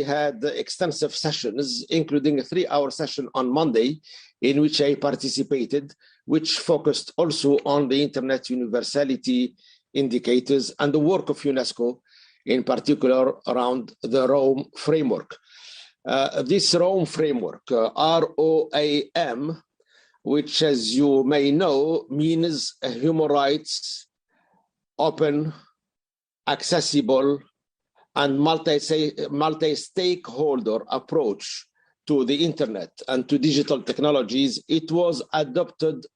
had extensive sessions, including a 3-hour session on Monday, in which I participated, which focused also on the Internet universality indicators and the work of UNESCO, in particular around the Rome framework. This Rome framework, ROAM, which, as you may know, means human rights, open, accessible, and multi-stakeholder approach to the internet and to digital technologies. It was adopted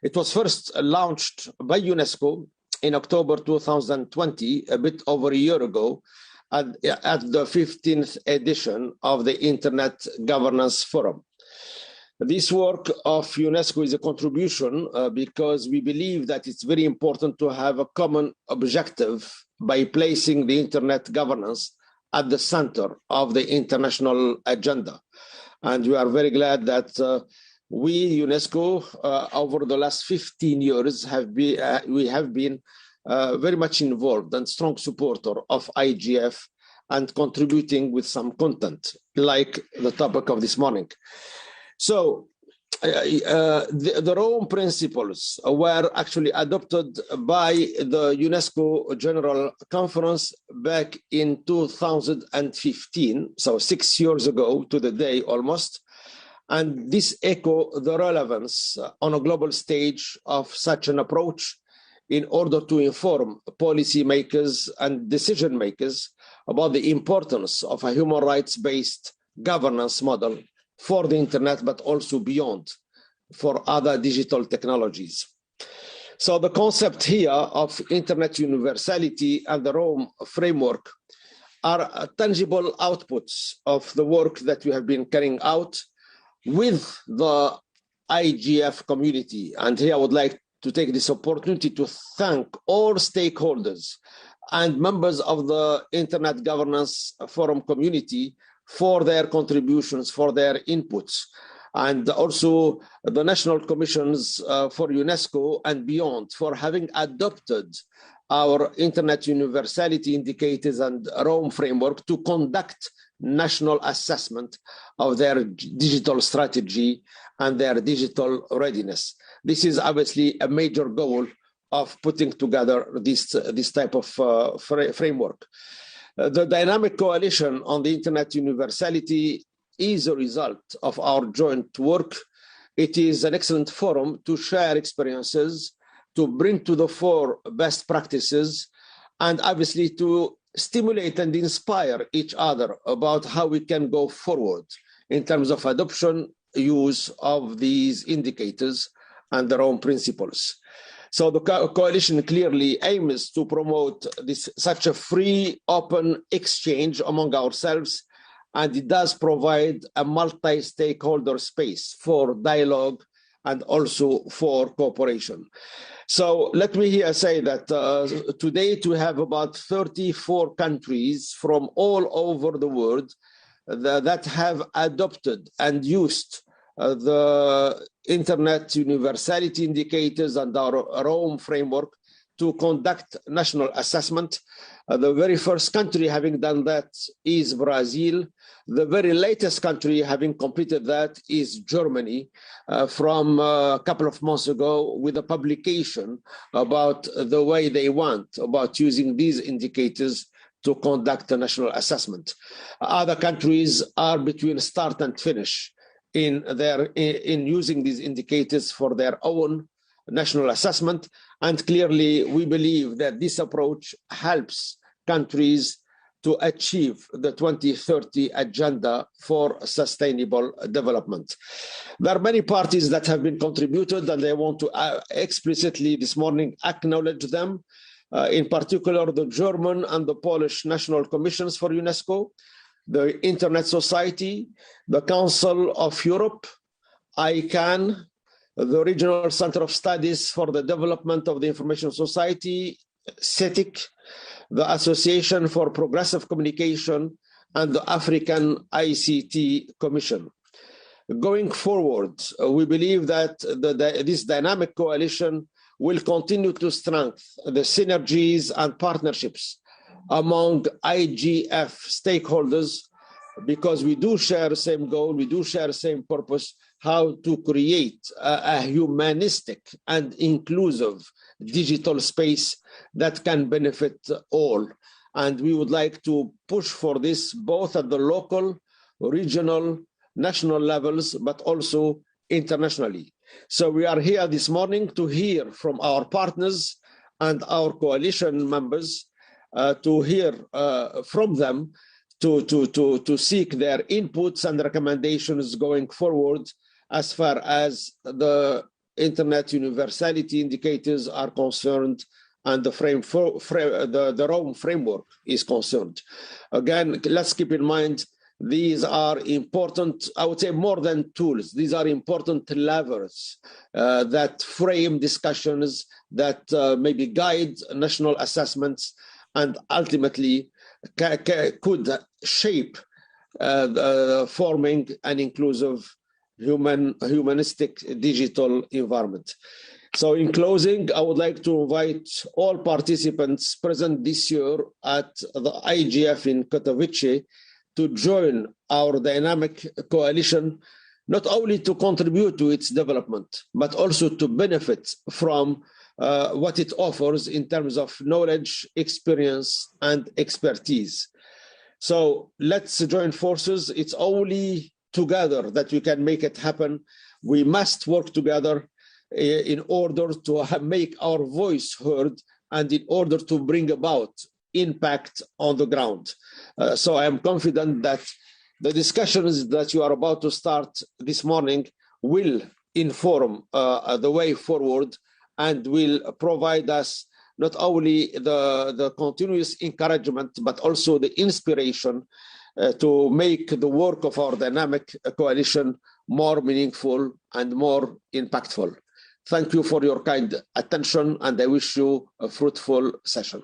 it was first launched by UNESCO in October 2020, a bit over a year ago, at the 15th edition of the Internet Governance Forum. This work of UNESCO is a contribution because we believe that it's very important to have a common objective by placing the internet governance at the center of the international agenda. And we are very glad that we, UNESCO, over the last 15 years, we have been very much involved and strong supporter of IGF and contributing with some content, like the topic of this morning. So the Rome principles were actually adopted by the UNESCO General Conference back in 2015, so 6 years ago to the day almost. And this echo the relevance on a global stage of such an approach in order to inform policymakers and decision makers about the importance of a human rights-based governance model for the internet, but also beyond, for other digital technologies. So the concept here of internet universality and the Rome framework are tangible outputs of the work that we have been carrying out with the IGF community. And here I would like to take this opportunity to thank all stakeholders and members of the Internet Governance Forum community for their contributions, for their inputs, and also the national commissions for UNESCO and beyond for having adopted our Internet universality indicators and Rome framework to conduct national assessment of their digital strategy and their digital readiness. This is obviously a major goal of putting together this type of framework. The dynamic coalition on the Internet universality is a result of our joint work. It is an excellent forum to share experiences, to bring to the fore best practices, and obviously to stimulate and inspire each other about how we can go forward in terms of adoption, use of these indicators and their own principles. So the coalition clearly aims to promote such a free, open exchange among ourselves, and it does provide a multi-stakeholder space for dialogue and also for cooperation. So let me here say that to date we have about 34 countries from all over the world that have adopted and used the Internet universality indicators and our Rome framework to conduct national assessment. The very first country having done that is Brazil. The very latest country having completed that is Germany from a couple of months ago with a publication about the way they want about using these indicators to conduct a national assessment. Other countries are between start and finish in using these indicators for their own national assessment. And clearly, we believe that this approach helps countries to achieve the 2030 agenda for sustainable development. There are many parties that have been contributed, and I want to explicitly this morning acknowledge them. In particular, the German and the Polish National Commissions for UNESCO, the Internet Society, the Council of Europe, ICANN, the Regional Center of Studies for the Development of the Information Society, CETIC, the Association for Progressive Communication, and the African ICT Commission. Going forward, we believe that this dynamic coalition will continue to strengthen the synergies and partnerships among IGF stakeholders, because we do share the same goal, we do share the same purpose, how to create a humanistic and inclusive digital space that can benefit all. And we would like to push for this both at the local, regional, national levels, but also internationally. So we are here this morning to hear from our partners and our coalition members, to hear from them, to seek their inputs and recommendations going forward as far as the internet universality indicators are concerned and the Rome framework is concerned. Again, let's keep in mind, these are important, I would say more than tools, these are important levers that frame discussions, that maybe guide national assessments, and ultimately could shape forming an inclusive humanistic digital environment. So in closing, I would like to invite all participants present this year at the IGF in Katowice to join our dynamic coalition, not only to contribute to its development, but also to benefit from what it offers in terms of knowledge, experience, and expertise. So let's join forces. It's only together that we can make it happen. We must work together in order to make our voice heard and in order to bring about impact on the ground. So I am confident that the discussions that you are about to start this morning will inform the way forward and will provide us not only the continuous encouragement, but also the inspiration to make the work of our dynamic coalition more meaningful and more impactful. Thank you for your kind attention, and I wish you a fruitful session.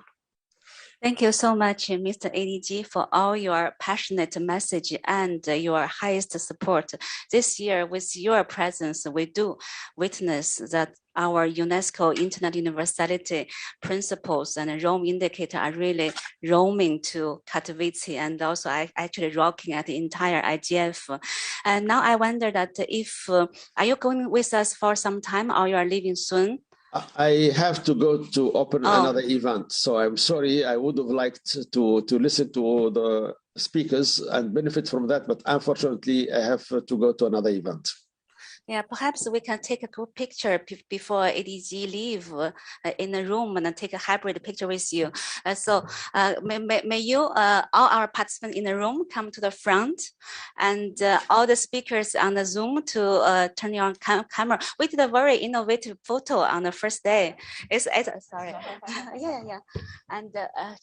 Thank you so much, Mr. ADG, for all your passionate message and your highest support. This year, with your presence, we do witness that our UNESCO Internet Universality principles and Rome indicator are really roaming to Katowice and also actually rocking at the entire IGF. And now I wonder that if, are you going with us for some time or you are leaving soon? I have to go to open another event, so I'm sorry. I would have liked to listen to the speakers and benefit from that, but unfortunately, I have to go to another event. Yeah, perhaps we can take a group picture before ADG leave in the room and take a hybrid picture with you. May you, all our participants in the room, come to the front, and all the speakers on the Zoom to turn your camera. We did a very innovative photo on the first day. It's sorry. yeah. And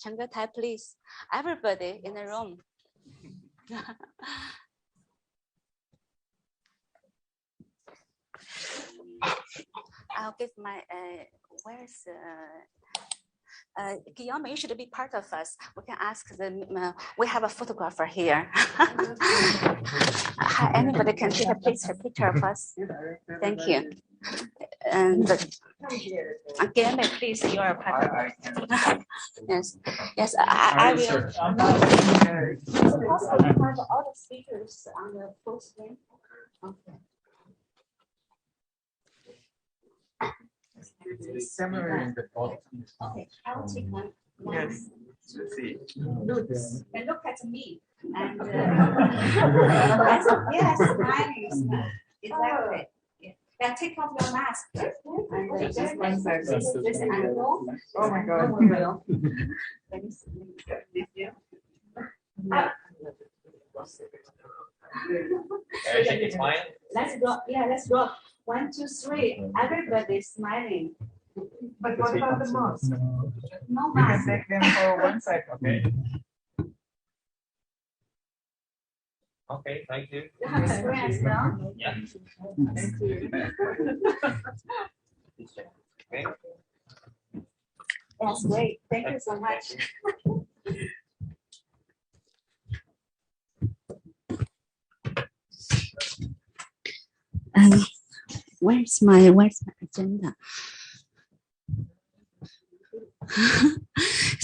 Changatai, please, everybody in the room. I'll give my, where's, Guillaume, you should be part of us. We can ask them, we have a photographer here. Anybody can take a picture of us. Thank you. And again, please, you are part of it. Yes, I will. Also, we have all the speakers on the full screen. Okay. It's somewhere in the bottom. Okay, I'll take one. Yes, let's see. And look at me. And yes, smiling. Exactly. Yeah. Then take off your mask. And just like this angle. Oh my God. Let's go. Yeah, let's go. 1, 2, 3. Everybody's smiling. But what about the mask? No We mask. can take them for 1 second. Okay. Okay, thank you. You have experience now? Yeah. Thank you. Okay. That's great. Thank you so much. Where's my agenda?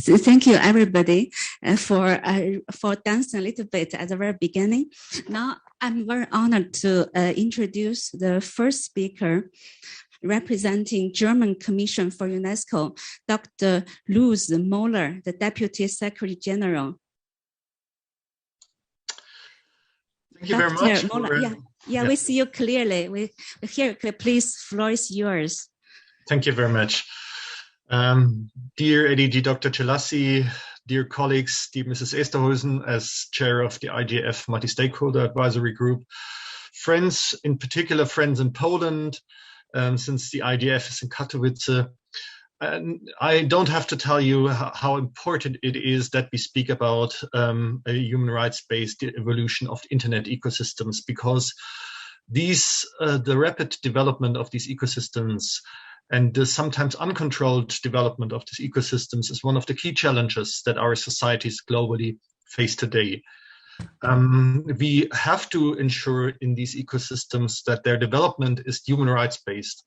So thank you, everybody, for dancing a little bit at the very beginning. Now, I'm very honored to introduce the first speaker representing German Commission for UNESCO, Dr. Luz Moller, the Deputy Secretary General. Thank you very much. Moller, we see you clearly. We hear you. Please, floor is yours. Thank you very much. Dear ADG Dr. Celassi, dear colleagues, dear Mrs. Esterhuizen, as chair of the IGF Multi-Stakeholder Advisory Group, friends, in particular friends in Poland, since the IGF is in Katowice. And I don't have to tell you how important it is that we speak about a human rights-based evolution of internet ecosystems, because the rapid development of these ecosystems and the sometimes uncontrolled development of these ecosystems is one of the key challenges that our societies globally face today. We have to ensure in these ecosystems that their development is human rights-based,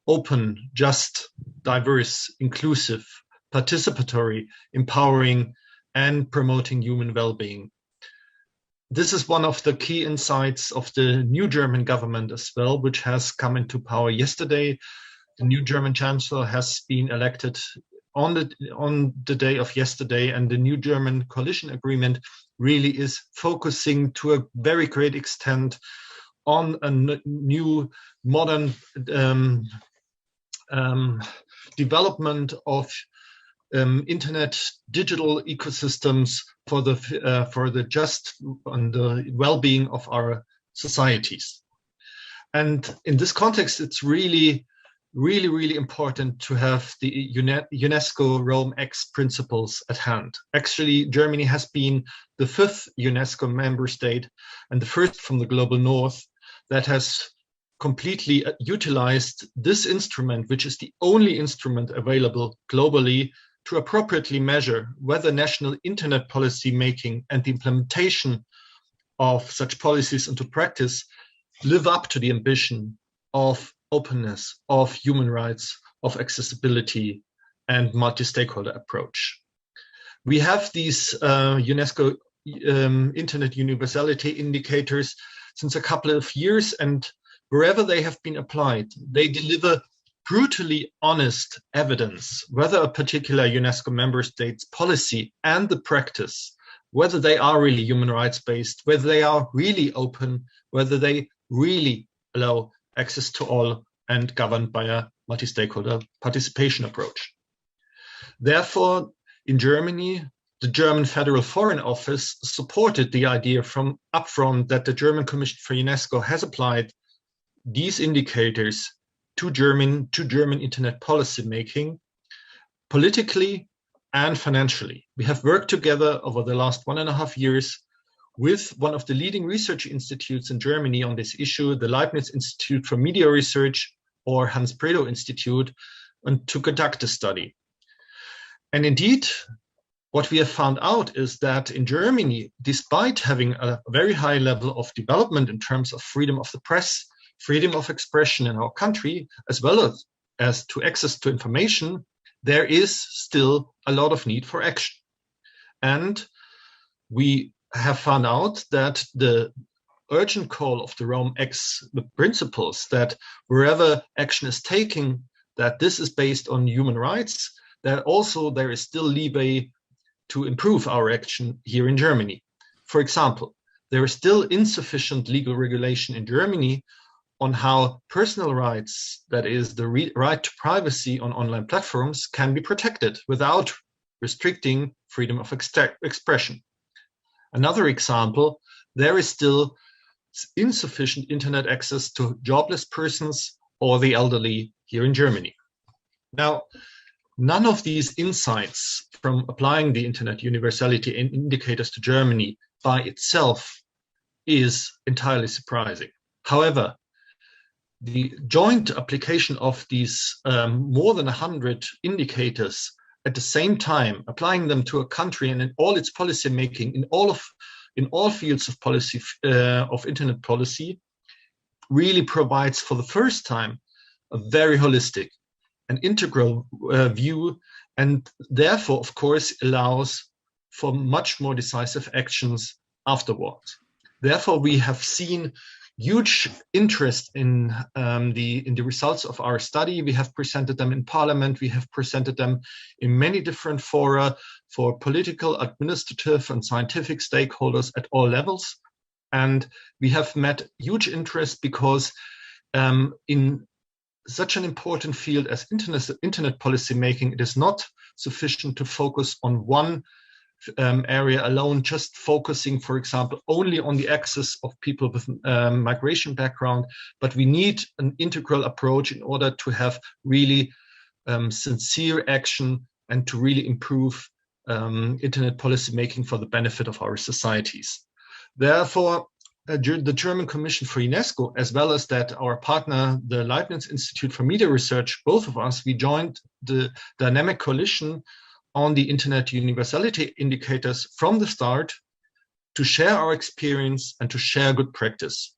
open, just, diverse, inclusive, participatory, empowering, and promoting human well-being. This is one of the key insights of the new German government as well, which has come into power yesterday. The new German chancellor has been elected on the day of yesterday, and the new German coalition agreement really is focusing to a very great extent on a new modern development of internet digital ecosystems for the just and the well-being of our societies. And in this context, it's really important to have the UNESCO Rome X principles at hand. Actually, Germany has been the 5th UNESCO member state and the first from the global north that has completely utilized this instrument, which is the only instrument available globally to appropriately measure whether national internet policy making and the implementation of such policies into practice live up to the ambition of openness, of human rights, of accessibility, and multi-stakeholder approach. We have these UNESCO Internet Universality indicators since a couple of years, and wherever they have been applied, they deliver brutally honest evidence whether a particular UNESCO member state's policy and the practice, whether they are really human rights based, whether they are really open, whether they really allow access to all and governed by a multi-stakeholder participation approach. Therefore, in Germany, the German Federal Foreign Office supported the idea from upfront that the German Commission for UNESCO has applied these indicators to German internet policy making, politically and financially. We have worked together over the last 1.5 years with one of the leading research institutes in Germany on this issue, the Leibniz Institute for Media Research, or Hans Bredow Institute, and to conduct a study. And indeed, what we have found out is that in Germany, despite having a very high level of development in terms of freedom of the press, freedom of expression in our country, as well as to access to information, there is still a lot of need for action. And we have found out that the urgent call of the Rome X, the principles that wherever action is taken, that this is based on human rights, that also there is still leeway to improve our action here in Germany. For example, there is still insufficient legal regulation in Germany on how personal rights, that is the right to privacy on online platforms, can be protected without restricting freedom of expression. Another example, there is still insufficient internet access to jobless persons or the elderly here in Germany. Now, none of these insights from applying the internet universality indicators to Germany by itself is entirely surprising. However, the joint application of these more than 100 indicators at the same time, applying them to a country and in all its policy making, in all fields of policy, of internet policy, really provides for the first time a very holistic and integral view and therefore, of course, allows for much more decisive actions afterwards. Therefore, we have seen huge interest in the results of our study. We have presented them in Parliament. We have presented them in many different fora for political, administrative, and scientific stakeholders at all levels. And we have met huge interest because in such an important field as internet policy making, it is not sufficient to focus on one area alone, just focusing, for example, only on the access of people with migration background, but we need an integral approach in order to have really sincere action and to really improve internet policy making for the benefit of our societies. Therefore, the German Commission for UNESCO, as well as that our partner, the Leibniz Institute for Media Research, both of us, we joined the dynamic coalition on the Internet universality indicators from the start to share our experience and to share good practice.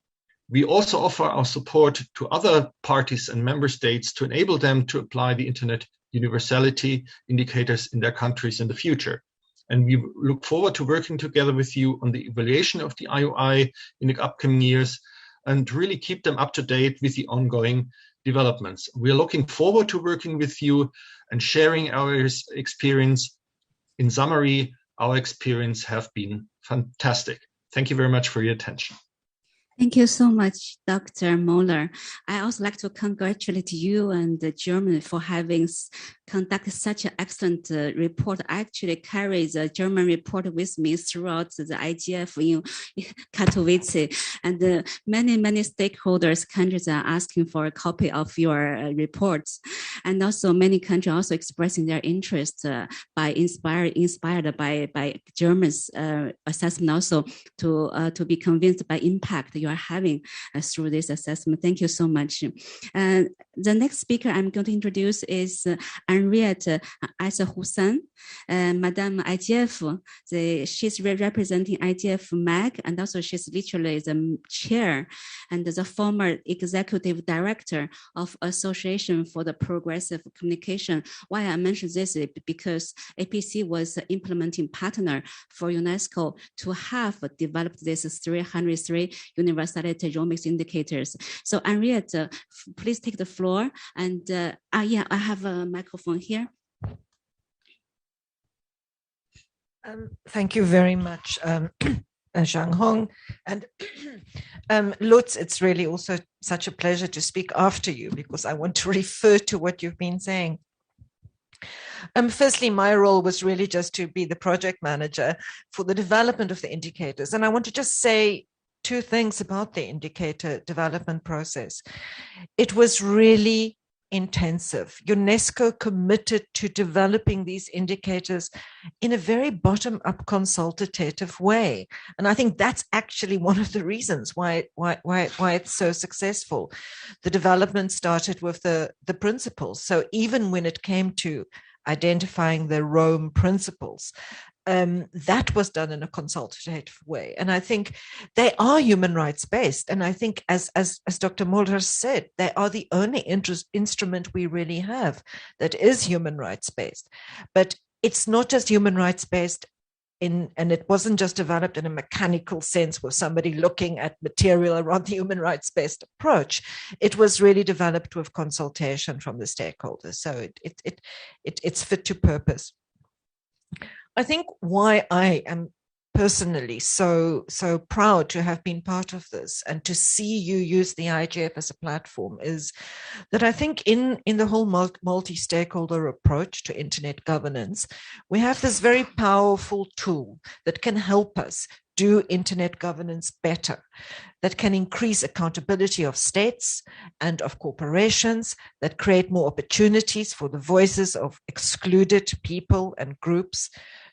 We also offer our support to other parties and member states to enable them to apply the Internet universality indicators in their countries in the future. And we look forward to working together with you on the evaluation of the IUI in the upcoming years and really keep them up to date with the ongoing developments. We are looking forward to working with you and sharing our experience. In summary, our experience have been fantastic. Thank you very much for your attention. Thank you so much, Dr. Moeller. I also like to congratulate you and Germany for having conducted such an excellent report. I actually carry the German report with me throughout the IGF in Katowice, and many stakeholders, countries are asking for a copy of your reports, and also many countries also expressing their interest by inspired by German's assessment, also to be convinced by impact you are having through this assessment. Thank you so much. The next speaker I'm going to introduce is Henriette Hussein, Madame IGF. She's representing IGF MAG, and also she's literally the chair and the former executive director of Association for the Progressive Communication. Why I mention this is because APC was implementing partner for UNESCO to have developed this 303 universality Romex indicators. So Henriette, please take the floor. And yeah, I have a microphone here. Thank you very much, Zhang Hong. And Lutz, it's really also such a pleasure to speak after you because I want to refer to what you've been saying. Firstly, my role was really just to be the project manager for the development of the indicators. And I want to just say two things about the indicator development process. It was really intensive. UNESCO committed to developing these indicators in a very bottom-up consultative way. And I think that's actually one of the reasons why it's so successful. The development started with the principles. So even when it came to identifying the Rome principles, that was done in a consultative way. And I think they are human rights based. And I think as Dr. Mulder said, they are the only instrument we really have that is human rights based. But it's not just human rights based and it wasn't just developed in a mechanical sense with somebody looking at material around the human rights based approach. It was really developed with consultation from the stakeholders. So it's fit to purpose. I think why I am personally so proud to have been part of this and to see you use the IGF as a platform is that I think in the whole multi-stakeholder approach to internet governance, we have this very powerful tool that can help us do internet governance better, that can increase accountability of states and of corporations, that create more opportunities for the voices of excluded people and groups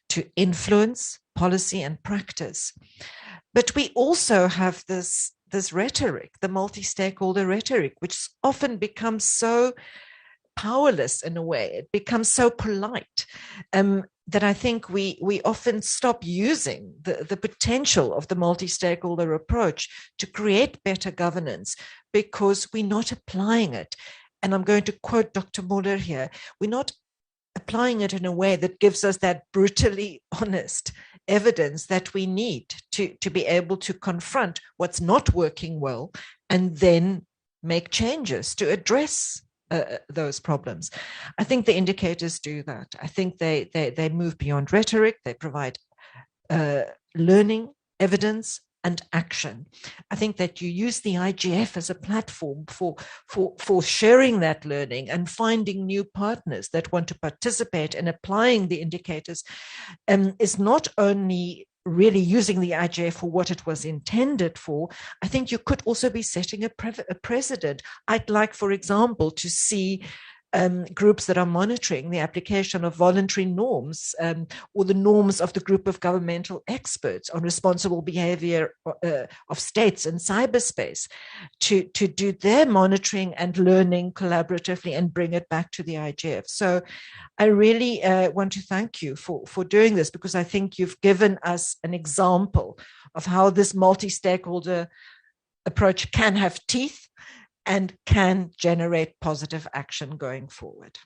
to influence policy and practice. But we also have this rhetoric, the multi-stakeholder rhetoric, which often becomes so powerless in a way. It becomes so polite that I think we often stop using the potential of the multi-stakeholder approach to create better governance because we're not applying it. And I'm going to quote Dr. Muller here. We're not applying it in a way that gives us that brutally honest evidence that we need to be able to confront what's not working well and then make changes to address those problems. I think the indicators do that. I think they move beyond rhetoric. They provide learning, evidence, and action. I think that you use the IGF as a platform for sharing that learning and finding new partners that want to participate in applying the indicators is not only really using the IGF for what it was intended for. I think you could also be setting a precedent. I'd like, for example, to see groups that are monitoring the application of voluntary norms or the norms of the group of governmental experts on responsible behavior of states in cyberspace to do their monitoring and learning collaboratively and bring it back to the IGF. So I really want to thank you for doing this, because I think you've given us an example of how this multi-stakeholder approach can have teeth and can generate positive action going forward.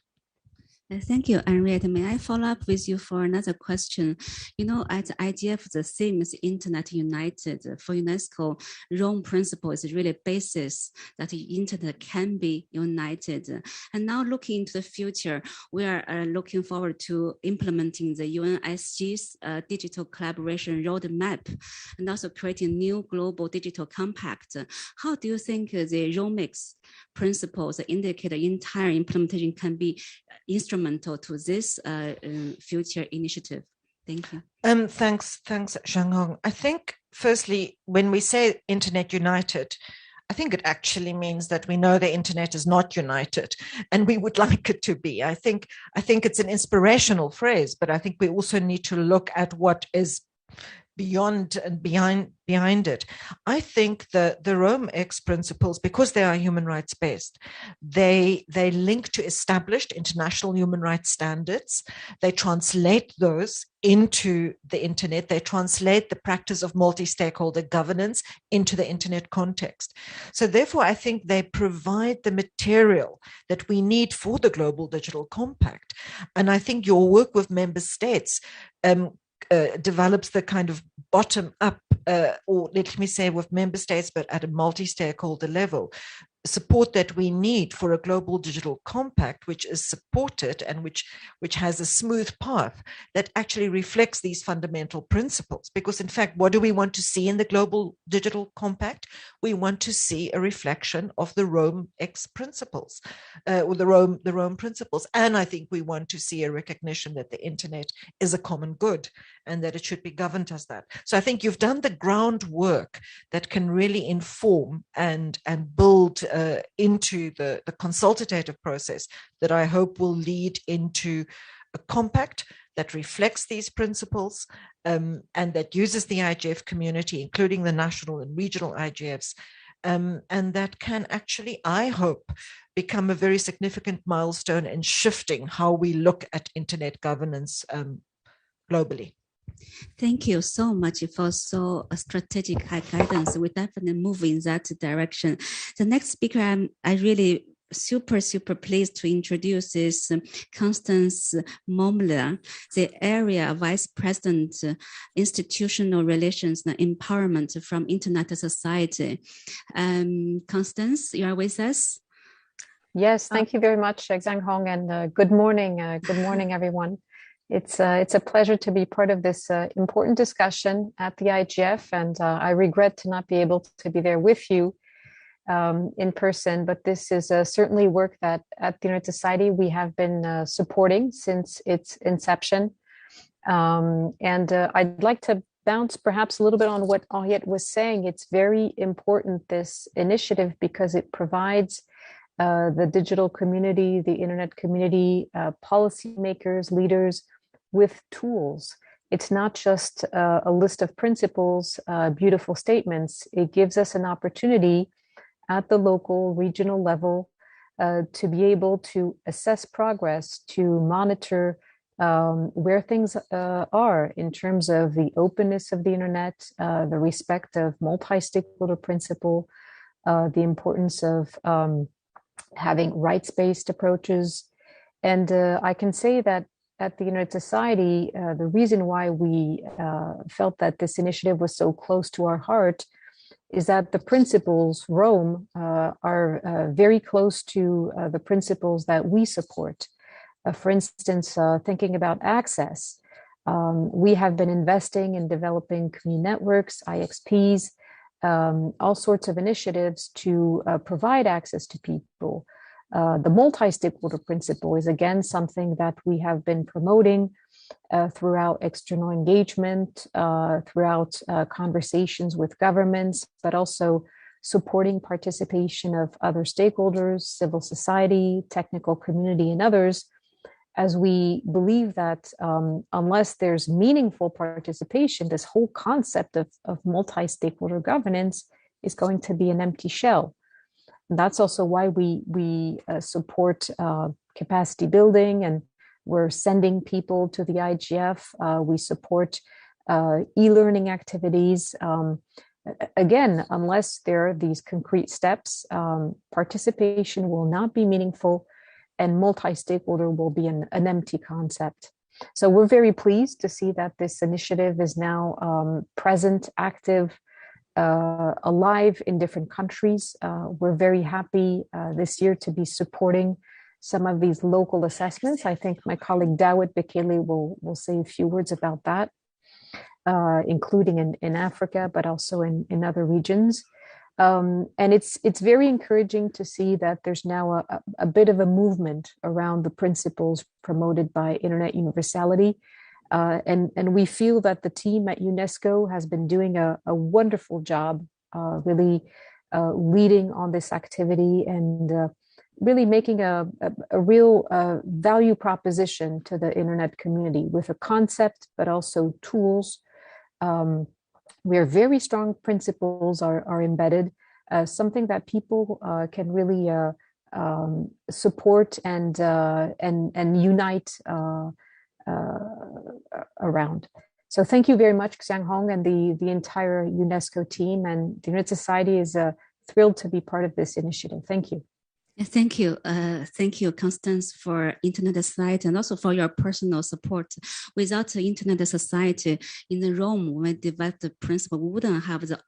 Thank you, Henriette. May I follow up with you for another question? You know, at IGF, the theme is Internet United. For UNESCO, Rome Principle is really basis that the Internet can be united. And now looking into the future, we are looking forward to implementing the UNSG's digital collaboration roadmap and also creating new global digital compact. How do you think the Romex principles, the indicator entire implementation can be instrumental to this future initiative? Thank you. Thanks, Zhang Hong. I think, firstly, when we say Internet United, I think it actually means that we know the internet is not united, and we would like it to be. I think it's an inspirational phrase, but I think we also need to look at what is beyond and behind it. I think the Rome X principles, because they are human rights based, they link to established international human rights standards. They translate those into the internet. They translate the practice of multi-stakeholder governance into the internet context. So therefore, I think they provide the material that we need for the Global Digital Compact. And I think your work with member states develops the kind of bottom-up, or let me say with member states, but at a multi-stakeholder level, support that we need for a global digital compact, which is supported and which has a smooth path that actually reflects these fundamental principles. Because in fact, what do we want to see in the global digital compact? We want to see a reflection of the Rome X principles, or the Rome principles. And I think we want to see a recognition that the internet is a common good and that it should be governed as that. So I think you've done the groundwork that can really inform and build into the consultative process that I hope will lead into a compact that reflects these principles and that uses the IGF community, including the national and regional IGFs, and that can actually, I hope, become a very significant milestone in shifting how we look at internet governance globally. Thank you so much for so strategic guidance. We definitely move in that direction. The next speaker, I really super pleased to introduce is Constance Momler, the Area Vice President, Institutional Relations and Empowerment from Internet Society. Constance, you are with us? Yes, thank you very much, Zhang Hong, and good morning, everyone. It's a pleasure to be part of this important discussion at the IGF, and I regret to not be able to be there with you in person, but this is certainly work that at the Internet Society we have been supporting since its inception. And I'd like to bounce perhaps a little bit on what Henriette was saying. It's very important, this initiative, because it provides the digital community, the internet community, policymakers, leaders, with tools. It's not just a list of principles, beautiful statements. It gives us an opportunity at the local, regional level to be able to assess progress, to monitor where things are in terms of the openness of the internet, the respect of multi-stakeholder principle, the importance of having rights-based approaches, And I can say that at the United Society, the reason why we felt that this initiative was so close to our heart is that the principles, Rome, are very close to the principles that we support. For instance, thinking about access, we have been investing in developing community networks, IXPs, all sorts of initiatives to provide access to people. The multi-stakeholder principle is again something that we have been promoting throughout external engagement, throughout conversations with governments, but also supporting participation of other stakeholders, civil society, technical community, and others, as we believe that unless there's meaningful participation, this whole concept of multi-stakeholder governance is going to be an empty shell. And that's also why we support capacity building, and we're sending people to the IGF. We support e-learning activities. Again, unless there are these concrete steps, participation will not be meaningful, and multi-stakeholder will be an empty concept. So we're very pleased to see that this initiative is now present, active, alive in different countries. We're very happy this year to be supporting some of these local assessments. I think my colleague Dawit Bekele will say a few words about that, including in Africa, but also in other regions. And it's very encouraging to see that there's now a bit of a movement around the principles promoted by Internet universality. And we feel that the team at UNESCO has been doing a wonderful job, really leading on this activity and really making a real value proposition to the Internet community with a concept, but also tools where very strong principles are embedded, something that people can really support and unite around. So thank you very much, Xiang Hong, and the entire UNESCO team, and the Internet Society is thrilled to be part of this initiative. Thank you. Thank you. Thank you, Constance, for Internet Society and also for your personal support. Without the Internet Society in Rome, when we developed the principle, we wouldn't have the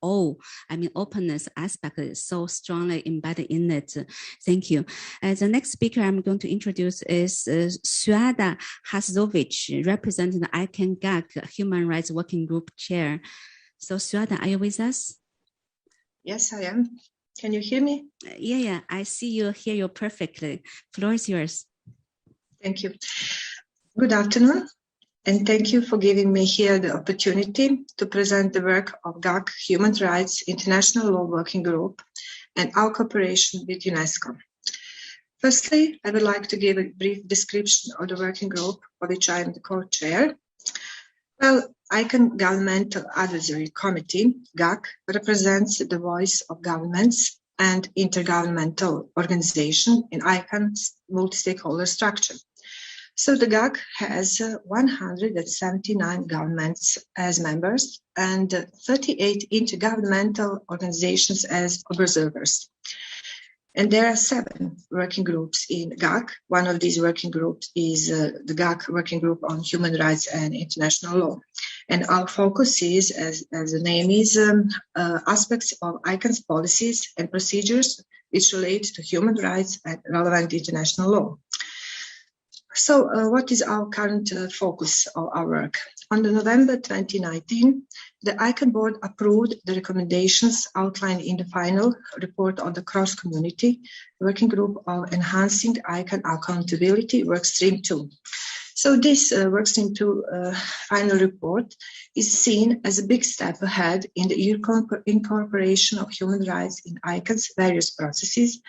openness aspect is so strongly embedded in it. Thank you. The next speaker I'm going to introduce is Suada Hazovic, representing the ICANN GAC Human Rights Working Group Chair. So Suada, are you with us? Yes, I am. Can you hear me? Yeah, I see you, hear you perfectly. Floor is yours. Thank you. Good afternoon, and thank you for giving me here the opportunity to present the work of GAC Human Rights International Law Working Group and our cooperation with UNESCO. Firstly, I would like to give a brief description of the working group for which I am the co-chair. Well, ICANN Governmental Advisory Committee, GAC, represents the voice of governments and intergovernmental organizations in ICANN's multi-stakeholder structure. So the GAC has 179 governments as members and 38 intergovernmental organizations as observers. And there are 7 working groups in GAC. One of these working groups is the GAC Working Group on Human Rights and International Law. And our focus is, as the name is, aspects of ICANN's policies and procedures which relate to human rights and relevant international law. So what is our current focus of our work? On November 2019, the ICANN board approved the recommendations outlined in the final report on the cross-community working group of enhancing ICANN accountability workstream 2. So this workstream 2 final report is seen as a big step ahead in the incorporation of human rights in ICANN's various processes,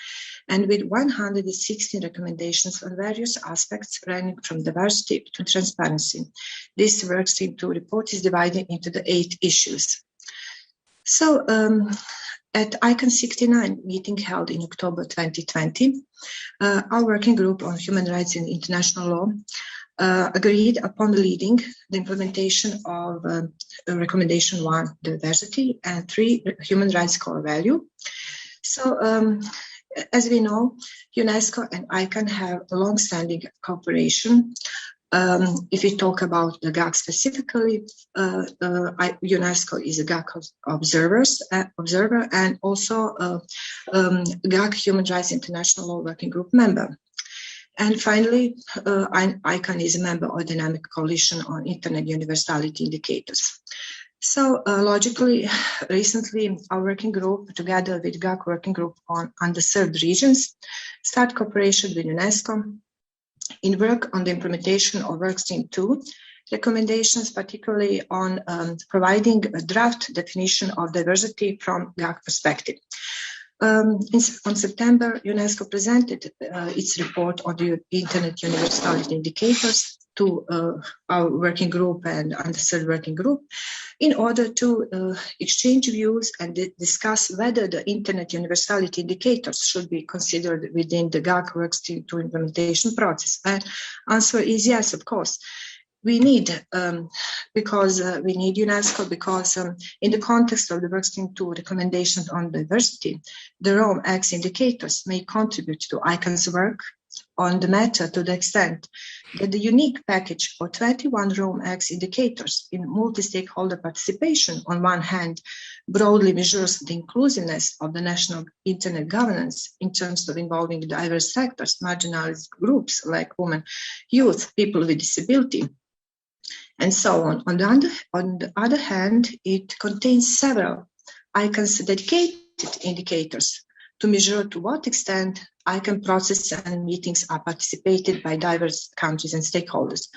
and with 116 recommendations on various aspects ranging from diversity to transparency. This workstream 2 report is divided into the 8 issues. So at ICANN 69 meeting held in October 2020, our working group on human rights and international law agreed upon leading the implementation of recommendation 1, diversity, and 3, human rights core value. So As we know, UNESCO and ICANN have a long-standing cooperation. If we talk about the GAC specifically, UNESCO is a GAC observer and also GAC Human Rights International Law Working Group member. And finally, ICANN is a member of the Dynamic Coalition on Internet Universality Indicators. So logically, recently, our working group, together with GAC Working Group on Underserved Regions, start cooperation with UNESCO in work on the implementation of Workstream 2 recommendations, particularly on providing a draft definition of diversity from GAC perspective. On September, UNESCO presented its report on the Internet Universality Indicators to our working group and underserved working group in order to exchange views and discuss whether the Internet Universality Indicators should be considered within the GAC Workstream 2 implementation process. And answer is yes, of course. We need, because we need UNESCO, because in the context of the Workstream 2 recommendations on diversity, the Rome X indicators may contribute to ICANN's work on the matter to the extent that the unique package of 21 Rome X indicators in multi-stakeholder participation on one hand broadly measures the inclusiveness of the national internet governance in terms of involving diverse sectors, marginalized groups like women, youth, people with disability, and so on. On the other hand, it contains several ICANN's dedicated indicators to measure to what extent ICANN process and meetings are participated by diverse countries and stakeholders.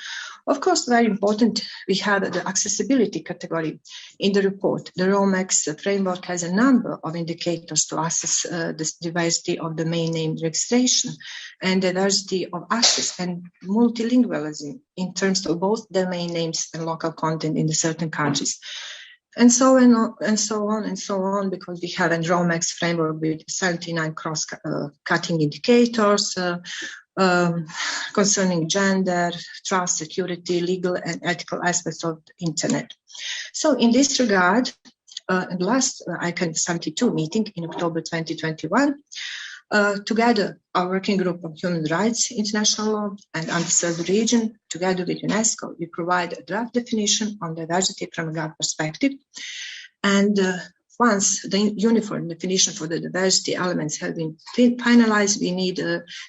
Of course, very important, we have the accessibility category in the report. The ROMEX framework has a number of indicators to assess the diversity of domain name registration and diversity of access and multilingualism in terms of both domain names and local content in the certain countries. And so on and so on and so on, because we have a ROMEX framework with 79 cross-cutting indicators concerning gender, trust, security, legal and ethical aspects of the internet. So in this regard, in the last ICANN 72 meeting in October 2021, together, our working group on human rights, international law, and underserved region, together with UNESCO, we provide a draft definition on diversity from a GAC perspective. And once the uniform definition for the diversity elements have been finalized, we need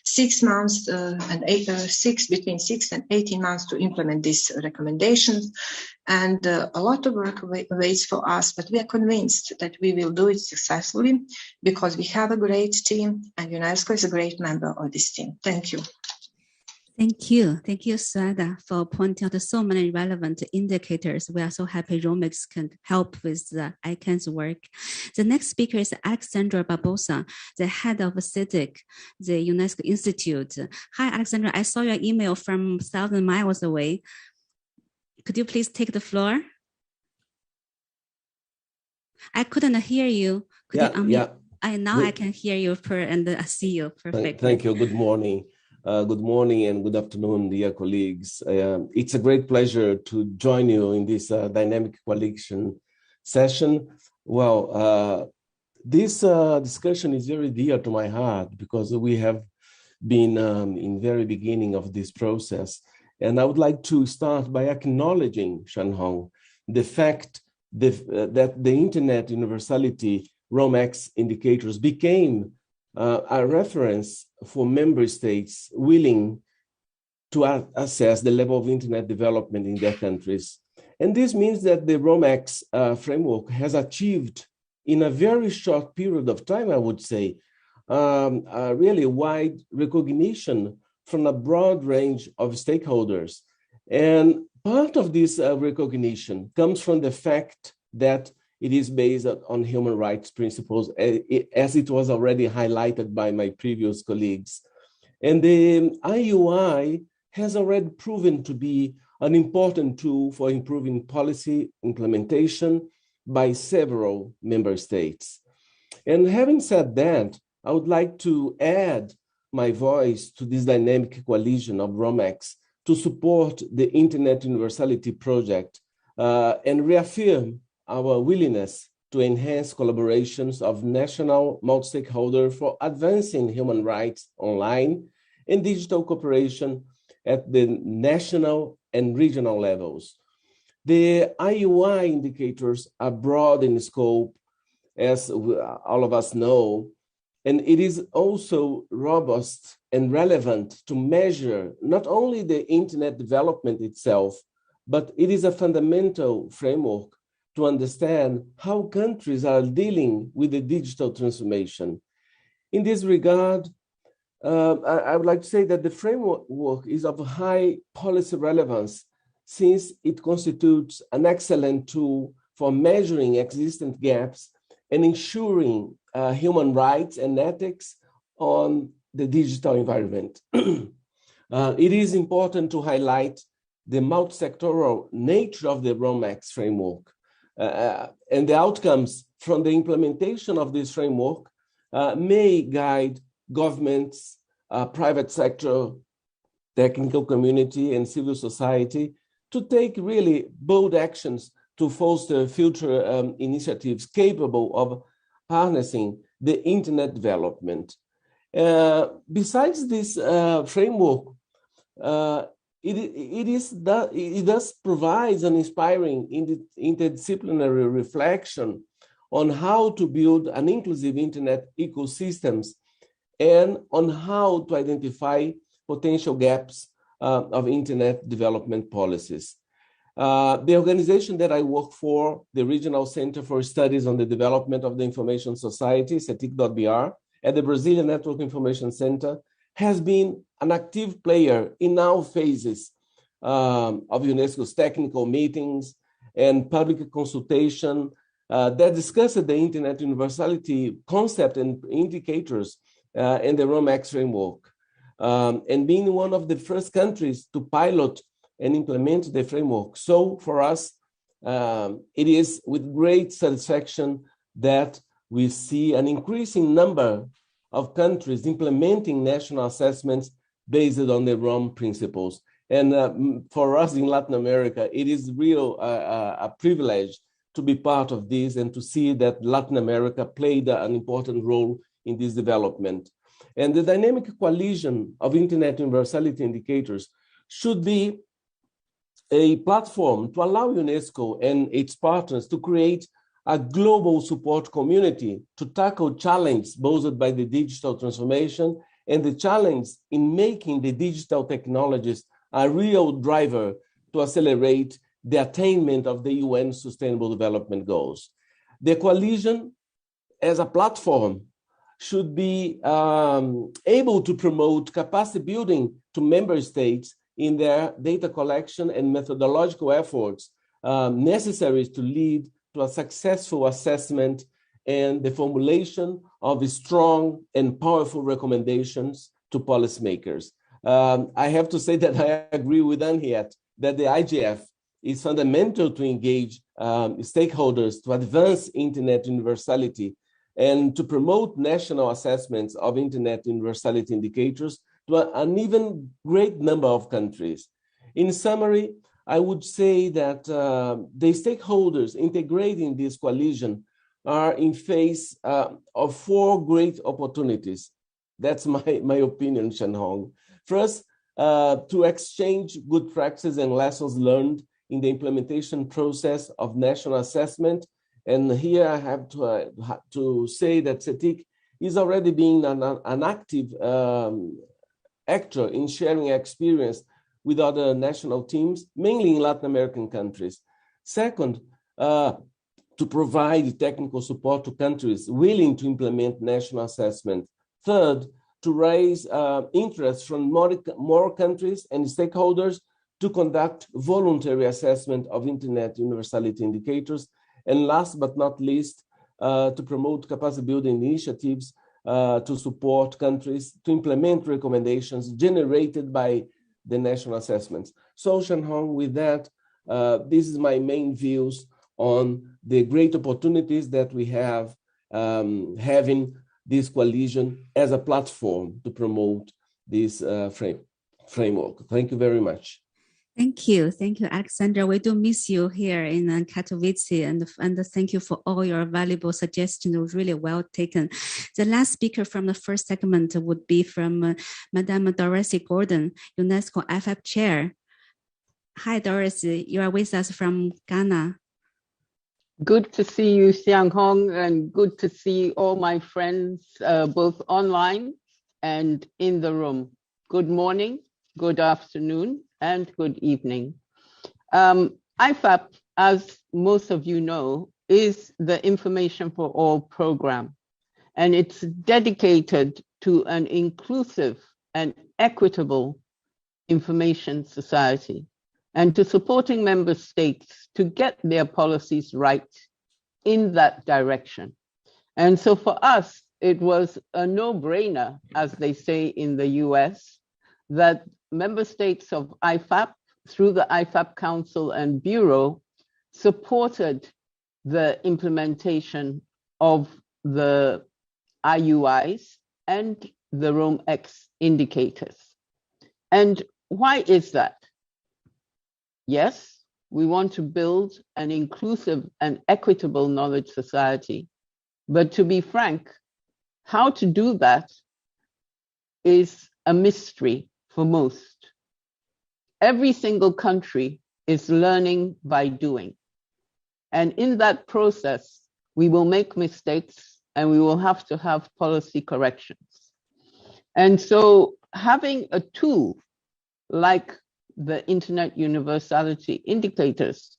6 months between 6 and 18 months to implement these recommendations. And a lot of work waits for us, but we are convinced that we will do it successfully because we have a great team and UNESCO is a great member of this team. Thank you. Thank you. Thank you, Suada, for pointing out so many relevant indicators. We are so happy Romex can help with the ICANN's work. The next speaker is Alexandra Barbosa, the head of CIDIC, the UNESCO Institute. Hi, Alexandra. I saw your email from 1,000 miles away. Could you please take the floor? I couldn't hear you. Could you unmute? Now I can hear you and see you perfectly. Thank you. Good morning. Good morning and good afternoon, dear colleagues. It's a great pleasure to join you in this dynamic coalition session. Well, this discussion is very dear to my heart because we have been in very beginning of this process. And I would like to start by acknowledging, Shanhong, the fact that the Internet Universality ROMEX indicators became a reference for member states willing to assess the level of internet development in their countries. And this means that the ROMEX framework has achieved in a very short period of time, I would say, a really wide recognition from a broad range of stakeholders. And part of this recognition comes from the fact that it is based on human rights principles, as it was already highlighted by my previous colleagues. And the IUI has already proven to be an important tool for improving policy implementation by several member states. And having said that, I would like to add my voice to this dynamic coalition of ROMEX to support the Internet Universality Project and reaffirm our willingness to enhance collaborations of national multi-stakeholders for advancing human rights online and digital cooperation at the national and regional levels. The IUI indicators are broad in scope, as all of us know, and it is also robust and relevant to measure not only the internet development itself, but it is a fundamental framework to understand how countries are dealing with the digital transformation. In this regard, I would like to say that the framework is of high policy relevance since it constitutes an excellent tool for measuring existing gaps and ensuring human rights and ethics on the digital environment. It is important to highlight the multi-sectoral nature of the ROMAX framework and the outcomes from the implementation of this framework may guide governments, private sector, technical community, and civil society to take really bold actions to foster future initiatives capable of harnessing the internet development. Besides this framework, it does provides an inspiring interdisciplinary reflection on how to build an inclusive internet ecosystems and on how to identify potential gaps of internet development policies. The organization that I work for, the Regional Center for Studies on the Development of the Information Society, CETIC.br, at the Brazilian Network Information Center, has been an active player in all phases of UNESCO's technical meetings and public consultation that discussed the internet universality concept and indicators in the ROMAX framework. And being one of the first countries to pilot and implement the framework. So for us, it is with great satisfaction that we see an increasing number of countries implementing national assessments based on the ROM principles. And for us in Latin America, it is a privilege to be part of this and to see that Latin America played an important role in this development. And the dynamic coalition of internet universality indicators should be a platform to allow UNESCO and its partners to create a global support community to tackle challenges posed by the digital transformation and the challenge in making the digital technologies a real driver to accelerate the attainment of the UN Sustainable Development Goals. The coalition as a platform should be able to promote capacity building to member states in their data collection and methodological efforts necessary to lead to a successful assessment and the formulation of strong and powerful recommendations to policymakers. I have to say that I agree with Henriette that the IGF is fundamental to engage stakeholders to advance internet universality and to promote national assessments of internet universality indicators to an even great number of countries. In summary, I would say that the stakeholders integrating this coalition are in face of four great opportunities. That's my opinion, Shanhong. First, to exchange good practices and lessons learned in the implementation process of national assessment. And here I have to say that CETIC is already being an active actor in sharing experience with other national teams, mainly in Latin American countries. Second, to provide technical support to countries willing to implement national assessment. Third, to raise interest from more countries and stakeholders to conduct voluntary assessment of internet universality indicators. And last but not least, to promote capacity building initiatives to support countries to implement recommendations generated by the national assessments. So Shanhong, with that, this is my main views on the great opportunities that we have having this coalition as a platform to promote this framework. Thank you very much. Thank you, Alexandra. We do miss you here in Katowice, and thank you for all your valuable suggestions. Really well taken. The last speaker from the first segment would be from Madame Dorothy Gordon, UNESCO IFAP Chair. Hi, Dorothy. You are with us from Ghana. Good to see you, Xiang Hong, and good to see all my friends, both online and in the room. Good morning, good afternoon, and good evening. IFAP, as most of you know, is the Information for All program, and it's dedicated to an inclusive and equitable information society, and to supporting member states to get their policies right in that direction. And so for us, it was a no-brainer, as they say in the US, that member states of IFAP, through the IFAP Council and Bureau, supported the implementation of the IUIs and the ROMX indicators. And why is that? Yes, we want to build an inclusive and equitable knowledge society. But to be frank, how to do that is a mystery for most. Every single country is learning by doing. And in that process, we will make mistakes and we will have to have policy corrections. And so having a tool like the Internet Universality Indicators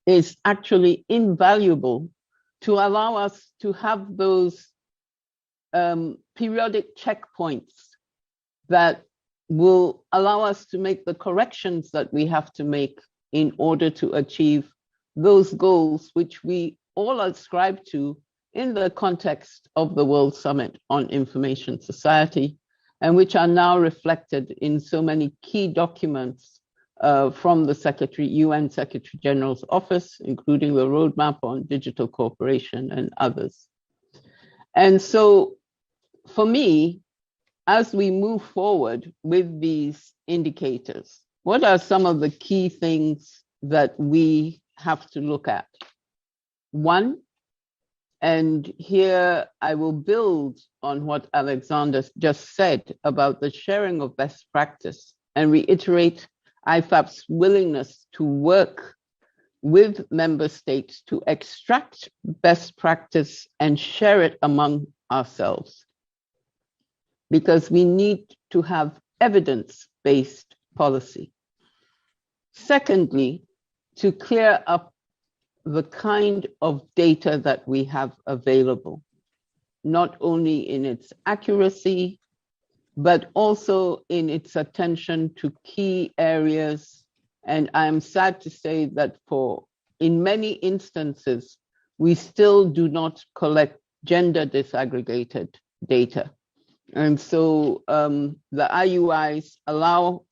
is actually invaluable to allow us to have those periodic checkpoints that will allow us to make the corrections that we have to make in order to achieve those goals which we all ascribe to in the context of the World Summit on Information Society, and which are now reflected in so many key documents from the UN Secretary General's office, including the roadmap on digital cooperation and others. And so for me, as we move forward with these indicators, what are some of the key things that we have to look at? One, and here I will build on what Alexander just said about the sharing of best practice and reiterate IFAP's willingness to work with member states to extract best practice and share it among ourselves. Because we need to have evidence-based policy. Secondly, to clear up the kind of data that we have available, not only in its accuracy, but also in its attention to key areas. And I'm sad to say that in many instances, we still do not collect gender disaggregated data. And so the IUIs allow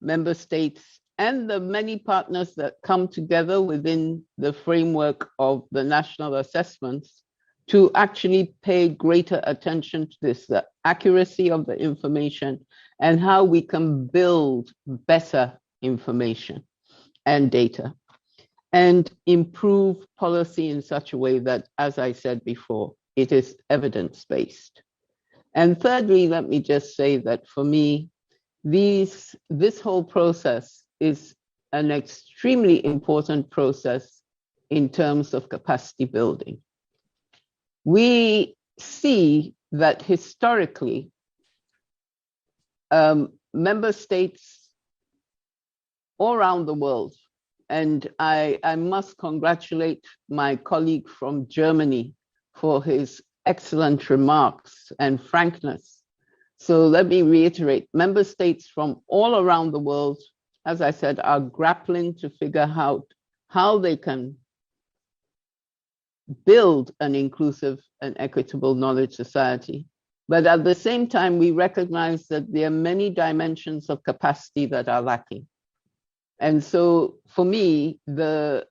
member states and the many partners that come together within the framework of the national assessments to actually pay greater attention to this, the accuracy of the information and how we can build better information and data and improve policy in such a way that, as I said before, it is evidence-based. And thirdly, let me just say that for me, this whole process is an extremely important process in terms of capacity building. We see that historically, member states all around the world, and I must congratulate my colleague from Germany for his excellent remarks and frankness. So let me reiterate, member states from all around the world, as I said, are grappling to figure out how they can build an inclusive and equitable knowledge society. But at the same time, we recognize that there are many dimensions of capacity that are lacking. And so for me, the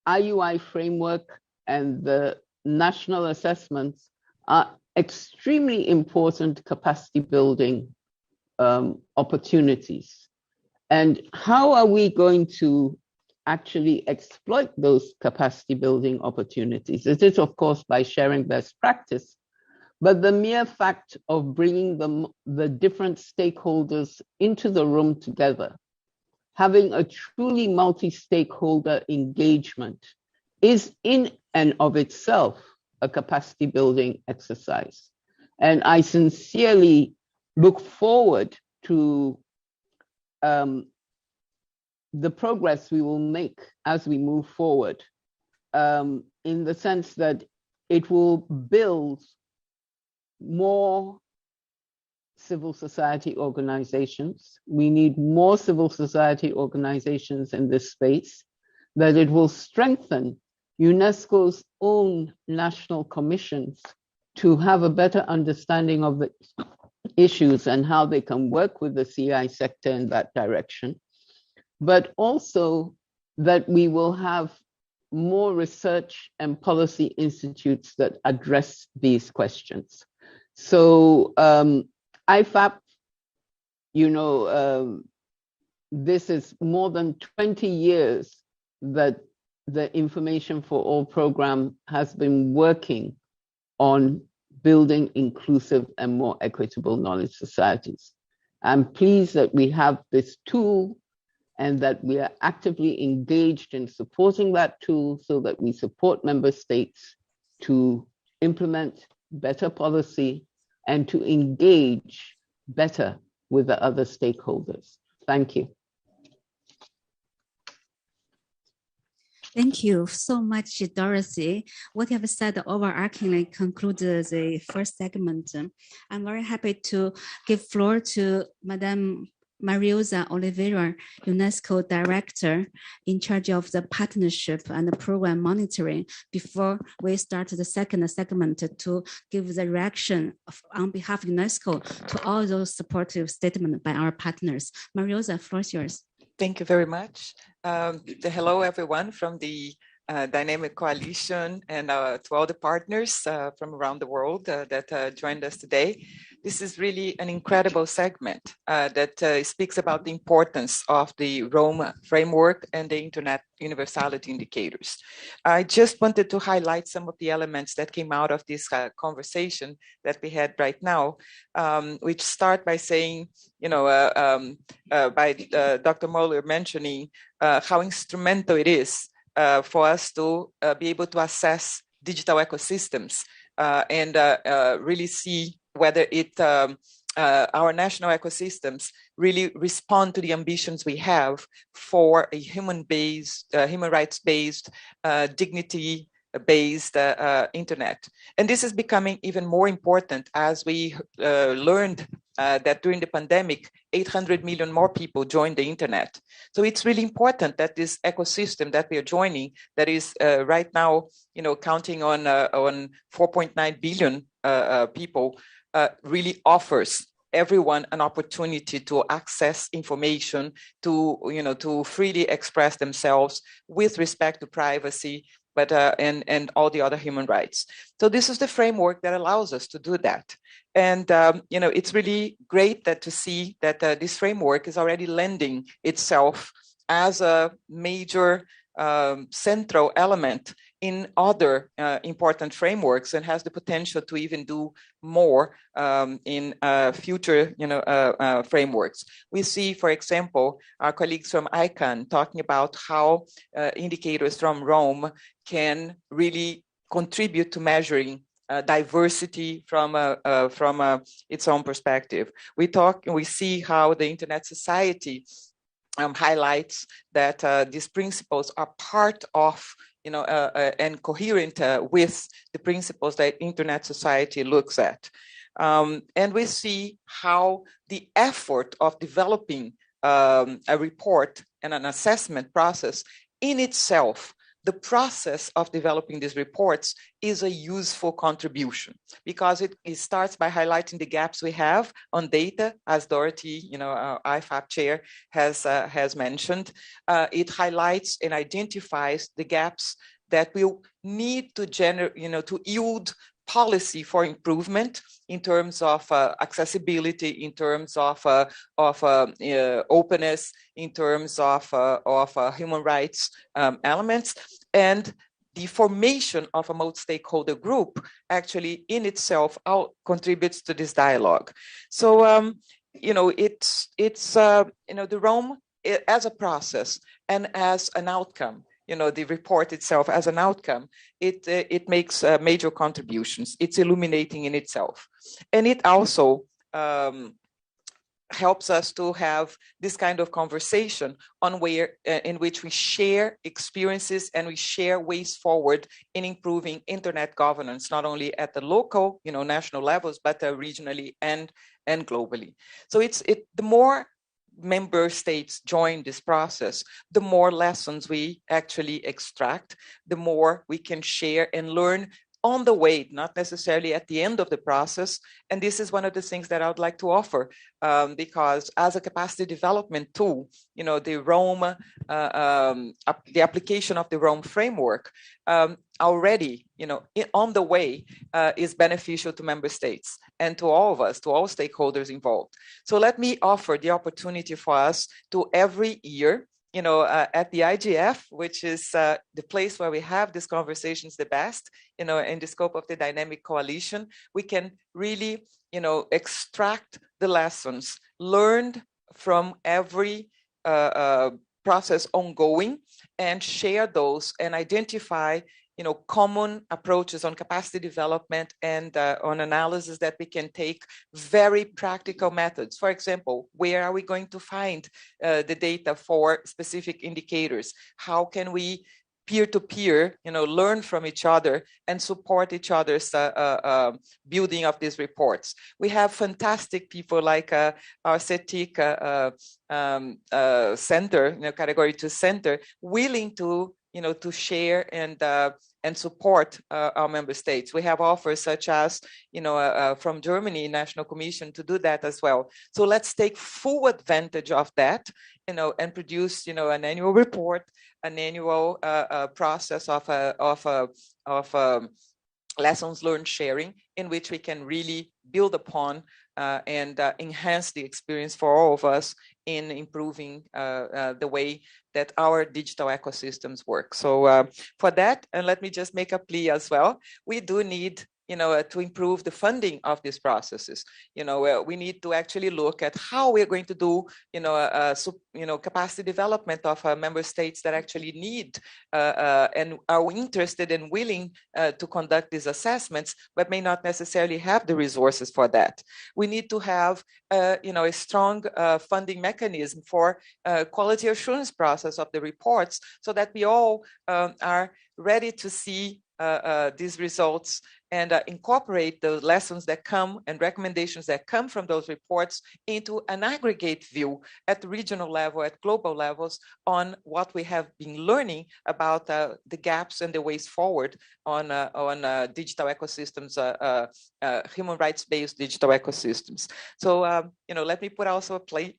IUI framework and the national assessments are extremely important capacity building opportunities. And how are we going to actually exploit those capacity building opportunities? It is, of course, by sharing best practice, but the mere fact of bringing the different stakeholders into the room together, having a truly multi-stakeholder engagement, is in and of itself a capacity building exercise. And I sincerely look forward to the progress we will make as we move forward, in the sense that it will build more civil society organizations. We need more civil society organizations in this space, that it will strengthen UNESCO's own national commissions to have a better understanding of the issues and how they can work with the CI sector in that direction, but also that we will have more research and policy institutes that address these questions. So IFAP, this is more than 20 years that the Information for All program has been working on building inclusive and more equitable knowledge societies. I'm pleased that we have this tool and that we are actively engaged in supporting that tool so that we support member states to implement better policy and to engage better with the other stakeholders. Thank you. Thank you so much, Dorothy. What you have said overarchingly concludes the first segment. I'm very happy to give floor to Madame Mariosa Oliveira, UNESCO Director in charge of the partnership and the program monitoring, before we start the second segment to give the reaction on behalf of UNESCO to all those supportive statements by our partners. Mariosa, floor is yours. Thank you very much. Hello, everyone from the Dynamic Coalition and to all the partners from around the world that joined us today. This is really an incredible segment that speaks about the importance of the Rome framework and the Internet universality indicators. I just wanted to highlight some of the elements that came out of this conversation that we had right now, which start by saying, by Dr. Moeller mentioning how instrumental it is for us to be able to assess digital ecosystems and really see whether our national ecosystems really respond to the ambitions we have for a human rights-based, dignity-based internet. And this is becoming even more important as we learned that during the pandemic, 800 million more people joined the internet. So it's really important that this ecosystem that we are joining, that is right now, counting on 4.9 billion people, really offers everyone an opportunity to access information, to freely express themselves with respect to privacy, but and all the other human rights. So this is the framework that allows us to do that. And it's really great to see that this framework is already lending itself as a major central element in other important frameworks, and has the potential to even do more in future frameworks. We see, for example, our colleagues from ICANN talking about how indicators from Rome can really contribute to measuring diversity from its own perspective. We see how the Internet Society highlights that these principles are part of and coherent with the principles that Internet Society looks at. And we see how the effort of developing a report and an assessment process in itself, the process of developing these reports is a useful contribution, because it starts by highlighting the gaps we have on data, as Dorothy, our IFAP chair, has mentioned. It highlights and identifies the gaps that will need to to yield policy for improvement in terms of accessibility, in terms of openness, in terms of human rights elements, and the formation of a multi-stakeholder group actually in itself contributes to this dialogue. So, it's the Rome as a process and as an outcome, the report itself as an outcome, it makes major contributions. It's illuminating in itself. And it also helps us to have this kind of conversation on in which we share experiences and we share ways forward in improving internet governance, not only at the local, national levels, but regionally and globally. So the more member states join this process, the more lessons we actually extract, the more we can share and learn on the way, not necessarily at the end of the process. And this is one of the things that I would like to offer, because as a capacity development tool, the Rome, the application of the Rome framework already, on the way is beneficial to member states and to all of us, to all stakeholders involved. So let me offer the opportunity for us to every year, at the IGF, which is the place where we have these conversations the best, in the scope of the dynamic coalition, we can really, extract the lessons learned from every process ongoing and share those and identify common approaches on capacity development and on analysis that we can take, very practical methods. For example, where are we going to find the data for specific indicators? How can we peer-to-peer, learn from each other and support each other's building of these reports? We have fantastic people like our CETIC center, Category 2 center, willing to share and support our member states. We have offers such as, from Germany, National Commission, to do that as well. So let's take full advantage of that, and produce, an annual report, an annual process of lessons learned sharing, in which we can really build upon and enhance the experience for all of us in improving the way that our digital ecosystems work. So for that, and let me just make a plea as well, we do need to improve the funding of these processes. We need to actually look at how we're going to do, capacity development of member states that actually need and are interested and willing to conduct these assessments, but may not necessarily have the resources for that. We need to have, a strong funding mechanism for quality assurance process of the reports, so that we all are ready to see these results and incorporate the lessons that come and recommendations that come from those reports into an aggregate view at the regional level, at global levels, on what we have been learning about the gaps and the ways forward on digital ecosystems, human rights-based digital ecosystems. So, let me put also a plea,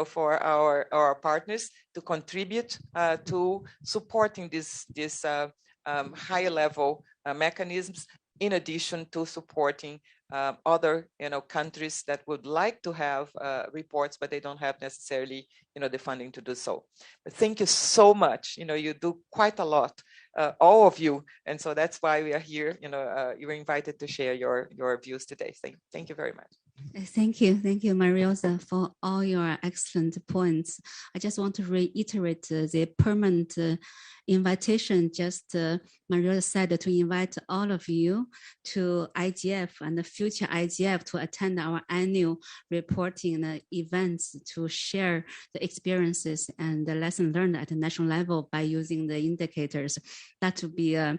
for our partners to contribute to supporting this higher level mechanisms, in addition to supporting other countries that would like to have reports, but they don't have necessarily the funding to do so. But thank you so much. You do quite a lot, all of you, and so that's why we are here. You were invited to share your views today. Thank you very much. Thank you, Mariosa, for all your excellent points. I just want to reiterate the permanent invitation, just Mariosa said, to invite all of you to IGF and the future IGF to attend our annual reporting events, to share the experiences and the lesson learned at the national level by using the indicators. That would be a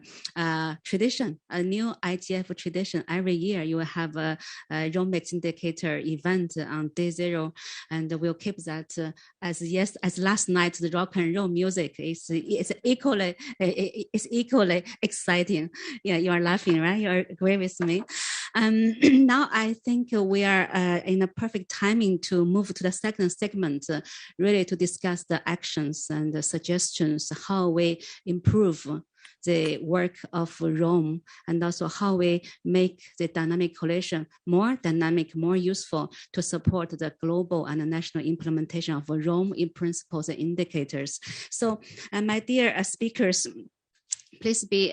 tradition, a new IGF tradition. Every year you will have a Rome-based indicator event on day 0, and we'll keep that as last night the rock and roll music is equally exciting. Yeah, you are laughing, right? You agree with me. Now I think we are in a perfect timing to move to the second segment, really to discuss the actions and the suggestions, how we improve the work of Rome, and also how we make the dynamic coalition more dynamic, more useful to support the global and national implementation of Rome in principles and indicators. So, my dear speakers, please be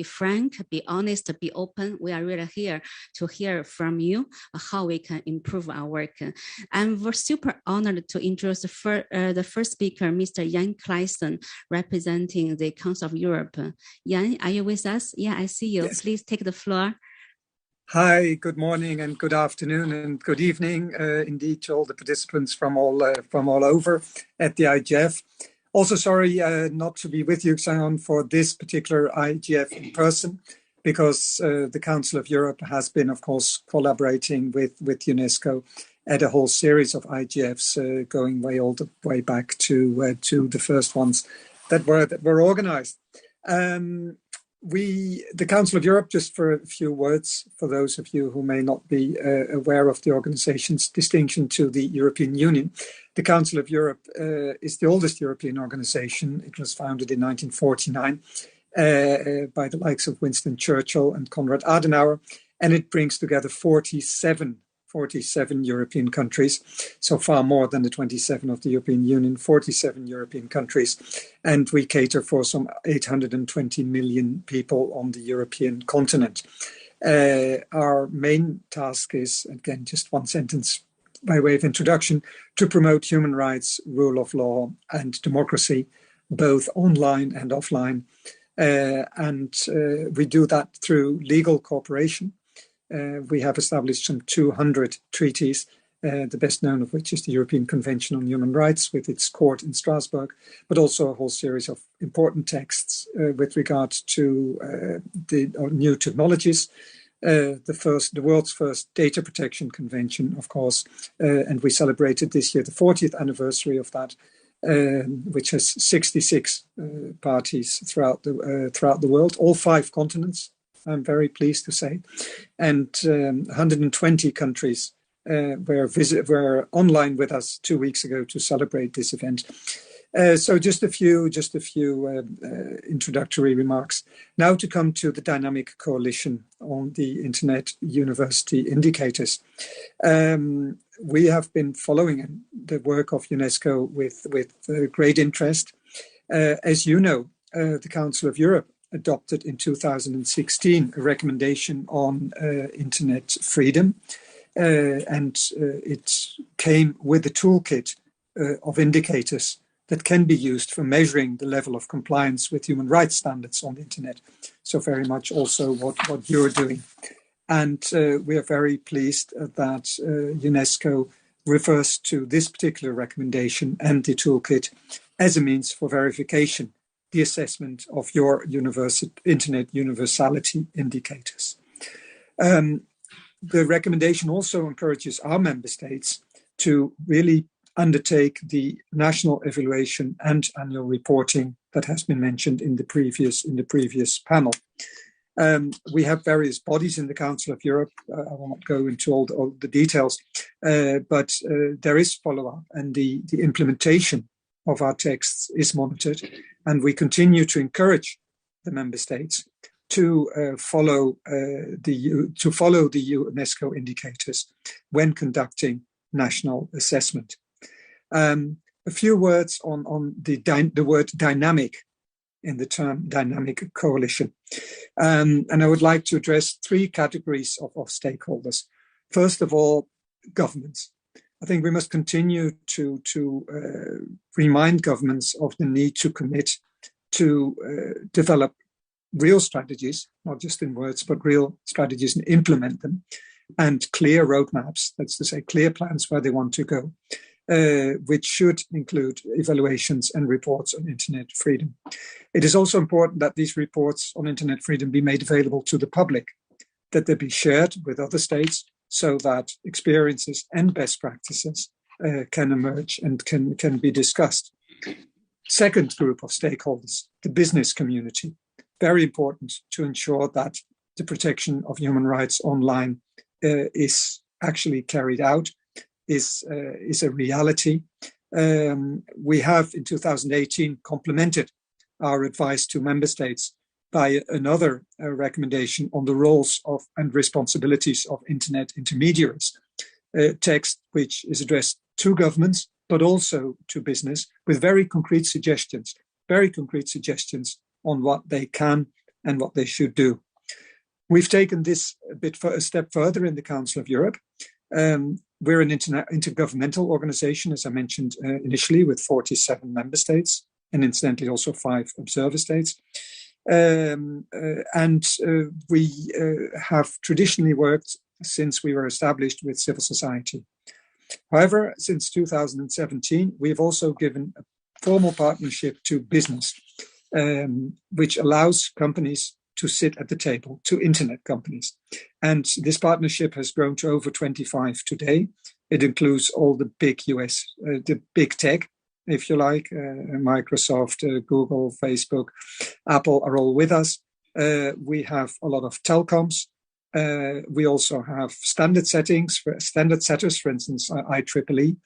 frank, be honest, be open. We are really here to hear from you how we can improve our work. And we're super honored to introduce the first speaker, Mr. Jan Kleijsen, representing the Council of Europe. Jan, are you with us? Yeah, I see you. Yes. Please take the floor. Hi, good morning and good afternoon and good evening, indeed, to all the participants from all over at the IGF. Also, sorry not to be with you, Xiang, for this particular IGF in person, because the Council of Europe has been, of course, collaborating with UNESCO at a whole series of IGFs, going all the way back to the first ones that were organized. The Council of Europe, just for a few words, for those of you who may not be aware of the organization's distinction to the European Union, the Council of Europe is the oldest European organization. It was founded in 1949 by the likes of Winston Churchill and Konrad Adenauer, and it brings together 47 European countries, so far more than the 27 of the European Union, 47 European countries, and we cater for some 820 million people on the European continent. Our main task is, again, just one sentence by way of introduction, to promote human rights, rule of law, and democracy, both online and offline. And we do that through legal cooperation. We have established some 200 treaties, the best known of which is the European Convention on Human Rights with its court in Strasbourg, but also a whole series of important texts with regard to the new technologies. The world's first data protection convention, of course, and we celebrated this year the 40th anniversary of that, which has 66 parties throughout the world, all 5 continents, I'm very pleased to say, and 120 countries were online with us 2 weeks ago to celebrate this event. So just a few introductory remarks. Now to come to the dynamic coalition on the Internet University indicators. We have been following the work of UNESCO with great interest. As you know, the Council of Europe adopted in 2016 a recommendation on Internet freedom, and it came with a toolkit of indicators that can be used for measuring the level of compliance with human rights standards on the internet. So very much also what you're doing. And we are very pleased that UNESCO refers to this particular recommendation and the toolkit as a means for verification, the assessment of your internet universality indicators. The recommendation also encourages our member states to really undertake the national evaluation and annual reporting that has been mentioned in the previous panel. We have various bodies in the Council of Europe. I will not go into all the details, but there is follow-up, and the implementation of our texts is monitored, and we continue to encourage the member states to follow the UNESCO indicators when conducting national assessment. A few words on the word dynamic in the term dynamic coalition. And I would like to address 3 categories of stakeholders. First of all, governments. I think we must continue to remind governments of the need to commit to develop real strategies, not just in words, but real strategies, and implement them, and clear roadmaps, that's to say clear plans where they want to go, which should include evaluations and reports on internet freedom. It is also important that these reports on internet freedom be made available to the public, that they be shared with other states so that experiences and best practices can emerge and can be discussed. Second group of stakeholders, the business community. Very important to ensure that the protection of human rights online is actually carried out, is a reality. We have in 2018 complemented our advice to member states by another recommendation on the roles of and responsibilities of internet intermediaries, a text which is addressed to governments, but also to business, with very concrete suggestions on what they can and what they should do. We've taken this a step further in the Council of Europe. We're an intergovernmental organization, as I mentioned initially, with 47 member states, and incidentally also 5 observer states. We have traditionally worked since we were established with civil society. However, since 2017, we've also given a formal partnership to business, which allows companies to sit at the table, to internet companies. And this partnership has grown to over 25 today. It includes all the big US, the big tech, if you like, Microsoft, Google, Facebook, Apple are all with us. We have a lot of telecoms. We also have standard setters, for instance, IEEE,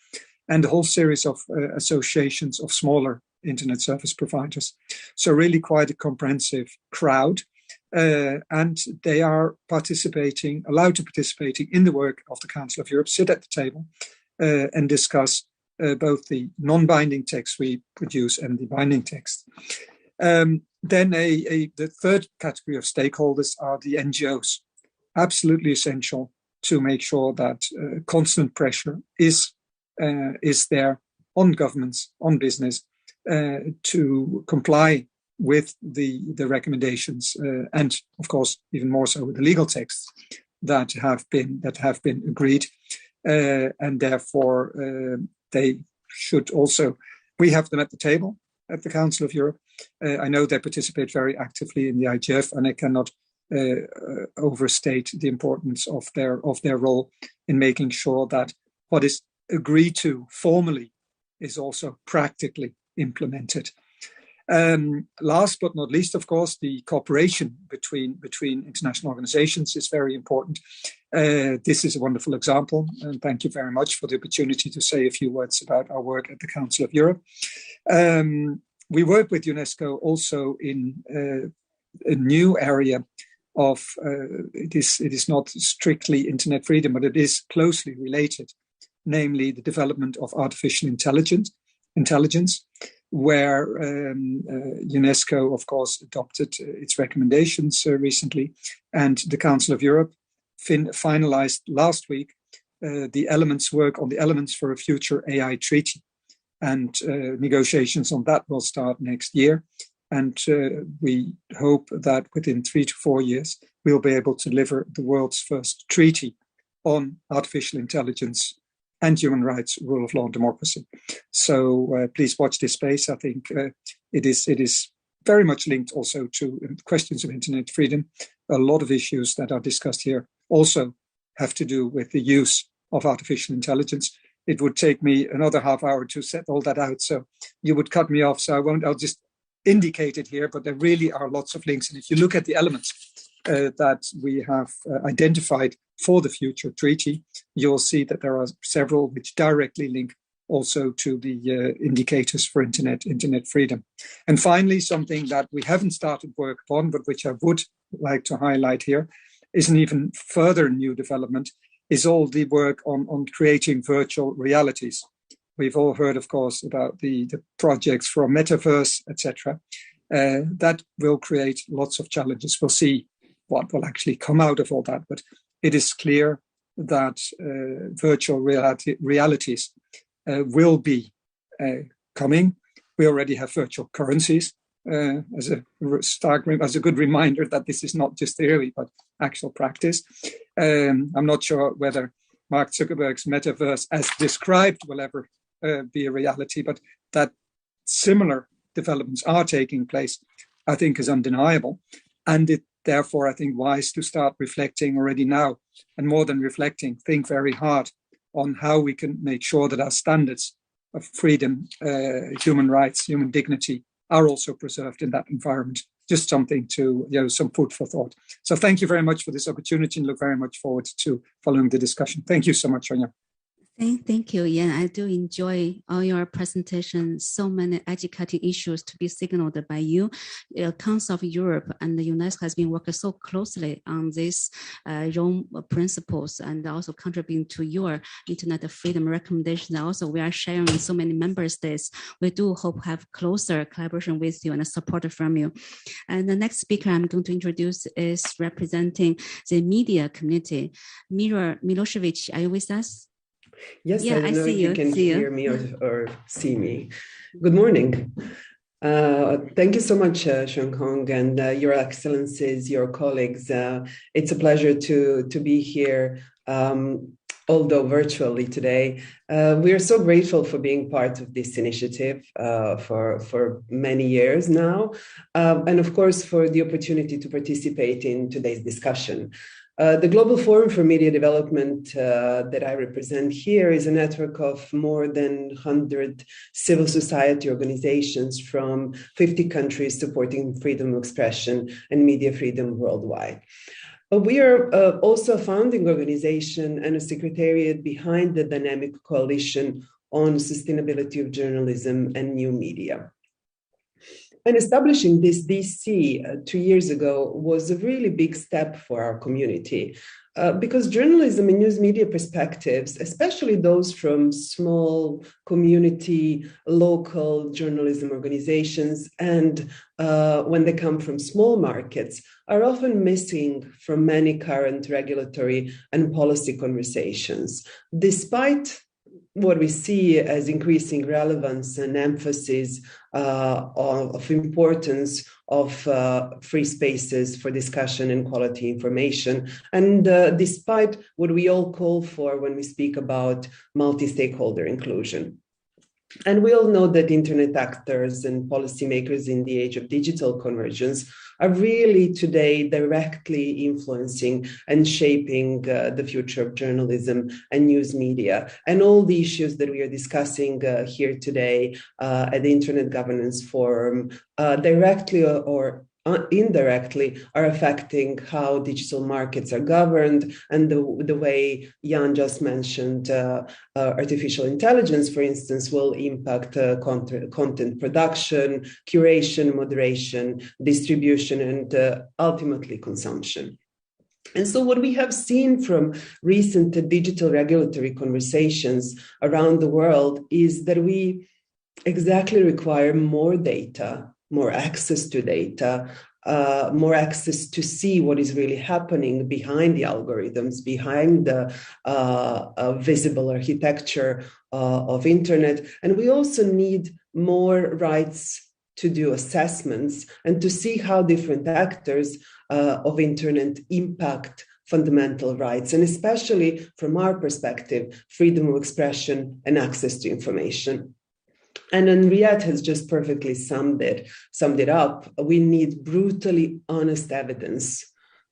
and a whole series of associations of smaller internet service providers. So really quite a comprehensive crowd. And they are allowed to participate in the work of the Council of Europe, sit at the table and discuss both the non-binding text we produce and the binding text. Then the third category of stakeholders are the NGOs, absolutely essential to make sure that constant pressure is there on governments, on business, to comply with the recommendations, and of course even more so with the legal texts that have been agreed, and therefore they should also. We have them at the table at the Council of Europe. I know they participate very actively in the IGF, and I cannot overstate the importance of their role in making sure that what is agreed to formally is also practically implemented. Last but not least, of course, the cooperation between international organizations is very important. This is a wonderful example, and thank you very much for the opportunity to say a few words about our work at the Council of Europe. We work with UNESCO also in a new area of, it is not strictly internet freedom, but it is closely related, namely the development of artificial intelligence, where UNESCO, of course, adopted its recommendations recently, and the Council of Europe finalized last week the work on the elements for a future AI treaty, and negotiations on that will start next year. And we hope that within 3 to 4 years, we'll be able to deliver the world's first treaty on artificial intelligence and human rights, rule of law, and democracy. So please watch this space. I think it is very much linked also to questions of internet freedom. A lot of issues that are discussed here also have to do with the use of artificial intelligence. It would take me another half hour to set all that out, so you would cut me off, so I won't. I'll just indicate it here, but there really are lots of links. And if you look at the elements that we have identified for the future treaty, you'll see that there are several which directly link also to the indicators for internet freedom. And finally, something that we haven't started work on, but which I would like to highlight here, is an even further new development, is all the work on creating virtual realities. We've all heard, of course, about the projects for a metaverse, etc. That will create lots of challenges. We'll see what will actually come out of all that, but it is clear that virtual realities will be coming. We already have virtual currencies as a good reminder that this is not just theory, but actual practice. I'm not sure whether Mark Zuckerberg's metaverse, as described, will ever be a reality, but that similar developments are taking place, I think, is undeniable. And it therefore, I think, wise to start reflecting already now, and more than reflecting, think very hard on how we can make sure that our standards of freedom, human rights, human dignity are also preserved in that environment. Just something to, some food for thought. So thank you very much for this opportunity, and look very much forward to following the discussion. Thank you so much, Anja. Thank you, Yan. I do enjoy all your presentations. So many educating issues to be signaled by you. Council of Europe and the UNESCO has been working so closely on these Rome principles and also contributing to your internet freedom recommendations. Also, we are sharing in so many member states. We do hope have closer collaboration with you and support from you. And the next speaker I'm going to introduce is representing the media community. Mira Milosevic, are you with us? Yes, yeah, I don't know if you can hear me or see me. Good morning. Thank you so much, Sheng Hong, and Your Excellencies, your colleagues. It's a pleasure to be here, although virtually today. We are so grateful for being part of this initiative for many years now, and of course for the opportunity to participate in today's discussion. The Global Forum for Media Development that I represent here is a network of more than 100 civil society organizations from 50 countries supporting freedom of expression and media freedom worldwide. We are also a founding organization and a secretariat behind the Dynamic Coalition on Sustainability of Journalism and New Media. And establishing this DC 2 years ago was a really big step for our community because journalism and news media perspectives, especially those from small community, local journalism organizations, and when they come from small markets, are often missing from many current regulatory and policy conversations, despite what we see as increasing relevance and emphasis of importance of free spaces for discussion and quality information. And despite what we all call for when we speak about multi-stakeholder inclusion. And we all know that internet actors and policymakers in the age of digital convergence are really today directly influencing and shaping the future of journalism and news media. And all the issues that we are discussing here today at the Internet Governance Forum directly or indirectly are affecting how digital markets are governed and the way Jan just mentioned artificial intelligence, for instance, will impact content production, curation, moderation, distribution, and ultimately consumption. And so what we have seen from recent digital regulatory conversations around the world is that we exactly require more data, more access to data, more access to see what is really happening behind the algorithms, behind the visible architecture of internet. And we also need more rights to do assessments and to see how different actors of internet impact fundamental rights, and especially from our perspective, freedom of expression and access to information. And Henriette has just perfectly summed it up. We need brutally honest evidence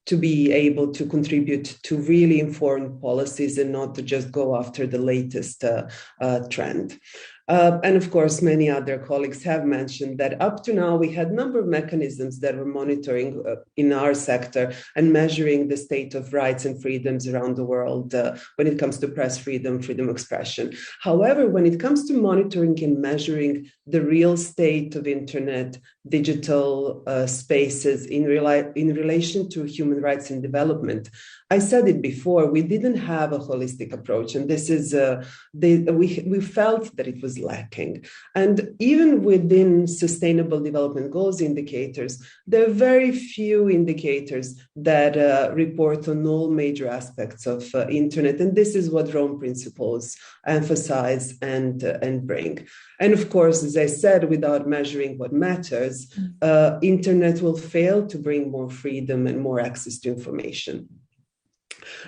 to be able to contribute to really informed policies and not to just go after the latest trend. And of course, many other colleagues have mentioned that up to now, we had a number of mechanisms that were monitoring in our sector and measuring the state of rights and freedoms around the world when it comes to press freedom, freedom of expression. However, when it comes to monitoring and measuring the real state of internet, digital spaces in relation to human rights and development, I said it before, we didn't have a holistic approach, and this is we felt that it was lacking. And even within Sustainable Development Goals indicators, there are very few indicators that report on all major aspects of internet, and this is what Rome principles emphasize and bring. And of course, as I said, without measuring what matters, internet will fail to bring more freedom and more access to information.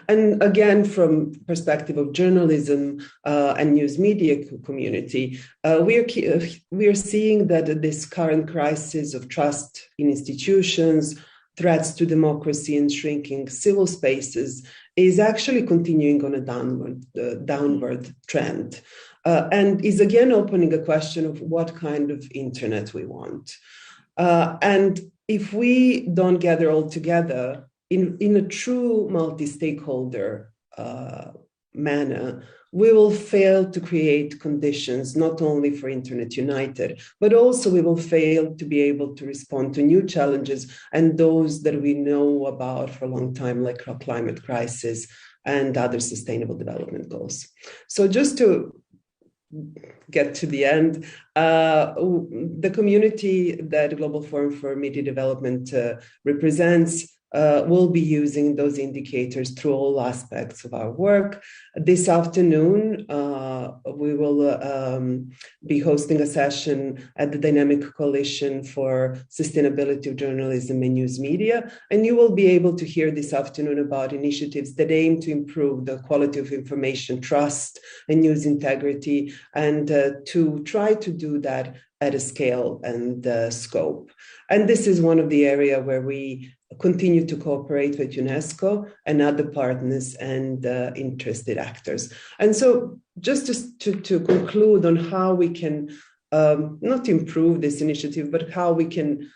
And again, from perspective of journalism and news media community, we are seeing that this current crisis of trust in institutions, threats to democracy and shrinking civil spaces is actually continuing on a downward trend. And is again opening a question of what kind of internet we want. And if we don't gather all together in a true multi-stakeholder manner, we will fail to create conditions not only for Internet United, but also we will fail to be able to respond to new challenges and those that we know about for a long time, like our climate crisis and other sustainable development goals. So just to get to the end, the community that Global Forum for Media Development represents will be using those indicators through all aspects of our work. This afternoon, we will be hosting a session at the Dynamic Coalition for Sustainability of Journalism and News Media, and you will be able to hear this afternoon about initiatives that aim to improve the quality of information, trust, and news integrity, and to try to do that at a scale and scope. And this is one of the areas where we continue to cooperate with UNESCO and other partners and interested actors. And so just to conclude on how we can not improve this initiative, but how we can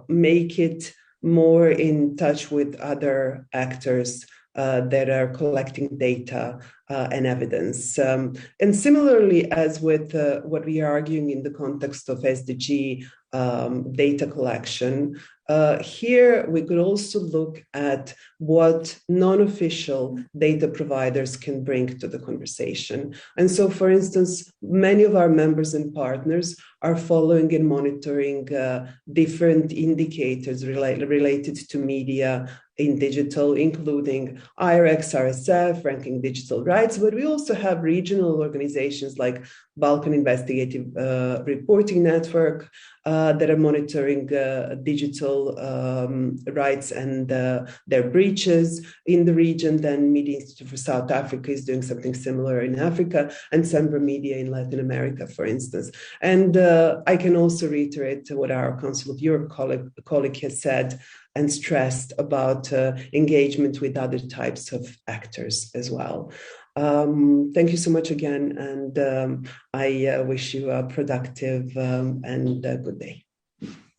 make it more in touch with other actors that are collecting data and evidence. And similarly, as with what we are arguing in the context of SDG data collection, here we could also look at what non-official data providers can bring to the conversation. And so, for instance, many of our members and partners are following and monitoring different indicators related to media in digital, including IRX, RSF, Ranking Digital Rights, but we also have regional organizations like Balkan Investigative Reporting Network that are monitoring digital rights and their breaches in the region. Then Media Institute for South Africa is doing something similar in Africa, and Sembra Media in Latin America, for instance. And I can also reiterate what our Council of Europe colleague has said and stressed about engagement with other types of actors as well. Thank you so much again, and I wish you a productive and good day.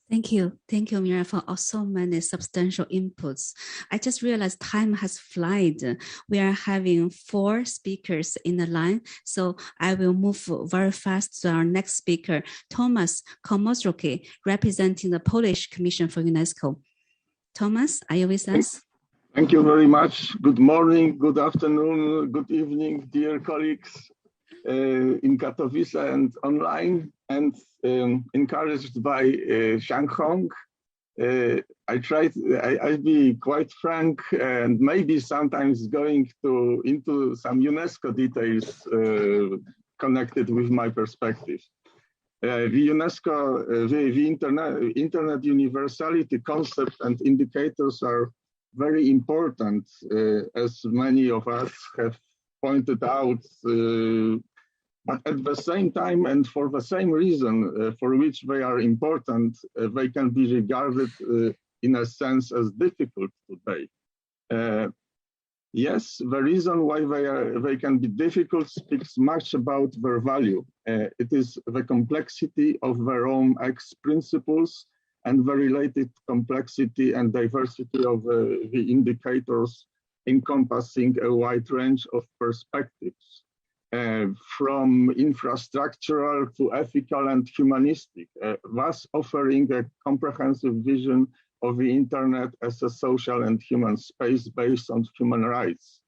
Thank you, Mira, for so many substantial inputs. I just realized time has flown. We are having 4 speakers in the line, so I will move very fast to our next speaker, Tomasz Komorowski, representing the Polish Commission for UNESCO. Thomas, are you with us? Thank you very much. Good morning, good afternoon, good evening, dear colleagues in Katowice and online, and encouraged by Shang Hong. I'll be quite frank and maybe sometimes going into some UNESCO details connected with my perspective. The UNESCO, the Internet universality concept and indicators are very important, as many of us have pointed out, but at the same time and for the same reason for which they are important, they can be regarded in a sense as difficult today. Yes, the reason why they can be difficult speaks much about their value. It is the complexity of their own X principles and the related complexity and diversity of the indicators encompassing a wide range of perspectives, from infrastructural to ethical and humanistic, thus offering a comprehensive vision of the Internet as a social and human space based on human rights.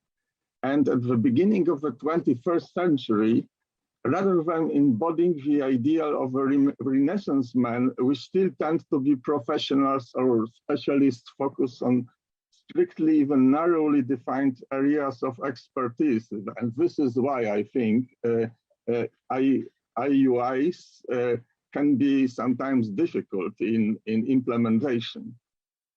And at the beginning of the 21st century, rather than embodying the ideal of a Renaissance man, we still tend to be professionals or specialists focused on strictly, even narrowly defined areas of expertise. And this is why I think IUIs can be sometimes difficult in implementation.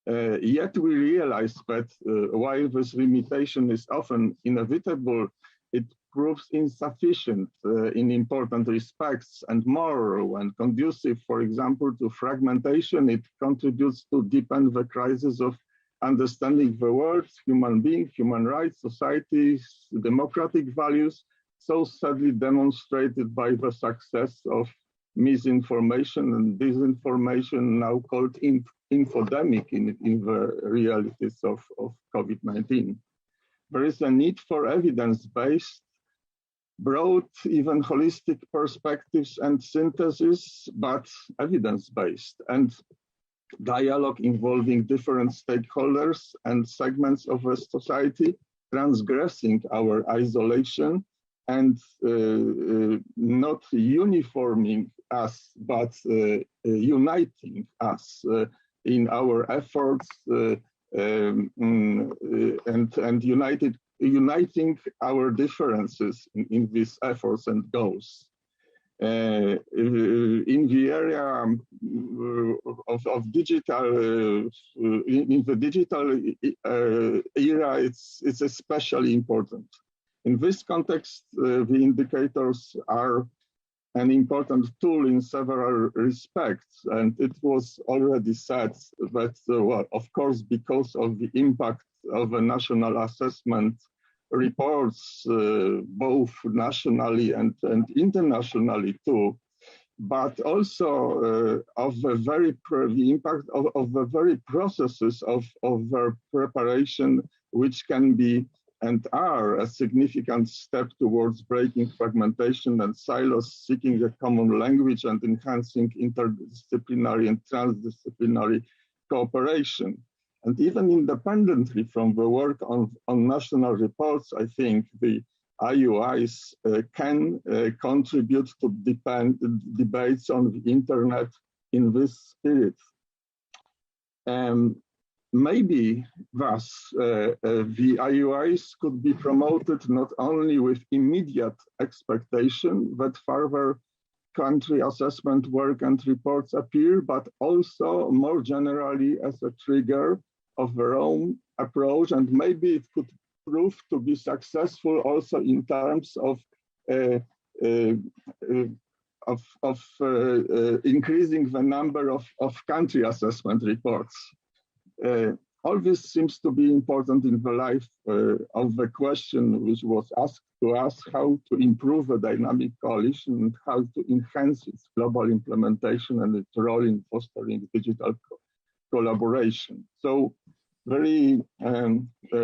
Yet we realize that while this limitation is often inevitable, it proves insufficient in important respects, and more when conducive, for example, to fragmentation, it contributes to deepen the crisis of understanding the world, human beings, human rights, societies, democratic values, so sadly demonstrated by the success of misinformation and disinformation, now called infodemic in the realities of COVID-19. there is a need for evidence-based, broad, even holistic perspectives and synthesis, but evidence-based, and dialogue involving different stakeholders and segments of a society, transgressing our isolation and not uniforming us, but uniting us in our efforts and uniting our differences in these efforts and goals. In the area of digital, in the digital era, it's especially important. In this context, the indicators are an important tool in several respects, and it was already said that, well, of course, because of the impact of a national assessment reports, both nationally and internationally too, but also of the impact of the very processes of their preparation, which can be and are a significant step towards breaking fragmentation and silos, seeking a common language and enhancing interdisciplinary and transdisciplinary cooperation. And even independently from the work on national reports, I think the IUIs can contribute to debates on the internet in this spirit. Maybe thus the IUIs could be promoted not only with immediate expectation that further country assessment work and reports appear, but also more generally as a trigger of their own approach, and maybe it could prove to be successful also in terms of increasing the number of country assessment reports. All this seems to be important in the life of the question which was asked to us, how to improve a dynamic coalition and how to enhance its global implementation and its role in fostering digital collaboration. So very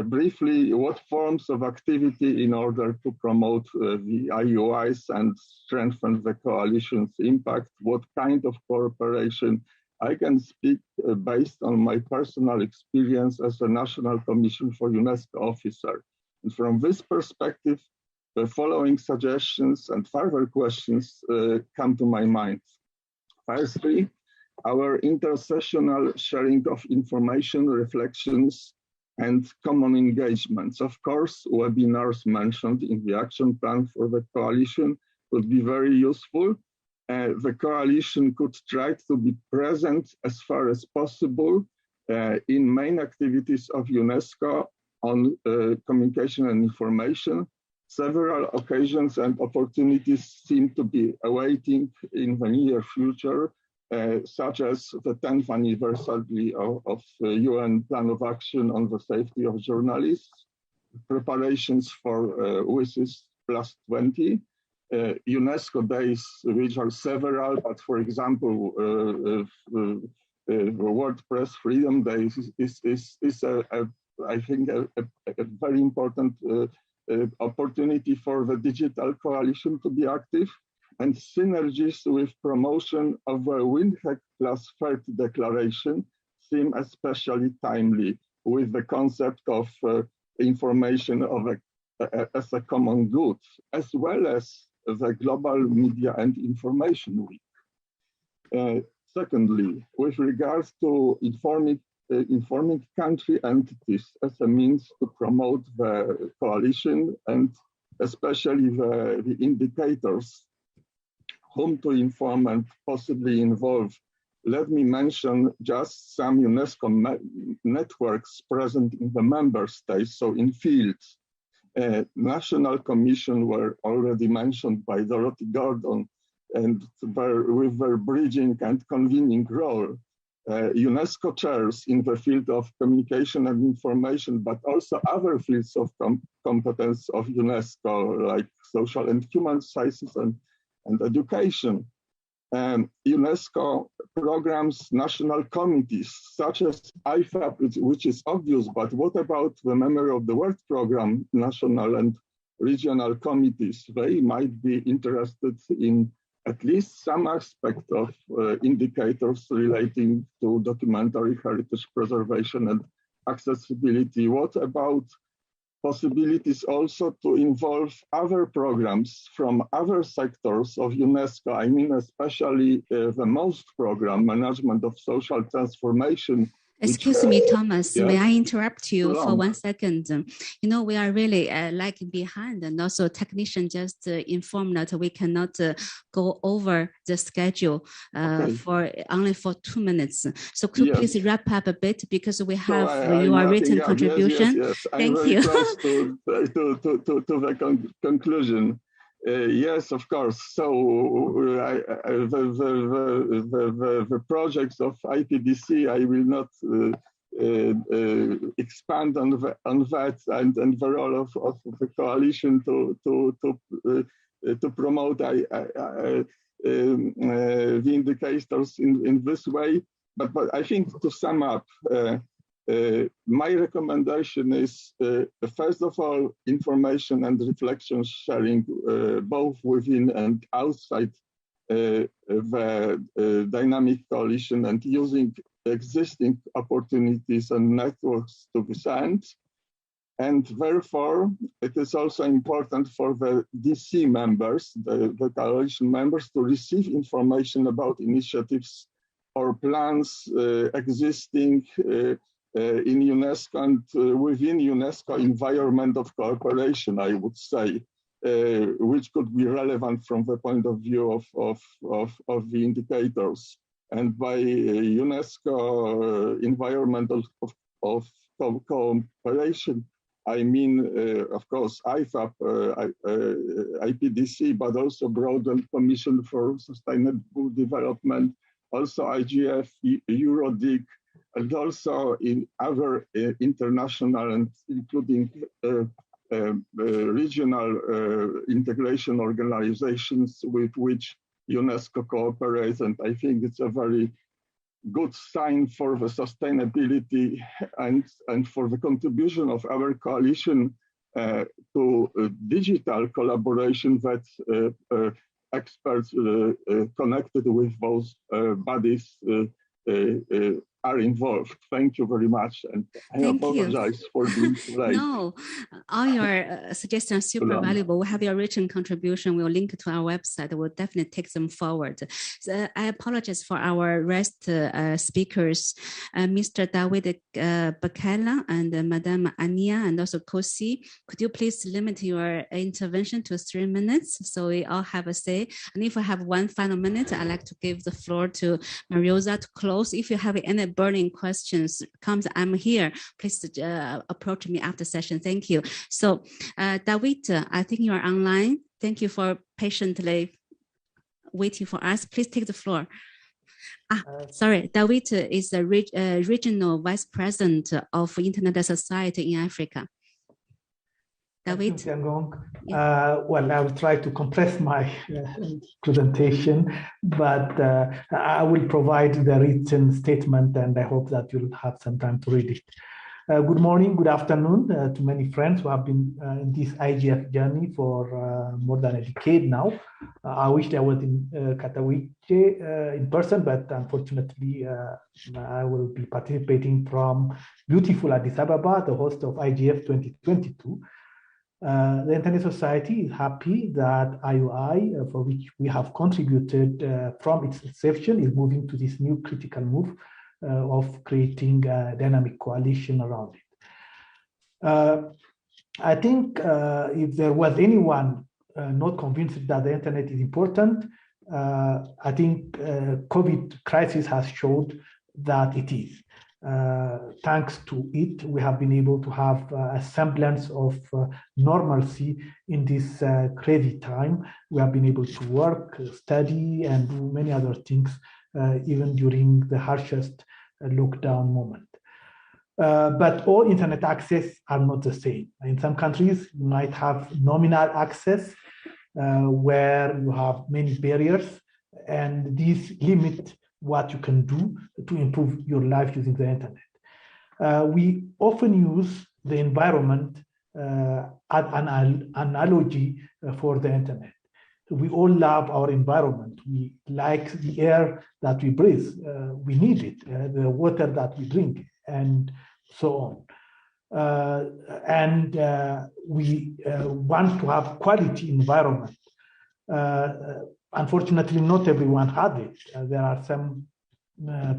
briefly, what forms of activity in order to promote the IUIs and strengthen the coalition's impact, what kind of cooperation? I can speak based on my personal experience as a National Commission for UNESCO officer. And from this perspective, the following suggestions and further questions come to my mind. Firstly, our intersessional sharing of information, reflections, and common engagements. Of course, webinars mentioned in the action plan for the coalition would be very useful. The coalition could try to be present as far as possible in main activities of UNESCO on communication and information. Several occasions and opportunities seem to be awaiting in the near future, such as the 10th anniversary of the UN Plan of Action on the Safety of Journalists, preparations for WSIS +20, UNESCO days, which are several, but for example, World Press Freedom Day is I think, a very important opportunity for the digital coalition to be active, and synergies with promotion of the Windhoek +30 declaration seem especially timely with the concept of information as a common good, as well as the Global Media and Information Week. Secondly, with regards to informing country entities as a means to promote the coalition and especially the indicators, whom to inform and possibly involve. Let me mention just some UNESCO networks present in the member states, so in fields. National Commission were already mentioned by Dorothy Gordon, and with their bridging and convening role. UNESCO chairs in the field of communication and information, but also other fields of competence of UNESCO, like social and human sciences and education. UNESCO programs national committees, such as IFAP, which is obvious, but what about the Memory of the World program, national and regional committees? They might be interested in at least some aspect of indicators relating to documentary heritage preservation and accessibility. What about possibilities also to involve other programs from other sectors of UNESCO? I mean, especially the MOST program, Management of Social Transformation. Excuse me, Thomas, yes? may I interrupt you for 1 second? You know, we are really lagging behind, and also technician just informed that we cannot go over the schedule for only 2 minutes. So could you please wrap up a bit, because we have your written contribution. Yes. Thank I'm you. very close to the conclusion. Yes, of course. So the projects of IPDC, I will not expand on that, and the role of the coalition to promote the indicators in this way. But I think, to sum up, my recommendation is, first of all, information and reflection sharing both within and outside the dynamic coalition, and using existing opportunities and networks to this end. And therefore, it is also important for the DC members, the coalition members, to receive information about initiatives or plans existing in UNESCO and within UNESCO environment of cooperation, I would say, which could be relevant from the point of view of the indicators. And by UNESCO environment of cooperation, I mean, of course, IFAP, IPDC, but also broader Commission for Sustainable Development, also IGF, EuroDIG, and also in other international and including regional integration organizations with which UNESCO cooperates. And I think it's a very good sign for the sustainability and for the contribution of our coalition to digital collaboration that experts connected with those bodies are involved. Thank you very much, and I apologize for being late. No, all your suggestions are super valuable. We have your written contribution. We'll link to our website. We'll definitely take them forward. So I apologize for our rest speakers, Mr. David Bakela and Madame Ania, and also Kosi. Could you please limit your intervention to 3 minutes so we all have a say? And if I have 1 final minute, I'd like to give the floor to Mariosa to close. If you have any burning questions, I'm here. Please approach me after session. Thank you. So, David, I think you are online. Thank you for patiently waiting for us. Please take the floor. Sorry, David is the regional vice president of Internet Society in Africa. David? Well, I will try to compress my presentation, but I will provide the written statement, and I hope that you'll have some time to read it. Good morning, good afternoon to many friends who have been in this IGF journey for more than a decade now. I wished I was in Katowice in person, but unfortunately I will be participating from beautiful Addis Ababa, the host of IGF 2022. The Internet Society is happy that IOI, for which we have contributed from its inception, is moving to this new critical move of creating a dynamic coalition around it. I think if there was anyone not convinced that the internet is important, I think COVID crisis has showed that it is. Thanks to it, we have been able to have a semblance of normalcy in this crazy time. We have been able to work, study, and do many other things, even during the harshest lockdown moment. But all internet access are not the same. In some countries, you might have nominal access, where you have many barriers and these limit what you can do to improve your life using the internet. We often use the environment as an analogy for the internet. We all love our environment. We like the air that we breathe. We need it, the water that we drink, and so on. We want to have quality environment. Unfortunately, not everyone has it. There are some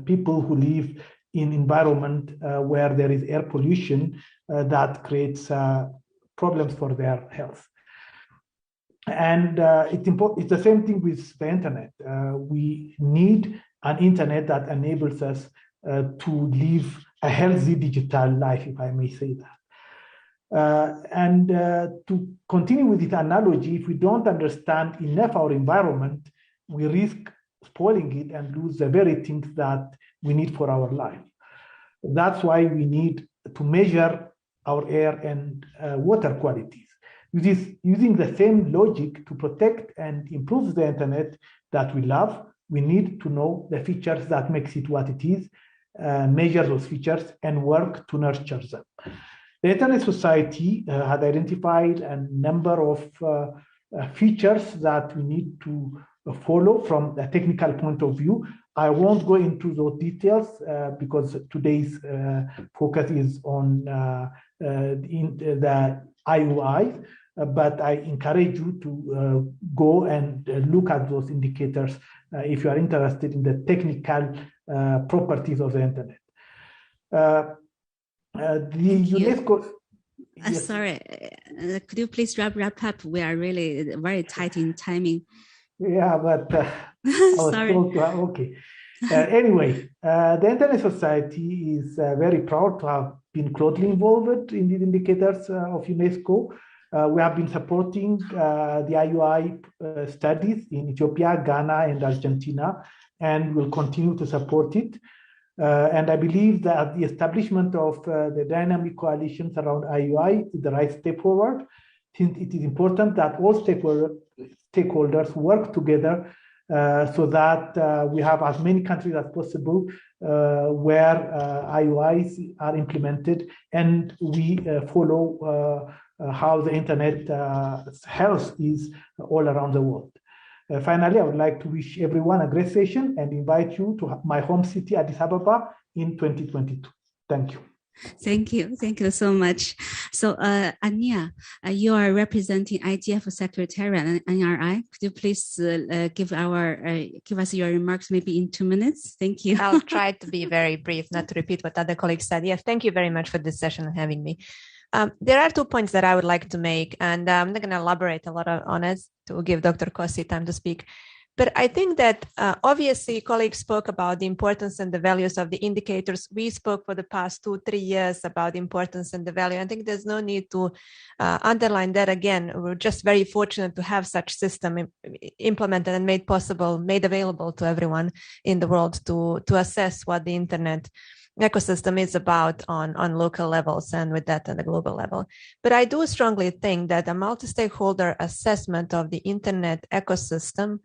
people who live in environment where there is air pollution that creates problems for their health. And it's the same thing with the internet. We need an internet that enables us to live a healthy digital life, if I may say that. To continue with this analogy, if we don't understand enough our environment, we risk spoiling it and lose the very things that we need for our life. That's why we need to measure our air and water qualities. Using the same logic to protect and improve the internet that we love, we need to know the features that makes it what it is, measure those features, and work to nurture them. The Internet Society had identified a number of features that we need to follow from a technical point of view. I won't go into those details because today's focus is on the IOI, but I encourage you to go and look at those indicators if you are interested in the technical properties of the internet. The UNESCO. Yes. Sorry, could you please wrap up? We are really very tight in timing. Yeah, but sorry. Okay. Anyway, the Internet Society is very proud to have been closely involved in these indicators of UNESCO. We have been supporting the IUI studies in Ethiopia, Ghana, and Argentina, and will continue to support it. And I believe that the establishment of the dynamic coalitions around IUI is the right step forward, since it is important that all stakeholders work together so that we have as many countries as possible where IUIs are implemented, and we follow how the internet health is all around the world. Finally, I would like to wish everyone a great session and invite you to my home city, Addis Ababa, in 2022. Thank you. Thank you. Thank you so much. So, Ania, you are representing IGF Secretariat and NRI. Could you please give us your remarks maybe in 2 minutes? Thank you. I'll try to be very brief, not to repeat what other colleagues said. Yes, thank you very much for this session and having me. There are 2 points that I would like to make, and I'm not going to elaborate a lot on it to give Dr. Kossi time to speak. But I think that obviously colleagues spoke about the importance and the values of the indicators. We spoke for the past 2-3 years about the importance and the value. I think there's no need to underline that again. We're just very fortunate to have such system implemented and made available to everyone in the world to assess what the internet ecosystem is about on local levels and with that at a global level. But I do strongly think that a multi-stakeholder assessment of the internet ecosystem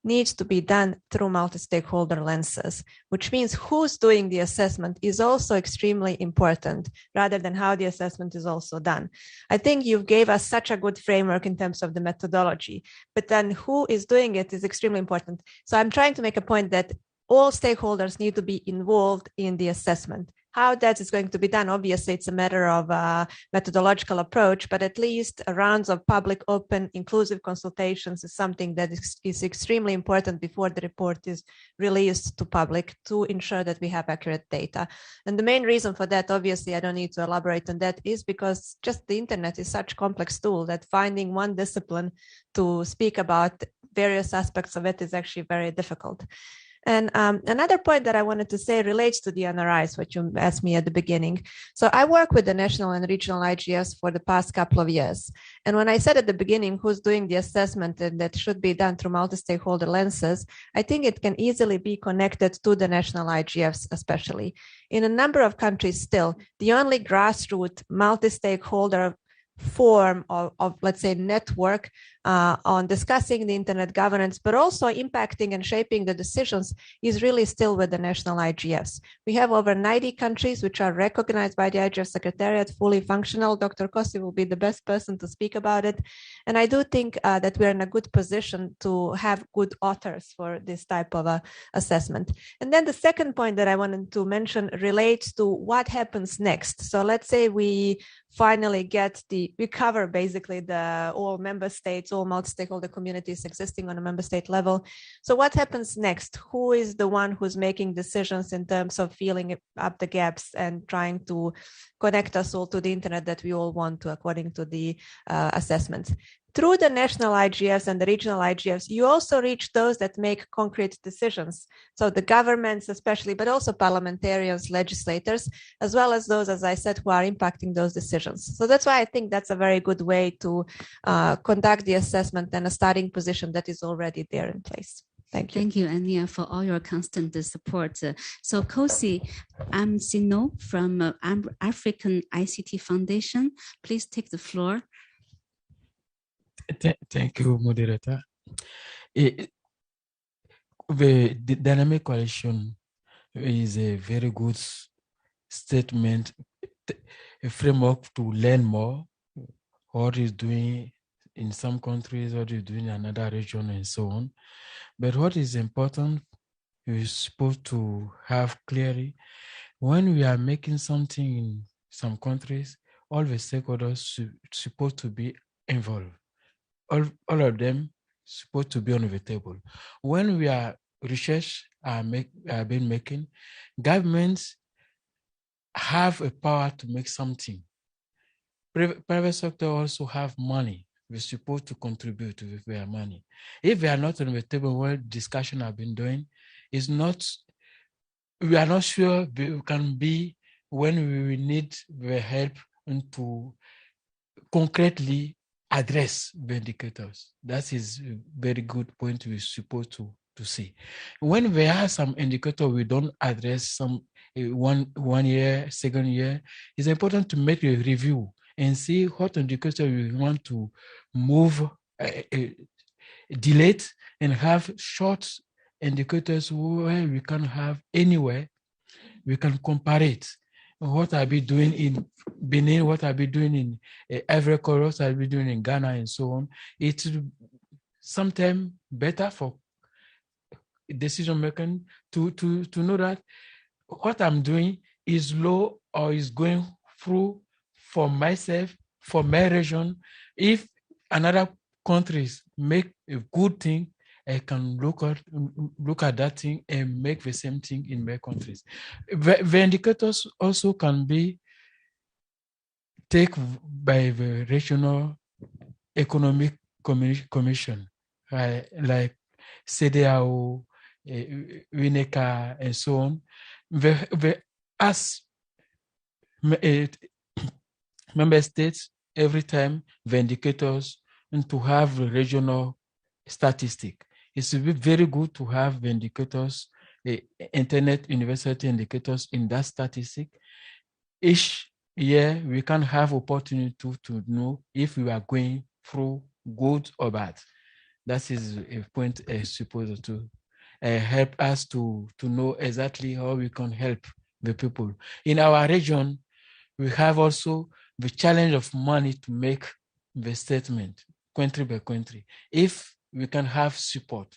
needs to be done through multi-stakeholder lenses, which means who's doing the assessment is also extremely important rather than how the assessment is also done. I think you gave us such a good framework in terms of the methodology, but then who is doing it is extremely important. So I'm trying to make a point that all stakeholders need to be involved in the assessment. How that is going to be done, obviously, it's a matter of a methodological approach, but at least rounds of public, open, inclusive consultations is something that is extremely important before the report is released to public to ensure that we have accurate data. And the main reason for that, obviously, I don't need to elaborate on that, is because just the internet is such a complex tool that finding one discipline to speak about various aspects of it is actually very difficult. And another point that I wanted to say relates to the NRIs, which you asked me at the beginning. So I work with the national and regional IGFs for the past couple of years. And when I said at the beginning who's doing the assessment and that should be done through multi-stakeholder lenses, I think it can easily be connected to the national IGFs, especially. In a number of countries still, the only grassroots multi-stakeholder form of let's say, network on discussing the internet governance, but also impacting and shaping the decisions is really still with the national IGFs. We have over 90 countries which are recognized by the IGF Secretariat, fully functional. Dr. Kossi will be the best person to speak about it. And I do think that we're in a good position to have good authors for this type of assessment. And then the second point that I wanted to mention relates to what happens next. So let's say we finally we cover basically all member states, all multi-stakeholder communities existing on a member state level. So what happens next? Who is the one who's making decisions in terms of filling up the gaps and trying to connect us all to the internet that we all want to, according to the assessments? Through the national IGFs and the regional IGFs, you also reach those that make concrete decisions. So the governments especially, but also parliamentarians, legislators, as well as those, as I said, who are impacting those decisions. So that's why I think that's a very good way to conduct the assessment and a starting position that is already there in place. Thank you. Thank you, Ania, for all your constant support. So Kosi Amsino from African ICT Foundation, please take the floor. Thank you, moderator. The dynamic coalition is a very good statement, a framework to learn more what is doing in some countries, what is doing in another region, and so on. But what is important, we're supposed to have clearly, when we are making something in some countries, all the stakeholders supposed to be involved. All of them supposed to be on the table. When we are research are being making, governments have a power to make something. Private sector also have money. We're supposed to contribute with their money. If they are not on the table where discussion have been doing, we are not sure we can be when we will need the help and to concretely address the indicators. That is a very good point we're supposed to see. When there are some indicators we don't address, some one year, second year, it's important to make a review and see what indicator we want to move, delete, and have short indicators where we can have anywhere, we can compare it. What I'll be doing in Benin, what I'll be doing in Ivory Coast, what I'll be doing in Ghana, and so on. It's sometimes better for decision making to know that what I'm doing is low or is going through for myself, for my region. If another countries make a good thing, I can look at that thing and make the same thing in my countries. The indicators also can be taken by the regional economic commission, like CDAO, WINECA, and so on. As member states, every time the indicators and to have regional statistic. It's very good to have the indicators, the internet university indicators in that statistic. Each year, we can have opportunity to know if we are going through good or bad. That is a point supposed to help us to know exactly how we can help the people. In our region, we have also the challenge of money to make the statement, country by country. If we can have support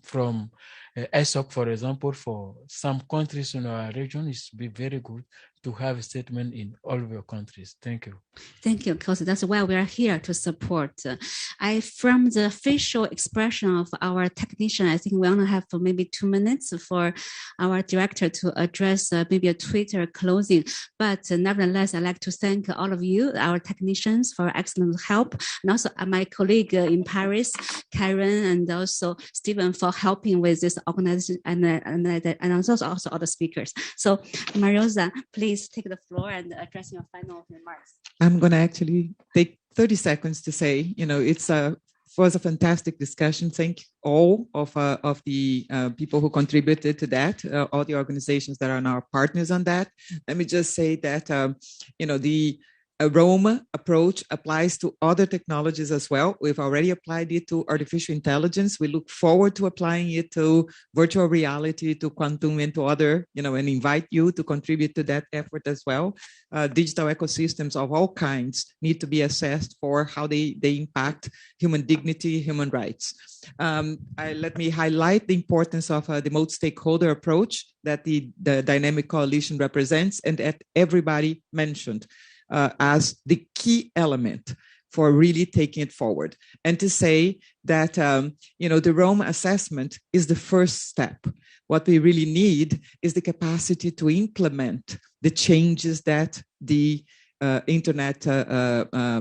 from ESOC, for example, for some countries in our region, it's be very good to have a statement in all of your countries. Thank you. Thank you, Kosi. That's why we are here to support. From the facial expression of our technician, I think we only have for maybe 2 minutes for our director to address maybe a Twitter closing. But nevertheless, I'd like to thank all of you, our technicians, for excellent help, and also my colleague in Paris, Karen, and also Stephen, for helping with this organization, and also all the speakers. So, Mariosa, please take the floor and address your final remarks. I'm going to actually take 30 seconds to say, it's was a fantastic discussion. Thank all of the people who contributed to that, all the organizations that are now partners on that. Let me just say that, the a Roma approach applies to other technologies as well. We've already applied it to artificial intelligence. We look forward to applying it to virtual reality, to quantum, and to other, and invite you to contribute to that effort as well. Digital ecosystems of all kinds need to be assessed for how they impact human dignity, human rights. Let me highlight the importance of the multi-stakeholder approach that the Dynamic Coalition represents and that everybody mentioned as the key element for really taking it forward. And to say that, the Rome assessment is the first step. What we really need is the capacity to implement the changes that the internet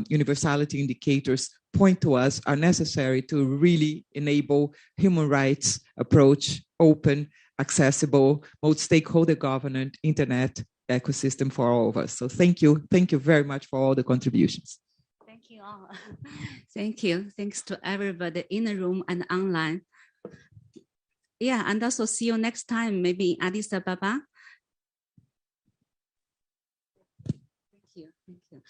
universality indicators point to us are necessary to really enable human rights approach, open, accessible, multi-stakeholder governance internet ecosystem for all of us. So thank you very much for all the contributions. Thank you all. Thank you. Thanks to everybody in the room and online. Yeah, and also see you next time, maybe in Addis Ababa. Thank you. Thank you.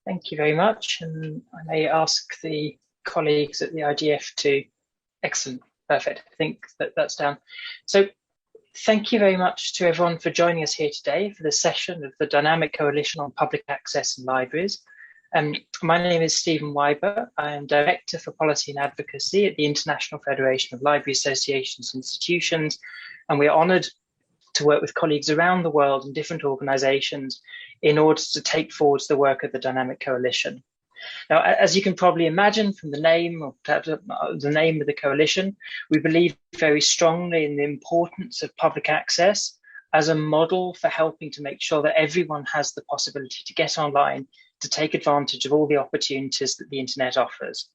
Thank you very much. And I may ask the colleagues at the IGF to, excellent, perfect. I think that's down. So thank you very much to everyone for joining us here today for this session of the Dynamic Coalition on Public Access and Libraries. My name is Stephen Weiber. I am Director for Policy and Advocacy at the International Federation of Library Associations and Institutions, and we are honoured to work with colleagues around the world in different organisations in order to take forward the work of the Dynamic Coalition. Now, as you can probably imagine from the name, or perhaps the name of the coalition, we believe very strongly in the importance of public access as a model for helping to make sure that everyone has the possibility to get online, to take advantage of all the opportunities that the internet offers.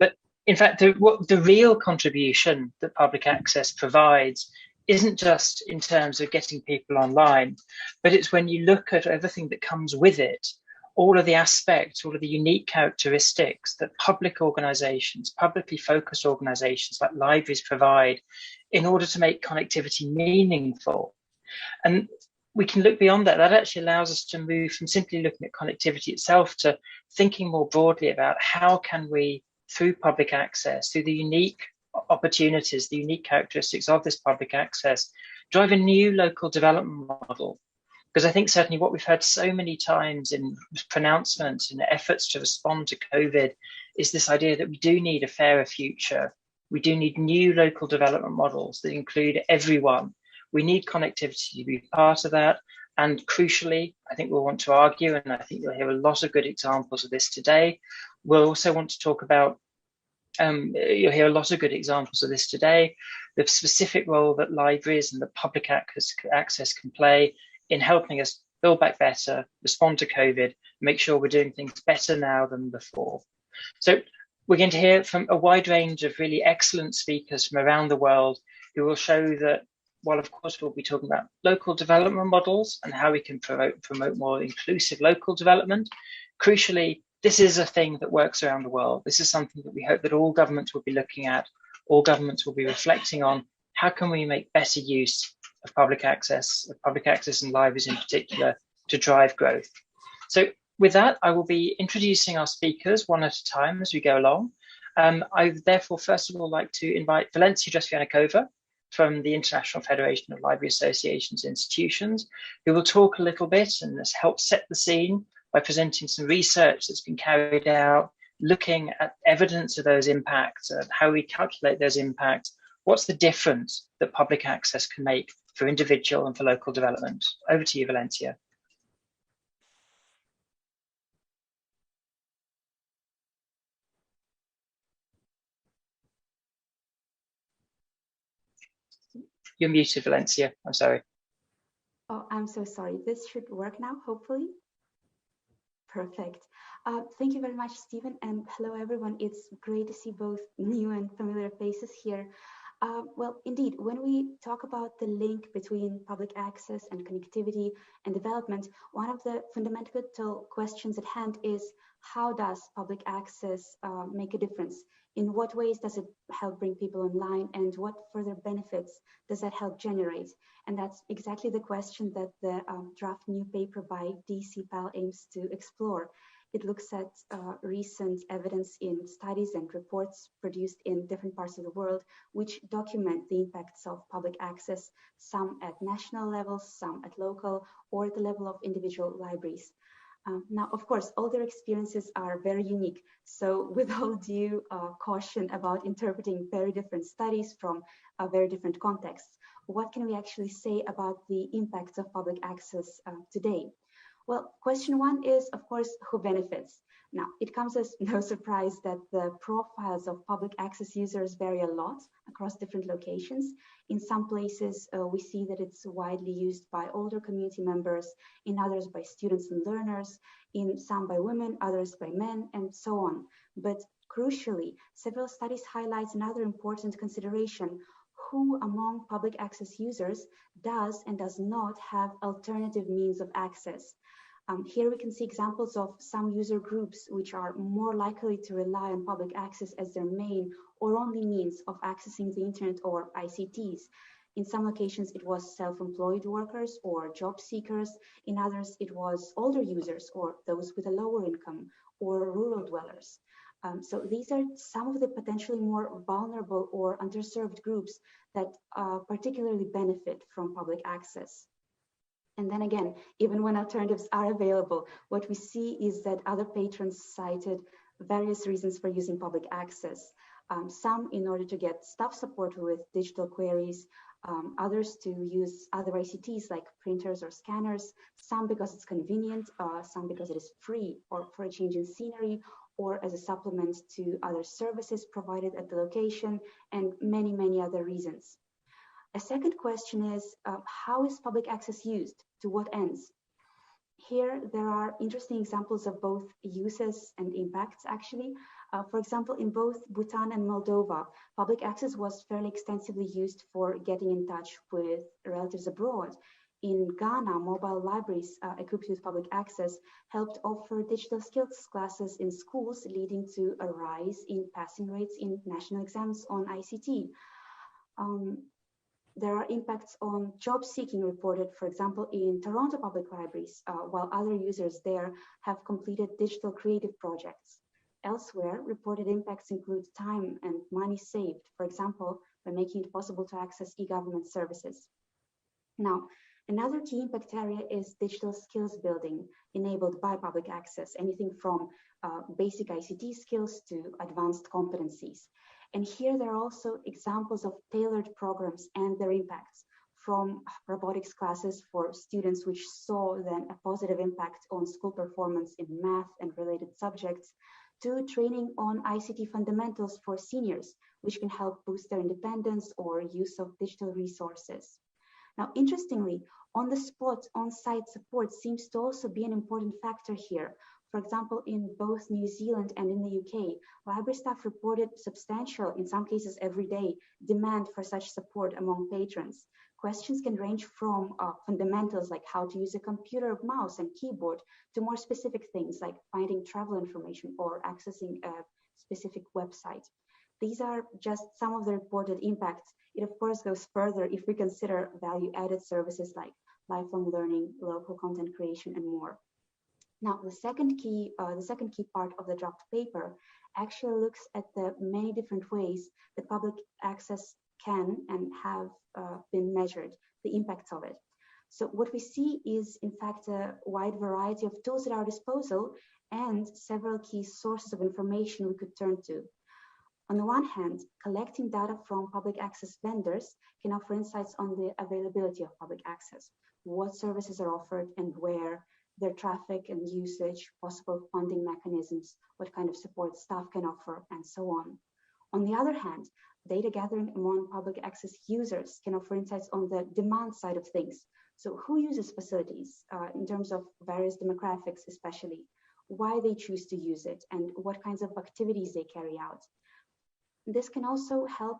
But in fact, the real contribution that public access provides isn't just in terms of getting people online, but it's when you look at everything that comes with it, all of the aspects, all of the unique characteristics that public organizations, publicly focused organizations like libraries provide in order to make connectivity meaningful. And we can look beyond that. That actually allows us to move from simply looking at connectivity itself to thinking more broadly about how can we, through public access, through the unique opportunities, the unique characteristics of this public access, drive a new local development model. Because I think certainly what we've heard so many times in pronouncements and efforts to respond to COVID is this idea that we do need a fairer future. We do need new local development models that include everyone. We need connectivity to be part of that. And crucially, I think we'll want to argue, and I think you'll hear a lot of good examples of this today. We'll also want to talk about you'll hear a lot of good examples of this today, the specific role that libraries and the public access can play in helping us build back better, respond to COVID, make sure we're doing things better now than before. So we're going to hear from a wide range of really excellent speakers from around the world who will show that while of course we'll be talking about local development models and how we can promote more inclusive local development, crucially, this is a thing that works around the world. This is something that we hope that all governments will be looking at, all governments will be reflecting on. How can we make better use of public access and libraries in particular, to drive growth? So with that, I will be introducing our speakers one at a time as we go along. I therefore, first of all, like to invite Valencia Dresvianikova from the International Federation of Library Associations and Institutions, who will talk a little bit and help set the scene by presenting some research that's been carried out, looking at evidence of those impacts, how we calculate those impacts, what's the difference that public access can make for individual and for local development. Over to you, Valencia. You're muted, Valencia. I'm sorry. Oh, I'm so sorry. This should work now, hopefully. Perfect. Thank you very much, Stephen, and hello, everyone. It's great to see both new and familiar faces here. Well, indeed, when we talk about the link between public access and connectivity and development, one of the fundamental questions at hand is, how does public access make a difference? In what ways does it help bring people online, and what further benefits does that help generate? And that's exactly the question that the draft new paper by DC Pal aims to explore. It looks at recent evidence in studies and reports produced in different parts of the world, which document the impacts of public access, some at national levels, some at local, or at the level of individual libraries. Now, of course, all their experiences are very unique. So with all due caution about interpreting very different studies from very different contexts, what can we actually say about the impacts of public access today? Well, question one is, of course, who benefits? Now, it comes as no surprise that the profiles of public access users vary a lot across different locations. In some places, we see that it's widely used by older community members, in others by students and learners, in some by women, others by men, and so on. But crucially, several studies highlight another important consideration: who among public access users does and does not have alternative means of access. Here we can see examples of some user groups which are more likely to rely on public access as their main or only means of accessing the internet or ICTs. In some locations, it was self-employed workers or job seekers. In others, it was older users or those with a lower income or rural dwellers. So these are some of the potentially more vulnerable or underserved groups that particularly benefit from public access. And then again, even when alternatives are available, what we see is that other patrons cited various reasons for using public access. Some in order to get staff support with digital queries, others to use other ICTs like printers or scanners, some because it's convenient, some because it is free or for a change in scenery, or as a supplement to other services provided at the location, and many, many other reasons. A second question is, how is public access used? To what ends? Here, there are interesting examples of both uses and impacts, actually. For example, in both Bhutan and Moldova, public access was fairly extensively used for getting in touch with relatives abroad. In Ghana, mobile libraries equipped with public access helped offer digital skills classes in schools, leading to a rise in passing rates in national exams on ICT. There are impacts on job seeking reported, for example, in Toronto public libraries, while other users there have completed digital creative projects. Elsewhere, reported impacts include time and money saved, for example, by making it possible to access e-government services. Now, another key impact area is digital skills building enabled by public access, anything from basic ICT skills to advanced competencies. And here there are also examples of tailored programs and their impacts, from robotics classes for students which saw then a positive impact on school performance in math and related subjects, to training on ICT fundamentals for seniors, which can help boost their independence or use of digital resources. Now, interestingly, on the spot, on-site support seems to also be an important factor here. For example, in both New Zealand and in the UK, library staff reported substantial, in some cases every day, demand for such support among patrons. Questions can range from fundamentals like how to use a computer, mouse, and keyboard to more specific things like finding travel information or accessing a specific website. These are just some of the reported impacts. It of course goes further if we consider value-added services like lifelong learning, local content creation, and more. Now, the second key part of the draft paper actually looks at the many different ways that public access can and have been measured, the impacts of it. So what we see is, in fact, a wide variety of tools at our disposal and several key sources of information we could turn to. On the one hand, collecting data from public access vendors can offer insights on the availability of public access, what services are offered and where, their traffic and usage, possible funding mechanisms, what kind of support staff can offer, and so on. On the other hand, data gathering among public access users can offer insights on the demand side of things. So who uses facilities in terms of various demographics, especially, why they choose to use it, and what kinds of activities they carry out. This can also help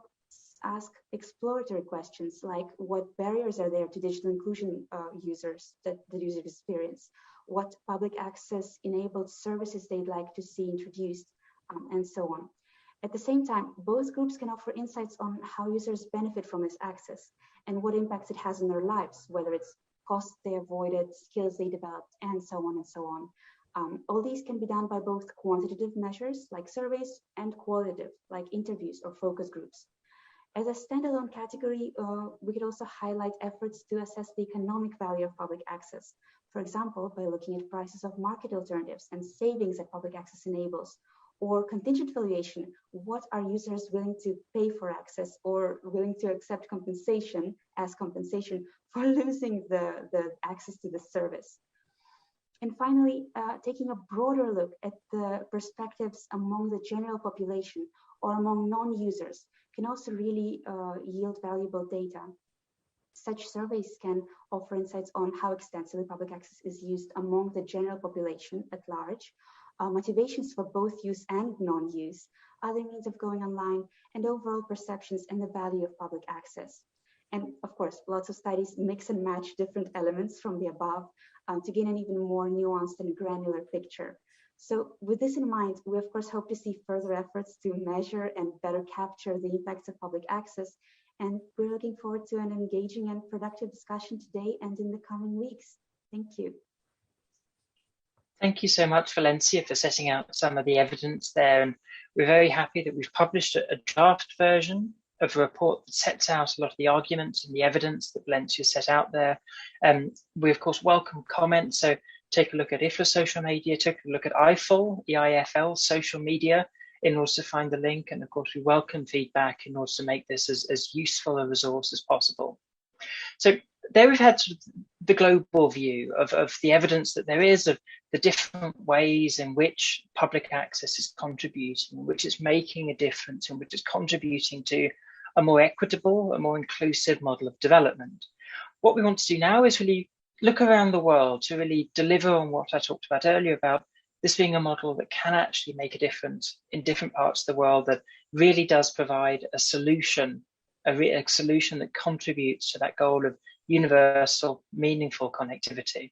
ask exploratory questions like what barriers are there to digital inclusion users that the user experience, what public access enabled services they'd like to see introduced, and so on. At the same time, both groups can offer insights on how users benefit from this access and what impacts it has on their lives, whether it's costs they avoided, skills they developed, and so on and so on. All these can be done by both quantitative measures like surveys and qualitative like interviews or focus groups. As a standalone category, we could also highlight efforts to assess the economic value of public access. For example, by looking at prices of market alternatives and savings that public access enables, or contingent valuation, what are users willing to pay for access or willing to accept compensation as compensation for losing the access to the service. And finally, taking a broader look at the perspectives among the general population or among non-users can also really yield valuable data. Such surveys can offer insights on how extensively public access is used among the general population at large, motivations for both use and non-use, other means of going online, and overall perceptions and the value of public access. And of course, lots of studies mix and match different elements from the above to gain an even more nuanced and granular picture. So with this in mind, we of course hope to see further efforts to measure and better capture the impacts of public access And we're looking forward to an engaging and productive discussion today and in the coming weeks. Thank you. Thank you so much, Valencia, for setting out some of the evidence there. And we're very happy that we've published a draft version of a report that sets out a lot of the arguments and the evidence that Valencia set out there. We, of course, welcome comments. So take a look at IFLA social media, take a look at EIFL, EIFL social media in order to find the link. And of course, we welcome feedback in order to make this as useful a resource as possible. So there we've had sort of the global view of the evidence that there is of the different ways in which public access is contributing, in which it's making a difference, in which it's contributing to a more equitable, a more inclusive model of development. What we want to do now is really look around the world to really deliver on what I talked about earlier about this being a model that can actually make a difference in different parts of the world, that really does provide a solution, a solution that contributes to that goal of universal, meaningful connectivity.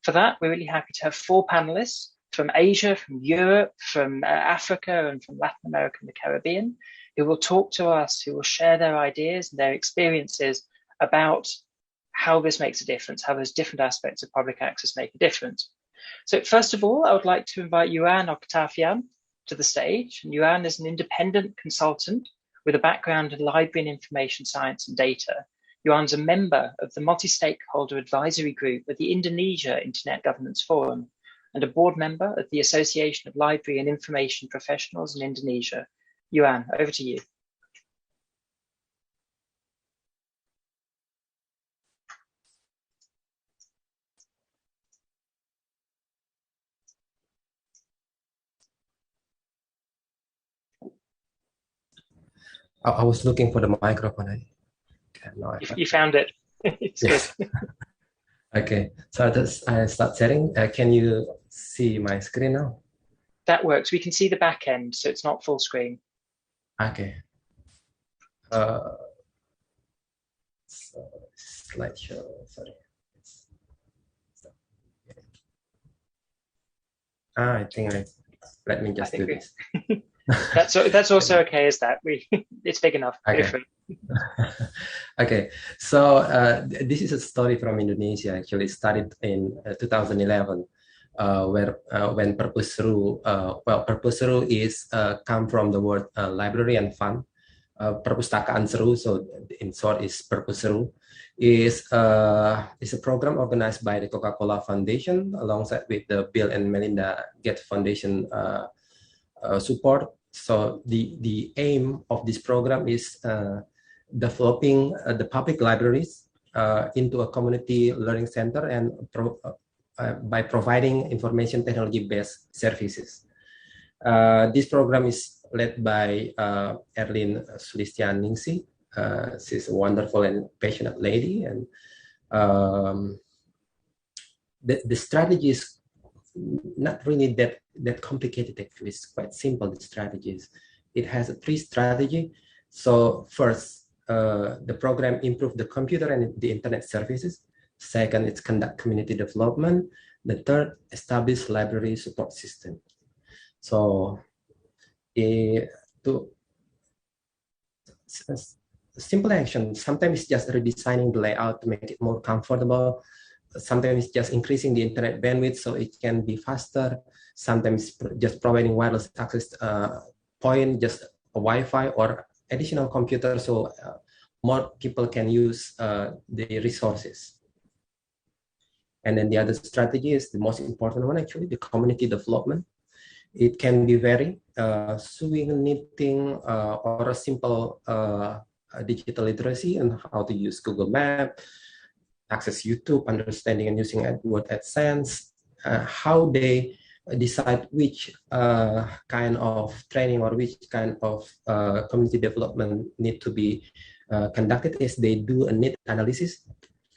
For that, we're really happy to have 4 panelists from Asia, from Europe, from Africa, and from Latin America and the Caribbean, who will talk to us, who will share their ideas and their experiences about how this makes a difference, how those different aspects of public access make a difference. So first of all, I would like to invite Ioan Octavian to the stage. And Ioan is an independent consultant with a background in library and information science and data. Ioan's a member of the multi-stakeholder advisory group at the Indonesia Internet Governance Forum and a board member of the Association of Library and Information Professionals in Indonesia. Ioan, over to you. I was looking for the microphone. You found it. It's yes. Good. Okay, so I start sharing. Can you see my screen now? That works. We can see the back end, so it's not full screen. Okay. So slideshow. Sorry. I think let me just do this. That's also okay. Is that it's big enough. Okay. Okay, so this is a story from Indonesia. Actually, it started in 2011, where when Perpuseru, Perpuseru is come from the word library and fund. Perpustakaan Seru, so in short is Perpuseru, is a program organized by the Coca-Cola Foundation alongside with the Bill and Melinda Gates Foundation support. So the aim of this program is developing the public libraries into a community learning center and by providing information technology-based services. This program is led by Erlyn Sulistianingsih. She's a wonderful and passionate lady, and the strategy is not really that complicated. Actually, it's quite simple. The strategies. It has 3 strategies. So first, the program improve the computer and the internet services. Second, it's conduct community development. The third, establish library support system. So to simple action, sometimes it's just redesigning the layout to make it more comfortable. Sometimes it's just increasing the internet bandwidth so it can be faster. Sometimes just providing wireless access point, just a Wi-Fi or additional computer so more people can use the resources. And then the other strategy is the most important one, actually, the community development. It can be very sewing, knitting, or a simple digital literacy and how to use Google Maps, access YouTube, understanding and using AdSense, how they decide which kind of training or which kind of community development need to be conducted is they do a need analysis.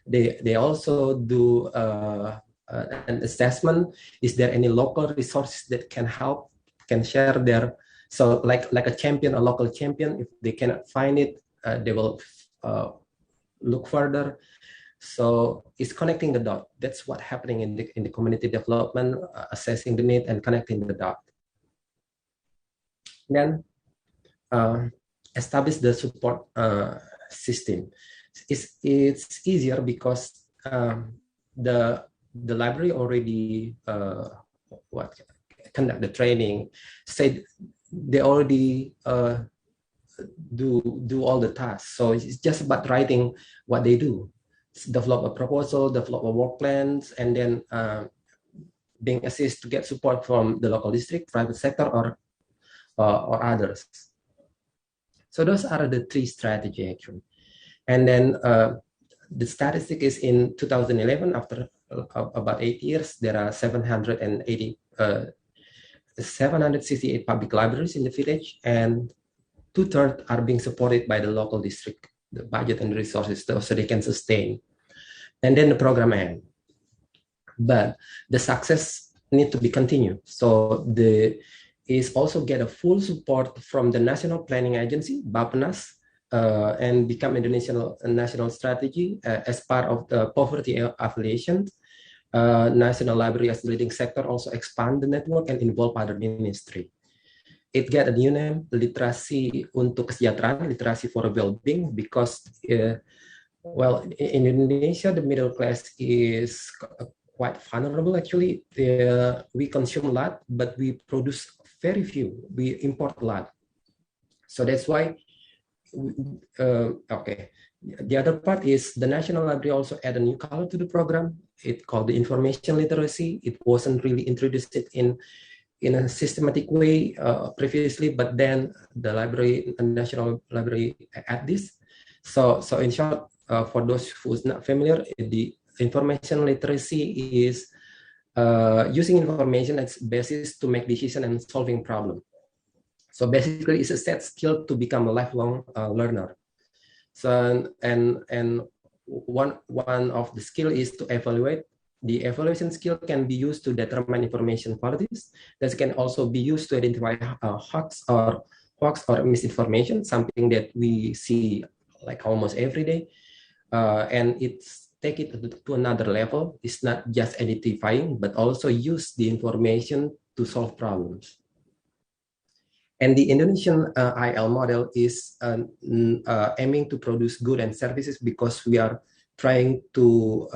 They also do an assessment. Is there any local resources that can help, can share their, so like a champion, a local champion, if they cannot find it, they will look further. So it's connecting the dot. That's what's happening in the community development, assessing the need and connecting the dot. Then establish the support system. It's easier because the library already conduct the training, said they already do all the tasks. So it's just about writing what they do, develop a proposal, develop a work plans, and then being assisted to get support from the local district, private sector, or others. So those are the three strategies actually. And then the statistic is in 2011, after about 8 years, there are 768 public libraries in the village, and 2/3 are being supported by the local district, the budget and resources, so they can sustain. And then the program ends. But the success need to be continued. So is also get a full support from the National Planning Agency, Bappenas, and become Indonesian national strategy as part of the poverty affiliation. National Library as the leading sector also expand the network and involve other ministry. It get a new name, Literasi untuk Kesejahteraan, Literasi for Well-being, because well, in Indonesia, the middle class is quite vulnerable actually. We consume a lot, but we produce very few. We import a lot. So that's why, okay. The other part is the National Library also add a new color to the program. It called the information literacy. It wasn't really introduced in a systematic way previously, but then the National Library add this. So in short, for those who's not familiar, the information literacy is using information as basis to make decision and solving problem. So basically, it's a set skill to become a lifelong learner. So and one of the skill is to evaluate. The evaluation skill can be used to determine information qualities. That can also be used to identify hoax or misinformation, something that we see like almost every day. And it's take it to another level. It's not just identifying, but also use the information to solve problems. And the Indonesian IL model is aiming to produce goods and services because we are trying to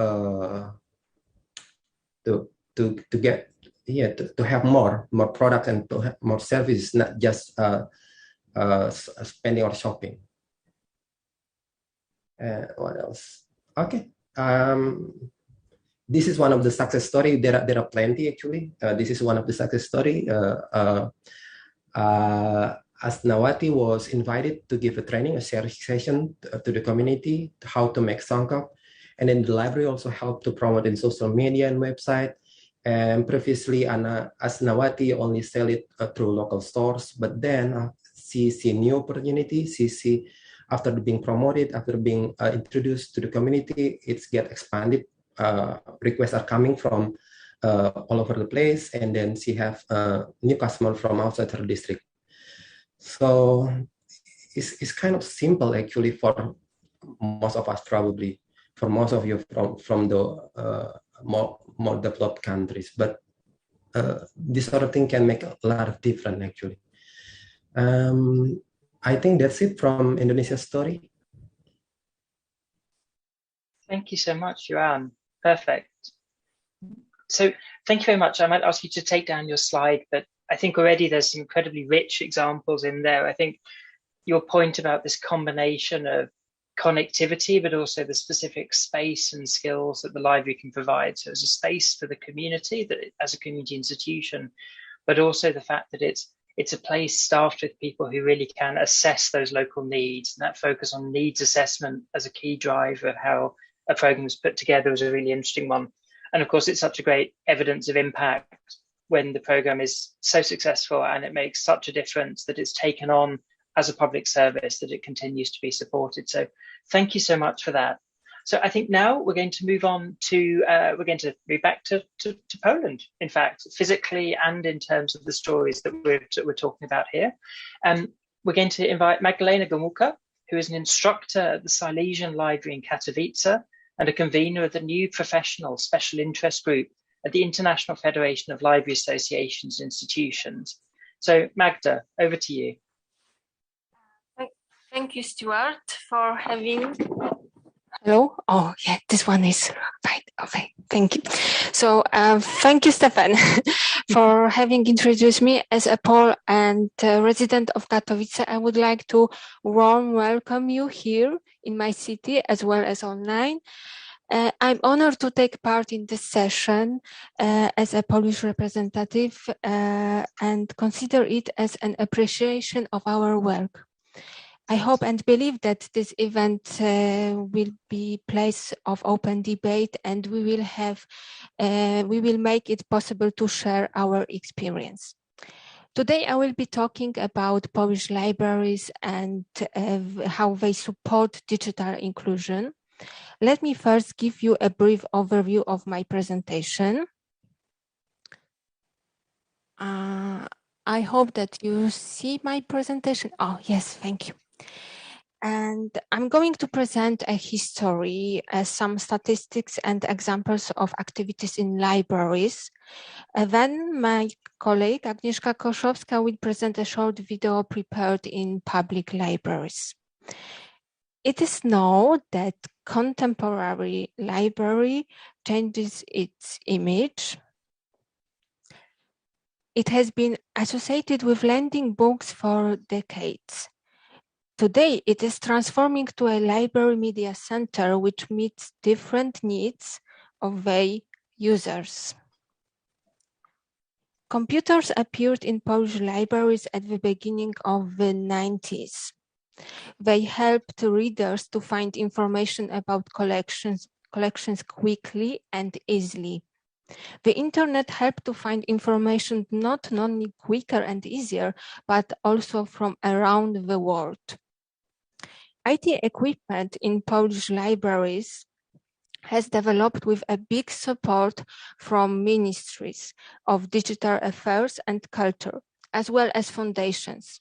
get to have more products and to have more services, not just spending or shopping. What else? Okay. This is one of the success story. There are plenty actually. This is one of the success story. Asnawati was invited to give a training, a sharing session to the community, how to make songkok. And then the library also helped to promote in social media and website. And previously, Asnawati only sell it through local stores, but then she see new opportunity. She see after being promoted, after being introduced to the community, it's get expanded. Requests are coming from all over the place, and then she have new customer from outside her district. So it's kind of simple actually for most of us, probably for most of you from the more developed countries, but this sort of thing can make a lot of difference actually. I think that's it from Indonesia's story. Thank you so much, Johan. Perfect. So thank you very much. I might ask you to take down your slide, but I think already there's some incredibly rich examples in there. I think your point about this combination of connectivity, but also the specific space and skills that the library can provide. So as a space for the community, that as a community institution, but also the fact that it's a place staffed with people who really can assess those local needs, and that focus on needs assessment as a key driver of how a program is put together is a really interesting one. And of course, it's such a great evidence of impact when the program is so successful and it makes such a difference that it's taken on as a public service, that it continues to be supported. So thank you so much for that. So I think now we're going to move on to, we're going to move back to Poland, in fact, physically and in terms of the stories that we're talking about here. We're going to invite Magdalena Gomułka, who is an instructor at the Silesian Library in Katowice and a convener of the new professional special interest group at the International Federation of Library Associations and Institutions. So Magda, over to you. Thank you, Stuart, for having. Hello? Oh, yeah, this one is right. Okay, thank you. So, thank you, Stefan, for having introduced me as a Pole and resident of Katowice. I would like to warm welcome you here in my city as well as online. I'm honored to take part in this session as a Polish representative and consider it as an appreciation of our work. I hope and believe that this event will be a place of open debate, and we will make it possible to share our experience. Today, I will be talking about Polish libraries and how they support digital inclusion. Let me first give you a brief overview of my presentation. I hope that you see my presentation. Oh, yes, thank you. And I'm going to present a history, some statistics and examples of activities in libraries. Then my colleague Agnieszka Koszowska will present a short video prepared in public libraries. It is known that contemporary library changes its image. It has been associated with lending books for decades. Today, it is transforming to a library media center which meets different needs of their users. Computers appeared in Polish libraries at the beginning of the 90s. They helped readers to find information about collections quickly and easily. The internet helped to find information not only quicker and easier, but also from around the world. IT equipment in Polish libraries has developed with a big support from ministries of digital affairs and culture, as well as foundations.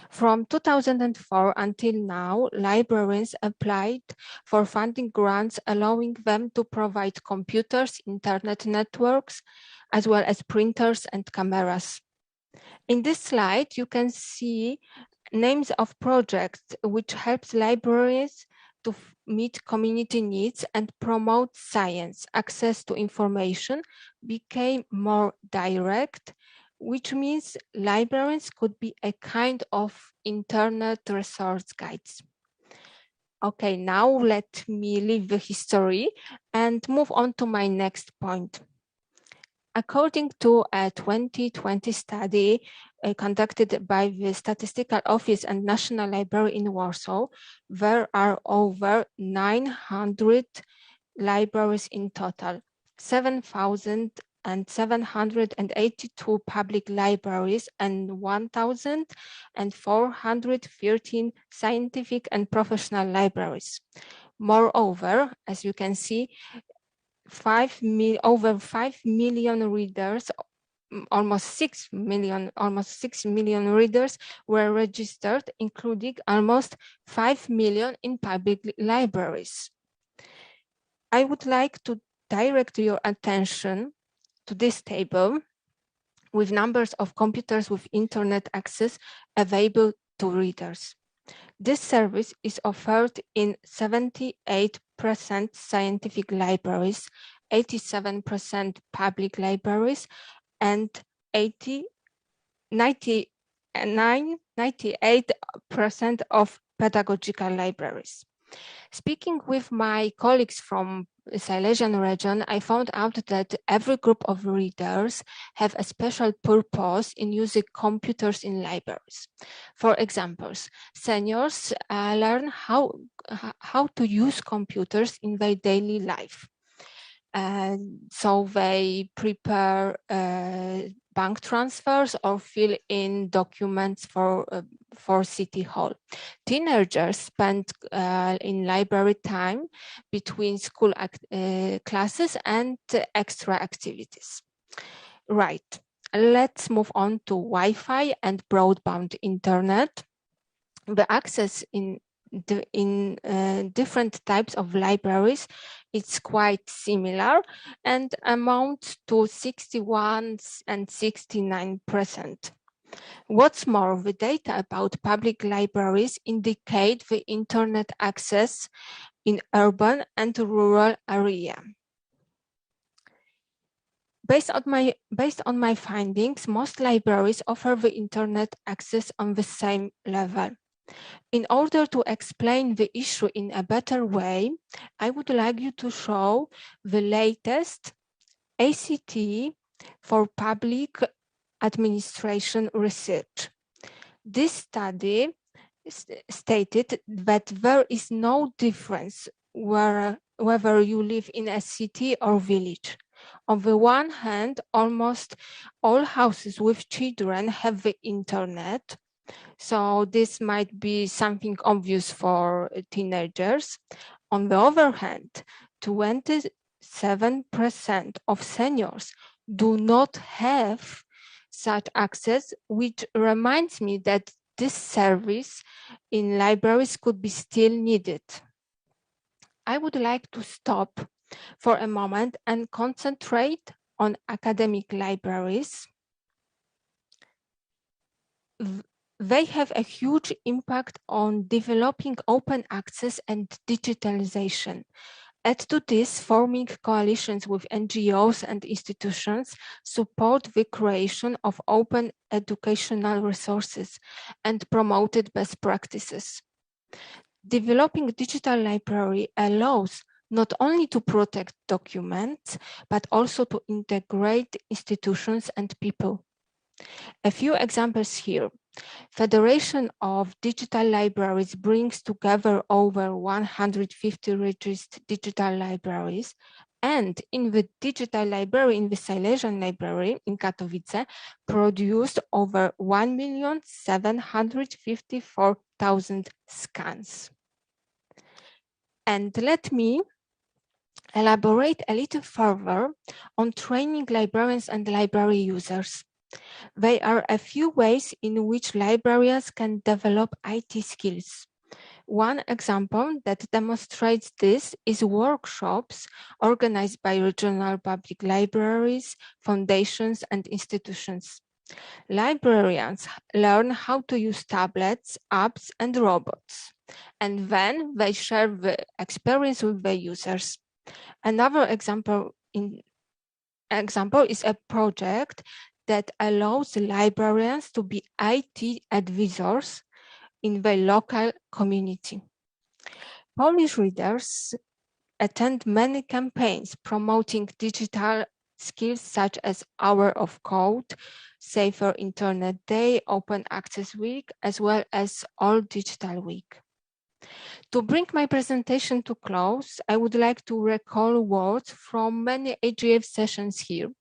From 2004 until now, librarians applied for funding grants, allowing them to provide computers, internet networks, as well as printers and cameras. In this slide, you can see names of projects which helps libraries to meet community needs and promote science. Access to information became more direct, which means librarians could be a kind of internet resource guides. Okay, now let me leave the history and move on to my next point. According to a 2020 study conducted by the Statistical Office and National Library in Warsaw, there are over 900 libraries in total, 7,782 public libraries and 1,413 scientific and professional libraries. Moreover, as you can see, over 5 million readers, almost 6 million readers were registered, including almost 5 million in public libraries. I would like to direct your attention to this table with numbers of computers with internet access available to readers. This service is offered in 78% scientific libraries, 87% public libraries, and 98% of pedagogical libraries. Speaking with my colleagues from the Silesian region, I found out that every group of readers have a special purpose in using computers in libraries. For example, seniors learn how to use computers in their daily life. So they prepare bank transfers or fill in documents for City Hall. Teenagers spend in library time between school classes and extra activities. Right, let's move on to Wi-Fi and broadband internet. The access in different types of libraries, it's quite similar and amounts to 61 and 69%. What's more, the data about public libraries indicate the internet access in urban and rural areas. Based on my findings, most libraries offer the internet access on the same level. In order to explain the issue in a better way, I would like you to show the latest ACT for public administration research. This study stated that there is no difference whether you live in a city or village. On the one hand, almost all houses with children have the internet, so this might be something obvious for teenagers. On the other hand, 27% of seniors do not have such access, which reminds me that this service in libraries could be still needed. I would like to stop for a moment and concentrate on academic libraries. They have a huge impact on developing open access and digitalization. Add to this, forming coalitions with NGOs and institutions support the creation of open educational resources and promoted best practices. Developing digital library allows not only to protect documents, but also to integrate institutions and people. A few examples here. Federation of Digital Libraries brings together over 150 registered digital libraries, and in the digital library, in the Silesian Library in Katowice, produced over 1,754,000 scans. And let me elaborate a little further on training librarians and library users. There are a few ways in which librarians can develop IT skills. One example that demonstrates this is workshops organized by regional public libraries, foundations, and institutions. Librarians learn how to use tablets, apps, and robots, and then they share the experience with the users. Another example is a project that allows librarians to be IT advisors in the local community. Polish readers attend many campaigns promoting digital skills such as Hour of Code, Safer Internet Day, Open Access Week, as well as All Digital Week. To bring my presentation to close, I would like to recall words from many IGF sessions here.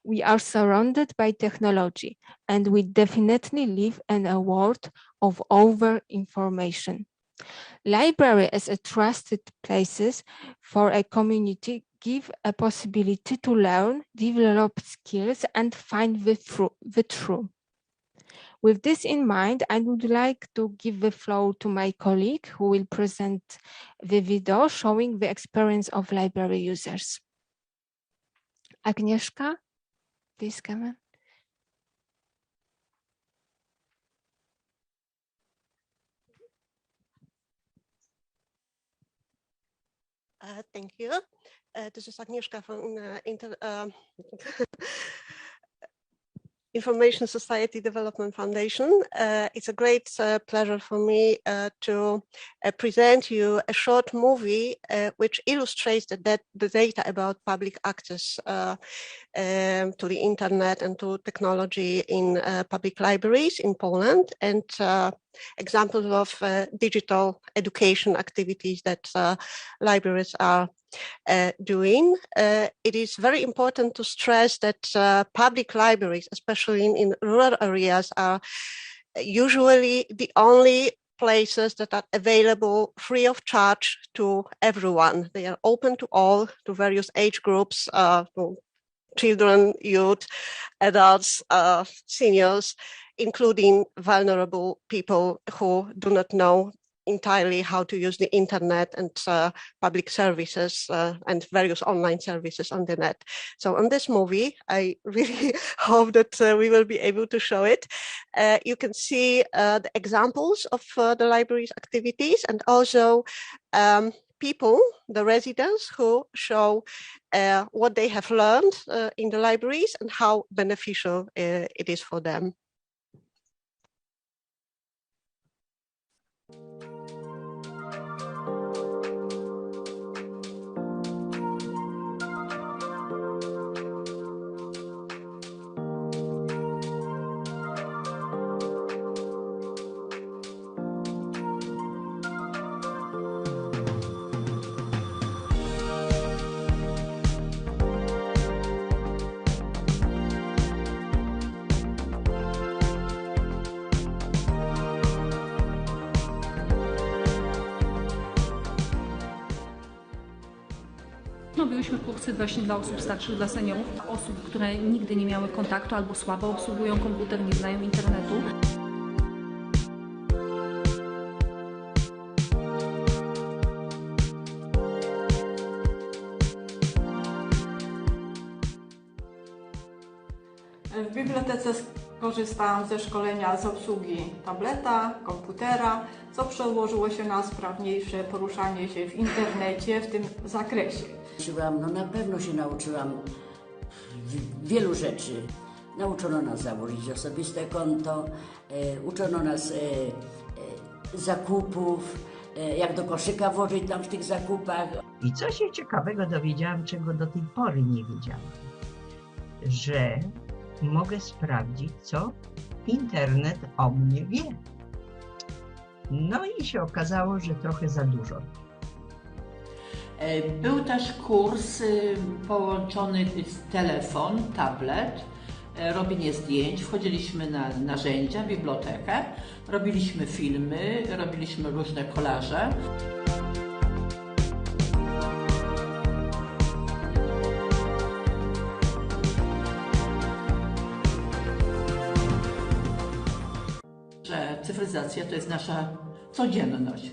We are surrounded by technology, and we definitely live in a world of over-information. Library as a trusted places for a community give a possibility to learn, develop skills, and find the truth. With this in mind, I would like to give the floor to my colleague who will present the video showing the experience of library users. Agnieszka, please come in. Thank you. This is Agnieszka from Information Society Development Foundation. It's a great pleasure for me to present you a short movie which illustrates the data about public access to the internet and to technology in public libraries in Poland, and examples of digital education activities that libraries are doing. It is very important to stress that public libraries, especially in rural areas, are usually the only places that are available free of charge to everyone. They are open to all, to various age groups, to children, youth, adults, seniors, including vulnerable people who do not know entirely how to use the internet and public services and various online services on the net. So on this movie, I really hope that we will be able to show it. You can see the examples of the library's activities, and also people, the residents, who show what they have learned in the libraries and how beneficial it is for them. Robiłyśmy kursy właśnie dla osób starszych, dla seniorów, osób, które nigdy nie miały kontaktu albo słabo obsługują komputer, nie znają internetu. W bibliotece korzystałam ze szkolenia z obsługi tableta, komputera, co przełożyło się na sprawniejsze poruszanie się w internecie w tym zakresie. No na pewno się nauczyłam wielu rzeczy. Nauczono nas założyć osobiste konto, uczono nas zakupów, jak do koszyka włożyć tam w tych zakupach. I co się ciekawego dowiedziałam, czego do tej pory nie wiedziałam, że mogę sprawdzić, co internet o mnie wie. No i się okazało, że trochę za dużo. Był też kurs połączony z telefon, tablet, robienie zdjęć, wchodziliśmy na narzędzia, bibliotekę, robiliśmy filmy, robiliśmy różne kolaże. Że cyfryzacja to jest nasza codzienność.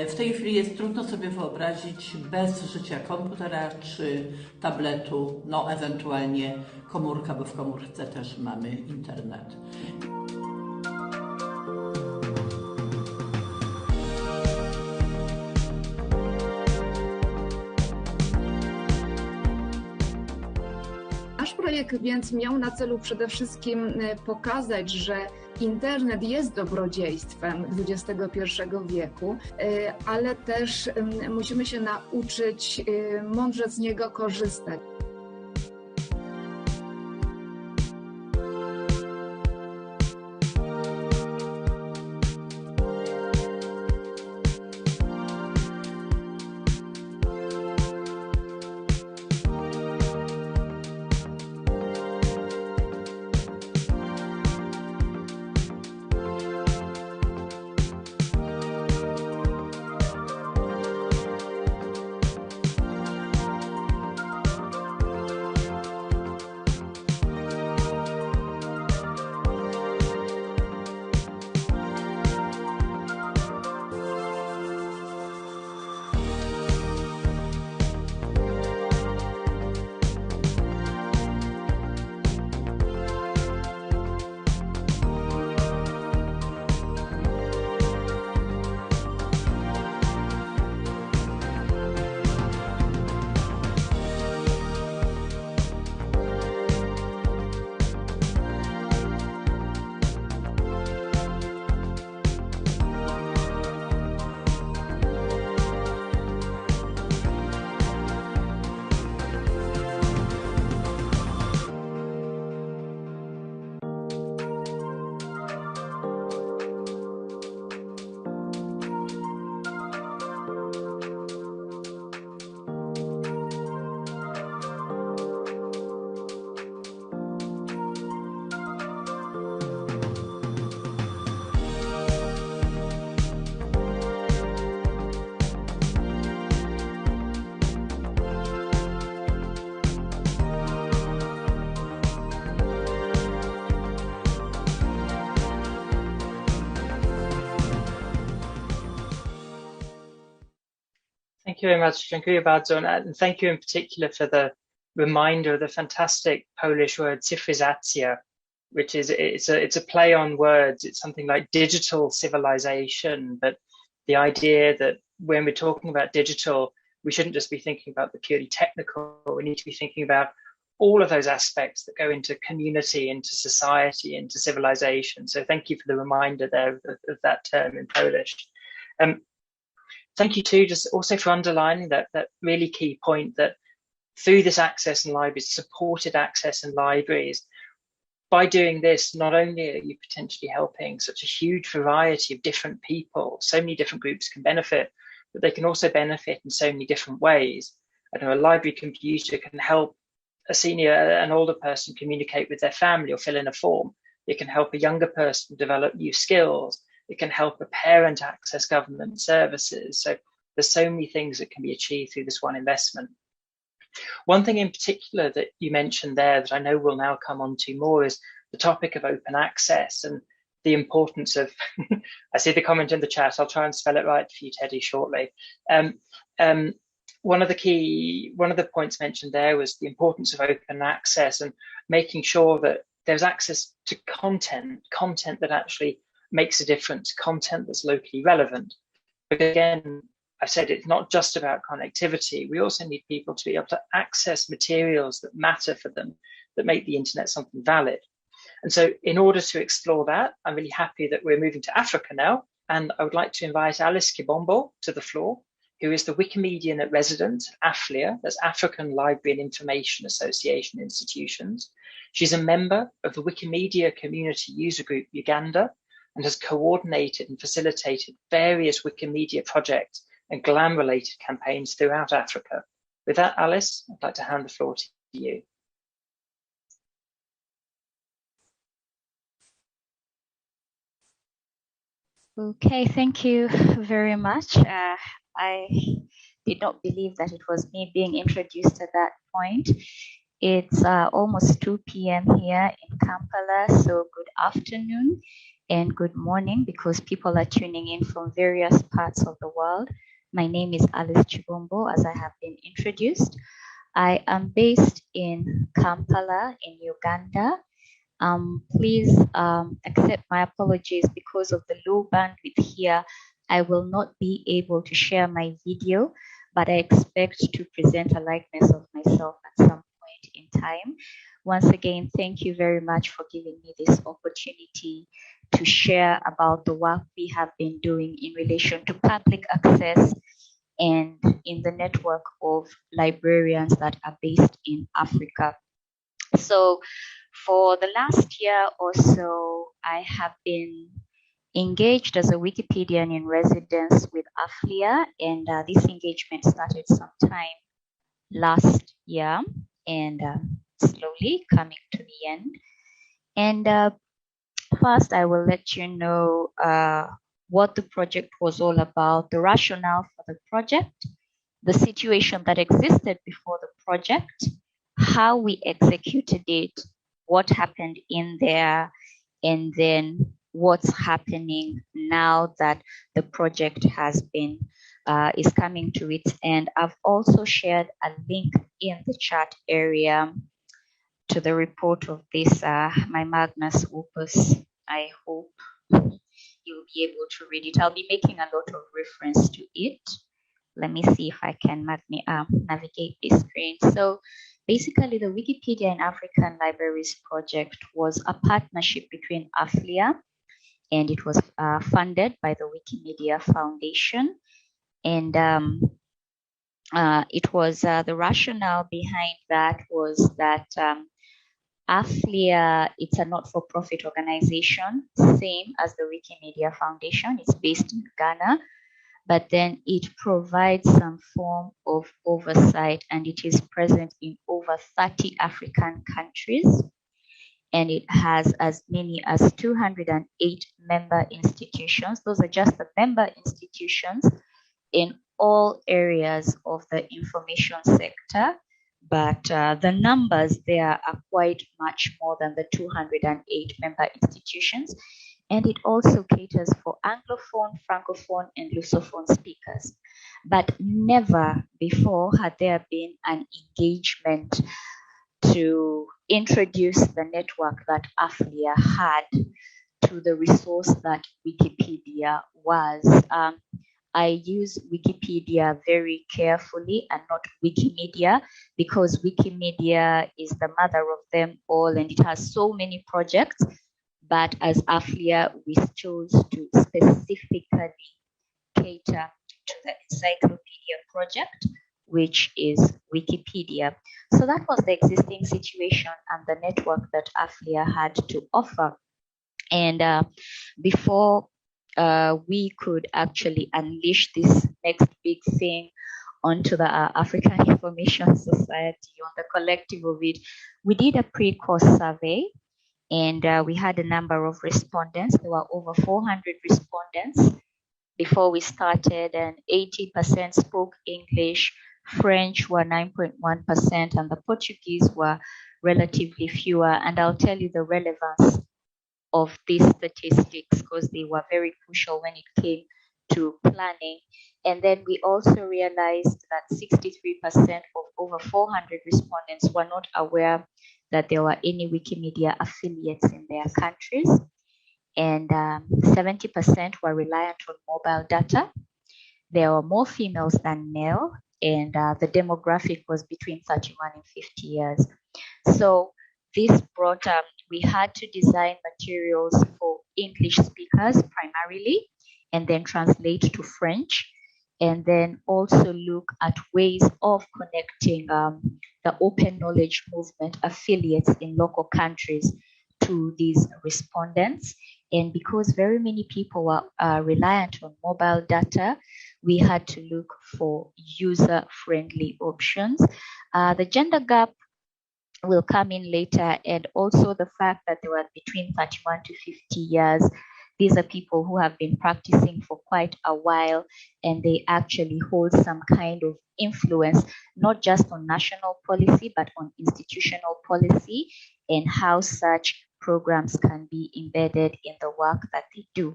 W tej chwili jest trudno sobie wyobrazić bez życia komputera czy tabletu, no ewentualnie komórka, bo w komórce też mamy internet. Nasz projekt więc miał na celu przede wszystkim pokazać, że internet jest dobrodziejstwem XXI wieku, ale też musimy się nauczyć mądrze z niego korzystać. Thank you very much. Dziękuję bardzo. And thank you in particular for the reminder of the fantastic Polish word cyfryzacja, which is, it's a play on words. It's something like digital civilization, but the idea that when we're talking about digital, we shouldn't just be thinking about the purely technical. We need to be thinking about all of those aspects that go into community, into society, into civilization. So thank you for the reminder there of that term in Polish. Thank you too, just also for underlining that really key point that through this access in libraries, supported access in libraries, by doing this, not only are you potentially helping such a huge variety of different people, so many different groups can benefit, but they can also benefit in so many different ways. I know a library computer can help an older person communicate with their family or fill in a form. It can help a younger person develop new skills. It can help a parent access government services. So there's so many things that can be achieved through this one investment. One thing in particular that you mentioned there that I know we'll now come on to more is the topic of open access and the importance of, I see the comment in the chat, I'll try and spell it right for you, Teddy, shortly. One of the points mentioned there was the importance of open access and making sure that there's access to content that actually makes a difference, content that's locally relevant. But again, I said it's not just about connectivity. We also need people to be able to access materials that matter for them, that make the internet something valid. And so in order to explore that, I'm really happy that we're moving to Africa now. And I would like to invite Alice Kibombo to the floor, who is the Wikimedian at resident, AFLIA, that's African Library and Information Association Institutions. She's a member of the Wikimedia Community User Group Uganda and has coordinated and facilitated various Wikimedia projects and GLAM-related campaigns throughout Africa. With that, Alice, I'd like to hand the floor to you. Okay, thank you very much. I did not believe that it was me being introduced at that point. It's almost 2 p.m. here in Kampala, so good afternoon and good morning because people are tuning in from various parts of the world. My name is Alice Chibombo, as I have been introduced. I am based in Kampala in Uganda. Please accept my apologies because of the low bandwidth here. I will not be able to share my video, but I expect to present a likeness of myself at some point in time. Once again, thank you very much for giving me this opportunity to share about the work we have been doing in relation to public access and in the network of librarians that are based in Africa. So for the last year or so, I have been engaged as a Wikipedian in residence with AFLIA, and this engagement started sometime last year and slowly coming to the end. And first, I will let you know what the project was all about, the rationale for the project, the situation that existed before the project, how we executed it, what happened in there, and then what's happening now that the project has been is coming to its end. I've also shared a link in the chat area to the report of this, my Magnus Opus. I hope you'll be able to read it. I'll be making a lot of reference to it. Let me see if I can navigate this screen. So basically, the Wikipedia in African Libraries project was a partnership between AFLIA, and it was funded by the Wikimedia Foundation. And it was the rationale behind that was that AFLIA, it's a not-for-profit organization, same as the Wikimedia Foundation. It's based in Ghana, but then it provides some form of oversight, and it is present in over 30 African countries. And it has as many as 208 member institutions. Those are just the member institutions in all areas of the information sector. But the numbers there are quite much more than the 208 member institutions. And it also caters for Anglophone, Francophone, and Lusophone speakers. But never before had there been an engagement to introduce the network that AFLIA had to the resource that Wikipedia was. I use Wikipedia very carefully and not Wikimedia, because Wikimedia is the mother of them all and it has so many projects. But as AFLIA, we chose to specifically cater to the encyclopedia project, which is Wikipedia. So that was the existing situation and the network that AFLIA had to offer. And before we could actually unleash this next big thing onto the African Information Society, on the collective of it, we did a pre-course survey, and we had a number of respondents. There were over 400 respondents before we started, and 80% spoke English. French were 9.1%, and the Portuguese were relatively fewer. And I'll tell you the relevance of these statistics because they were very crucial when it came to planning. And then we also realized that 63% of over 400 respondents were not aware that there were any Wikimedia affiliates in their countries. And 70% were reliant on mobile data. There were more females than male, and the demographic was between 31 and 50 years. So this brought we had to design materials for English speakers primarily, and then translate to French, and then also look at ways of connecting the open knowledge movement affiliates in local countries to these respondents. And because very many people were reliant on mobile data, we had to look for user-friendly options. The gender gap will come in later, and also the fact that they were between 31 to 50 years. These are people who have been practicing for quite a while, and they actually hold some kind of influence, not just on national policy, but on institutional policy and how such programs can be embedded in the work that they do.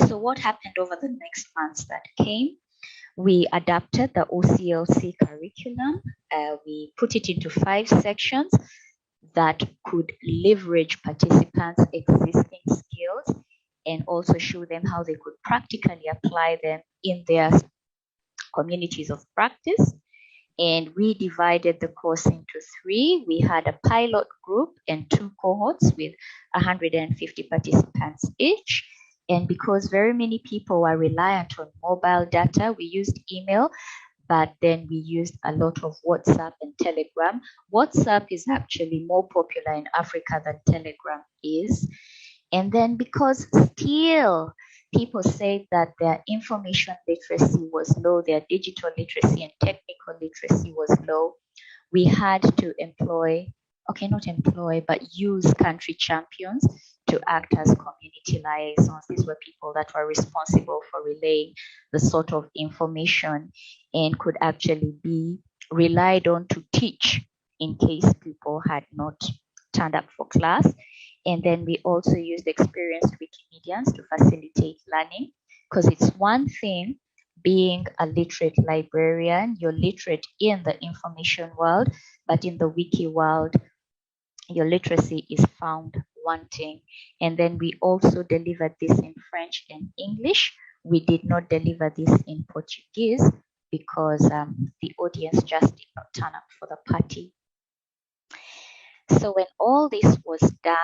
So what happened over the next months that came? We adapted the OCLC curriculum. We put it into 5 sections that could leverage participants' existing skills and also show them how they could practically apply them in their communities of practice. And we divided the course into 3. We had a pilot group and 2 cohorts with 150 participants each. And because very many people were reliant on mobile data, we used email, but then we used a lot of WhatsApp and Telegram. WhatsApp is actually more popular in Africa than Telegram is. And then because still people say that their information literacy was low, their digital literacy and technical literacy was low, we had to use country champions to act as community liaisons. These were people that were responsible for relaying the sort of information and could actually be relied on to teach in case people had not turned up for class. And then we also used experienced Wikimedians to facilitate learning, because it's one thing being a literate librarian, you're literate in the information world, but in the wiki world, your literacy is found wanting. And then we also delivered this in French and English. We did not deliver this in Portuguese because the audience just did not turn up for the party. So when all this was done,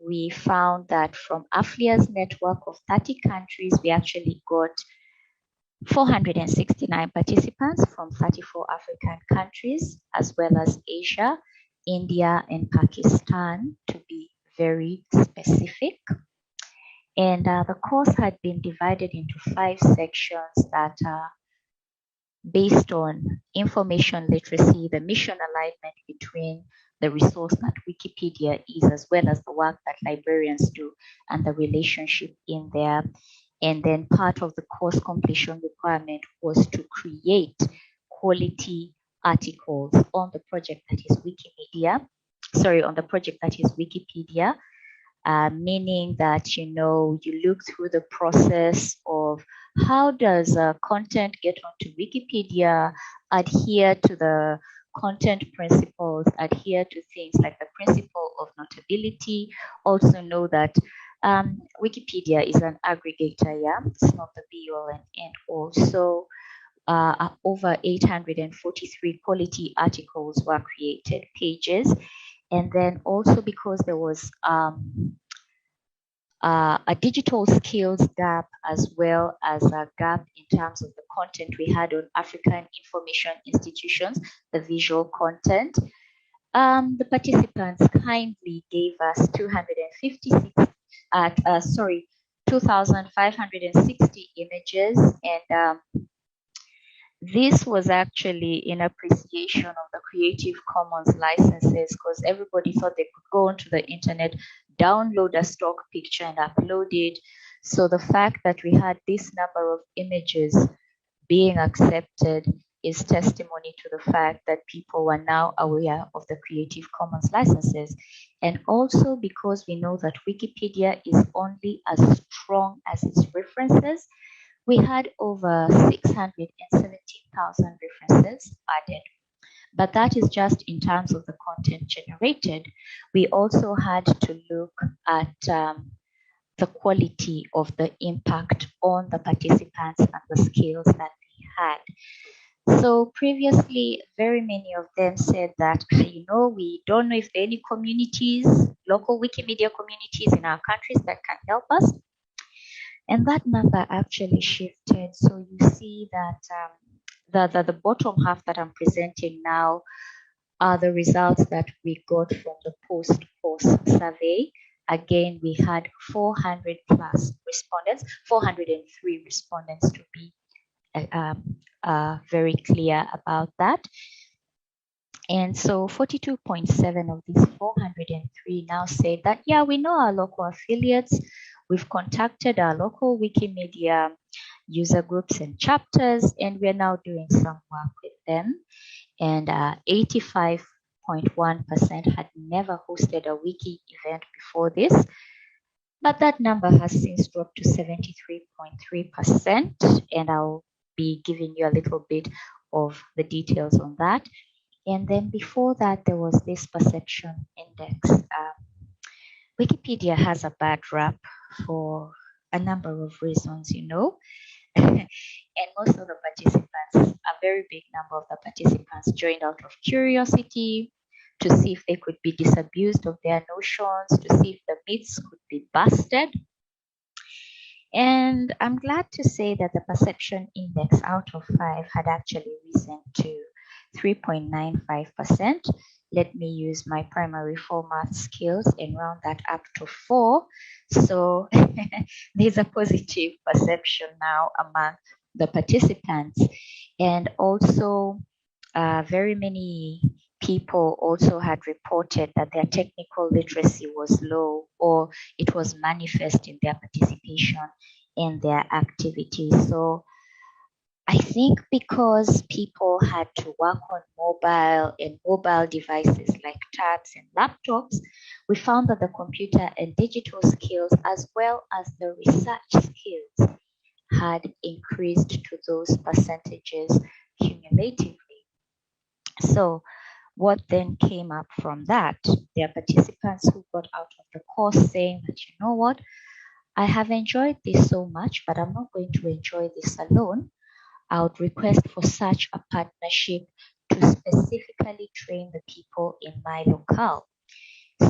we found that from AFLIA's network of 30 countries, we actually got 469 participants from 34 African countries, as well as Asia, India, and Pakistan, to be very specific. And the course had been divided into 5 sections that are based on information literacy, the mission alignment between the resource that Wikipedia is, as well as the work that librarians do and the relationship in there. And then part of the course completion requirement was to create quality articles on the project that is Wikipedia, meaning that, you know, you look through the process of how does content get onto Wikipedia, adhere to the content principles, adhere to things like the principle of notability. Also know that Wikipedia is an aggregator, yeah, it's not the be all and end all. So over 843 quality articles were created, pages. And then also because there was a digital skills gap as well as a gap in terms of the content we had on African information institutions, the visual content. The participants kindly gave us 2,560 images, and this was actually in appreciation of the Creative Commons licenses, because everybody thought they could go onto the internet, download a stock picture and upload it. So the fact that we had this number of images being accepted is testimony to the fact that people were now aware of the Creative Commons licenses. And also because we know that Wikipedia is only as strong as its references, we had over 670,000 references added. But that is just in terms of the content generated. We also had to look at the quality of the impact on the participants and the skills that they had. So previously, very many of them said that, you know, we don't know if there are any communities, local Wikimedia communities in our countries that can help us. And that number actually shifted. So you see that the bottom half that I'm presenting now are the results that we got from the post-course survey. Again, we had 400 plus respondents, 403 respondents to be very clear about that. And so 42.7 of these 403 now say that, yeah, we know our local affiliates. We've contacted our local Wikimedia user groups and chapters, and we're now doing some work with them. And 85.1% had never hosted a wiki event before this. But that number has since dropped to 73.3%, and I'll be giving you a little bit of the details on that. And then before that, there was this perception index. Wikipedia has a bad rap for a number of reasons, you know. And most of the participants, a very big number of the participants joined out of curiosity to see if they could be disabused of their notions, to see if the myths could be busted. And I'm glad to say that the perception index out of 5 had actually risen to 3.95%. Let me use my primary 4 math skills and round that up to 4. So there's a positive perception now among the participants. And also very many people also had reported that their technical literacy was low, or it was manifest in their participation in their activities. So I think because people had to work on mobile devices like tabs and laptops, we found that the computer and digital skills, as well as the research skills, had increased to those percentages cumulatively. So what then came up from that? There are participants who got out of the course saying that, you know what, I have enjoyed this so much, but I'm not going to enjoy this alone. I would request for such a partnership to specifically train the people in my locale.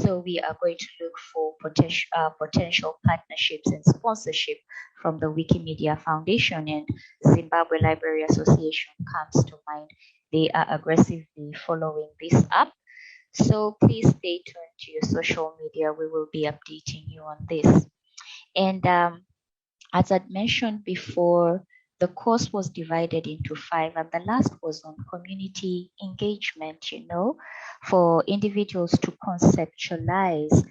So we are going to look for potential partnerships and sponsorship from the Wikimedia Foundation, and Zimbabwe Library Association comes to mind. They are aggressively following this up. So please stay tuned to your social media. We will be updating you on this. And as I'd mentioned before, the course was divided into 5, and the last was on community engagement, you know, for individuals to conceptualize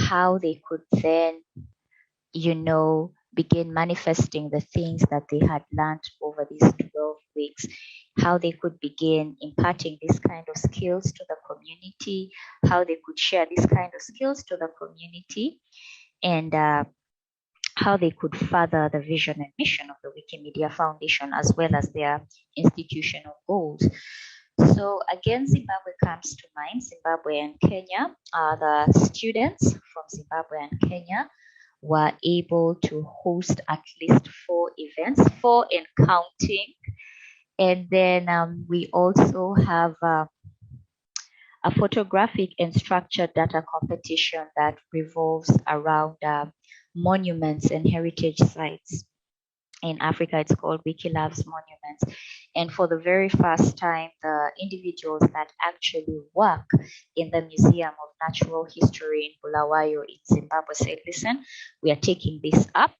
how they could then, you know, begin manifesting the things that they had learned over these 12 weeks, how they could begin imparting these kind of skills to the community, how they could share these kind of skills to the community, and how they could further the vision and mission of the Wikimedia Foundation as well as their institutional goals. So again, Zimbabwe comes to mind. Zimbabwe and Kenya, the students from Zimbabwe and Kenya were able to host at least 4 events, 4 and counting. And then we also have a photographic and structured data competition that revolves around monuments and heritage sites. In Africa, it's called Wikilove's Monuments. And for the very first time, the individuals that actually work in the Museum of Natural History in Bulawayo in Zimbabwe said, listen, we are taking this up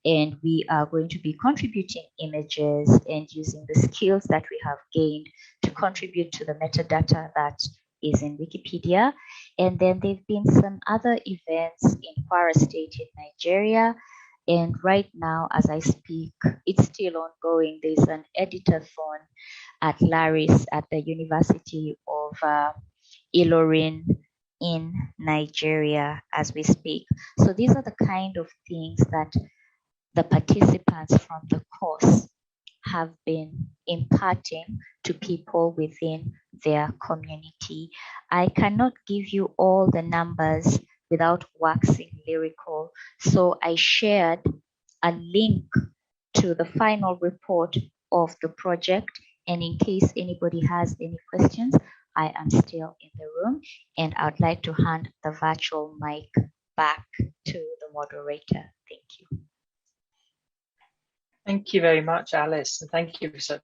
and we are going to be contributing images and using the skills that we have gained to contribute to the metadata that is in Wikipedia. And then there've been some other events in Kwara State in Nigeria. And right now, as I speak, it's still ongoing. There's an editathon at Laris at the University of Ilorin in Nigeria as we speak. So these are the kind of things that the participants from the course have been imparting to people within their community. I cannot give you all the numbers without waxing lyrical. So I shared a link to the final report of the project. And in case anybody has any questions, I am still in the room and I'd like to hand the virtual mic back to the moderator. Thank you. Thank you very much, Alice. And thank you for such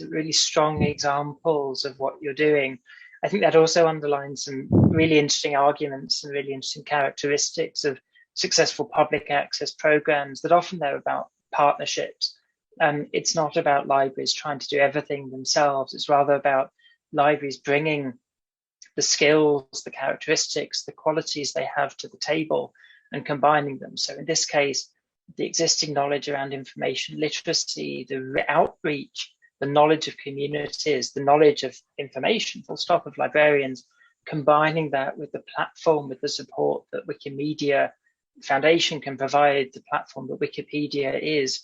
really strong examples of what you're doing. I think that also underlines some really interesting arguments and really interesting characteristics of successful public access programs that often they're about partnerships. It's not about libraries trying to do everything themselves. It's rather about libraries bringing the skills, the characteristics, the qualities they have to the table and combining them. So in this case, the existing knowledge around information literacy, the outreach, the knowledge of communities, the knowledge of information, full stop, of librarians, combining that with the platform, with the support that Wikimedia Foundation can provide, the platform that Wikipedia is,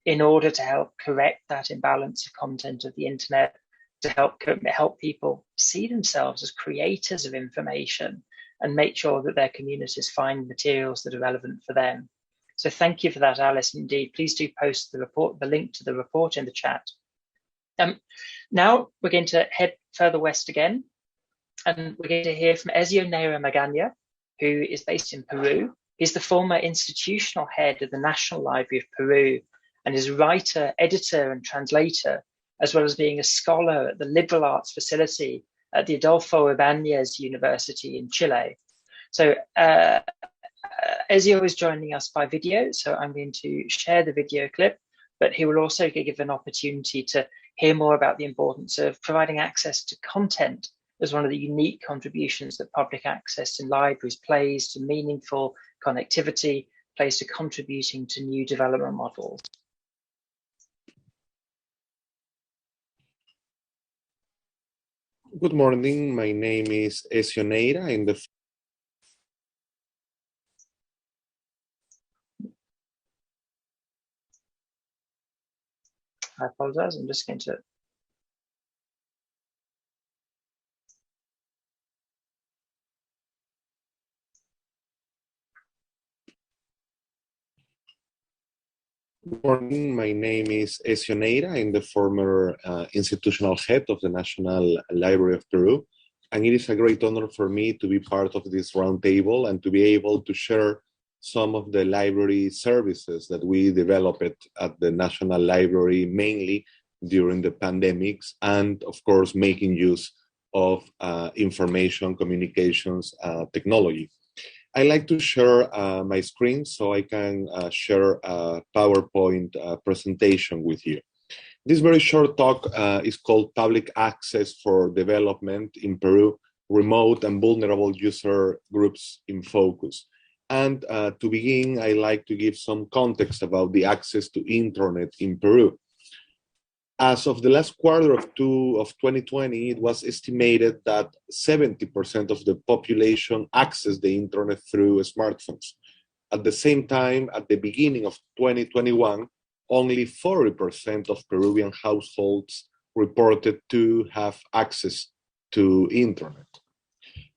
in order to help correct that imbalance of content of the internet, to help people see themselves as creators of information and make sure that their communities find materials that are relevant for them. So thank you for that, Alice. Indeed, please do post the report, the link to the report in the chat. Now we're going to head further west again, and we're going to hear from Ezio Neira Magana, who is based in Peru. He's the former institutional head of the National Library of Peru and is a writer, editor, and translator, as well as being a scholar at the Liberal Arts Facility at the Adolfo Ibáñez University in Chile. So Ezio is joining us by video, so I'm going to share the video clip, but he will also give an opportunity to hear more about the importance of providing access to content as one of the unique contributions that public access in libraries plays to meaningful connectivity, plays to contributing to new development models. Good morning, my name is Ezio Neira. I apologize, I'm just going to... Good morning, my name is Ezio Neira. I'm the former institutional head of the National Library of Peru. And it is a great honor for me to be part of this roundtable and to be able to share some of the library services that we developed at the National Library, mainly during the pandemics, and of course, making use of information communications technology. I like to share my screen so I can share a PowerPoint presentation with you. This very short talk is called Public Access for Development in Peru, Remote and Vulnerable User Groups in Focus. And to begin, I like to give some context about the access to internet in Peru. As of the last quarter of 2020, it was estimated that 70% of the population accessed the internet through smartphones. At the same time, at the beginning of 2021, only 40% of Peruvian households reported to have access to internet.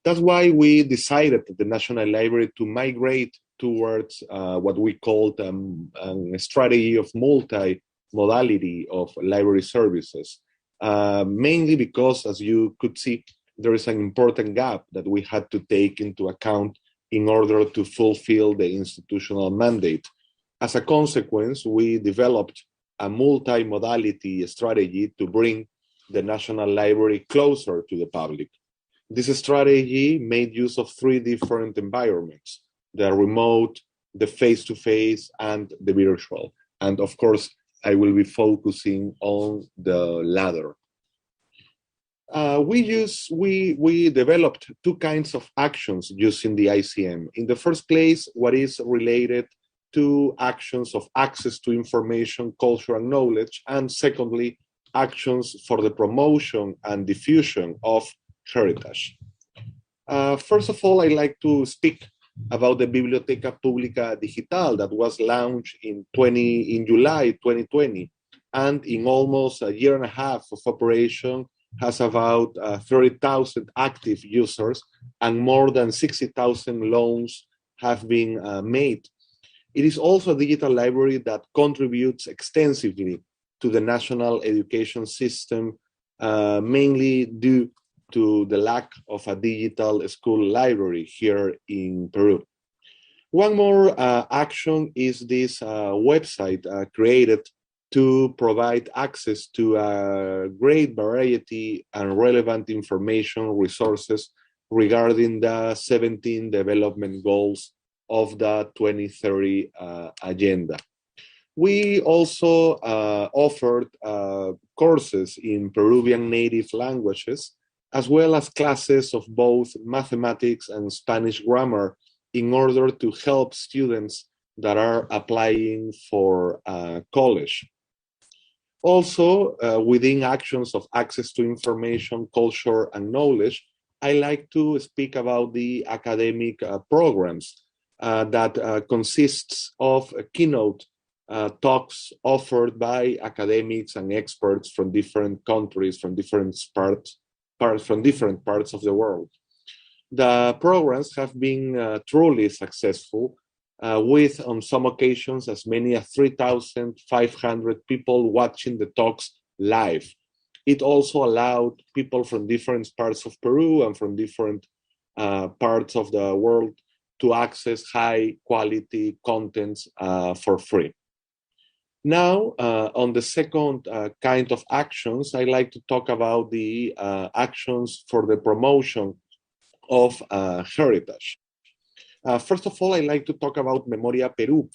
That's why we decided at the National Library to migrate towards what we called a strategy of multi-modality of library services, mainly because, as you could see, there is an important gap that we had to take into account in order to fulfill the institutional mandate. As a consequence, we developed a multi-modality strategy to bring the National Library closer to the public. This strategy made use of 3 different environments: the remote, the face-to-face, and the virtual. And of course, I will be focusing on the latter. We developed 2 kinds of actions using the ICM. In the first place, what is related to actions of access to information, culture, and knowledge, and secondly, actions for the promotion and diffusion of heritage. First of all, I'd like to speak about the Biblioteca Pública Digital that was launched in July 2020, and in almost a year and a half of operation has about 30,000 active users and more than 60,000 loans have been made. It is also a digital library that contributes extensively to the national education system, mainly due to the lack of a digital school library here in Peru. One more action is this website created to provide access to a great variety and relevant information resources regarding the 17 development goals of the 2030 agenda. We also offered courses in Peruvian native languages, as well as classes of both mathematics and Spanish grammar in order to help students that are applying for college. Also, within actions of access to information, culture, and knowledge, I like to speak about the academic programs that consists of keynote talks offered by academics and experts from different countries, from different parts of the world. The programs have been truly successful, with on some occasions as many as 3,500 people watching the talks live. It also allowed people from different parts of Peru and from different parts of the world to access high quality contents for free. Now, on the second kind of actions, I like to talk about the actions for the promotion of heritage. First of all, I like to talk about Memoria Perú,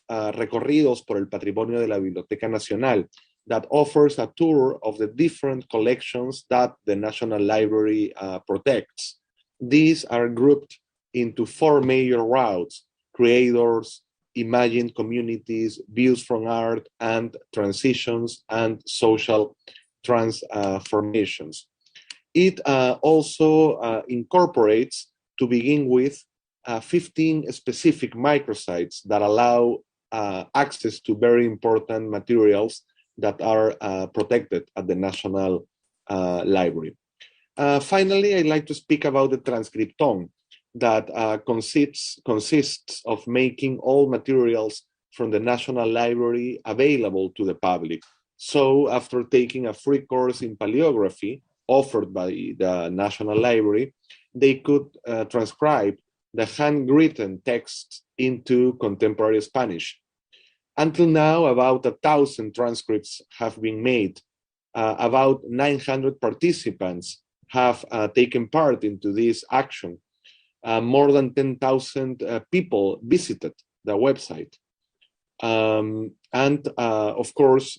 Recorridos por el Patrimonio de la Biblioteca Nacional, that offers a tour of the different collections that the National Library protects. These are grouped into 4 major routes: creators, imagined communities, views from art, and transitions and social transformations. It also incorporates, to begin with, 15 specific microsites that allow access to very important materials that are protected at the National Library. Finally, I'd like to speak about the transcriptome that consists of making all materials from the National Library available to the public. So after taking a free course in paleography offered by the National Library, they could transcribe the handwritten texts into contemporary Spanish. Until now, about 1,000 transcripts have been made. About 900 participants have taken part into this action. More than 10,000 people visited the website. Of course,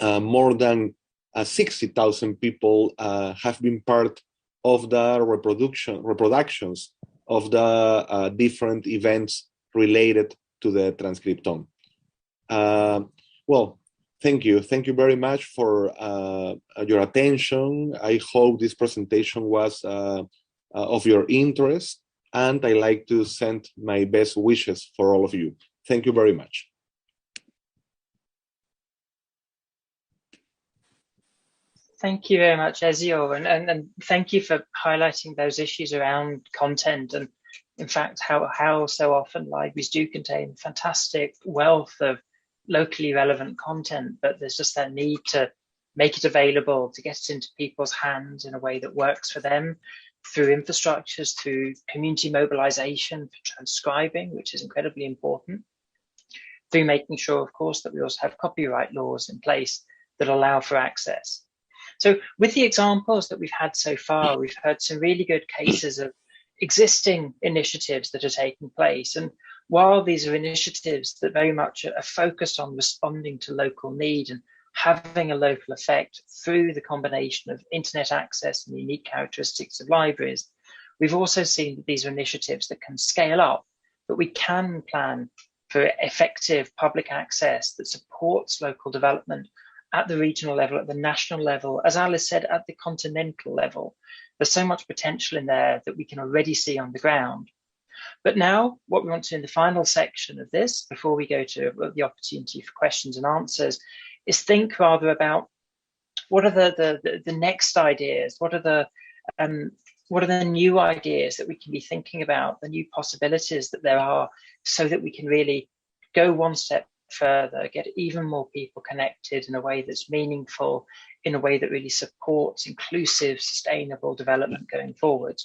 more than 60,000 people have been part of the reproductions of the different events related to the transcriptome. Well, Thank you. Thank you very much for your attention. I hope this presentation was of your interest, and I like to send my best wishes for all of you. Thank you very much. Thank you very much, Ezio, and thank you for highlighting those issues around content and, in fact, how so often libraries do contain fantastic wealth of locally relevant content, but there's just that need to make it available, to get it into people's hands in a way that works for them through infrastructures, through community mobilization for transcribing, which is incredibly important, through making sure, of course, that we also have copyright laws in place that allow for access. So with the examples that we've had so far, we've heard some really good cases of existing initiatives that are taking place. And while these are initiatives that very much are focused on responding to local need and having a local effect through the combination of internet access and the unique characteristics of libraries, we've also seen that these are initiatives that can scale up, that we can plan for effective public access that supports local development at the regional level, at the national level, as Alice said, at the continental level. There's so much potential in there that we can already see on the ground. But now what we want to, in the final section of this, before we go to the opportunity for questions and answers, is think rather about what are the next ideas, what are the new ideas that we can be thinking about, the new possibilities that there are, so that we can really go one step further, get even more people connected in a way that's meaningful, in a way that really supports inclusive, sustainable development going forward.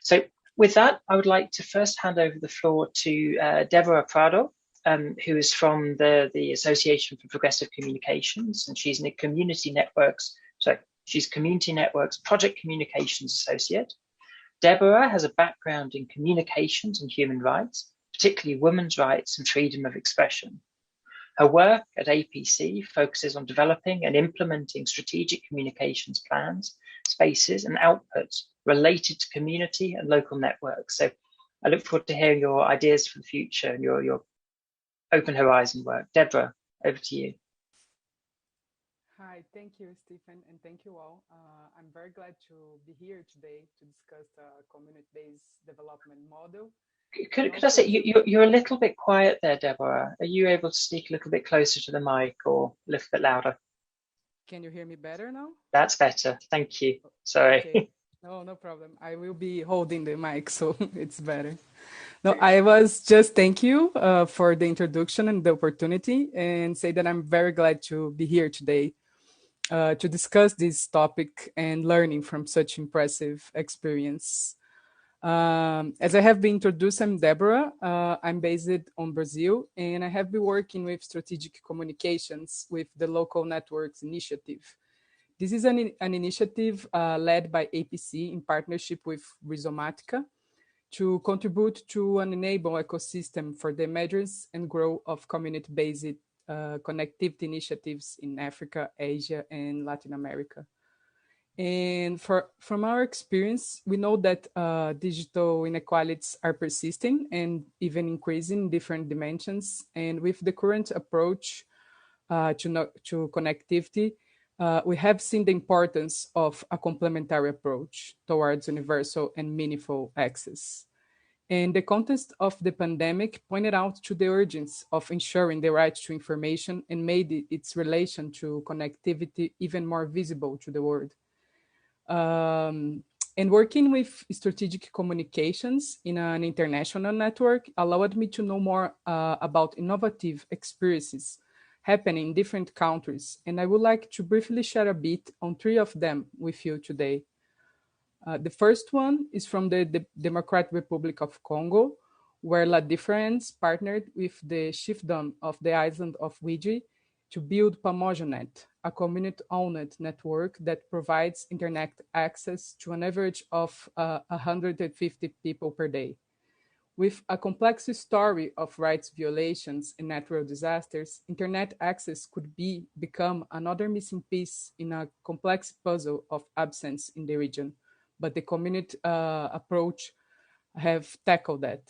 So with that, I would like to first hand over the floor to Deborah Prado, who is from the Association for Progressive Communications, and she's in Community Networks. So she's Community Networks Project Communications Associate. Deborah has a background in communications and human rights, particularly women's rights and freedom of expression. Her work at APC focuses on developing and implementing strategic communications plans, spaces, and outputs related to community and local networks. So I look forward to hearing your ideas for the future and your open horizon work. Deborah, over to you. Hi, thank you, Stephen, and thank you all. I'm very glad to be here today to discuss the community-based development model. Could I say, you're a little bit quiet there, Deborah. Are you able to speak a little bit closer to the mic or a little bit louder? Can you hear me better now? That's better. Thank you. Sorry. Okay. No problem. I will be holding the mic, so it's better. No, I was just thank you for the introduction and the opportunity, and say that I'm very glad to be here today to discuss this topic and learning from such impressive experience. As I have been introduced, I'm Deborah. I'm based on Brazil, and I have been working with strategic communications with the Local Networks Initiative. This is an initiative led by APC in partnership with Rhizomatica to contribute to an enable ecosystem for the emergence and growth of community-based connectivity initiatives in Africa, Asia, and Latin America. And from our experience, we know that digital inequalities are persisting and even increasing in different dimensions. And with the current approach to connectivity, we have seen the importance of a complementary approach towards universal and meaningful access. And the context of the pandemic pointed out to the urgency of ensuring the right to information and made its relation to connectivity even more visible to the world. And working with strategic communications in an international network allowed me to know more about innovative experiences happening in different countries. And I would like to briefly share a bit on 3 of them with you today. The first one is from the Democratic Republic of Congo, where La Difference partnered with the chiefdom of the island of Fiji to build Pamojanet, a community-owned network that provides internet access to an average of 150 people per day. With a complex story of rights violations and natural disasters, internet access could become another missing piece in a complex puzzle of absence in the region, but the community approach have tackled that.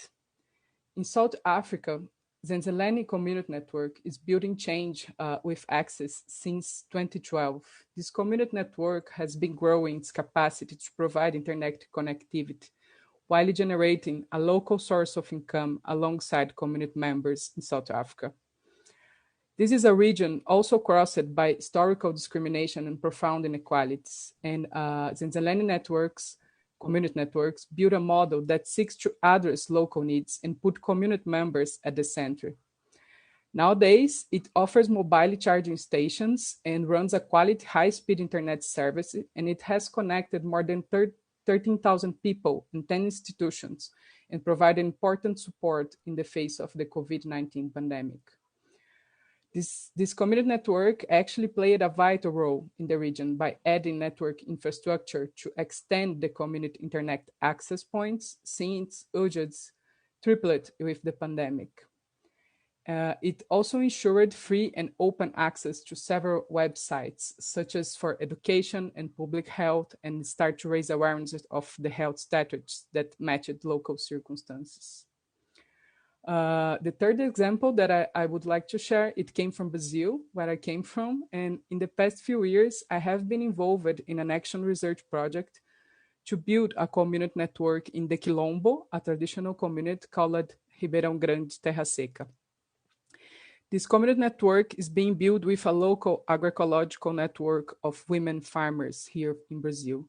In South Africa, Zenzeleni Community Network is building change with access since 2012. This community network has been growing its capacity to provide internet connectivity while generating a local source of income alongside community members in South Africa. This is a region also crossed by historical discrimination and profound inequalities, and Zenzeleni networks, community networks, build a model that seeks to address local needs and put community members at the center. Nowadays, it offers mobile charging stations and runs a quality high-speed internet service, and it has connected more than 13,000 people in 10 institutions and provided important support in the face of the COVID-19 pandemic. This community network actually played a vital role in the region by adding network infrastructure to extend the community internet access points since urged tripled with the pandemic. It also ensured free and open access to several websites, such as for education and public health, and start to raise awareness of the health statutes that matched local circumstances. The third example that I would like to share, it came from Brazil, where I came from. And in the past few years, I have been involved in an action research project to build a community network in the Quilombo, a traditional community called Ribeirão Grande Terra Seca. This community network is being built with a local agroecological network of women farmers here in Brazil.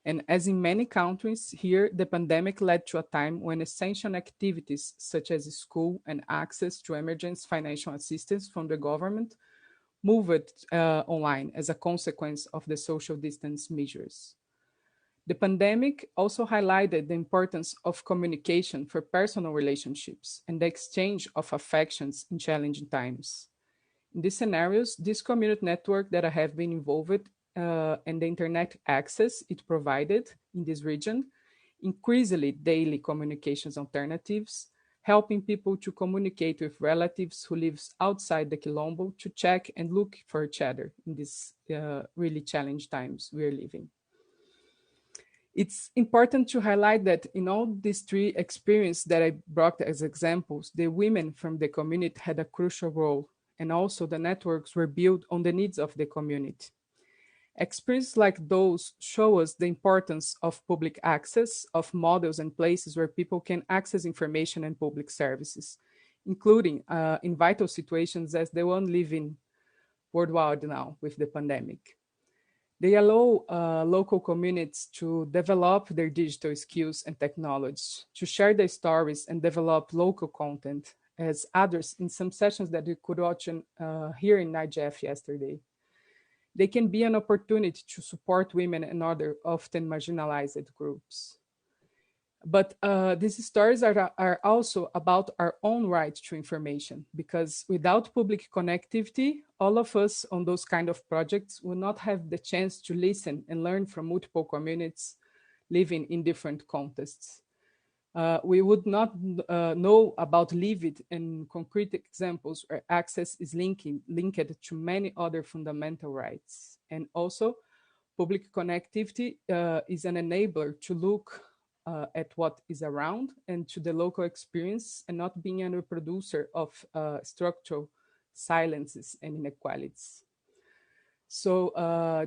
And as in many countries here, the pandemic led to a time when essential activities such as school and access to emergency financial assistance from the government moved online as a consequence of the social distance measures. The pandemic also highlighted the importance of communication for personal relationships and the exchange of affections in challenging times. In these scenarios, this community network that I have been involved and the internet access it provided in this region, increasingly daily communications alternatives, helping people to communicate with relatives who live outside the Quilombo to check and look for each other in these really challenging times we're living. It's important to highlight that in all these three experiences that I brought as examples, the women from the community had a crucial role, and also the networks were built on the needs of the community. Experiences like those show us the importance of public access, of models and places where people can access information and public services, including in vital situations as the one living worldwide now with the pandemic. They allow local communities to develop their digital skills and technologies, to share their stories and develop local content, as others in some sessions that you could watch here in IGF yesterday. They can be an opportunity to support women and other often marginalized groups. But these stories are also about our own right to information, because without public connectivity, all of us on those kind of projects will not have the chance to listen and learn from multiple communities living in different contexts. We would not know about lived and concrete examples where access is linked to many other fundamental rights. And also, public connectivity is an enabler to look at what is around and to the local experience, and not being a reproducer of structural silences and inequalities. So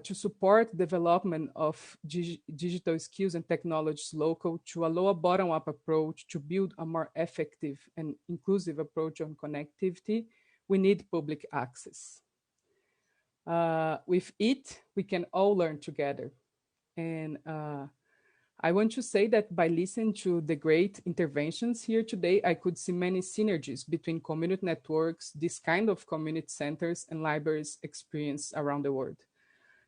to support development of digital skills and technologies local, to allow a bottom-up approach to build a more effective and inclusive approach on connectivity, we need public access. With it, we can all learn together. And I want to say that by listening to the great interventions here today, I could see many synergies between community networks, this kind of community centers and libraries experience around the world.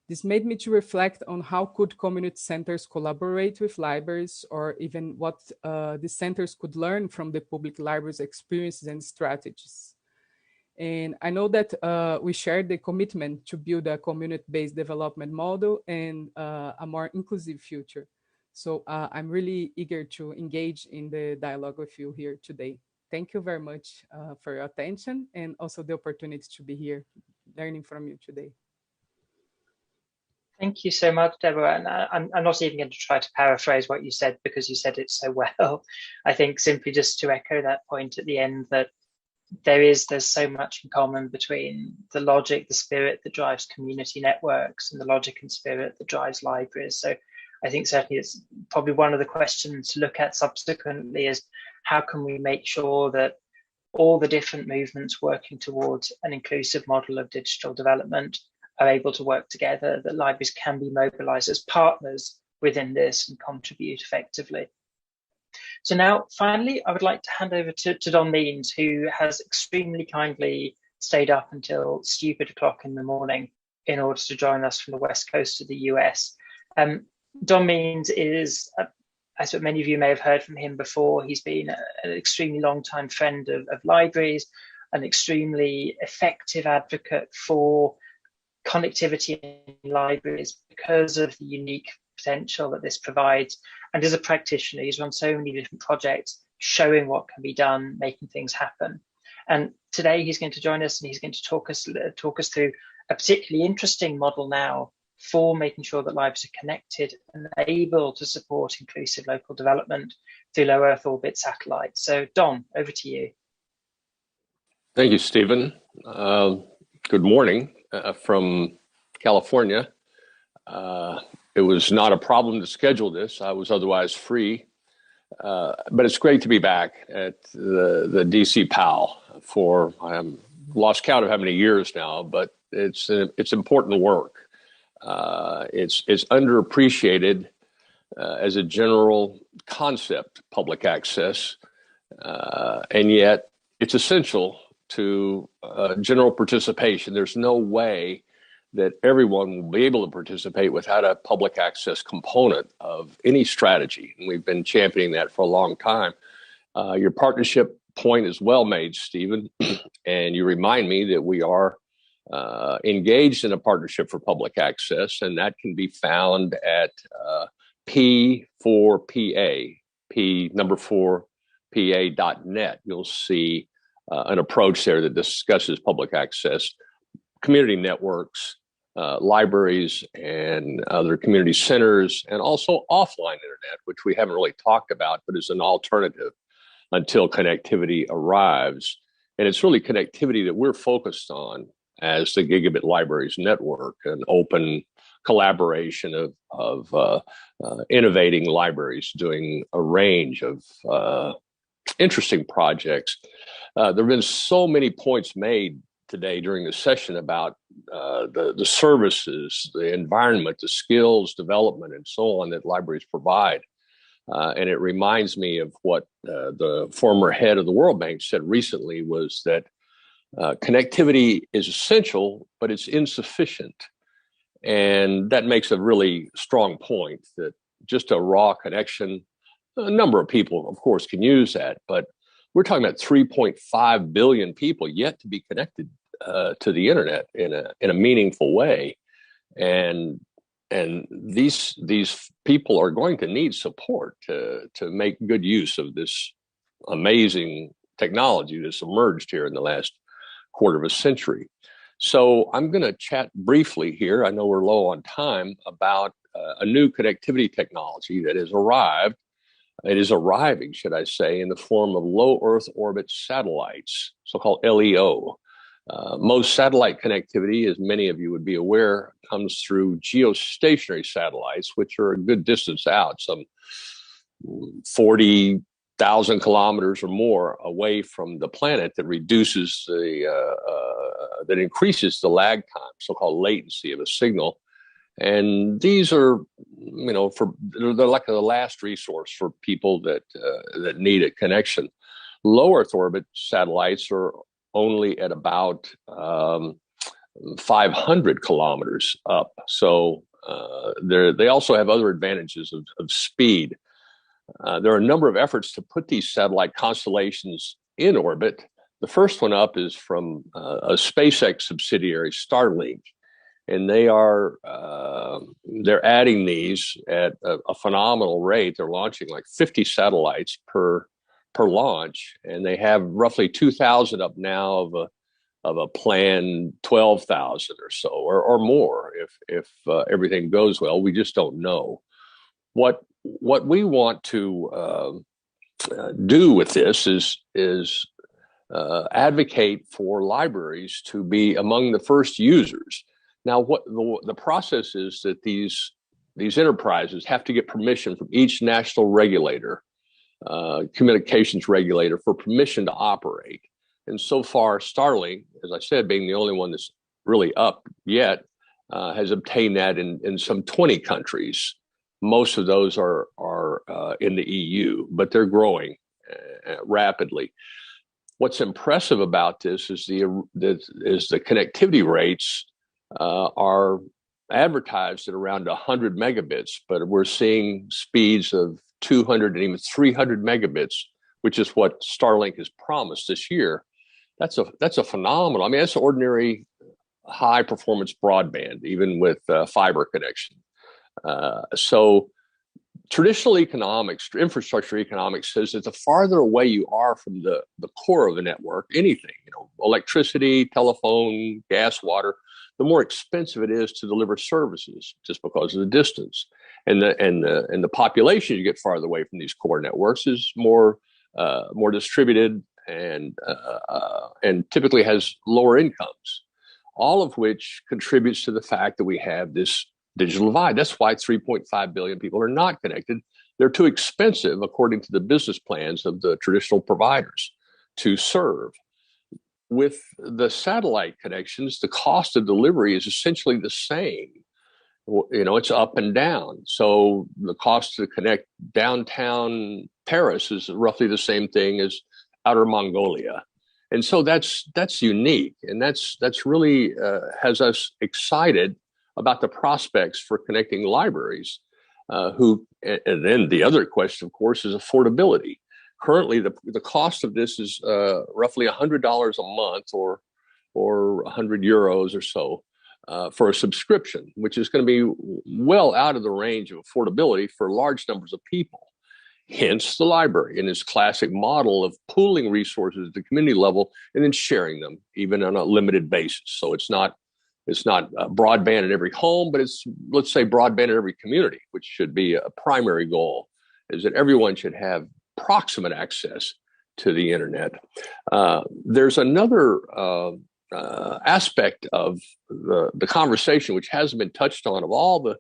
This made me to reflect on how could community centers collaborate with libraries, or even what the centers could learn from the public libraries' experiences and strategies. And I know that we share the commitment to build a community-based development model and a more inclusive future. So I'm really eager to engage in the dialogue with you here today. Thank you very much for your attention, and also the opportunity to be here learning from you today. Thank you so much, Deborah. And I'm not even going to try to paraphrase what you said, because you said it so well. I think simply just to echo that point at the end, that there's so much in common between the logic, the spirit that drives community networks, and the logic and spirit that drives libraries. So I think certainly it's probably one of the questions to look at subsequently is how can we make sure that all the different movements working towards an inclusive model of digital development are able to work together, that libraries can be mobilized as partners within this and contribute effectively. So now, finally, I would like to hand over to Don Means, who has extremely kindly stayed up until stupid o'clock in the morning in order to join us from the West Coast of the US. Don Means is, as many of you may have heard from him before, he's been an extremely long-time friend of libraries, an extremely effective advocate for connectivity in libraries because of the unique potential that this provides. And as a practitioner, he's run so many different projects showing what can be done, making things happen. And today he's going to join us and he's going to talk us through a particularly interesting model now for making sure that libraries are connected and able to support inclusive local development through low Earth orbit satellites. So Don, over to you. Thank you, Stephen. Good morning from California. It was not a problem to schedule this. I was otherwise free. But it's great to be back at the DC PAL for, I'm lost count of how many years now, but it's important work. It's underappreciated as a general concept, public access, and yet it's essential to general participation. There's no way that everyone will be able to participate without a public access component of any strategy. And we've been championing that for a long time. Your partnership point is well made, Stephen, and you remind me that we are engaged in a partnership for public access, and that can be found at P4PA, P4PA.net. You'll see an approach there that discusses public access, community networks, libraries, and other community centers, and also offline internet, which we haven't really talked about, but is an alternative until connectivity arrives. And it's really connectivity that we're focused on as the Gigabit Libraries Network, an open collaboration of innovating libraries doing a range of interesting projects. There have been so many points made today during the session about the services, the environment, the skills development, and so on that libraries provide. And it reminds me of what the former head of the World Bank said recently, was that connectivity is essential, but it's insufficient. And that makes a really strong point, that just a raw connection, a number of people, of course, can use that, but we're talking about 3.5 billion people yet to be connected to the internet in a meaningful way, and these people are going to need support to make good use of this amazing technology that's emerged here in the last quarter of a century. So I'm going to chat briefly here, I know we're low on time, about a new connectivity technology that has arrived. It is arriving, should I say, in the form of low Earth orbit satellites, so-called LEO. Most satellite connectivity, as many of you would be aware, comes through geostationary satellites, which are a good distance out, some 40,000 kilometers or more away from the planet, that reduces that increases the lag time, so-called latency of a signal. And these are, they're like the last resource for people that need a connection. Low Earth orbit satellites are only at about 500 kilometers up. So they also have other advantages of speed. There are a number of efforts to put these satellite constellations in orbit. The first one up is from a SpaceX subsidiary, Starlink. And they're adding these at a phenomenal rate. They're launching like 50 satellites per launch, and they have roughly 2,000 up now of a planned 12,000 or so, or more if everything goes well. We just don't know. What we want to do with this is advocate for libraries to be among the first users. Now, what the process is that these enterprises have to get permission from each national regulator, communications regulator, for permission to operate. And so far, Starlink, as I said, being the only one that's really up yet, has obtained that in some 20 countries. Most of those are in the EU, but they're growing rapidly. What's impressive about this is the connectivity rates are advertised at around 100 megabits, but we're seeing speeds of 200 and even 300 megabits, which is what Starlink has promised this year. That's a phenomenal. I mean, that's ordinary high performance broadband, even with fiber connection. So traditional economics, infrastructure economics, says that the farther away you are from the core of the network, anything, electricity, telephone, gas, water, the more expensive it is to deliver services just because of the distance. And the population you get farther away from these core networks is more distributed and typically has lower incomes, all of which contributes to the fact that we have this digital divide. That's why 3.5 billion people are not connected. They're too expensive, according to the business plans of the traditional providers, to serve. With the satellite connections, the cost of delivery is essentially the same. It's up and down. So the cost to connect downtown Paris is roughly the same thing as outer Mongolia. And so that's unique. And that's really has us excited about the prospects for connecting libraries. And then the other question, of course, is affordability. Currently, the cost of this is roughly $100 a month or 100 euros or so for a subscription, which is going to be well out of the range of affordability for large numbers of people. Hence the library in its classic model of pooling resources at the community level and then sharing them, even on a limited basis. So it's not broadband in every home, but it's, let's say, broadband in every community, which should be a primary goal, is that everyone should have proximate access to the internet. There's another aspect of the conversation which hasn't been touched on, of all the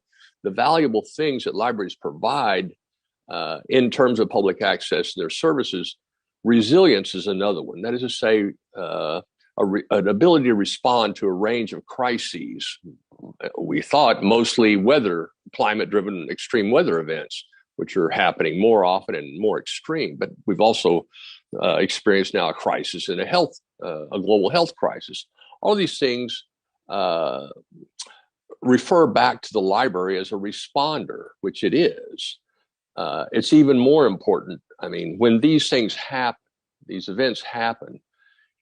valuable things that libraries provide in terms of public access to their services. Resilience is another one. That is to say, an ability to respond to a range of crises. We thought mostly climate-driven extreme weather events, which are happening more often and more extreme. But we've also experienced now a crisis in a global health crisis. All these things refer back to the library as a responder, which it is. It's even more important. I mean, when these things happen, these events happen,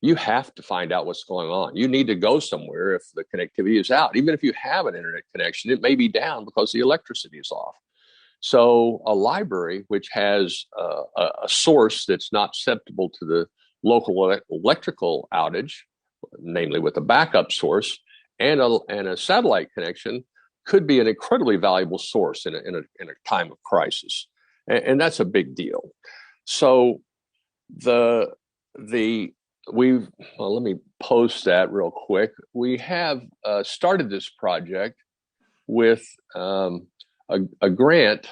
you have to find out what's going on. You need to go somewhere if the connectivity is out. Even if you have an internet connection, it may be down because the electricity is off. So a library which has a source that's not susceptible to the local electrical outage, namely with a backup source and a satellite connection, could be an incredibly valuable source in a time of crisis. And that's a big deal. So let me post that real quick. We have started this project with a grant,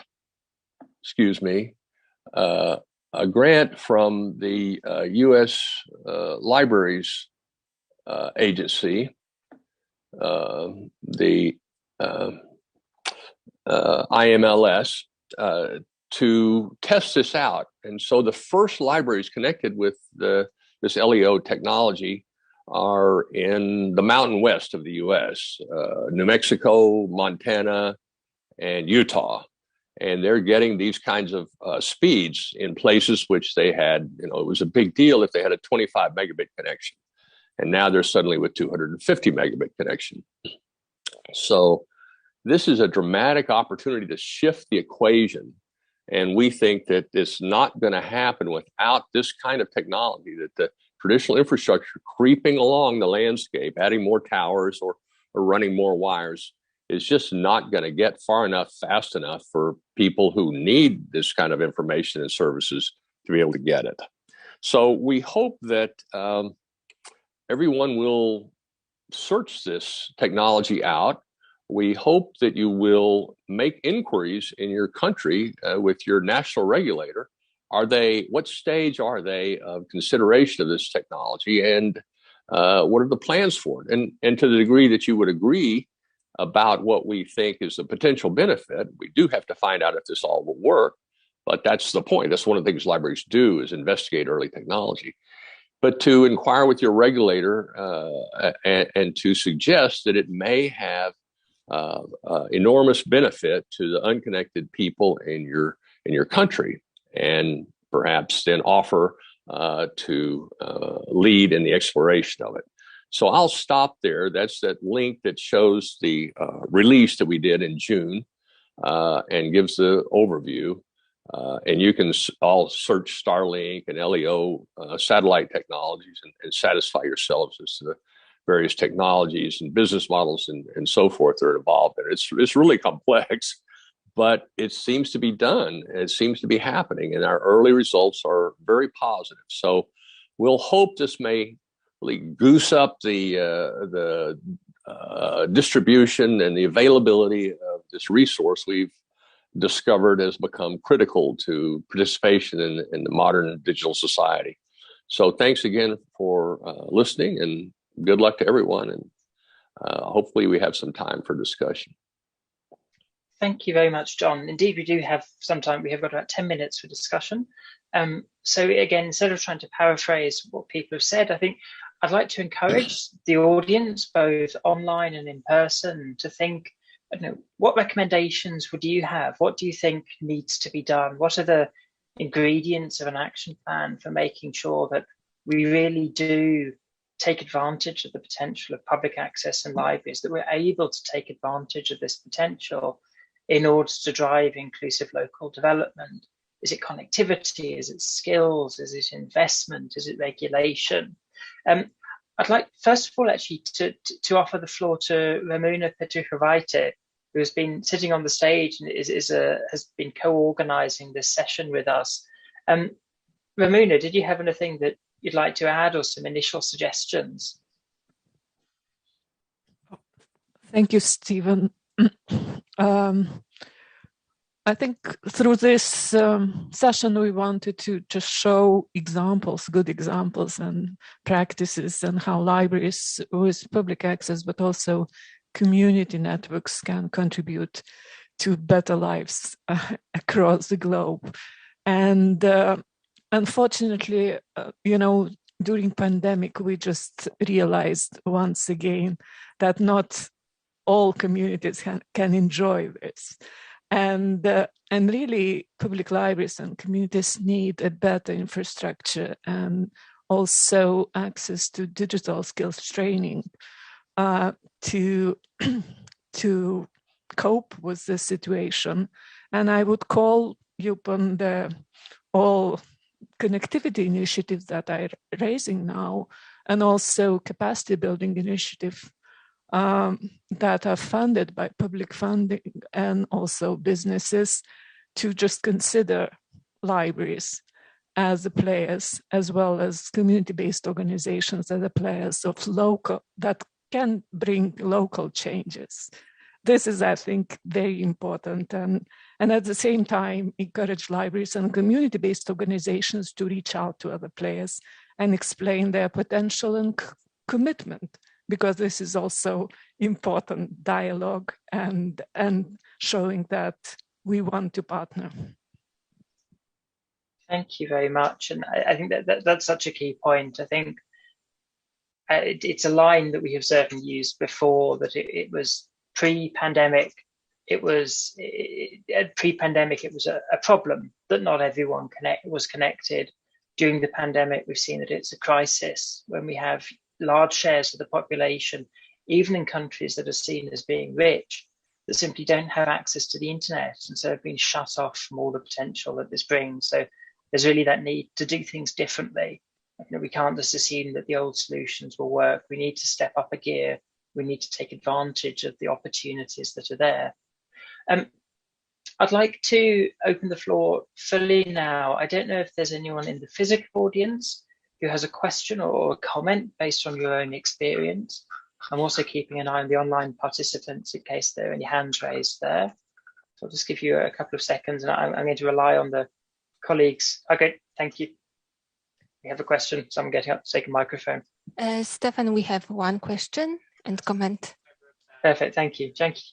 a grant from the U.S. Libraries Agency, the IMLS, to test this out. And so the first libraries connected with this LEO technology are in the Mountain West of the U.S., New Mexico, Montana, and Utah. And they're getting these kinds of speeds in places which they had, it was a big deal if they had a 25 megabit connection. And now they're suddenly with 250 megabit connection. So this is a dramatic opportunity to shift the equation. And we think that it's not going to happen without this kind of technology, that the traditional infrastructure creeping along the landscape, adding more towers or running more wires, is just not going to get far enough, fast enough for people who need this kind of information and services to be able to get it. So we hope that everyone will search this technology out. We hope that you will make inquiries in your country with your national regulator. What stage are they of consideration of this technology, and what are the plans for it? And to the degree that you would agree about what we think is the potential benefit, we do have to find out if this all will work. But that's the point. That's one of the things libraries do, is investigate early technology. But to inquire with your regulator and to suggest that it may have enormous benefit to the unconnected people in your country, and perhaps then offer to lead in the exploration of it. So I'll stop there. That's that link that shows the release that we did in June and gives the overview. And you can all search Starlink and LEO satellite technologies and satisfy yourselves as to the various technologies and business models and so forth that are involved in it. It's really complex, but it seems to be done. It seems to be happening, and our early results are very positive. So we'll hope this may really goose up the distribution and the availability of this resource we've discovered has become critical to participation in the modern digital society. So thanks again for listening, and good luck to everyone. And hopefully we have some time for discussion. Thank you very much, John. Indeed, we do have some time. We have got about 10 minutes for discussion. So again, instead of trying to paraphrase what people have said, I think I'd like to encourage the audience, both online and in person, to think, what recommendations would you have? What do you think needs to be done? What are the ingredients of an action plan for making sure that we really do take advantage of the potential of public access and libraries, that we're able to take advantage of this potential in order to drive inclusive local development? Is it connectivity? Is it skills? Is it investment? Is it regulation? I'd like, first of all, actually to offer the floor to Ramuna Petruchovaite, who has been sitting on the stage and has been co-organizing this session with us. Ramuna, did you have anything that you'd like to add, or some initial suggestions? Thank you, Stephen. I think through this session, we wanted to just show examples, good examples and practices, and how libraries with public access, but also community networks, can contribute to better lives across the globe. And unfortunately, during pandemic, we just realized once again that not all communities can enjoy this. And really, public libraries and communities need a better infrastructure and also access to digital skills training to cope with the situation. And I would call upon all connectivity initiatives that are raising now, and also capacity building initiative that are funded by public funding and also businesses, to just consider libraries as the players, as well as community-based organizations as the players of local, that can bring local changes. This is, I think, very important, and at the same time encourage libraries and community-based organizations to reach out to other players and explain their potential and commitment, because this is also important dialogue and showing that we want to partner. Thank you very much. And I think that's such a key point. I think it's a line that we have certainly used before, that it was pre-pandemic. It was a problem that not everyone was connected. During the pandemic, we've seen that it's a crisis when we have large shares of the population, even in countries that are seen as being rich, that simply don't have access to the internet, and so have been shut off from all the potential that this brings. So there's really that need to do things differently. We can't just assume that the old solutions will work. We need to step up a gear. We need to take advantage of the opportunities that are there. I'd like to open the floor fully now. I don't know if there's anyone in the physical audience who has a question or a comment based on your own experience. I'm also keeping an eye on the online participants in case there are any hands raised there. So I'll just give you a couple of seconds, and I'm going to rely on the colleagues. Okay, thank you. We have a question. Someone getting up to take a microphone. Stefan, we have one question and comment. Perfect, thank you. Thank you.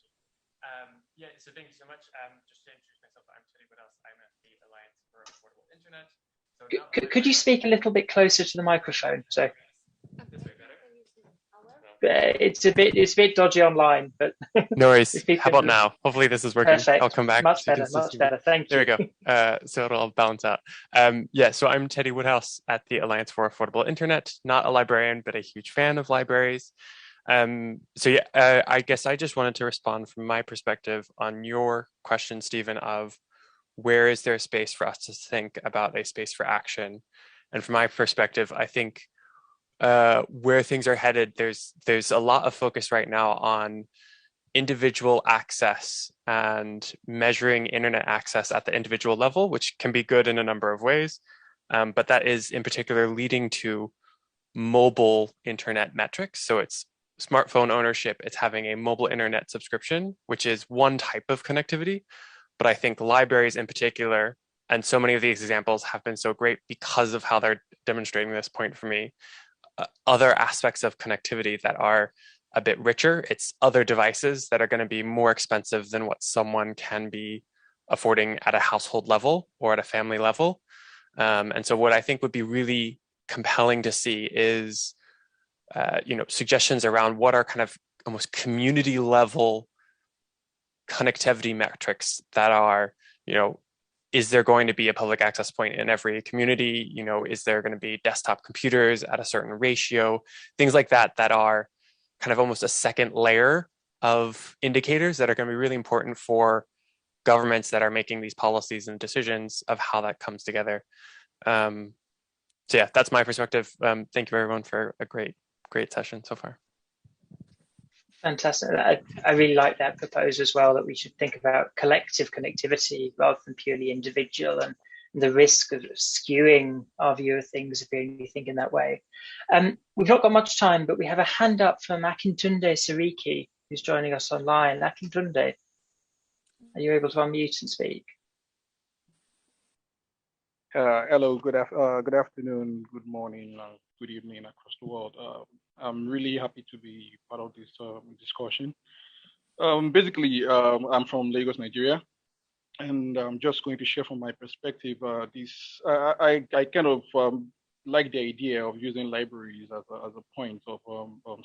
Yeah, so thank you so much. Just to introduce myself, I'm Teddy Woodhouse. I'm at the Alliance for Affordable Internet. So Could you speak a little bit closer to the microphone? So it's a bit dodgy online, but no worries. How about now? Hopefully this is working. Perfect. I'll come back. Much better. Thank you. There we go. So it'll balance out. Yeah, so I'm Teddy Woodhouse at the Alliance for Affordable Internet. Not a librarian, but a huge fan of libraries. So yeah, I guess I just wanted to respond from my perspective on your question, Stephen, of where is there a space for us to think about a space for action? And from my perspective, I think where things are headed, there's a lot of focus right now on individual access and measuring internet access at the individual level, which can be good in a number of ways. But that is in particular leading to mobile internet metrics. So it's smartphone ownership, it's having a mobile internet subscription, which is one type of connectivity. But I think libraries in particular, and so many of these examples have been so great because of how they're demonstrating this point for me, other aspects of connectivity that are a bit richer. It's other devices that are going to be more expensive than what someone can be affording at a household level or at a family level. And so what I think would be really compelling to see is suggestions around what are kind of almost community level connectivity metrics that are, is there going to be a public access point in every community? Is there going to be desktop computers at a certain ratio? Things like that are kind of almost a second layer of indicators that are going to be really important for governments that are making these policies and decisions of how that comes together. So yeah, that's my perspective. Thank you everyone for a great session so far. Fantastic. I really like that proposal as well, that we should think about collective connectivity rather than purely individual, and the risk of skewing our view of things if we only think in that way. We've not got much time, but we have a hand up from Akintunde Sariki, who's joining us online. Akintunde, are you able to unmute and speak? Hello, good afternoon, good morning, good evening across the world. I'm really happy to be part of this discussion. Basically, I'm from Lagos, Nigeria, and I'm just going to share from my perspective. I kind of like the idea of using libraries as a point of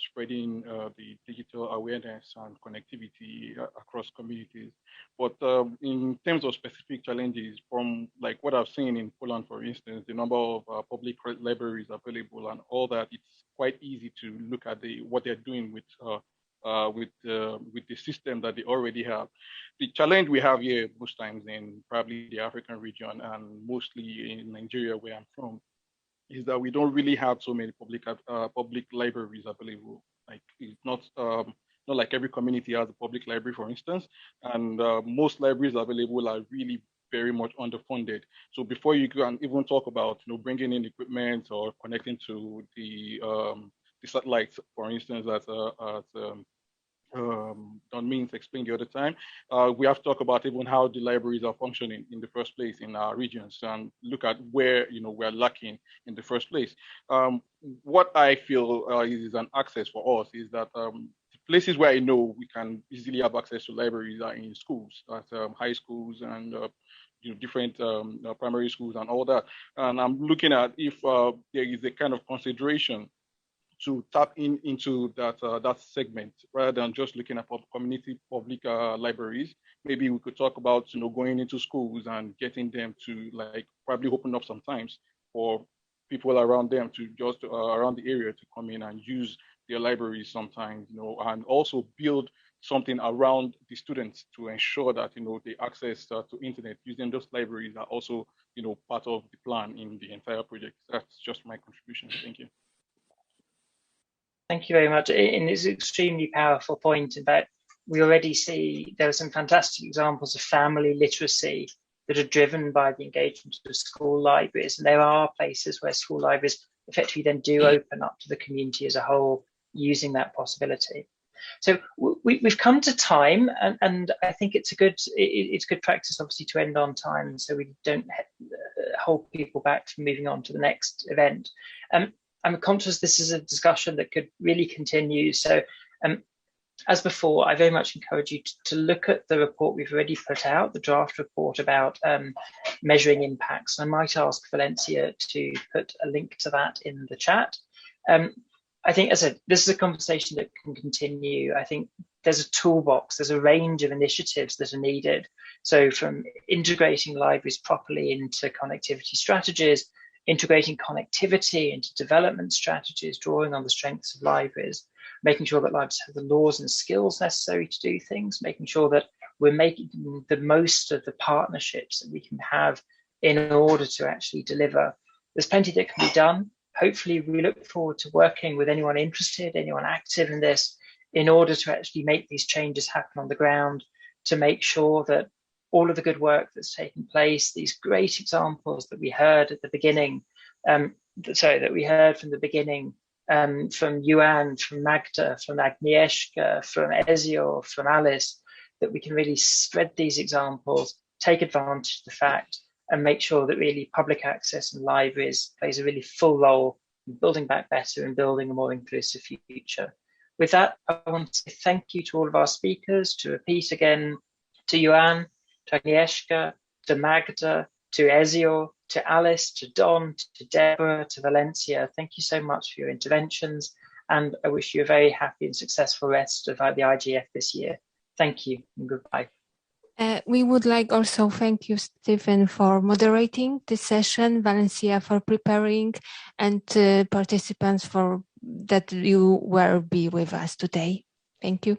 spreading the digital awareness and connectivity across communities. But in terms of specific challenges, from like what I've seen in Poland, for instance, the number of public libraries available and all that, it's quite easy to look at what they're doing with the system that they already have. The challenge we have here most times in probably the African region and mostly in Nigeria, where I'm from, is that we don't really have so many public libraries available. Like it's not like every community has a public library, for instance, and most libraries available are really very much underfunded. So before you can even talk about bringing in equipment or connecting to the satellites, for instance, Don Means explained the other time, we have to talk about even how the libraries are functioning in the first place in our regions and look at where we're lacking in the first place. What I feel is an access for us is that places where I know we can easily have access to libraries are in schools, at high schools and different primary schools and all that. And I'm looking at if there is a kind of consideration to tap into that segment rather than just looking at community public libraries. Maybe we could talk about going into schools and getting them to like probably open up sometimes for people around them to just around the area to come in and use their libraries sometimes, and also build something around the students to ensure that the access to internet using those libraries are also part of the plan in the entire project. That's just my contribution. Thank you. Thank you very much. And it's an extremely powerful point about we already see there are some fantastic examples of family literacy that are driven by the engagement of school libraries. And there are places where school libraries effectively then do open up to the community as a whole using that possibility. So we've come to time, and I think it's good practice, obviously, to end on time, so we don't hold people back from moving on to the next event. I'm conscious this is a discussion that could really continue. So as before, I very much encourage you to look at the report we've already put out, the draft report about measuring impacts. I might ask Valencia to put a link to that in the chat. I think, as I said, this is a conversation that can continue. I think there's a toolbox, there's a range of initiatives that are needed. So from integrating libraries properly into connectivity strategies, integrating connectivity into development strategies, drawing on the strengths of libraries, making sure that libraries have the laws and skills necessary to do things, making sure that we're making the most of the partnerships that we can have in order to actually deliver. There's plenty that can be done. Hopefully, we look forward to working with anyone interested, anyone active in this, in order to actually make these changes happen on the ground, to make sure that all of the good work that's taking place, these great examples that we heard at the beginning, that we heard from the beginning, from Yuan, from Magda, from Agnieszka, from Ezio, from Alice, that we can really spread these examples, take advantage of the fact, and make sure that really public access and libraries plays a really full role in building back better and building a more inclusive future. With that, I want to say thank you to all of our speakers, to repeat again, to Yuan, to Agnieszka, to Magda, to Ezio, to Alice, to Don, to Deborah, to Valencia. Thank you so much for your interventions, and I wish you a very happy and successful rest of the IGF this year. Thank you and goodbye. We would like also thank you, Stephen, for moderating this session, Valencia for preparing, and participants for that you will be with us today. Thank you.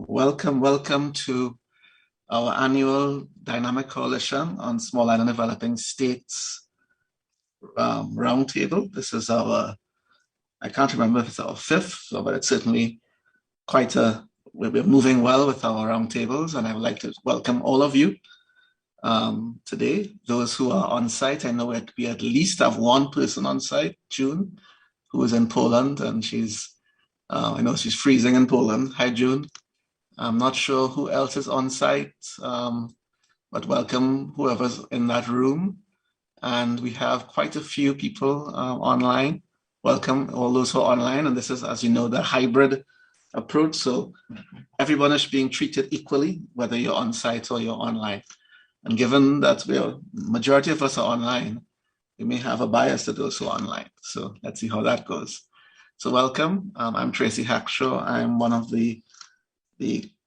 Welcome to our annual Dynamic Coalition on Small Island Developing States roundtable. This is our, I can't remember if it's our fifth, but it's certainly we're moving well with our roundtables, and I would like to welcome all of you today. Those who are on site, I know we at least have one person on site, June, who is in Poland, and I know she's freezing in Poland. Hi, June. I'm not sure who else is on site, but welcome whoever's in that room. And we have quite a few people online. Welcome all those who are online. And this is, as you know, the hybrid approach. So everyone is being treated equally, whether you're on site or you're online. And given that majority of us are online, we may have a bias to those who are online. So let's see how that goes. So welcome. I'm Tracy Hackshaw. I'm one of the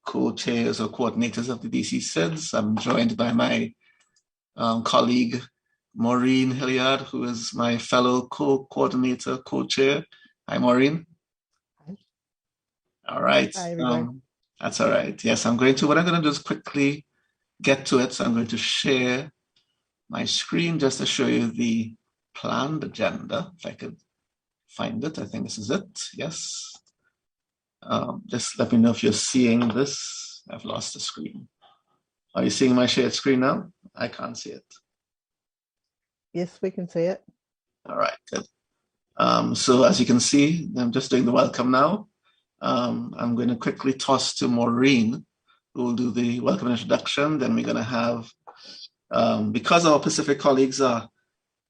co-chairs or coordinators of the DC SIDS. I'm joined by my colleague, Maureen Hilliard, who is my fellow co-coordinator, co-chair. Hi, Maureen. Hi. All right. Hi, everyone. That's all right. Yes, what I'm going to do is quickly get to it. So I'm going to share my screen just to show you the planned agenda. If I could find it, I think this is it. Yes. Just let me know if you're seeing this. I've lost the screen. Are you seeing my shared screen now? I can't see it. Yes, we can see it. All right, good. So as you can see, I'm just doing the welcome now. I'm going to quickly toss to Maureen, who will do the welcome introduction. Then we're going to have, because our Pacific colleagues are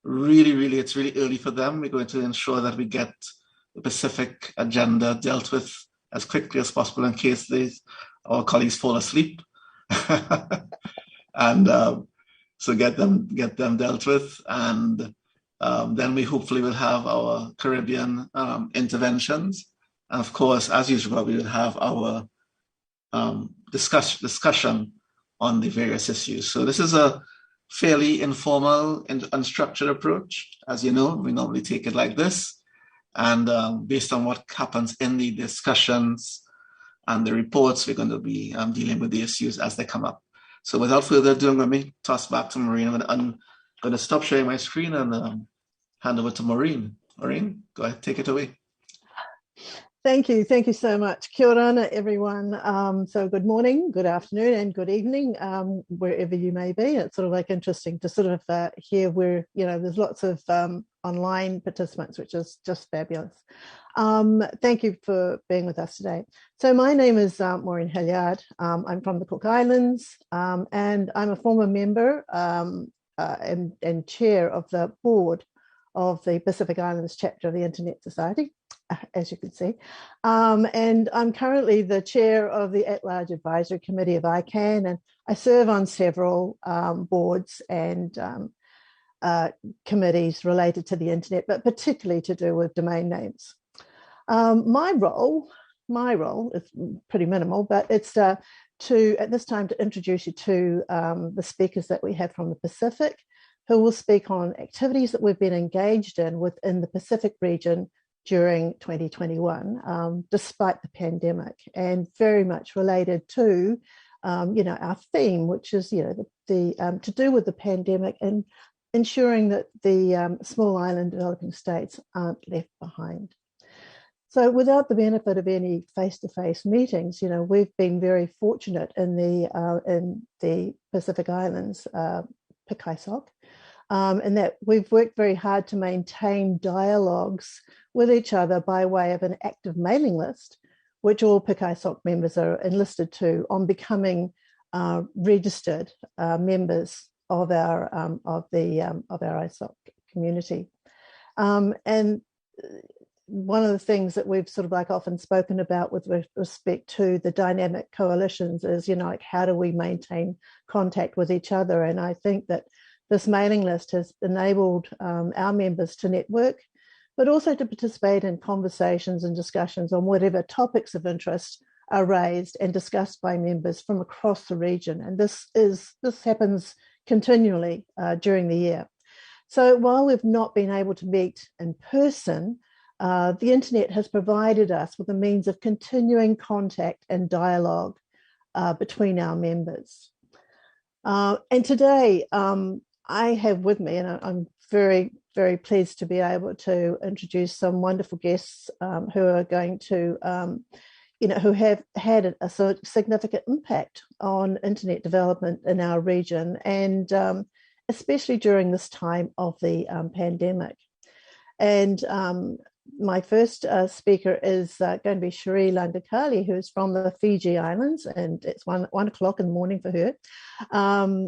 it's really early for them, we're going to ensure that we get the Pacific agenda dealt with as quickly as possible in case our colleagues fall asleep. And so get them dealt with. And then we hopefully will have our Caribbean interventions. And of course, as usual, we will have our discussion on the various issues. So this is a fairly informal and unstructured approach. As you know, we normally take it like this. And based on what happens in the discussions and the reports, we're going to be dealing with the issues as they come up. So without further ado, I'm going to toss back to Maureen. I'm going to stop sharing my screen and hand over to Maureen. Maureen, go ahead, take it away. Thank you so much. Kia ora, everyone. So good morning, good afternoon, and good evening, wherever you may be. It's sort of like interesting to sort of hear where, there's lots of online participants, which is just fabulous. Thank you for being with us today. So my name is Maureen Hilliard. I'm from the Cook Islands, and I'm a former member and chair of the board of the Pacific Islands chapter of the Internet Society, as you can see. And I'm currently the chair of the At-Large Advisory Committee of ICANN, and I serve on several boards and committees related to the internet, but particularly to do with domain names. My role is pretty minimal, but it's at this time to introduce you to the speakers that we have from the Pacific, who will speak on activities that we've been engaged in within the Pacific region during 2021, despite the pandemic, and very much related to, our theme, which is, to do with the pandemic and ensuring that the small island developing states aren't left behind. So without the benefit of any face-to-face meetings, we've been very fortunate in the Pacific Islands, PCISOC, and that we've worked very hard to maintain dialogues with each other by way of an active mailing list, which all PCISOC members are enlisted to on becoming registered members of our ISOC community. And one of the things that we've sort of like often spoken about with respect to the dynamic coalitions is, like how do we maintain contact with each other? And I think that this mailing list has enabled our members to network, but also to participate in conversations and discussions on whatever topics of interest are raised and discussed by members from across the region. And this happens continually during the year. So while we've not been able to meet in person, the internet has provided us with a means of continuing contact and dialogue between our members. And today I have with me, and I'm very, very pleased to be able to introduce some wonderful guests who are going to, who have had a significant impact on internet development in our region, and especially during this time of the pandemic. And my first speaker is going to be Cherie Langakali, who is from the Fiji Islands, and it's 1 o'clock in the morning for her.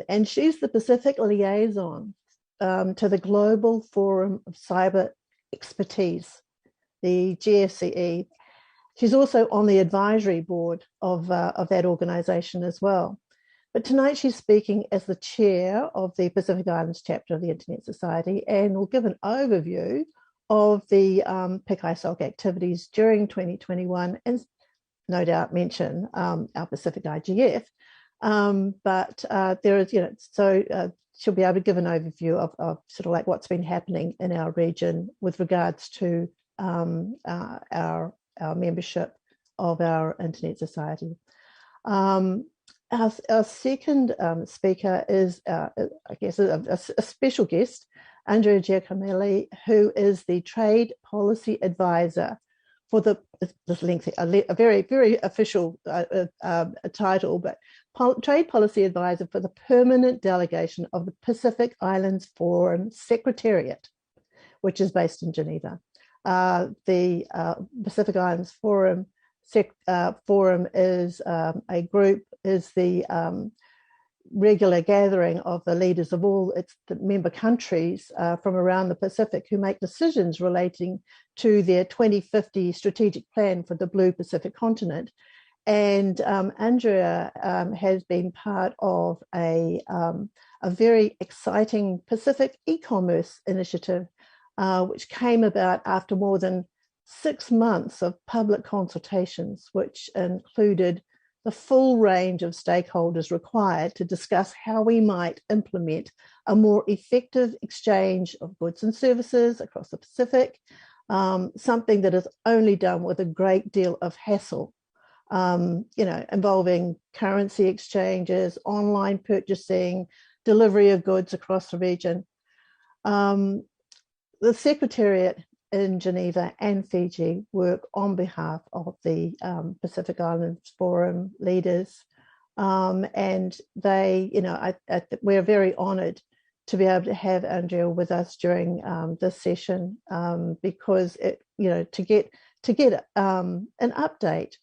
And she's the Pacific liaison to the Global Forum of Cyber Expertise, the GFCE. She's also on the advisory board of that organisation as well. But tonight she's speaking as the chair of the Pacific Islands chapter of the Internet Society, and will give an overview of the PIC-ISOC activities during 2021, and no doubt mention our Pacific IGF. But there is, she'll be able to give an overview of sort of like what's been happening in our region with regards to our membership of our Internet Society. Our second speaker is, I guess, a special guest, Andrea Giacomelli, who is the Trade Policy Advisor for this lengthy, a very, very official title, but Trade Policy Advisor for the Permanent Delegation of the Pacific Islands Forum Secretariat, which is based in Geneva. The Pacific Islands Forum is a group, is the regular gathering of the leaders of all the member countries from around the Pacific who make decisions relating to their 2050 strategic plan for the Blue Pacific continent. And Andrea has been part of a very exciting Pacific e-commerce initiative, which came about after more than 6 months of public consultations, which included the full range of stakeholders required to discuss how we might implement a more effective exchange of goods and services across the Pacific, something that is only done with a great deal of hassle, involving currency exchanges, online purchasing, delivery of goods across the region. The Secretariat in Geneva and Fiji work on behalf of the Pacific Islands Forum leaders. And they, we're very honoured to be able to have Andrea with us during this session because to get an update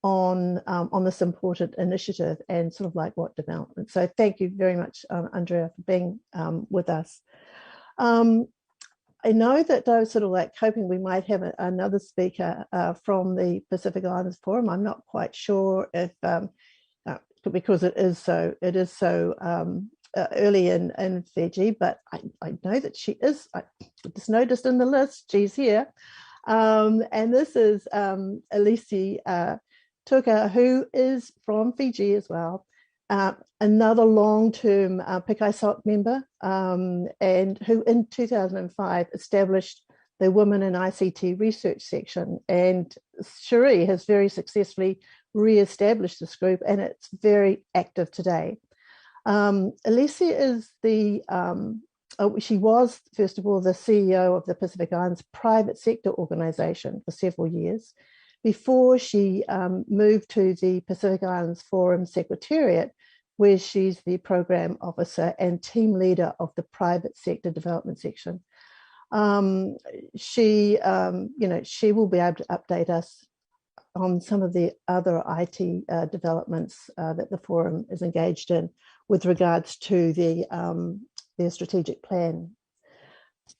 on this important initiative and sort of like what development. So thank you very much, Andrea, for being with us. I know that I was sort of like hoping we might have another speaker from the Pacific Islands Forum. I'm not quite sure if, because it is so early in Fiji, but I know that she is. I just noticed in the list, she's here. And this is Elise Tuka, who is from Fiji as well. Another long-term PIC-ISOC member, and who in 2005 established the Women in ICT Research section. And Cherie has very successfully re-established this group, and it's very active today. Elise is she was, first of all, the CEO of the Pacific Islands private sector organisation for several years, before she moved to the Pacific Islands Forum Secretariat, where she's the program officer and team leader of the private sector development section. She will be able to update us on some of the other IT developments that the forum is engaged in with regards to their strategic plan.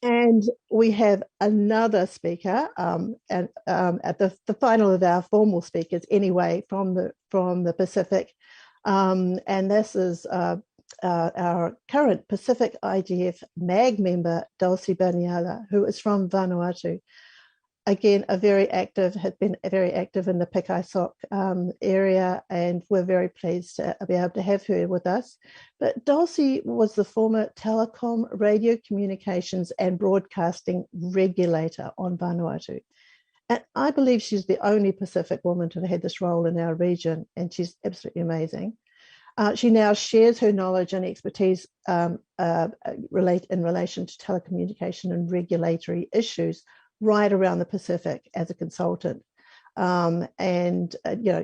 And we have another speaker, and at the final of our formal speakers anyway, from the Pacific, and this is our current Pacific IGF MAG member, Dulcie Baniala, who is from Vanuatu. Again, has been very active in the PIC-ISOC area, and we're very pleased to be able to have her with us. But Dulcie was the former telecom, radio communications and broadcasting regulator on Vanuatu. And I believe she's the only Pacific woman to have had this role in our region, and she's absolutely amazing. She now shares her knowledge and expertise in relation to telecommunication and regulatory issues right around the Pacific as a consultant.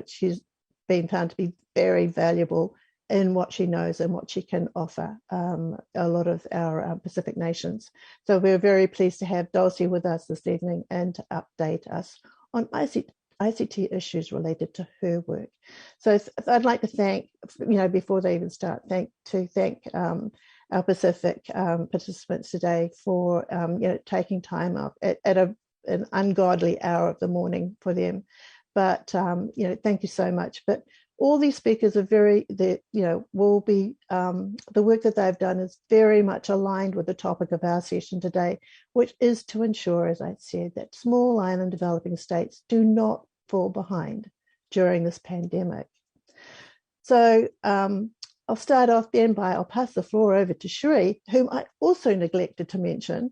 She's been found to be very valuable in what she knows and what she can offer a lot of our Pacific nations. So we're very pleased to have Dulcie with us this evening and to update us on ICT issues related to her work. So I'd like to thank, before they even start, thank our Pacific participants today for taking time up at an ungodly hour of the morning for them. But thank you so much. But all these speakers are will be, the work that they've done is very much aligned with the topic of our session today, which is to ensure, as I said, that small island developing states do not fall behind during this pandemic. So I'll start off then I'll pass the floor over to Shri, whom I also neglected to mention,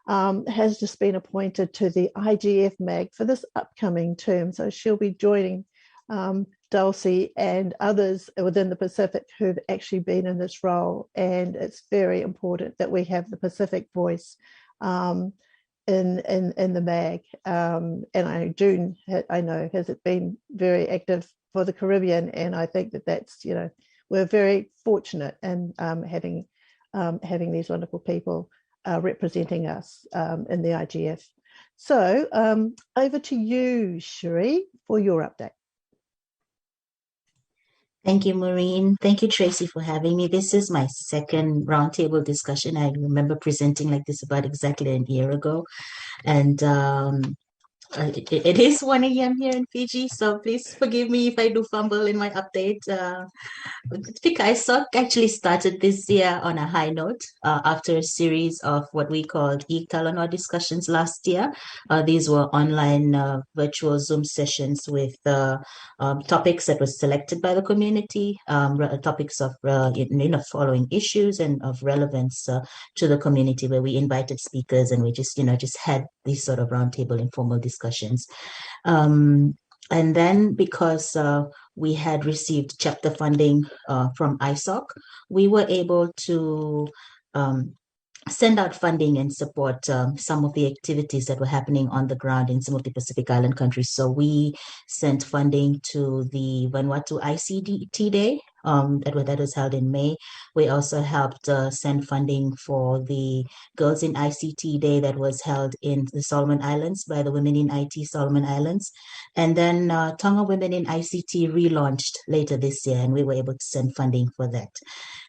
has just been appointed to the IGF MAG for this upcoming term. So she'll be joining Dulcie and others within the Pacific who've actually been in this role. And it's very important that we have the Pacific voice in the MAG. And June, I know, has been very active for the Caribbean. And I think that's, we're very fortunate in having these wonderful people representing us in the IGF. So over to you, Shri, for your update. Thank you, Maureen. Thank you, Tracy, for having me. This is my second roundtable discussion. I remember presenting like this about exactly a year ago. And it is 1 a.m. here in Fiji, so please forgive me if I do fumble in my update. ISOC actually started this year on a high note after a series of what we called e-Talanoa discussions last year. These were online virtual Zoom sessions with topics that were selected by the community, topics of following issues and of relevance to the community, where we invited speakers and we just had these sort of roundtable informal discussions. And then because we had received chapter funding from ISOC, we were able to send out funding and support some of the activities that were happening on the ground in some of the Pacific Island countries. So we sent funding to the Vanuatu ICT Day that was held in May. We also helped send funding for the Girls in ICT Day that was held in the Solomon Islands by the Women in IT Solomon Islands. And then Tonga Women in ICT relaunched later this year, and we were able to send funding for that.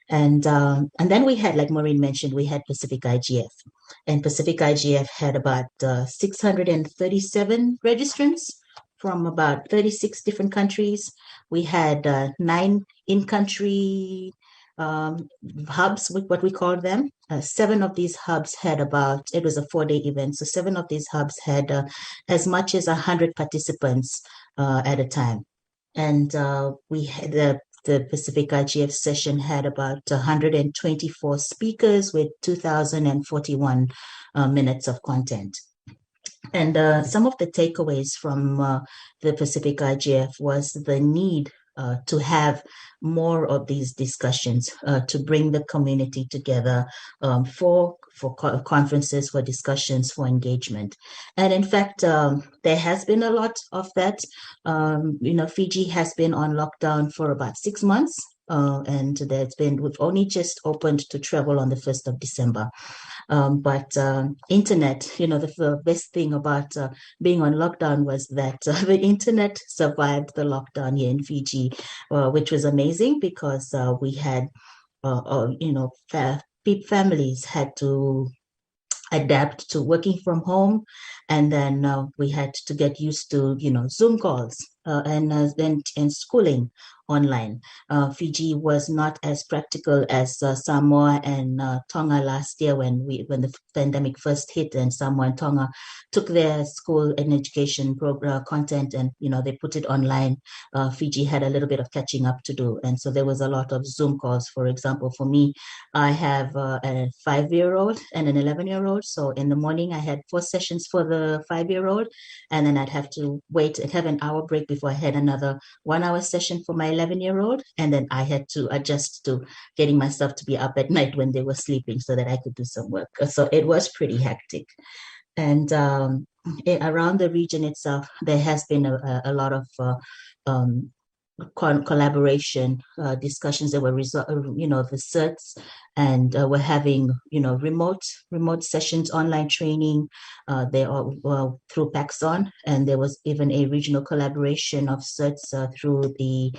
And then we had, like Maureen mentioned, we had Pacific IGF. And Pacific IGF had about 637 registrants from about 36 different countries. We had 9 in-country hubs, what we call them. 7 of these hubs had it was a 4-day event, so 7 of these hubs had as much as 100 participants at a time. And we had the Pacific IGF session had about 124 speakers with 2,041 minutes of content. And some of the takeaways from the Pacific IGF was the need to have more of these discussions, to bring the community together for conferences, for discussions, for engagement. And in fact, there has been a lot of that. Fiji has been on lockdown for about 6 months. And we've only just opened to travel on the 1st of December. But internet, the best thing about being on lockdown was that the internet survived the lockdown here in Fiji, which was amazing because we had, families had to adapt to working from home, and then we had to get used to Zoom calls and schooling online. Fiji was not as practical as Samoa and Tonga last year when the pandemic first hit, and Samoa and Tonga took their school and education program content and they put it online. Fiji had a little bit of catching up to do, and so there was a lot of Zoom calls. For example, for me, I have a 5-year-old and an 11-year-old. So in the morning, I had 4 sessions for the 5-year-old, and then I'd have to wait and have an hour break before I had another 1-hour session for my 11-year-old. And then I had to adjust to getting myself to be up at night when they were sleeping so that I could do some work. So it was pretty hectic. And around the region itself, there has been a lot of collaboration discussions that were the certs, and we're having remote sessions, online training. They are through Paxon, and there was even a regional collaboration of certs through the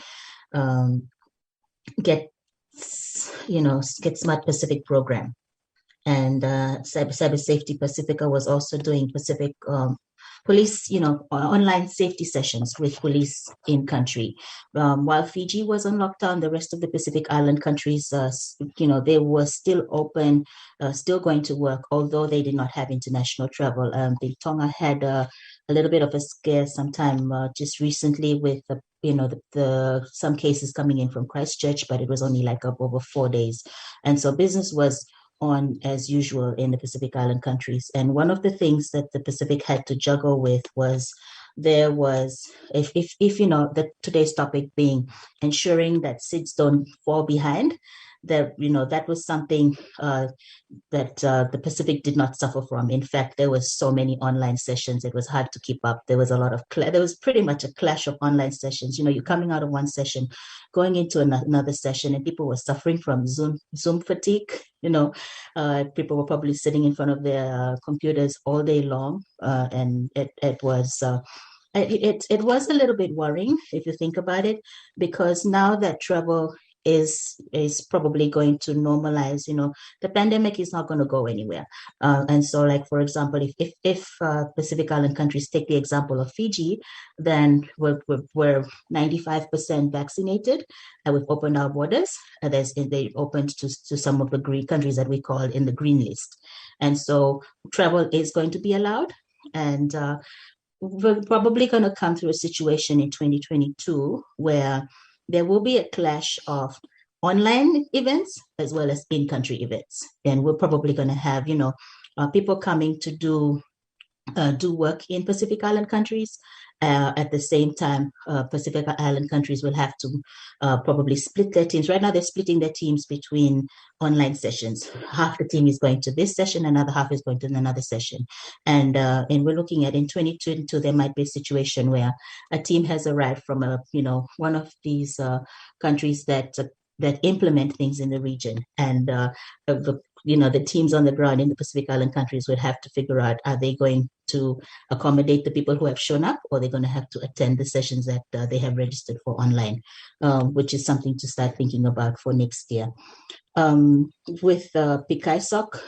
Get Smart Pacific program. And Cyber Safety Pacifica was also doing Pacific police, online safety sessions with police in country. While Fiji was on lockdown, the rest of the Pacific Island countries, they were still open, still going to work, although they did not have international travel. The Tonga had a little bit of a scare sometime just recently with some cases coming in from Christchurch, but it was only like over 4 days. And so business was on as usual in the Pacific Island countries. And one of the things that the Pacific had to juggle with was today's topic being ensuring that SIDS don't fall behind, that was something that the Pacific did not suffer from. In fact, there was so many online sessions, it was hard to keep up. There was there was pretty much a clash of online sessions. You're coming out of one session, going into another session, and people were suffering from Zoom fatigue. People were probably sitting in front of their computers all day long, and it was a little bit worrying if you think about it, because now that travel is probably going to normalize. The pandemic is not going to go anywhere, and so, like, for example, if Pacific Island countries take the example of Fiji, then we're 95% vaccinated, and we've opened our borders. They opened to some of the green countries that we call in the green list, and so travel is going to be allowed. And we're probably going to come through a situation in 2022 where there will be a clash of online events as well as in-country events. And we're probably going to have, people coming to do work in Pacific Island countries. At the same time, Pacific Island countries will have to probably split their teams. Right now, they're splitting their teams between online sessions. Half the team is going to this session, another half is going to another session. And we're looking at in 2022, there might be a situation where a team has arrived from one of these countries that implement things in the region, and the teams on the ground in the Pacific Island countries would have to figure out, are they going to accommodate the people who have shown up, or they're going to have to attend the sessions that they have registered for online, which is something to start thinking about for next year. With PKISOC,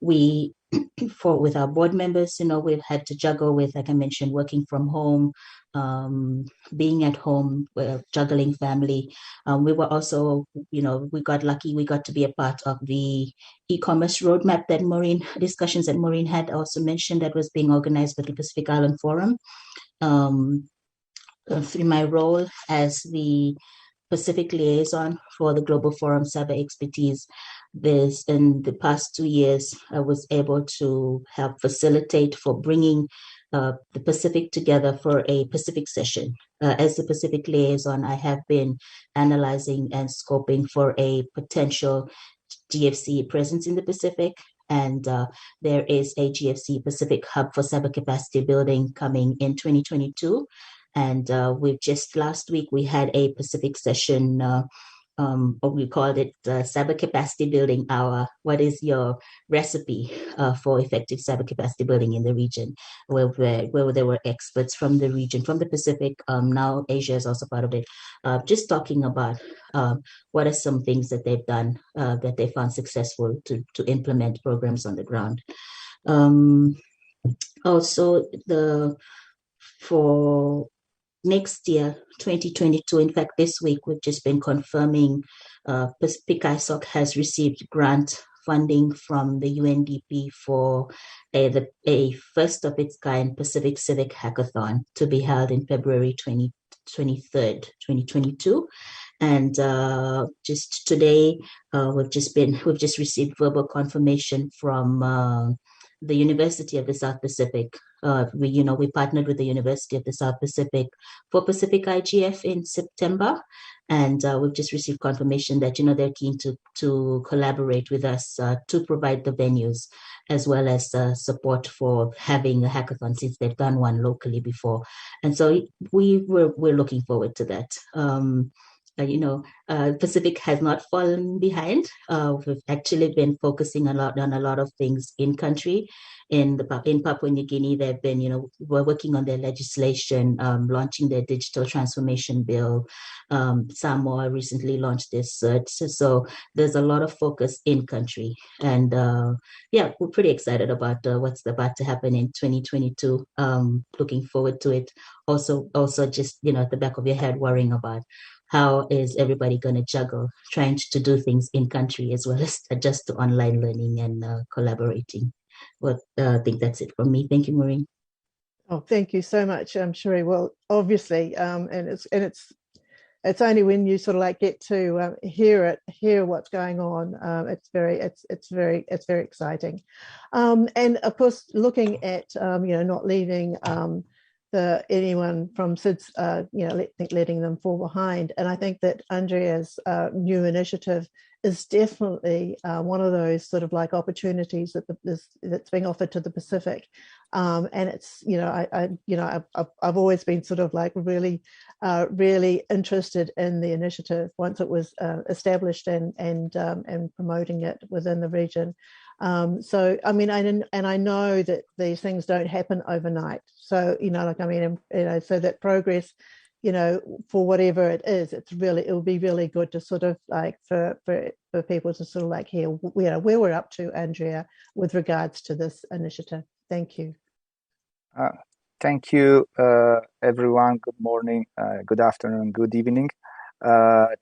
with our board members, we've had to juggle with, like I mentioned, working from home, being at home, juggling family. We were also, we got lucky. We got to be a part of the e-commerce roadmap that discussions that Maureen had also mentioned, that was being organized by the Pacific Island Forum. Through my role as the Pacific liaison for the Global Forum Cyber Expertise, in the past 2 years, I was able to help facilitate for bringing the Pacific together for a Pacific session. As the Pacific liaison, I have been analyzing and scoping for a potential GFC presence in the Pacific. And there is a GFC Pacific Hub for Cyber Capacity Building coming in 2022. And last week, we had a Pacific session, we called it Cyber Capacity Building Hour. What is your recipe for effective cyber capacity building in the region? Where there were experts from the region, from the Pacific. Now Asia is also part of it. Just talking about what are some things that they've done that they found successful to implement programs on the ground. Also, for next year, 2022, in fact, this week, we've just been confirming PICISOC has received grant funding from the UNDP for a first of its kind Pacific Civic Hackathon to be held in February 23rd, 2022. And just today, we've just received verbal confirmation from the University of the South Pacific. We partnered with the University of the South Pacific for Pacific IGF in September, and we've just received confirmation that they're keen to collaborate with us to provide the venues as well as support for having a hackathon, since they've done one locally before, and so we're looking forward to that. Pacific has not fallen behind. We've actually been focusing on a lot of things in country. In Papua New Guinea, they've been, we're working on their legislation, launching their digital transformation bill. Samoa recently launched their CERT. So there's a lot of focus in country. And we're pretty excited about what's about to happen in 2022. Looking forward to it. Also just, at the back of your head, worrying about how is everybody going to juggle trying to do things in country as well as adjust to online learning and collaborating. Well, I think that's it from me. Thank you, Maureen. Oh, thank you so much, Sherry. Well, obviously, and it's only when you sort of get to hear what's going on. It's very exciting, and of course, looking at not leaving anyone from SIDS, letting them fall behind. And I think that Andrea's new initiative is definitely one of those sort of opportunities that's being offered to the Pacific. And it's, I've always been sort of really interested in the initiative once it was established and promoting it within the region. So, I mean, and I know that these things don't happen overnight. So, so that progress, for whatever it is, it will be really good to sort of for people to sort of hear, where we're up to, Andrea, with regards to this initiative. Thank you. Thank you, everyone. Good morning, good afternoon, good evening.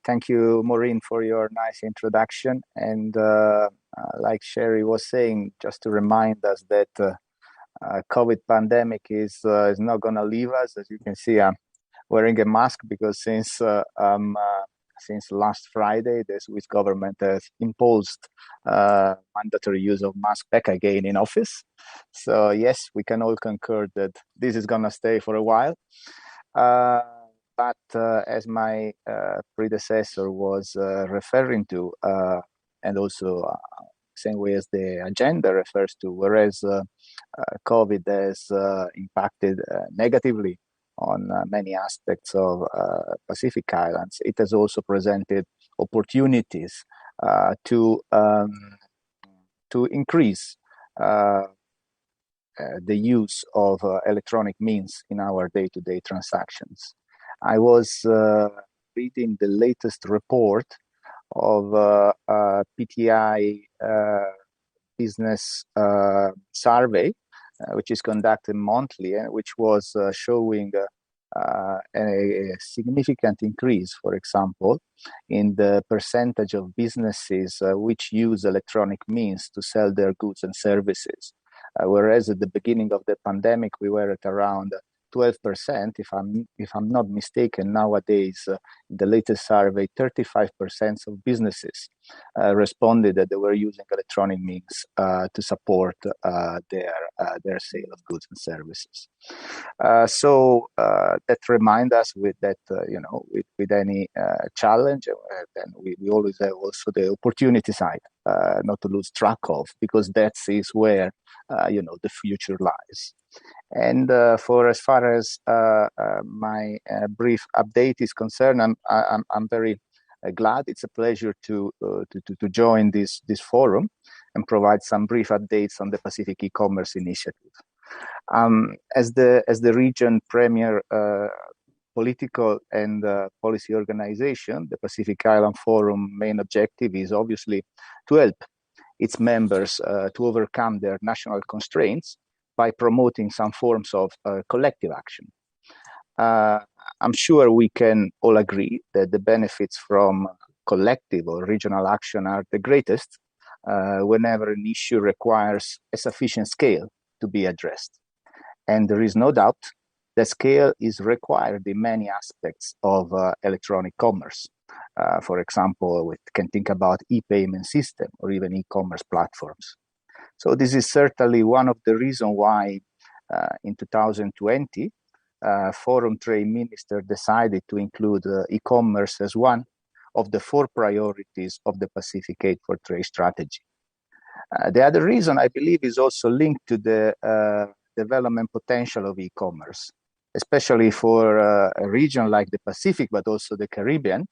Thank you, Maureen, for your nice introduction. And like Sherry was saying, just to remind us that COVID pandemic is not going to leave us. As you can see, I'm wearing a mask because since last Friday, the Swiss government has imposed mandatory use of mask back again in office. So yes, we can all concur that this is going to stay for a while. But as my predecessor was referring to, and also same way as the agenda refers to, whereas COVID has impacted negatively on many aspects of Pacific Islands, it has also presented opportunities to increase the use of electronic means in our day-to-day transactions. I was reading the latest report of PTI business survey, which is conducted monthly, which was showing a significant increase, for example, in the percentage of businesses which use electronic means to sell their goods and services. Whereas at the beginning of the pandemic, we were at around 12%, if I'm not mistaken. Nowadays, the latest survey, 35% of businesses responded that they were using electronic means to support their sale of goods and services. So that reminds us with that, with any challenge, then we always have also the opportunity side, not to lose track of, because that is where the future lies. And for as far as my brief update is concerned, I'm very glad. It's a pleasure to join this forum and provide some brief updates on the Pacific E-commerce Initiative. As the region premier political and policy organization, the Pacific Island Forum main objective is obviously to help its members to overcome their national constraints by promoting some forms of collective action. I'm sure we can all agree that the benefits from collective or regional action are the greatest whenever an issue requires a sufficient scale to be addressed. And there is no doubt that scale is required in many aspects of electronic commerce. For example, we can think about e-payment system or even e-commerce platforms. So this is certainly one of the reasons why in 2020, Forum Trade Minister decided to include e-commerce as one of the 4 priorities of the Pacific Aid for Trade strategy. The other reason, I believe, is also linked to the development potential of e-commerce, especially for a region like the Pacific, but also the Caribbean,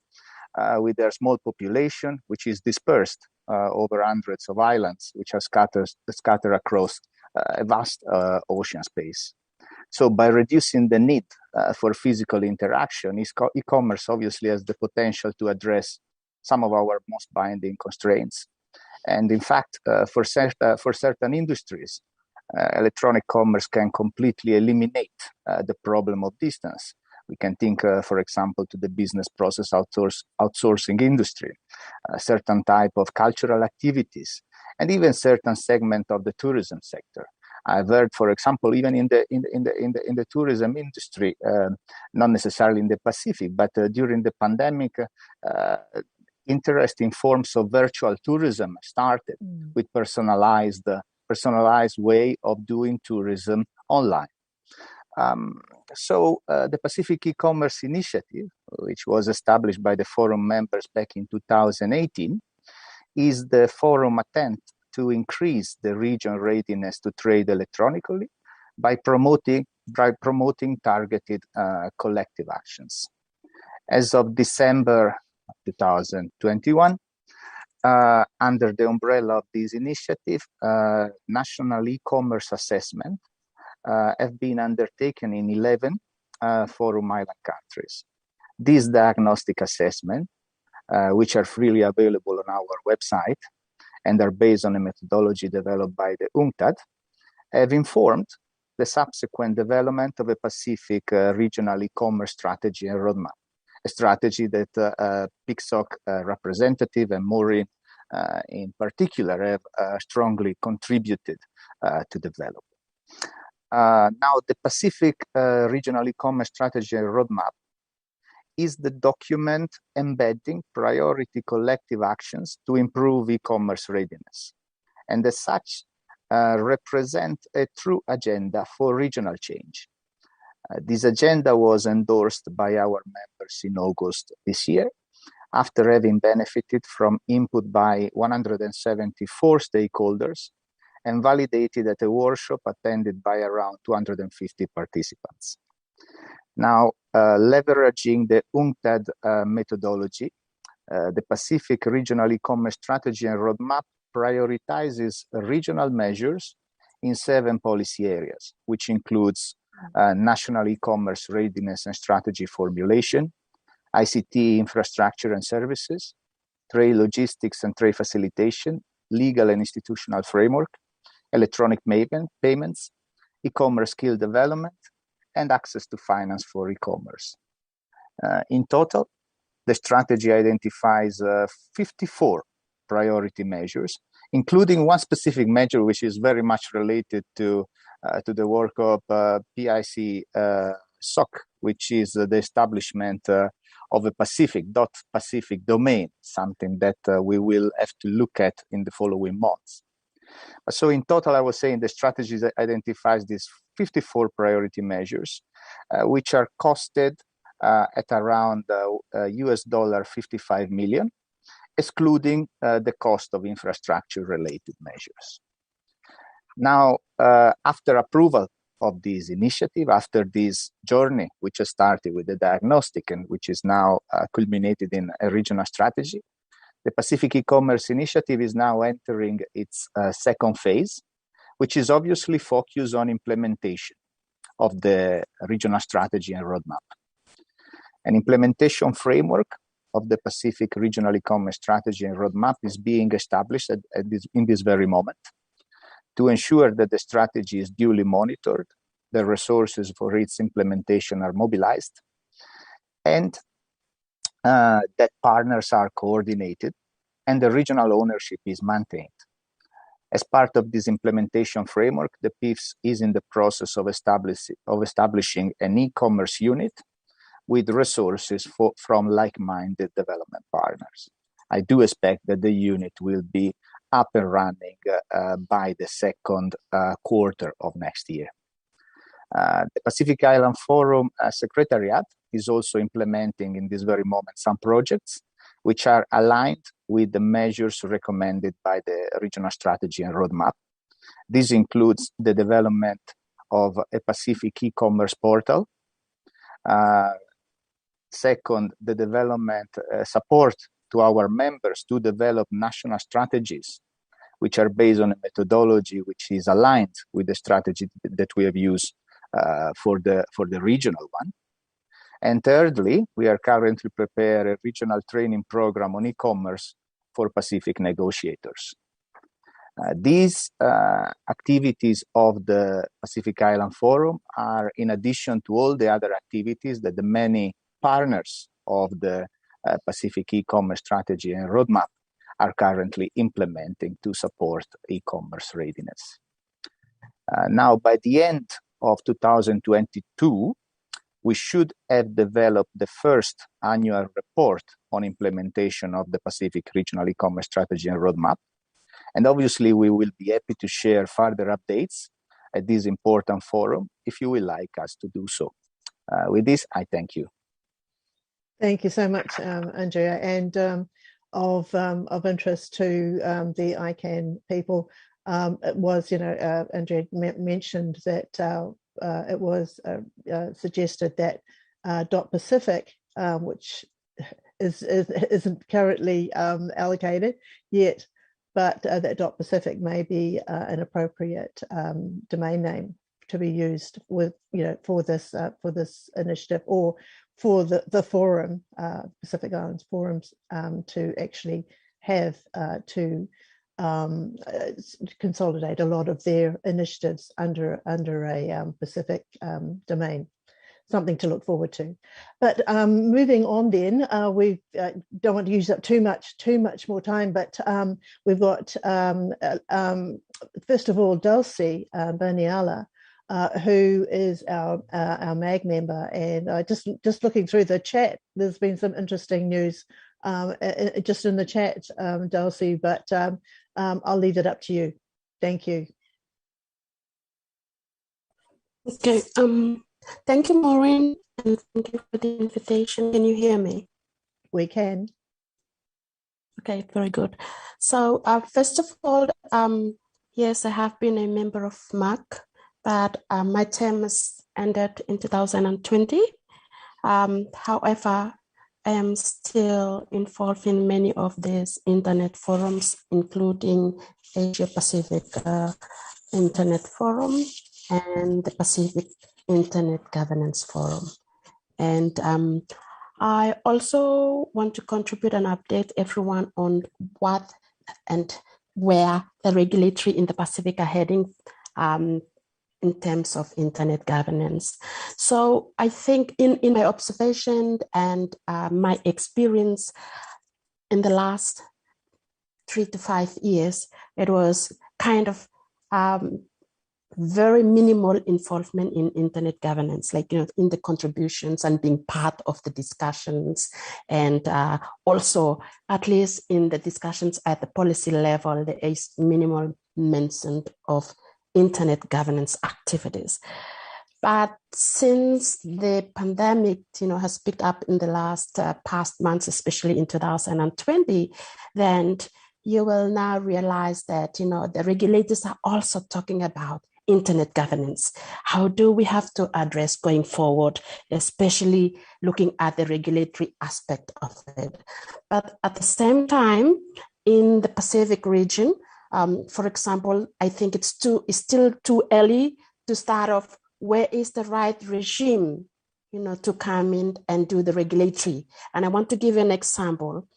with their small population, which is dispersed over hundreds of islands, which are scattered across a vast ocean space. So by reducing the need for physical interaction, e-commerce obviously has the potential to address some of our most binding constraints. And in fact, for certain industries, electronic commerce can completely eliminate the problem of distance. We can think, for example, to the business process outsourcing industry, a certain type of cultural activities, and even certain segment of the tourism sector. I've heard, for example, even in the tourism industry, not necessarily in the Pacific, but during the pandemic, interesting forms of virtual tourism started with personalized way of doing tourism online. So the Pacific E-commerce Initiative, which was established by the forum members back in 2018, is the forum attempt to increase the region readiness to trade electronically by promoting targeted collective actions. As of December 2021, under the umbrella of this initiative, national e-commerce assessment have been undertaken in 11 forum island countries. These diagnostic assessments, which are freely available on our website and are based on a methodology developed by the UNCTAD, have informed the subsequent development of a Pacific regional e-commerce strategy and roadmap, a strategy that PICSOC representative and Maureen in particular have strongly contributed to develop. Now, the Pacific Regional E-commerce Strategy and Roadmap is the document embedding priority collective actions to improve e-commerce readiness, and as such, represent a true agenda for regional change. This agenda was endorsed by our members in August this year, after having benefited from input by 174 stakeholders and validated at a workshop attended by around 250 participants. Now, leveraging the UNCTAD methodology, the Pacific Regional E-commerce Strategy and Roadmap prioritizes regional measures in 7 policy areas, which includes national e-commerce readiness and strategy formulation, ICT infrastructure and services, trade logistics and trade facilitation, legal and institutional framework, electronic payments, e-commerce skill development, and access to finance for e-commerce. In total, the strategy identifies 54 priority measures, including one specific measure which is very much related to the work of PIC SOC, which is the establishment of a Pacific domain, something that we will have to look at in the following months. So in total, I was saying the strategy identifies these 54 priority measures, which are costed at around $55 million, excluding the cost of infrastructure-related measures. Now, after approval of this initiative, after this journey, which has started with the diagnostic and which is now culminated in a regional strategy, the Pacific E-commerce Initiative is now entering its second phase, which is obviously focused on implementation of the regional strategy and roadmap. An implementation framework of the Pacific Regional E-commerce Strategy and Roadmap is being established in this very moment to ensure that the strategy is duly monitored, the resources for its implementation are mobilized, and that partners are coordinated and the regional ownership is maintained. As part of this implementation framework, the PIFS is in the process of establishing an e-commerce unit with resources from like-minded development partners. I do expect that the unit will be up and running by the second quarter of next year. The Pacific Island Forum Secretariat is also implementing in this very moment some projects which are aligned with the measures recommended by the regional strategy and roadmap. This includes the development of a Pacific e-commerce portal. Second, the development support to our members to develop national strategies, which are based on a methodology which is aligned with the strategy that we have used for the regional one. And thirdly, we are currently preparing a regional training program on e-commerce for Pacific negotiators. These activities of the Pacific Island Forum are in addition to all the other activities that the many partners of the Pacific e-commerce strategy and roadmap are currently implementing to support e-commerce readiness. Now, by the end of 2022, we should have developed the first annual report on implementation of the Pacific Regional E-commerce Strategy and Roadmap. And obviously, we will be happy to share further updates at this important forum if you would like us to do so. With this, I thank you. Thank you so much, Andrea. And of interest to the ICANN people, it was, Andrea mentioned that it was suggested that .Pacific, which isn't currently allocated yet, but that .Pacific may be an appropriate domain name to be used with, for this initiative, or for the forum, Pacific Islands Forums, to actually have to consolidate a lot of their initiatives under a Pacific domain. Something to look forward to. But moving on then, we don't want to use up too much more time, but we've got, first of all, Dulcie Baniala, who is our MAG member. And just looking through the chat, there's been some interesting news just in the chat, Dulcie, but I'll leave it up to you. Thank you. Okay. Thank you, Maureen, and thank you for the invitation. Can you hear me? We can. Okay, very good. So first of all, yes, I have been a member of MAC, but my term has ended in 2020. However, I am still involved in many of these internet forums, including Asia Pacific Internet Forum and the Pacific Internet Governance Forum. And I also want to contribute and update everyone on what and where the regulatory in the Pacific are heading in terms of internet governance. So I think in my observation and my experience in the last 3 to 5 years, it was kind of very minimal involvement in internet governance, like, in the contributions and being part of the discussions. And also, at least in the discussions at the policy level, there is minimal mention of internet governance activities. But since the pandemic, has picked up in the last past months, especially in 2020, then you will now realize that, the regulators are also talking about internet governance. How do we have to address going forward, especially looking at the regulatory aspect of it? But at the same time, in the Pacific region, for example, I think it's still too early to start off where is the right regime, to come in and do the regulatory. And I want to give you an example.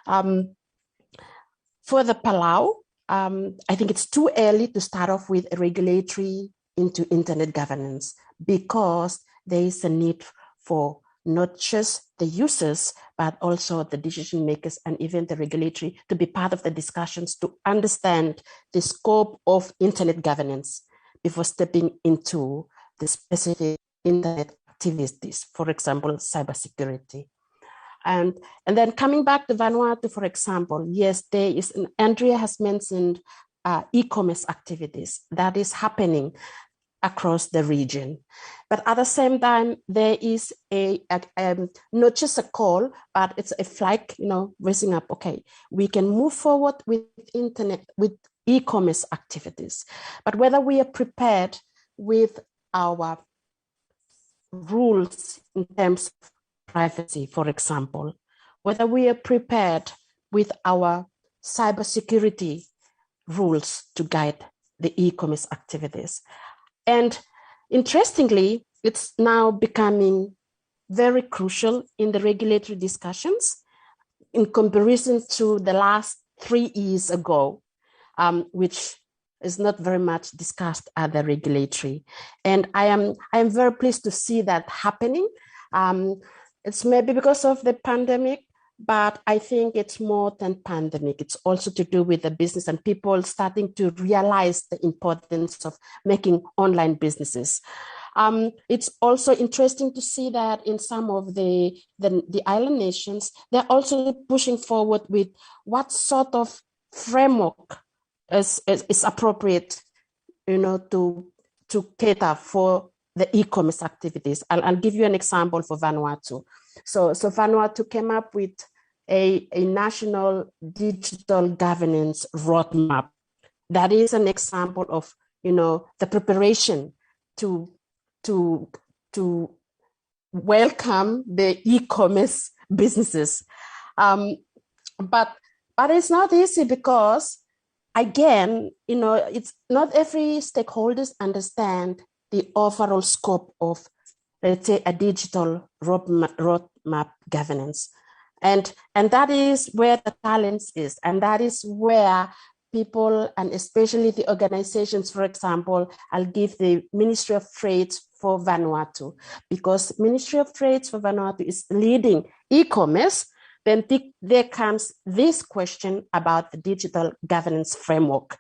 For the Palau, I think it's too early to start off with a regulatory into internet governance, because there is a need for not just the users, but also the decision makers and even the regulatory to be part of the discussions to understand the scope of internet governance before stepping into the specific internet activities, for example, cybersecurity. And then coming back to Vanuatu, for example, yes, there is, Andrea has mentioned e-commerce activities that is happening across the region. But at the same time, there is not just a call, but it's a flag, raising up, okay, we can move forward with internet, with e-commerce activities. But whether we are prepared with our rules in terms of privacy, for example, whether we are prepared with our cybersecurity rules to guide the e-commerce activities. And interestingly, it's now becoming very crucial in the regulatory discussions in comparison to the last 3 years ago, which is not very much discussed at the regulatory. And I am very pleased to see that happening. It's maybe because of the pandemic, but I think it's more than pandemic. It's also to do with the business and people starting to realize the importance of making online businesses. It's also interesting to see that in some of the island nations, they're also pushing forward with what sort of framework is appropriate, to cater for the e-commerce activities. I'll give you an example for Vanuatu. So Vanuatu came up with a national digital governance roadmap. That is an example of, the preparation to welcome the e-commerce businesses. But it's not easy because, again, it's not every stakeholders understand the overall scope of, let's say, a digital roadmap governance. And that is where the challenge is. And that is where people, and especially the organizations, for example, I'll give the Ministry of Trade for Vanuatu, because Ministry of Trade for Vanuatu is leading e-commerce. Then there comes this question about the digital governance framework.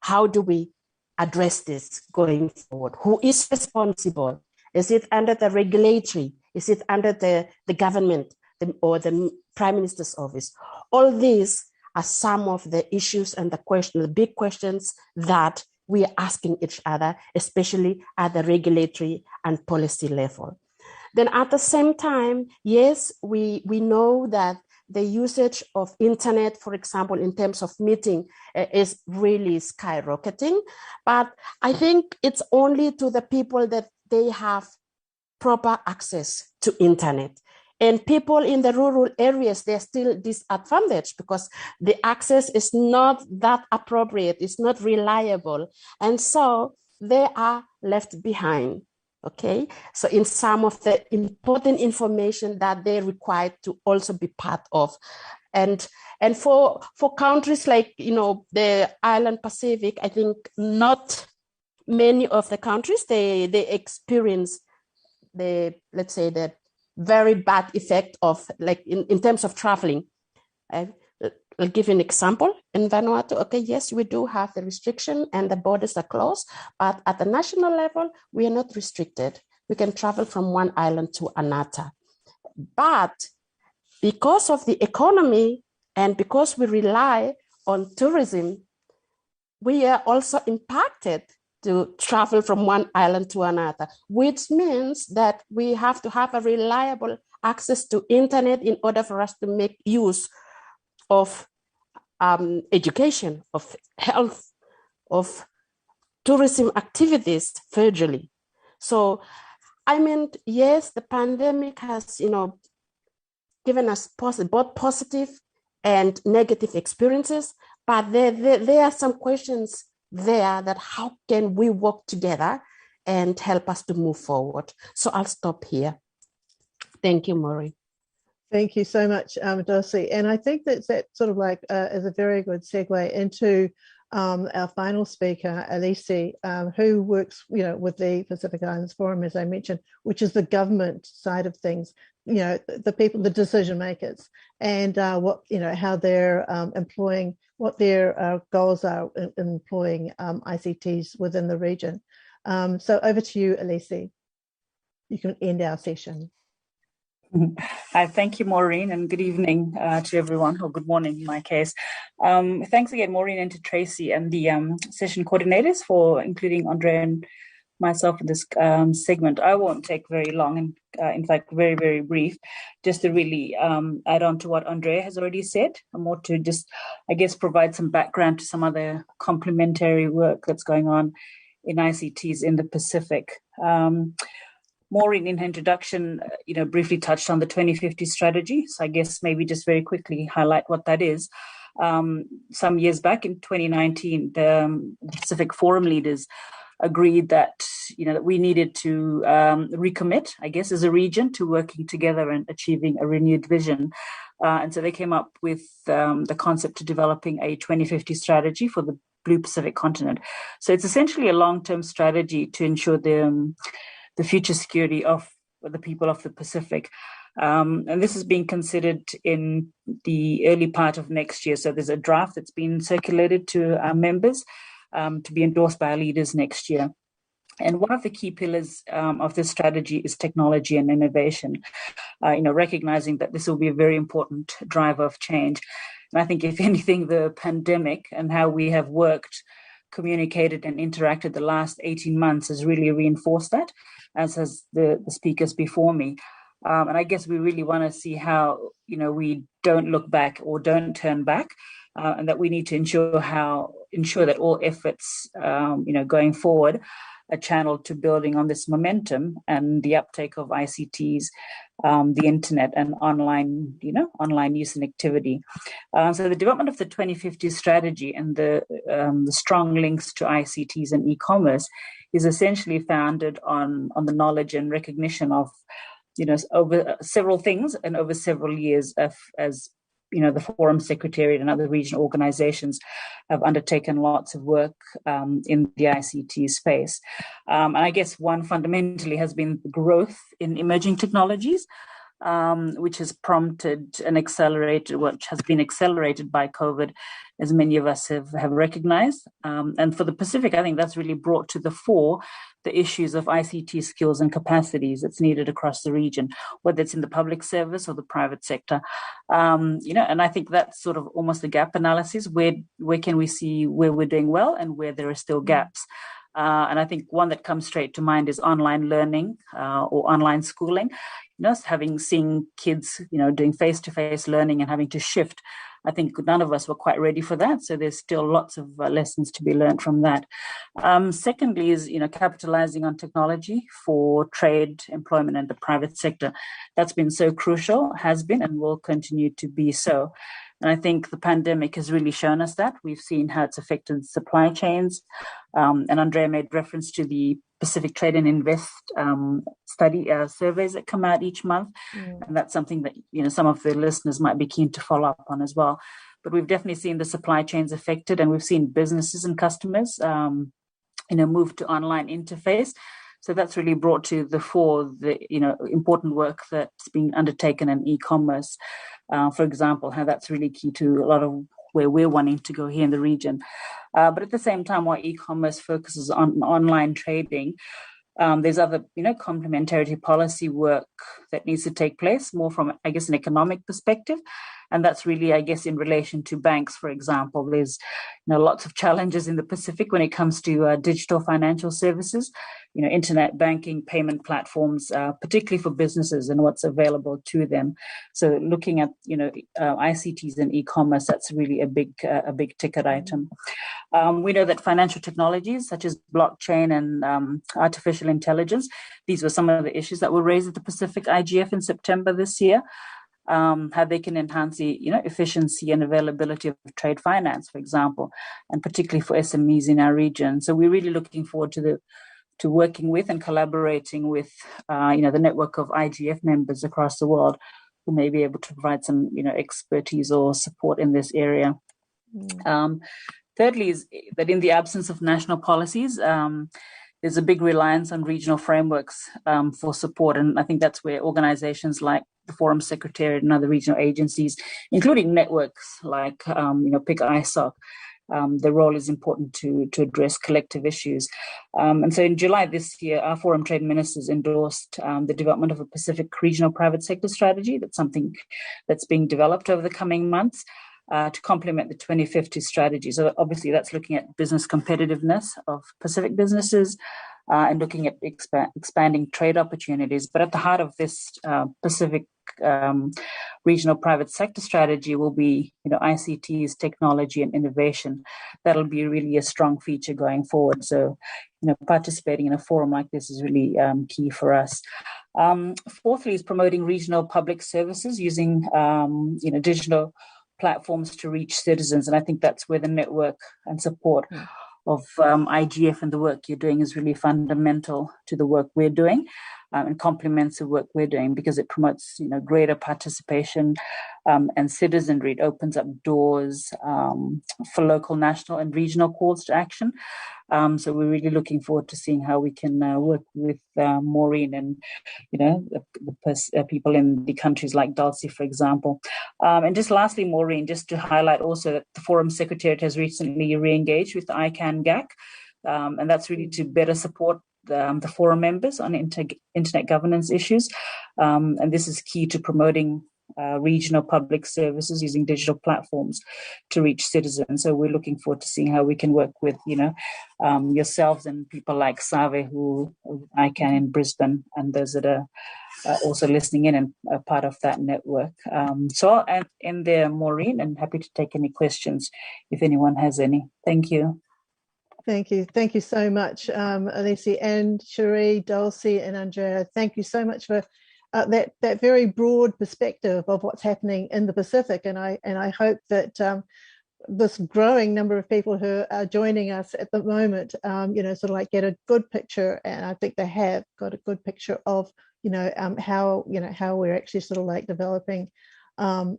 How do we address this going forward? Who is responsible? Is it under the regulatory? Is it under the government or the Prime Minister's office? All these are some of the issues and the big questions that we are asking each other, especially at the regulatory and policy level. Then at the same time, yes, we know that the usage of internet, for example, in terms of meeting, is really skyrocketing. But I think it's only to the people that they have proper access to internet. And people in the rural areas, they're still disadvantaged because the access is not that appropriate, it's not reliable. And so they are left behind. Okay, so in some of the important information that they're required to also be part of. And for countries like, the island Pacific, I think not many of the countries, they experience let's say the very bad effect of, like, in terms of traveling. I'll give you an example. In Vanuatu, okay, yes, we do have the restriction and the borders are closed, but at the national level, we are not restricted. We can travel from one island to another. But because of the economy and because we rely on tourism, we are also impacted to travel from one island to another, which means that we have to have a reliable access to internet in order for us to make use of education, of health, of tourism activities virtually. So, I mean, yes, the pandemic has, given us both positive and negative experiences, but there are some questions there that how can we work together and help us to move forward. So I'll stop here. Thank you, Maureen. Thank you so much, Darcy. And I think that sort of like is a very good segue into our final speaker, Elise, who works, with the Pacific Islands Forum, as I mentioned, which is the government side of things. the people, the decision makers, and what how they're employing, what their goals are in employing ICTs within the region. So over to you, Elise. You can end our session. Thank you, Maureen, and good evening to everyone, or good morning in my case. Thanks again, Maureen, and to Tracy and the session coordinators for including Andre and myself in this segment. I won't take very long, and in fact, very, very brief, just to really add on to what Andre has already said, and more to just, I guess, provide some background to some other complementary work that's going on in ICTs in the Pacific. Maureen, in her introduction, briefly touched on the 2050 strategy. So I guess maybe just very quickly highlight what that is. Some years back in 2019, the Pacific Forum leaders agreed that that we needed to recommit, I guess, as a region to working together and achieving a renewed vision. And so they came up with the concept of developing a 2050 strategy for the Blue Pacific continent. So it's essentially a long-term strategy to ensure the future security of the people of the Pacific. And this is being considered in the early part of next year. So there's a draft that's been circulated to our members to be endorsed by our leaders next year. And one of the key pillars of this strategy is technology and innovation, recognizing that this will be a very important driver of change. And I think, if anything, the pandemic and how we have worked, communicated and interacted the last 18 months has really reinforced that, as has the speakers before me. And I guess we really want to see how, we don't look back or don't turn back, and that we need to ensure that all efforts, going forward are channeled to building on this momentum and the uptake of ICTs, the internet and online use and activity. So the development of the 2050 strategy and the strong links to ICTs and e-commerce is essentially founded on the knowledge and recognition of, over several things and over several years as the Forum Secretariat and other regional organizations have undertaken lots of work in the ICT space. And I guess one fundamentally has been growth in emerging technologies, which has prompted and accelerated, which has been accelerated by COVID, as many of us have recognized. And for the Pacific, I think that's really brought to the fore the issues of ICT skills and capacities that's needed across the region, whether it's in the public service or the private sector. And I think that's sort of almost a gap analysis. Where can we see where we're doing well and where there are still gaps? And I think one that comes straight to mind is online learning or online schooling. Seeing kids, doing face-to-face learning and having to shift. I think none of us were quite ready for that. So there's still lots of lessons to be learned from that. Secondly is, capitalizing on technology for trade, employment, and the private sector. That's been so crucial, has been, and will continue to be so. And I think the pandemic has really shown us that. We've seen how it's affected supply chains. And Andrea made reference to the Pacific Trade and Invest study surveys that come out each month. And that's something that, some of the listeners might be keen to follow up on as well. But we've definitely seen the supply chains affected, and we've seen businesses and customers, move to online interface. So that's really brought to the fore the, important work that's being undertaken in e-commerce. For example, how that's really key to a lot of where we're wanting to go here in the region. But at the same time, while e-commerce focuses on online trading, there's other, complementarity policy work that needs to take place more from, I guess, an economic perspective. And that's really, I guess, in relation to banks, for example. There's lots of challenges in the Pacific when it comes to digital financial services, internet banking, payment platforms, particularly for businesses and what's available to them. So looking at, ICTs and e-commerce, that's really a big ticket item. We know that financial technologies such as blockchain and artificial intelligence, these were some of the issues that were raised at the Pacific IGF in September this year. How they can enhance the efficiency and availability of trade finance, for example, and particularly for SMEs in our region. So we're really looking forward to working with and collaborating with the network of IGF members across the world who may be able to provide some expertise or support in this area. Thirdly is that in the absence of national policies, there's a big reliance on regional frameworks for support. And I think that's where organizations like the Forum Secretariat and other regional agencies, including networks like, PIC ISOC. The role is important to address collective issues. And so in July this year, our Forum Trade Ministers endorsed the development of a Pacific regional private sector strategy. That's something that's being developed over the coming months to complement the 2050 strategy. So obviously that's looking at business competitiveness of Pacific businesses and looking at expanding trade opportunities. But at the heart of this Pacific regional private sector strategy will be, ICTs, technology and innovation. That'll be really a strong feature going forward. So, participating in a forum like this is really key for us. Fourthly is promoting regional public services using, digital platforms to reach citizens. And I think that's where the network and support of IGF and the work you're doing is really fundamental to the work we're doing. And complements the work we're doing because it promotes, greater participation and citizenry. It opens up doors for local, national, and regional calls to action. So we're really looking forward to seeing how we can work with Maureen and, the people in the countries like Dulcie, for example. And just lastly, Maureen, just to highlight also that the Forum Secretariat has recently re-engaged with the ICANN GAC, and that's really to better support the forum members on internet governance issues. And this is key to promoting regional public services using digital platforms to reach citizens. So we're looking forward to seeing how we can work with, yourselves and people like Save, who ICANN in Brisbane, and those that are also listening in and are part of that network. So I'll end there, Maureen, and happy to take any questions if anyone has any. Thank you. Thank you. Thank you so much, Alessi and Cherie, Dulcie and Andrea. Thank you so much for that very broad perspective of what's happening in the Pacific. And I hope that this growing number of people who are joining us at the moment, get a good picture. And I think they have got a good picture of, how we're actually developing. And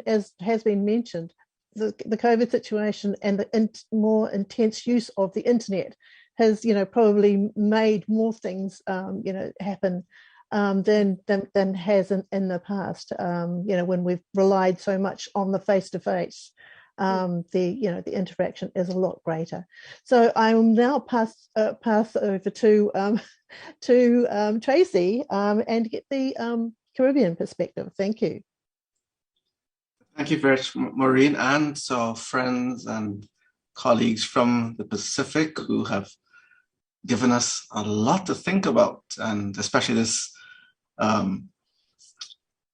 as has been mentioned, the COVID situation and the more intense use of the internet has, probably made more things, happen than has in the past. When we've relied so much on the face-to-face, the interaction is a lot greater. So I will now pass over to Tracy and get the Caribbean perspective. Thank you. Thank you very much, Maureen, and to our friends and colleagues from the Pacific who have given us a lot to think about, and especially this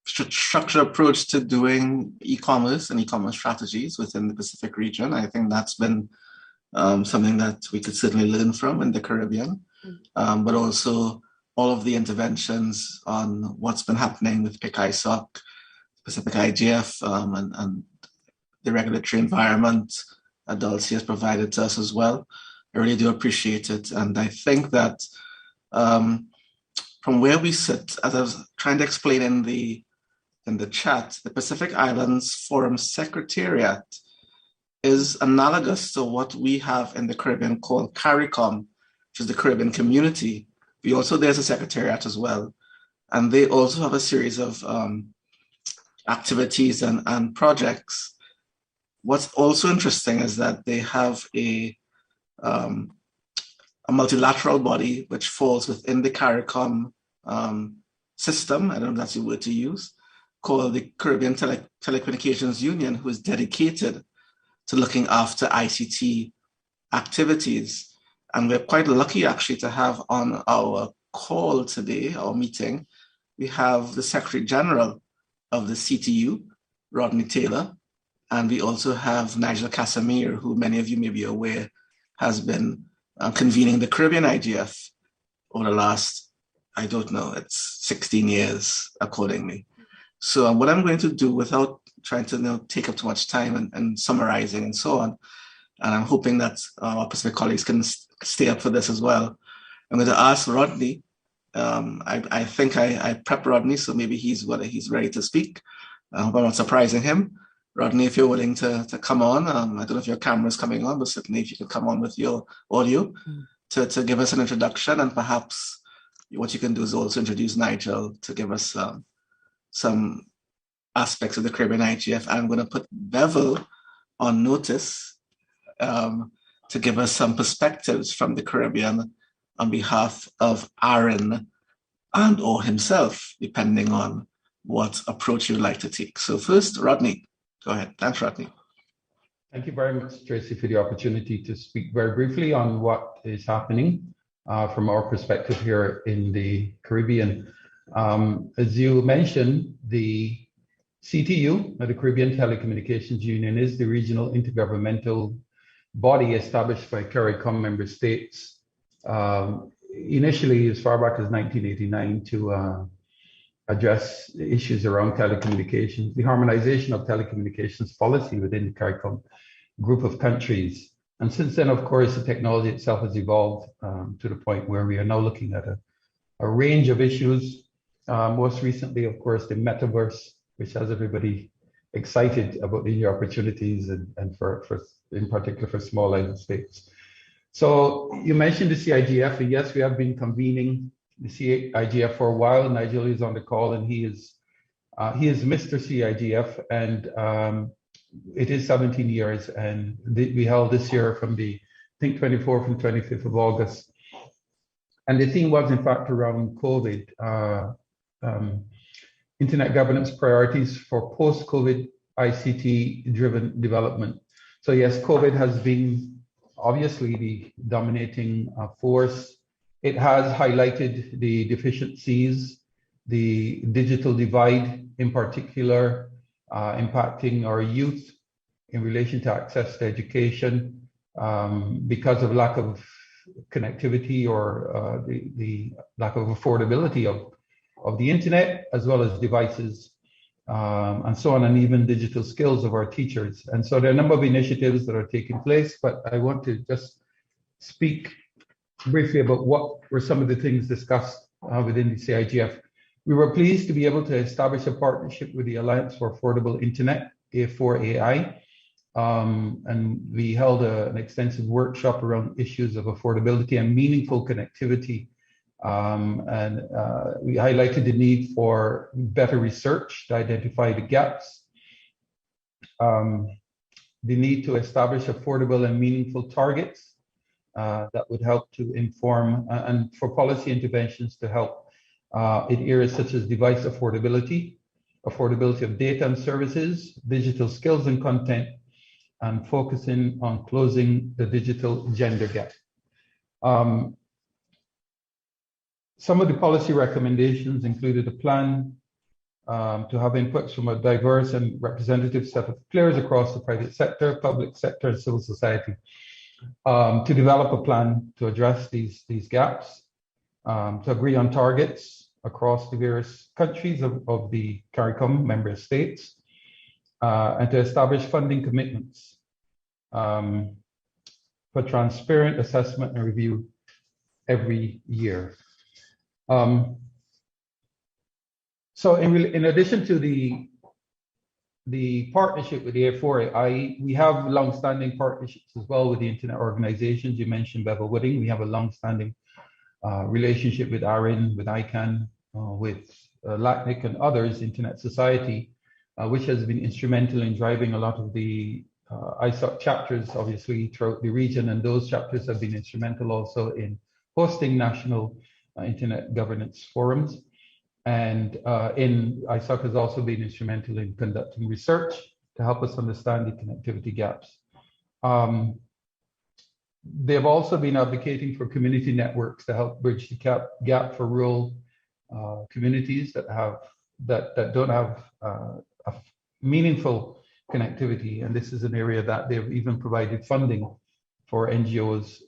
structured approach to doing e-commerce and e-commerce strategies within the Pacific region. I think that's been something that we could certainly learn from in the Caribbean, but also all of the interventions on what's been happening with PIC ISOC, Pacific IGF, and the regulatory environment that Dulcie has provided to us as well. I really do appreciate it. And I think that from where we sit, as I was trying to explain in the chat, the Pacific Islands Forum Secretariat is analogous to what we have in the Caribbean called CARICOM, which is the Caribbean Community. There's a secretariat as well. And they also have a series of activities and projects. What's also interesting is that they have a multilateral body which falls within the CARICOM system, I don't know if that's the word to use, called the Caribbean Telecommunications Union, who is dedicated to looking after ICT activities. And we're quite lucky actually to have on our call today, our meeting, we have the Secretary General of the CTU, Rodney Taylor, and we also have Nigel Casimir, who many of you may be aware has been convening the Caribbean IGF over the last, it's 16 years accordingly. So what I'm going to do, without trying to take up too much time and summarizing and so on, and I'm hoping that our Pacific colleagues can stay up for this as well, I'm going to ask Rodney. I think I prepped Rodney, so maybe he's ready to speak. I hope I'm not surprising him. Rodney, if you're willing to come on, I don't know if your camera's coming on, but certainly if you could come on with your audio to give us an introduction, and perhaps what you can do is also introduce Nigel to give us some aspects of the Caribbean IGF. I'm going to put Bevel on notice to give us some perspectives from the Caribbean on behalf of Aaron and or himself, depending on what approach you'd like to take. So first, Rodney, go ahead. Thanks, Rodney. Thank you very much, Tracy, for the opportunity to speak very briefly on what is happening from our perspective here in the Caribbean. As you mentioned, the CTU, the Caribbean Telecommunications Union, is the regional intergovernmental body established by CARICOM member states, initially as far back as 1989 to address issues around telecommunications, the harmonization of telecommunications policy within the CARICOM group of countries. And since then, of course, the technology itself has evolved to the point where we are now looking at a range of issues. Most recently, of course, the metaverse, which has everybody excited about the new opportunities and for in particular for small island states. So you mentioned the CIGF, and yes, we have been convening the CIGF for a while. Nigel is on the call, and he is Mr. CIGF, and it is 17 years, and we held this year from the, I think, 24th and 25th of August. And the theme was, in fact, around COVID, internet governance priorities for post-COVID ICT-driven development. So yes, COVID has been obviously the dominating force. It has highlighted the deficiencies, the digital divide in particular, impacting our youth in relation to access to education because of lack of connectivity or the lack of affordability of the internet, as well as devices, and so on, and even digital skills of our teachers. And so there are a number of initiatives that are taking place, but I want to just speak briefly about what were some of the things discussed within the CIGF. We were pleased to be able to establish a partnership with the Alliance for Affordable Internet, A4AI, and we held an extensive workshop around issues of affordability and meaningful connectivity. And we highlighted the need for better research to identify the gaps, the need to establish affordable and meaningful targets that would help to inform and for policy interventions to help in areas such as device affordability, affordability of data and services, digital skills and content, and focusing on closing the digital gender gap. Some of the policy recommendations included a plan to have inputs from a diverse and representative set of players across the private sector, public sector, and civil society to develop a plan to address these gaps, to agree on targets across the various countries of the CARICOM member states, and to establish funding commitments for transparent assessment and review every year. So in addition to the partnership with the A4AI, we have long-standing partnerships as well with the internet organizations. You mentioned Bevel Wooding. We have a long-standing relationship with ARIN, with ICANN, with LACNIC and others, Internet Society, which has been instrumental in driving a lot of the ISOC chapters, obviously, throughout the region. And those chapters have been instrumental also in hosting national internet governance forums. And ISOC has also been instrumental in conducting research to help us understand the connectivity gaps. They have also been advocating for community networks to help bridge the gap for rural communities that don't have a meaningful connectivity. And this is an area that they've even provided funding for NGOs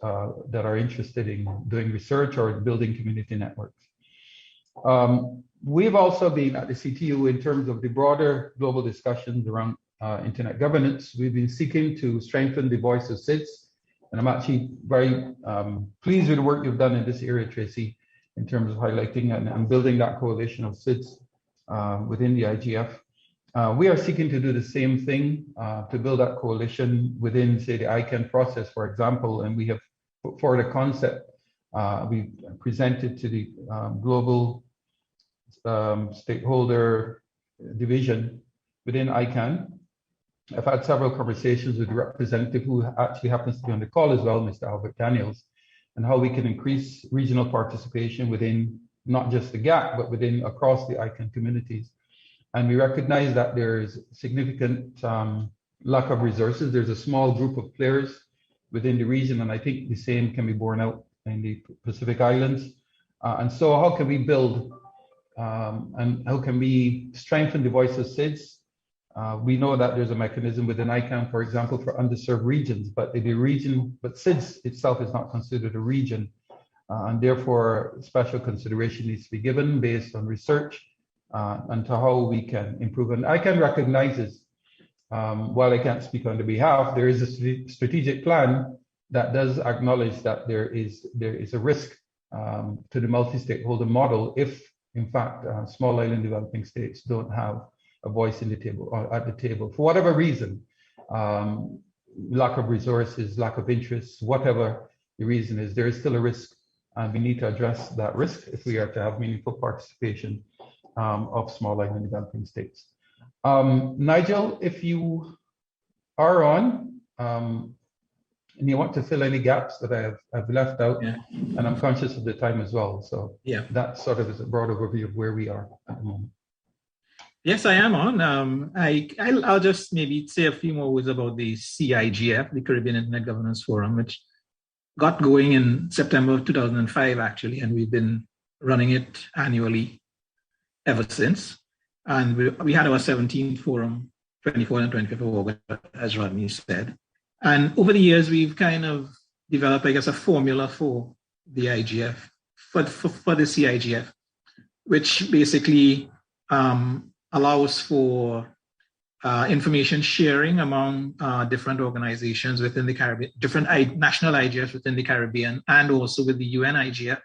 that are interested in doing research or building community networks. We've also been at the CTU in terms of the broader global discussions around internet governance. We've been seeking to strengthen the voice of SIDS, and I'm actually very pleased with the work you've done in this area, Tracy, in terms of highlighting and building that coalition of SIDS within the IGF. We are seeking to do the same thing to build that coalition within, say, the ICANN process, for example, and we have put forward a concept we presented to the global stakeholder division within ICANN. I've had several conversations with the representative who actually happens to be on the call as well, Mr. Albert Daniels, and how we can increase regional participation within not just the GAP, but within across the ICANN communities. And we recognize that there is significant lack of resources. There's a small group of players within the region, and I think the same can be borne out in the Pacific Islands. And so how can we build and how can we strengthen the voice of SIDS? We know that there's a mechanism within ICANN, for example, for underserved regions, but SIDS itself is not considered a region. And therefore, special consideration needs to be given based on research and to how we can improve. And ICANN recognizes, while I can't speak on the behalf, there is a strategic plan that does acknowledge that there is a risk to the multi-stakeholder model if, in fact, small island developing states don't have a voice in the table or at the table for whatever reason, lack of resources, lack of interest, whatever the reason is, there is still a risk, and we need to address that risk if we are to have meaningful participation of small island developing states. Nigel, if you are on and you want to fill any gaps that I've left out, and I'm conscious of the time as well, so that sort of is a broad overview of where we are at the moment. Yes, I am on. I'll just maybe say a few more words about the CIGF, the Caribbean Internet Governance Forum, which got going in September of 2005, actually, and we've been running it annually ever since. And we had our 17th forum, 24th and 25th of August, as Rodney said. And over the years, we've kind of developed, I guess, a formula for the IGF, for the CIGF, which basically allows for information sharing among different organizations within the Caribbean, different national IGFs within the Caribbean, and also with the UN IGF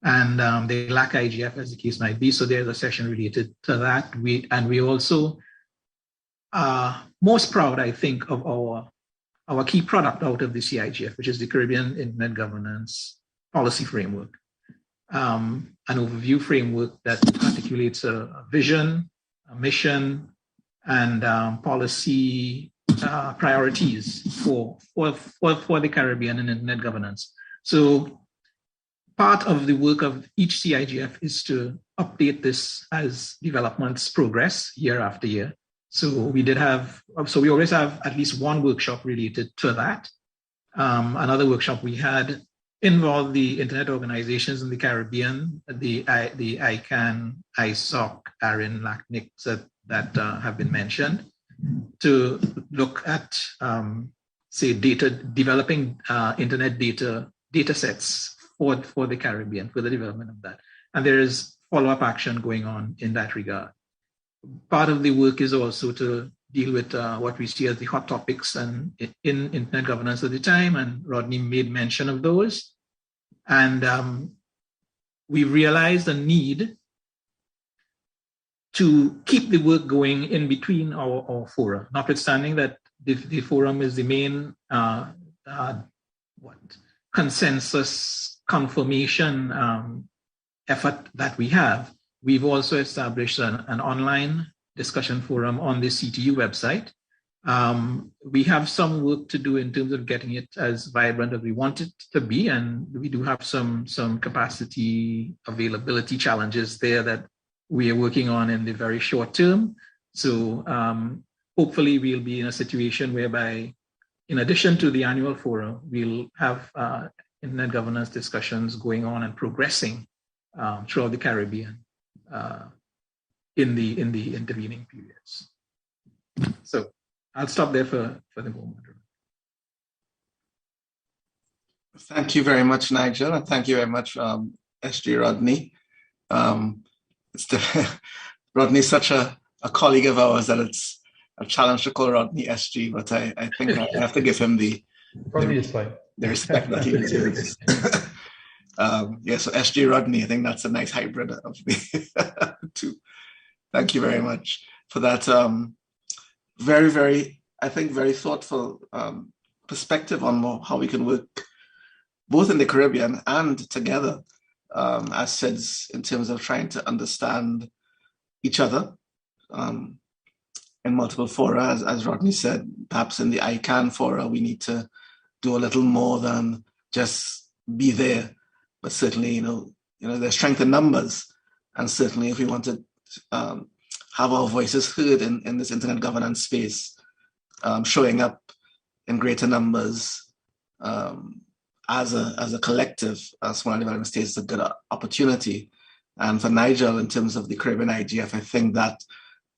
and the LAC IGF, as the case might be. So there's a session related to that. We also are most proud, I think, of our key product out of the CIGF, which is the Caribbean Internet Governance Policy Framework, an overview framework that articulates a vision, a mission, and policy priorities for the Caribbean and internet governance. So part of the work of each CIGF is to update this as developments progress year after year. So we always have at least one workshop related to that. Another workshop we had involved the internet organizations in the Caribbean, the ICANN, ISOC, ARIN, LACNIC that have been mentioned, to look at, say, developing internet data sets for the Caribbean, for the development of that. And there is follow-up action going on in that regard. Part of the work is also to deal with what we see as the hot topics and in internet governance at the time, and Rodney made mention of those. And we realized the need to keep the work going in between our fora, notwithstanding that the forum is the main consensus confirmation effort that we have. We've also established an online discussion forum on the CTU website. We have some work to do in terms of getting it as vibrant as we want it to be, and we do have some capacity availability challenges there that we are working on in the very short term. So hopefully we'll be in a situation whereby, in addition to the annual forum, we'll have internet governance discussions going on and progressing throughout the Caribbean in the intervening periods. So I'll stop there for the moment. Thank you very much, Nigel, and thank you very much, SG Rodney. Rodney's such a colleague of ours that it's a challenge to call Rodney SG, but I think I have to give him the respect that he deserves. So SG Rodney, I think that's a nice hybrid of the two. Thank you very much for that very, very, I think, very thoughtful perspective on how we can work both in the Caribbean and together as SIDS in terms of trying to understand each other in multiple fora, as Rodney said. Perhaps in the ICANN fora, we need to do a little more than just be there. But certainly, there's strength in numbers, and certainly, if we want to have our voices heard in this internet governance space, showing up in greater numbers as a collective, as smaller development states, is a good opportunity. And for Nigel, in terms of the Caribbean IGF, I think that,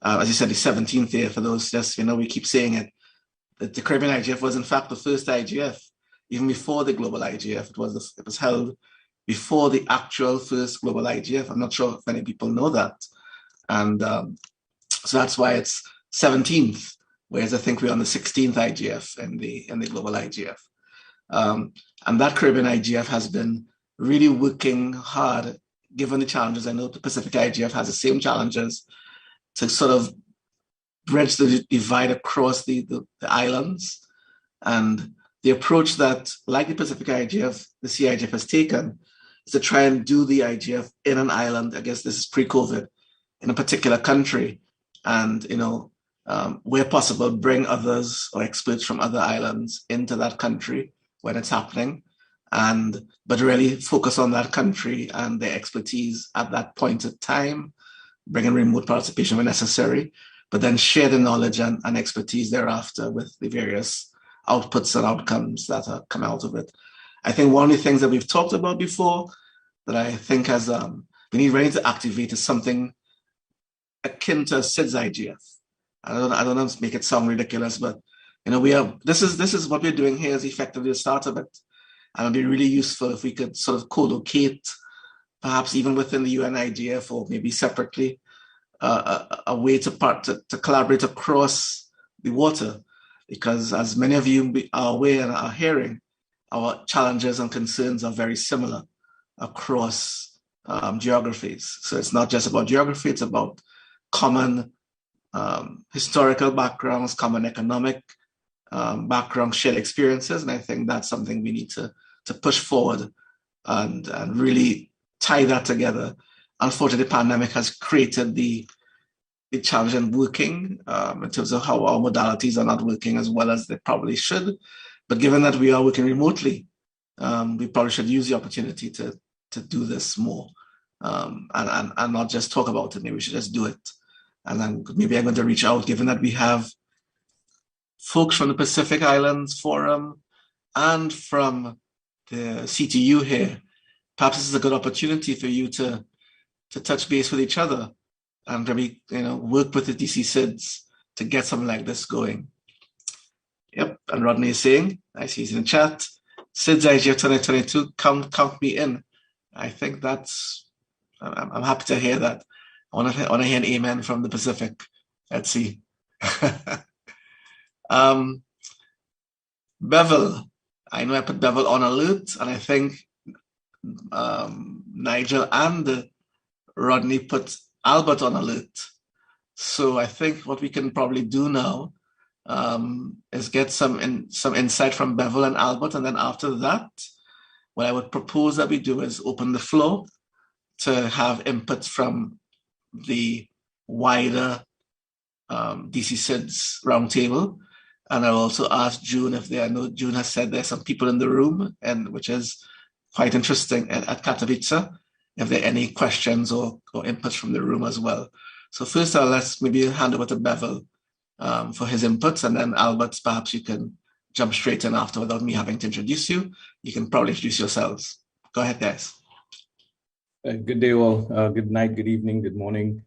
as you said, the 17th year, for those we keep saying it, that the Caribbean IGF was in fact the first IGF, even before the global IGF. It was held before the actual first global IGF. I'm not sure if many people know that. And so that's why it's 17th, whereas I think we're on the 16th IGF in the global IGF. And that Caribbean IGF has been really working hard, given the challenges. I know the Pacific IGF has the same challenges, to sort of bridge the divide across the islands. And the approach that, like the Pacific IGF, the CIGF has taken, is to try and do the IGF in an island. I guess this is pre-COVID, in a particular country. And, where possible, bring others or experts from other islands into that country when it's happening, but really focus on that country and their expertise at that point in time, bring in remote participation when necessary, but then share the knowledge and expertise thereafter with the various outputs and outcomes that come out of it. I think one of the things that we've talked about before that I think has we need really to activate is something akin to SIDS IGF. I don't know to make it sound ridiculous, but this is what we're doing here is effectively the start of it. And it'd be really useful if we could sort of co-locate, perhaps even within the UN IGF or maybe separately, a way to collaborate across the water, because as many of you are aware and are hearing, our challenges and concerns are very similar across geographies. So it's not just about geography, it's about common historical backgrounds, common economic background, shared experiences. And I think that's something we need to push forward and really tie that together. Unfortunately, the pandemic has created the challenge in working in terms of how our modalities are not working as well as they probably should. But given that we are working remotely, we probably should use the opportunity to do this more and not just talk about it. Maybe we should just do it. And then maybe I'm going to reach out, given that we have folks from the Pacific Islands Forum and from the CTU here. Perhaps this is a good opportunity for you to touch base with each other and maybe work with the DC SIDS to get something like this going. Yep, and Rodney is saying, I see he's in the chat, SIDS IGF 2022, count me in. I think I'm happy to hear that. I want to hear an amen from the Pacific. Let's see. Bevel, I know I put Bevel on alert, and I think Nigel and Rodney put Albert on alert. So I think what we can probably do now is get some insight from Bevel and Albert, and then after that, what I would propose that we do is open the floor to have input from the wider DC SIDS roundtable. And I'll also ask June if I know June has said there's some people in the room, and which is quite interesting at Katowice, if there are any questions or inputs from the room as well. So first let's maybe hand over to Bevel for his inputs, and then Albert, perhaps you can jump straight in after without me having to introduce you. You can probably introduce yourselves. Go ahead, guys. Good day all. Good night, good evening, good morning.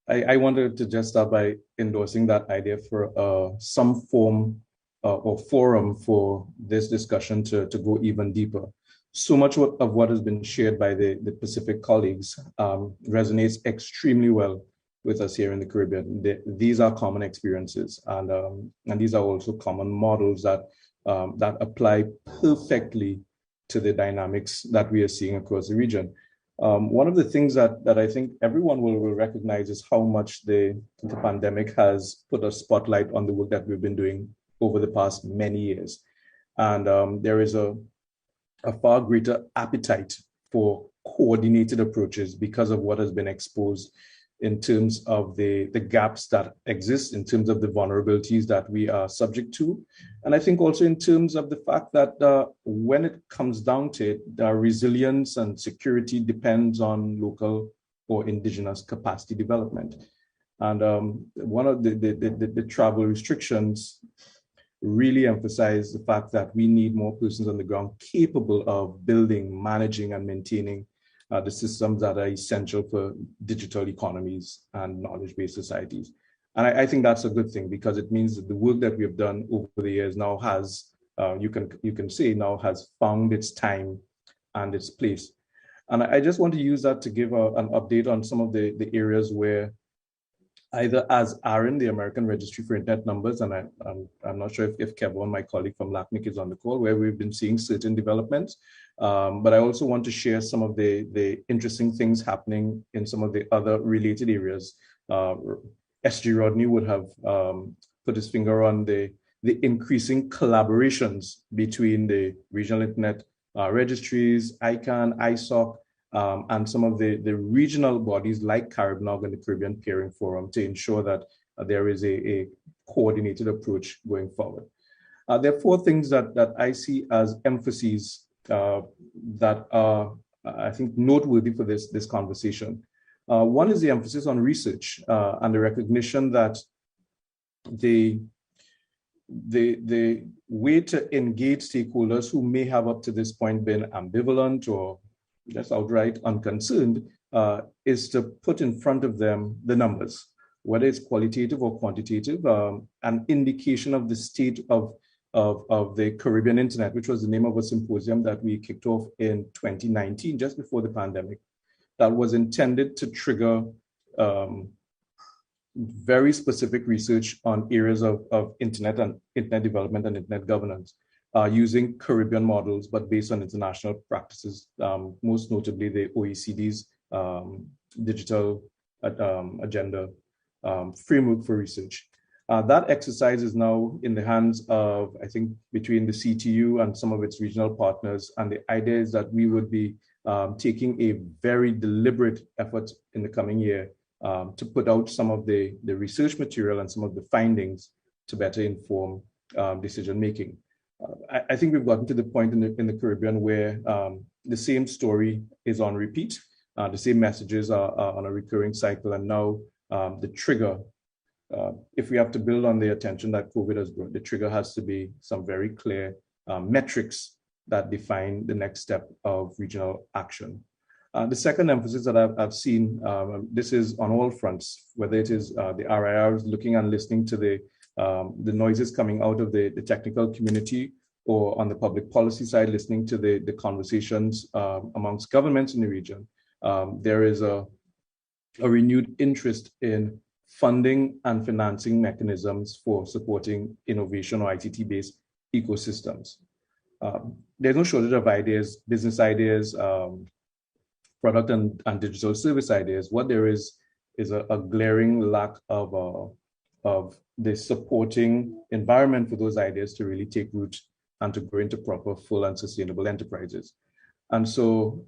I wanted to just start by endorsing that idea for some form or forum for this discussion to go even deeper. So much of what has been shared by the Pacific colleagues resonates extremely well with us here in the Caribbean. These are common experiences, and these are also common models that apply perfectly to the dynamics that we are seeing across the region. One of the things that I think everyone will recognize is how much the pandemic has put a spotlight on the work that we've been doing over the past many years. And there is a far greater appetite for coordinated approaches because of what has been exposed in terms of the gaps that exist, in terms of the vulnerabilities that we are subject to. And I think also in terms of the fact that when it comes down to it, the resilience and security depends on local or indigenous capacity development. And one of the travel restrictions really emphasize the fact that we need more persons on the ground capable of building, managing, and maintaining the systems that are essential for digital economies and knowledge-based societies. And I think that's a good thing, because it means that the work that we have done over the years now has, you can say now has found its time and its place. And I just want to use that to give an update on some of the areas where either as ARIN, the American Registry for Internet Numbers, and I'm not sure if Kevin, my colleague from LACNIC, is on the call, where we've been seeing certain developments. But I also want to share some of the interesting things happening in some of the other related areas. SG Rodney would have put his finger on the increasing collaborations between the regional internet registries, ICANN, ISOC, and some of the regional bodies like CaribNOG and the Caribbean Peering Forum to ensure that there is a coordinated approach going forward. There are four things that I see as emphases that are, I think, noteworthy for this conversation. One is the emphasis on research and the recognition that the way to engage stakeholders who may have up to this point been ambivalent or just outright unconcerned is to put in front of them the numbers, whether it's qualitative or quantitative, an indication of the state of the Caribbean internet, which was the name of a symposium that we kicked off in 2019, just before the pandemic, that was intended to trigger very specific research on areas of internet and internet development and internet governance using Caribbean models, but based on international practices, most notably the OECD's digital agenda framework for research. That exercise is now in the hands of, I think, between the CTU and some of its regional partners. And the idea is that we would be taking a very deliberate effort in the coming year to put out some of the research material and some of the findings to better inform decision making. I think we've gotten to the point in the Caribbean where the same story is on repeat, the same messages are on a recurring cycle, and now the trigger, if we have to build on the attention that COVID has brought, the trigger has to be some very clear metrics that define the next step of regional action. The second emphasis that I've seen, this is on all fronts, whether it is the RIRs looking and listening to the noises coming out of the technical community, or on the public policy side, listening to the conversations amongst governments in the region. There is a renewed interest in funding and financing mechanisms for supporting innovation or ICT-based ecosystems. There's no shortage of ideas, business ideas, product and digital service ideas. What there is a glaring lack of the supporting environment for those ideas to really take root and to grow into proper, full and sustainable enterprises. And so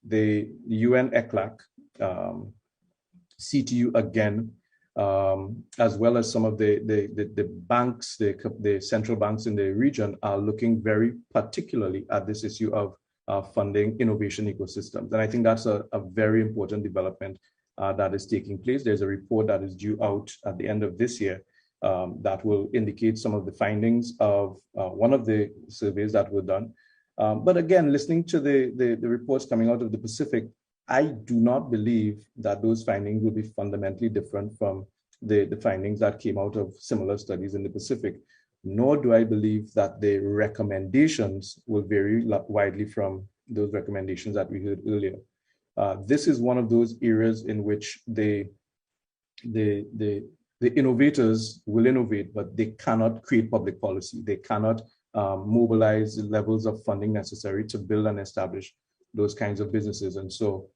the UN ECLAC, CTU again, as well as some of the banks, the central banks in the region are looking very particularly at this issue of funding innovation ecosystems. And I think that's a very important development that is taking place. There's a report that is due out at the end of this year that will indicate some of the findings of one of the surveys that were done. But again, listening to the reports coming out of the Pacific, I do not believe that those findings will be fundamentally different from the findings that came out of similar studies in the Pacific, nor do I believe that the recommendations will vary widely from those recommendations that we heard earlier. This is one of those areas in which the innovators will innovate, but they cannot create public policy. They cannot mobilize the levels of funding necessary to build and establish those kinds of businesses. And so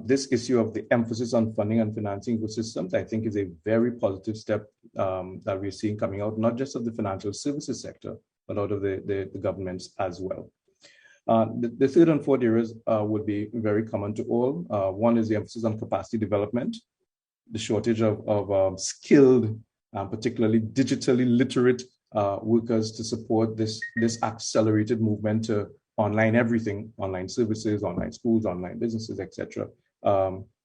this issue of the emphasis on funding and financing ecosystems, I think, is a very positive step that we're seeing coming out, not just of the financial services sector, but out of the governments as well. The third and fourth areas would be very common to all. One is the emphasis on capacity development. the shortage of skilled, particularly digitally literate workers to support this accelerated movement to online everything, online services, online schools, online businesses, etc.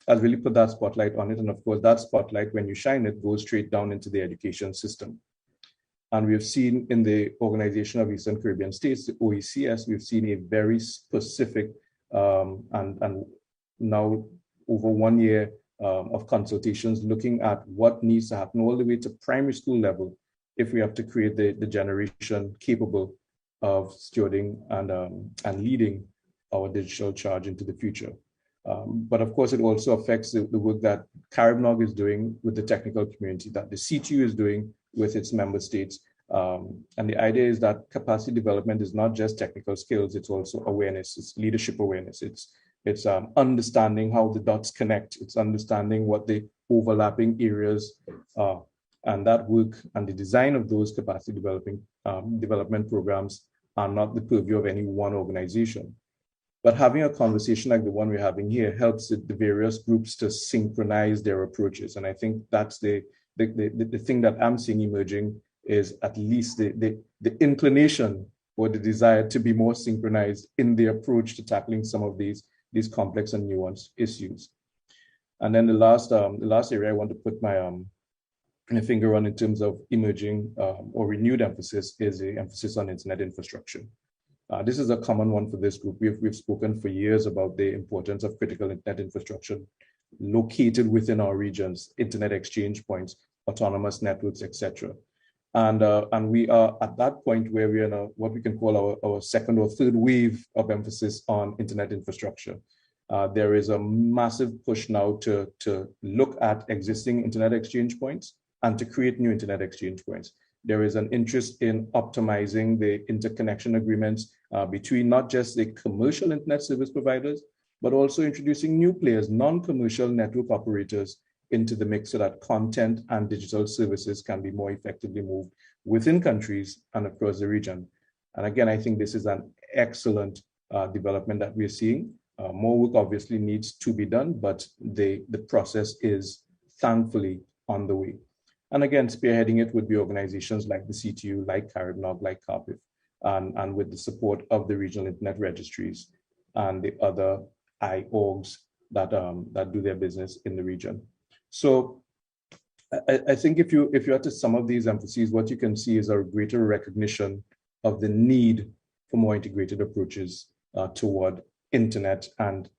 Has really put that spotlight on it. And of course, that spotlight, when you shine it, goes straight down into the education system. And we've seen in the Organization of Eastern Caribbean States, the OECS, we've seen a very specific and now over 1 year of consultations looking at what needs to happen all the way to primary school level if we have to create the generation capable of stewarding and leading our digital charge into the future. But of course, it also affects the work that CARIBNOG is doing with the technical community, that the CTU is doing with its member states. And the idea is that capacity development is not just technical skills, it's also awareness, it's leadership awareness, it's understanding how the dots connect, it's understanding what the overlapping areas are. And that work and the design of those capacity development programs are not the purview of any one organization. But having a conversation like the one we're having here helps the various groups to synchronize their approaches. And I think that's the thing that I'm seeing emerging is at least the inclination or the desire to be more synchronized in the approach to tackling some of these complex and nuanced issues. And then the last area I want to put my finger on in terms of emerging or renewed emphasis is the emphasis on internet infrastructure. This is a common one for this group. We've spoken for years about the importance of critical internet infrastructure located within our regions, internet exchange points, autonomous networks, etc. And we are at that point where we are in what we can call our second or third wave of emphasis on internet infrastructure. There is a massive push now to look at existing internet exchange points and to create new internet exchange points. There is an interest in optimizing the interconnection agreements between not just the commercial internet service providers, but also introducing new players, non-commercial network operators into the mix so that content and digital services can be more effectively moved within countries and across the region. And again, I think this is an excellent development that we're seeing. More work obviously needs to be done, but the process is thankfully on the way. And again, spearheading it would be organizations like the CTU, like CARIBNOG, like CARPIF, and with the support of the regional internet registries and the other IORGs that do their business in the region. So I think if you are to sum up these emphases, what you can see is a greater recognition of the need for more integrated approaches toward internet and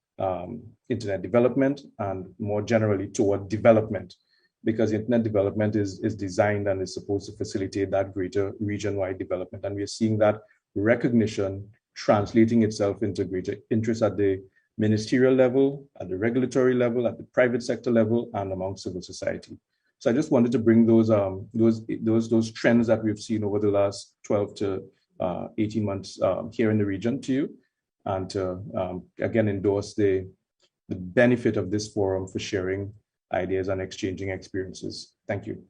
internet development, and more generally toward development, because internet development is designed and is supposed to facilitate that greater region-wide development. And we are seeing that recognition translating itself into greater interest at the ministerial level, at the regulatory level, at the private sector level, and among civil society. So I just wanted to bring those trends that we've seen over the last 12 to 18 months here in the region to you, and to again endorse the benefit of this forum for sharing ideas and exchanging experiences. Thank you.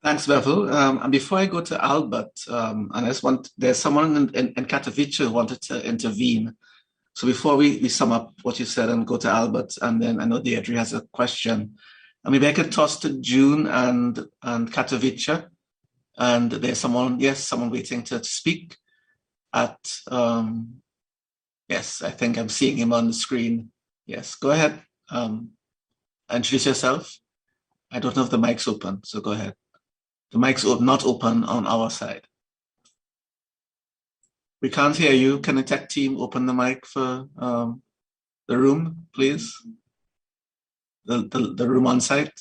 Thanks, Bevel. And before I go to Albert, and I just there's someone in Katowice who wanted to intervene. So before we sum up what you said and go to Albert, and then I know Deirdre has a question, maybe I could toss to June and Katowice. And there's someone waiting to speak at, yes, I think I'm seeing him on the screen. Yes, go ahead. Introduce yourself. I don't know if the mic's open, so go ahead. The mic's not open on our side. We can't hear you. Can the tech team open the mic for the room, please? The room on site.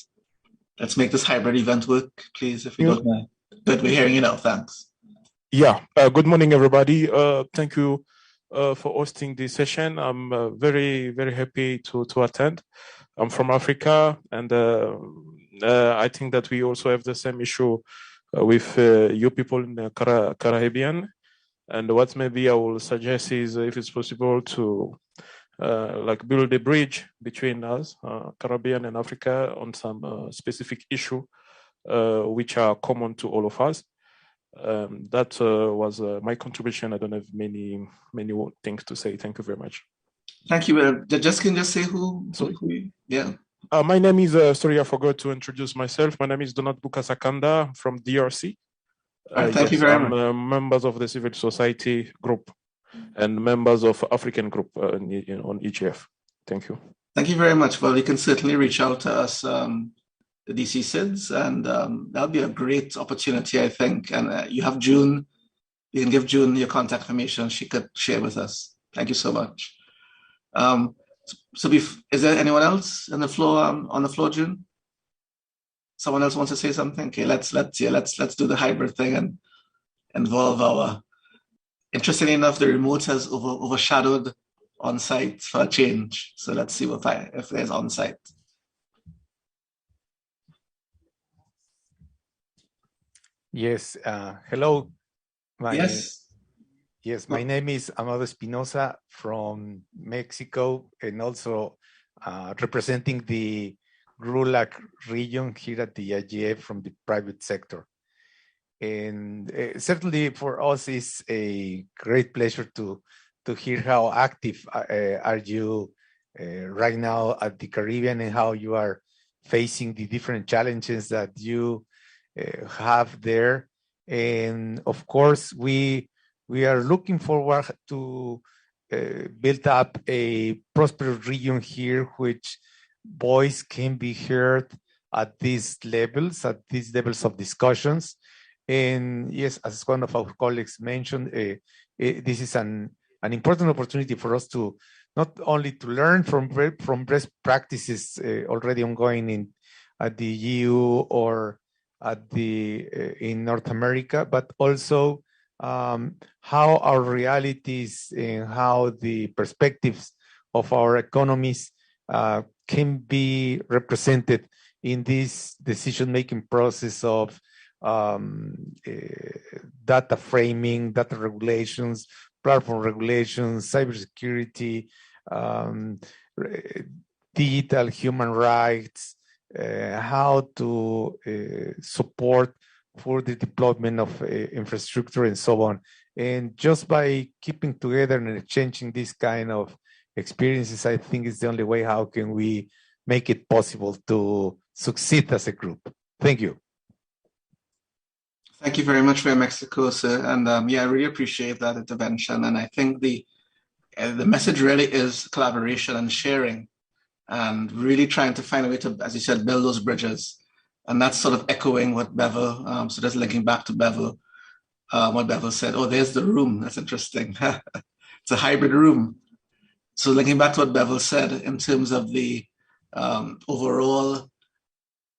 Let's make this hybrid event work, please, if you don't mind. Good, we're hearing you now. Thanks. Yeah. Good morning, everybody. Thank you for hosting this session. I'm very, very happy to attend. I'm from Africa, and I think that we also have the same issue with you people in the Caribbean. And what maybe I will suggest is, if it's possible, to like build a bridge between us, Caribbean and Africa, on some specific issue which are common to all of us. That was my contribution. I don't have many things to say. Thank you very much. Thank you. Can you just say who? Sorry? Yeah. My name is, sorry, I forgot to introduce myself. My name is Donat Bukasakanda from DRC. Thank you very much. I'm members of the civil society group and members of African group on IGF. Thank you. Thank you very much. Well, you can certainly reach out to us, the DC SIDS, and that'll be a great opportunity, I think. And you have June. You can give June your contact information. She could share with us. Thank you so much. Is there anyone else on the floor, June? Someone else wants to say something? Okay, let's do the hybrid thing and involve our. Interestingly enough, the remote has overshadowed on-site for a change. So let's see if there's on-site. Yes. Hello. Yes, my name is Amado Espinosa from Mexico, and also representing the RULAC region here at the IGF from the private sector. And certainly for us, it's a great pleasure to hear how active are you right now at the Caribbean, and how you are facing the different challenges that you have there. And of course, we are looking forward to build up a prosperous region here, which voice can be heard at these levels of discussions. And yes, as one of our colleagues mentioned, this is an important opportunity for us to not only to learn from best practices already ongoing at the EU or at in North America, but also how our realities and how the perspectives of our economies can be represented in this decision-making process of data framing, data regulations, platform regulations, cybersecurity, digital human rights, how to support for the deployment of infrastructure and so on. And just by keeping together and exchanging this kind of experiences, I think is the only way how can we make it possible to succeed as a group. Thank you. Thank you very much for Mexico, sir. And I really appreciate that intervention. And I think the message really is collaboration and sharing, and really trying to find a way to, as you said, build those bridges. And that's sort of echoing what Bevel, so that's linking back to Bevel, what Bevel said. Oh, there's the room. That's interesting. It's a hybrid room. So linking back to what Bevel said in terms of the overall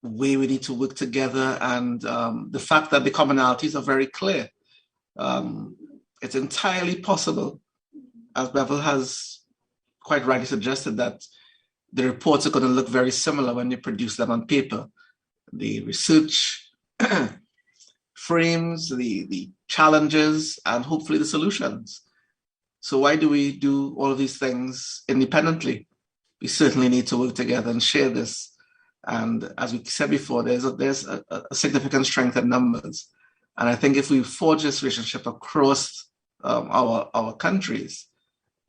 way we need to work together, and the fact that the commonalities are very clear. It's entirely possible, as Bevel has quite rightly suggested, that the reports are going to look very similar when you produce them on paper. The research frames, the challenges, and hopefully the solutions. So why do we do all of these things independently? We certainly need to work together and share this. And as we said before, there's a significant strength in numbers. And I think if we forge this relationship across our countries,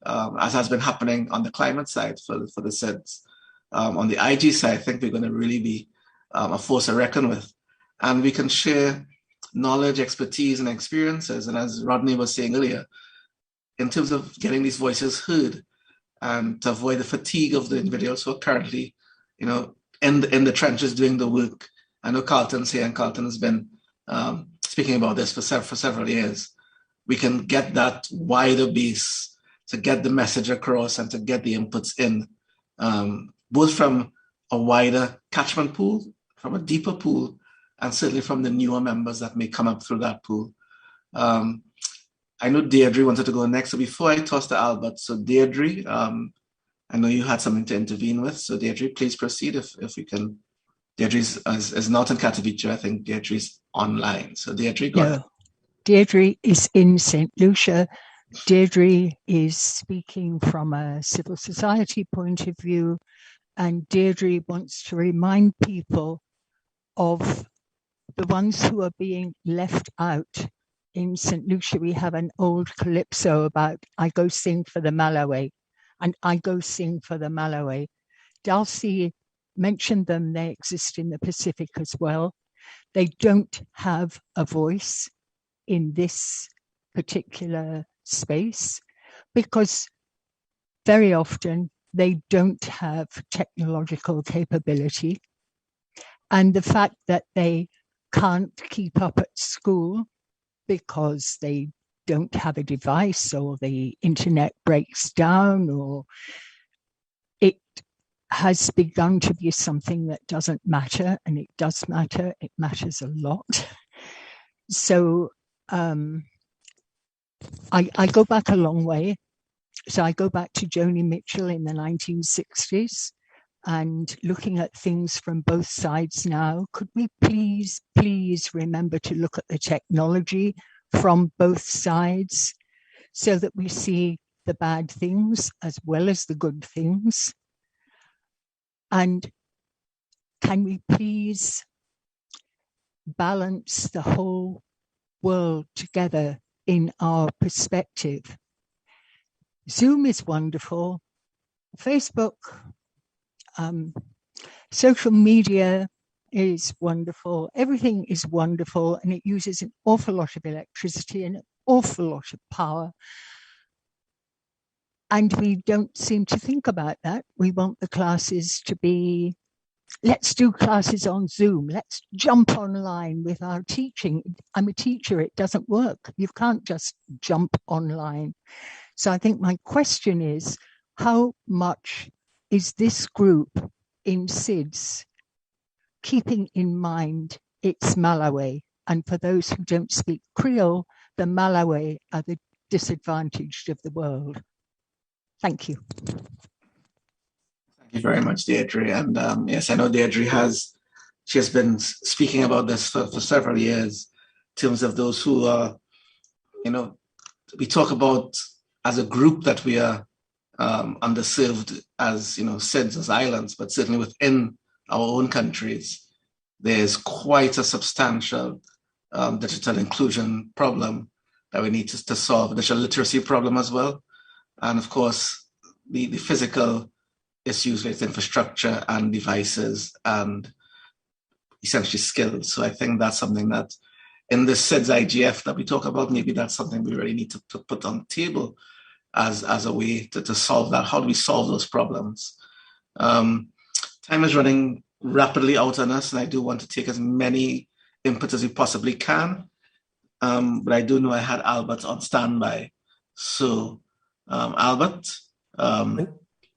as has been happening on the climate side for the SIDS, on the IG side, I think we're going to really be a force to reckon with. And we can share knowledge, expertise, and experiences. And as Rodney was saying earlier, in terms of getting these voices heard and to avoid the fatigue of the individuals who are currently, in the trenches doing the work. I know Carlton's here, and Carlton has been speaking about this for several years. We can get that wider base to get the message across and to get the inputs in, both from a wider catchment pool, from a deeper pool, and certainly from the newer members that may come up through that pool. I know Deirdre wanted to go next. So before I toss to Albert, so Deirdre, I know you had something to intervene with. So Deirdre, please proceed if you can. Deirdre is not in Katowice. I think Deirdre's online. So Deirdre, go ahead. Deirdre is in St. Lucia. Deirdre is speaking from a civil society point of view, and Deirdre wants to remind people of the ones who are being left out. In St. Lucia, we have an old calypso about I go sing for the Malawi, and I go sing for the Malawi. Darcy mentioned them, they exist in the Pacific as well. They don't have a voice in this particular space because very often they don't have technological capability. And the fact that they can't keep up at school because they don't have a device or the internet breaks down, or it has begun to be something that doesn't matter, and it does matter. It matters a lot. So I go back a long way. So I go back to Joni Mitchell in the 1960s and looking at things from both sides now. Could we please remember to look at the technology from both sides so that we see the bad things as well as the good things? And can we please balance the whole world together in our perspective? Zoom is wonderful. Facebook, social media is wonderful. Everything is wonderful, and it uses an awful lot of electricity and an awful lot of power. And we don't seem to think about that. We want the classes to be, let's do classes on Zoom. Let's jump online with our teaching. I'm a teacher. It doesn't work. You can't just jump online. So I think my question is, how much is this group in SIDS keeping in mind its Malawi? And for those who don't speak Creole, the Malawi are the disadvantaged of the world. Thank you. Thank you very much, Deirdre. And yes, I know Deirdre she has been speaking about this for several years in terms of those who are, we talk about as a group that we are underserved as, SIDS, as islands, but certainly within our own countries, there's quite a substantial digital inclusion problem that we need to solve, digital literacy problem as well. And of course, the physical issues with infrastructure and devices and essentially skills. So I think that's something that in the SIDS IGF that we talk about, maybe that's something we really need to put on the table as a way to solve that. How do we solve those problems? Time is running rapidly out on us, and I do want to take as many inputs as we possibly can. But I do know I had Albert on standby. So Albert.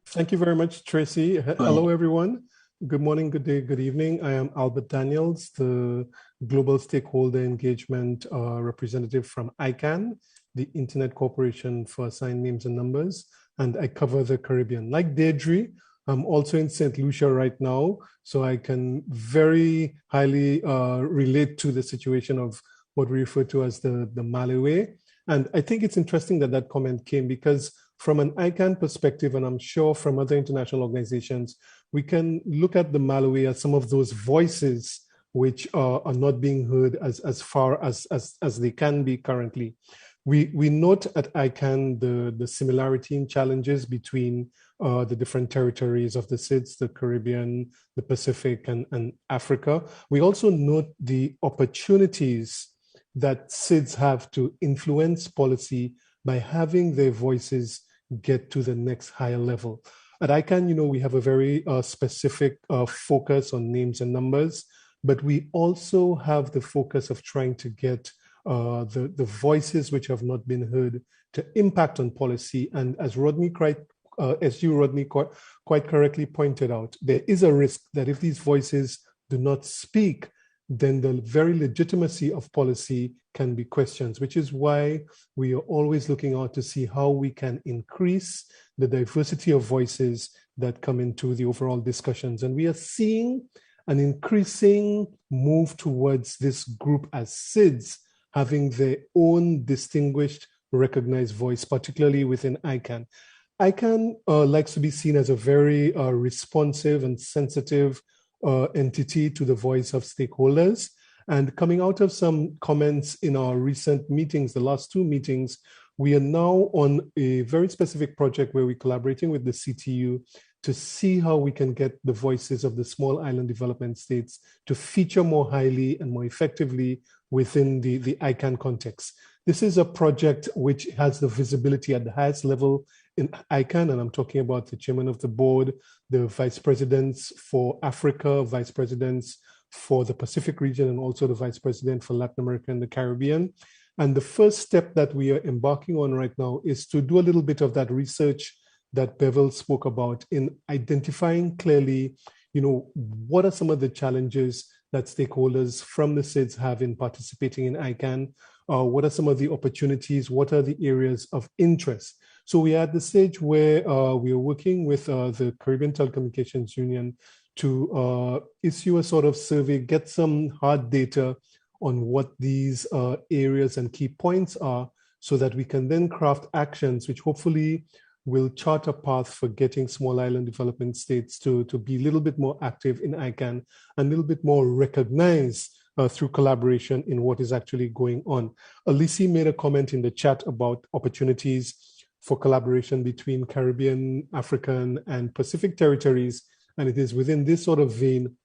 Thank you very much, Tracy. Hello, everyone. Good morning, good day, good evening. I am Albert Daniels, the Global Stakeholder Engagement representative from ICANN, the Internet Corporation for Assigned Names and Numbers, and I cover the Caribbean. Like Deirdre, I'm also in St. Lucia right now, so I can very highly relate to the situation of what we refer to as the Malawi. And I think it's interesting that that comment came because from an ICANN perspective, and I'm sure from other international organizations, we can look at the Malawi as some of those voices which are not being heard as far as they can be currently. We note at ICANN the similarity in challenges between the different territories of the SIDS, the Caribbean, the Pacific, and Africa. We also note the opportunities that SIDS have to influence policy by having their voices get to the next higher level. At ICANN, we have a very specific focus on names and numbers, but we also have the focus of trying to get the voices which have not been heard to impact on policy. And as Rodney quite correctly pointed out, there is a risk that if these voices do not speak, then the very legitimacy of policy can be questioned, which is why we are always looking out to see how we can increase the diversity of voices that come into the overall discussions. And we are seeing an increasing move towards this group as SIDS having their own distinguished, recognized voice, particularly within ICANN. ICANN likes to be seen as a very responsive and sensitive entity to the voice of stakeholders. And coming out of some comments in our recent meetings, the last two meetings, we are now on a very specific project where we're collaborating with the CTU to see how we can get the voices of the small island development states to feature more highly and more effectively within the ICANN context. This is a project which has the visibility at the highest level in ICANN, and I'm talking about the chairman of the board, the vice presidents for Africa, vice presidents for the Pacific region, and also the vice president for Latin America and the Caribbean. And the first step that we are embarking on right now is to do a little bit of that research that Bevel spoke about in identifying clearly, what are some of the challenges that stakeholders from the SIDS have in participating in ICANN? What are some of the opportunities? What are the areas of interest? So we are at the stage where we are working with the Caribbean Telecommunications Union to issue a sort of survey, get some hard data on what these areas and key points are, so that we can then craft actions which hopefully will chart a path for getting small island development states to be a little bit more active in ICANN and a little bit more recognized through collaboration in what is actually going on. Alisi made a comment in the chat about opportunities for collaboration between Caribbean, African, and Pacific territories. And it is within this sort of vein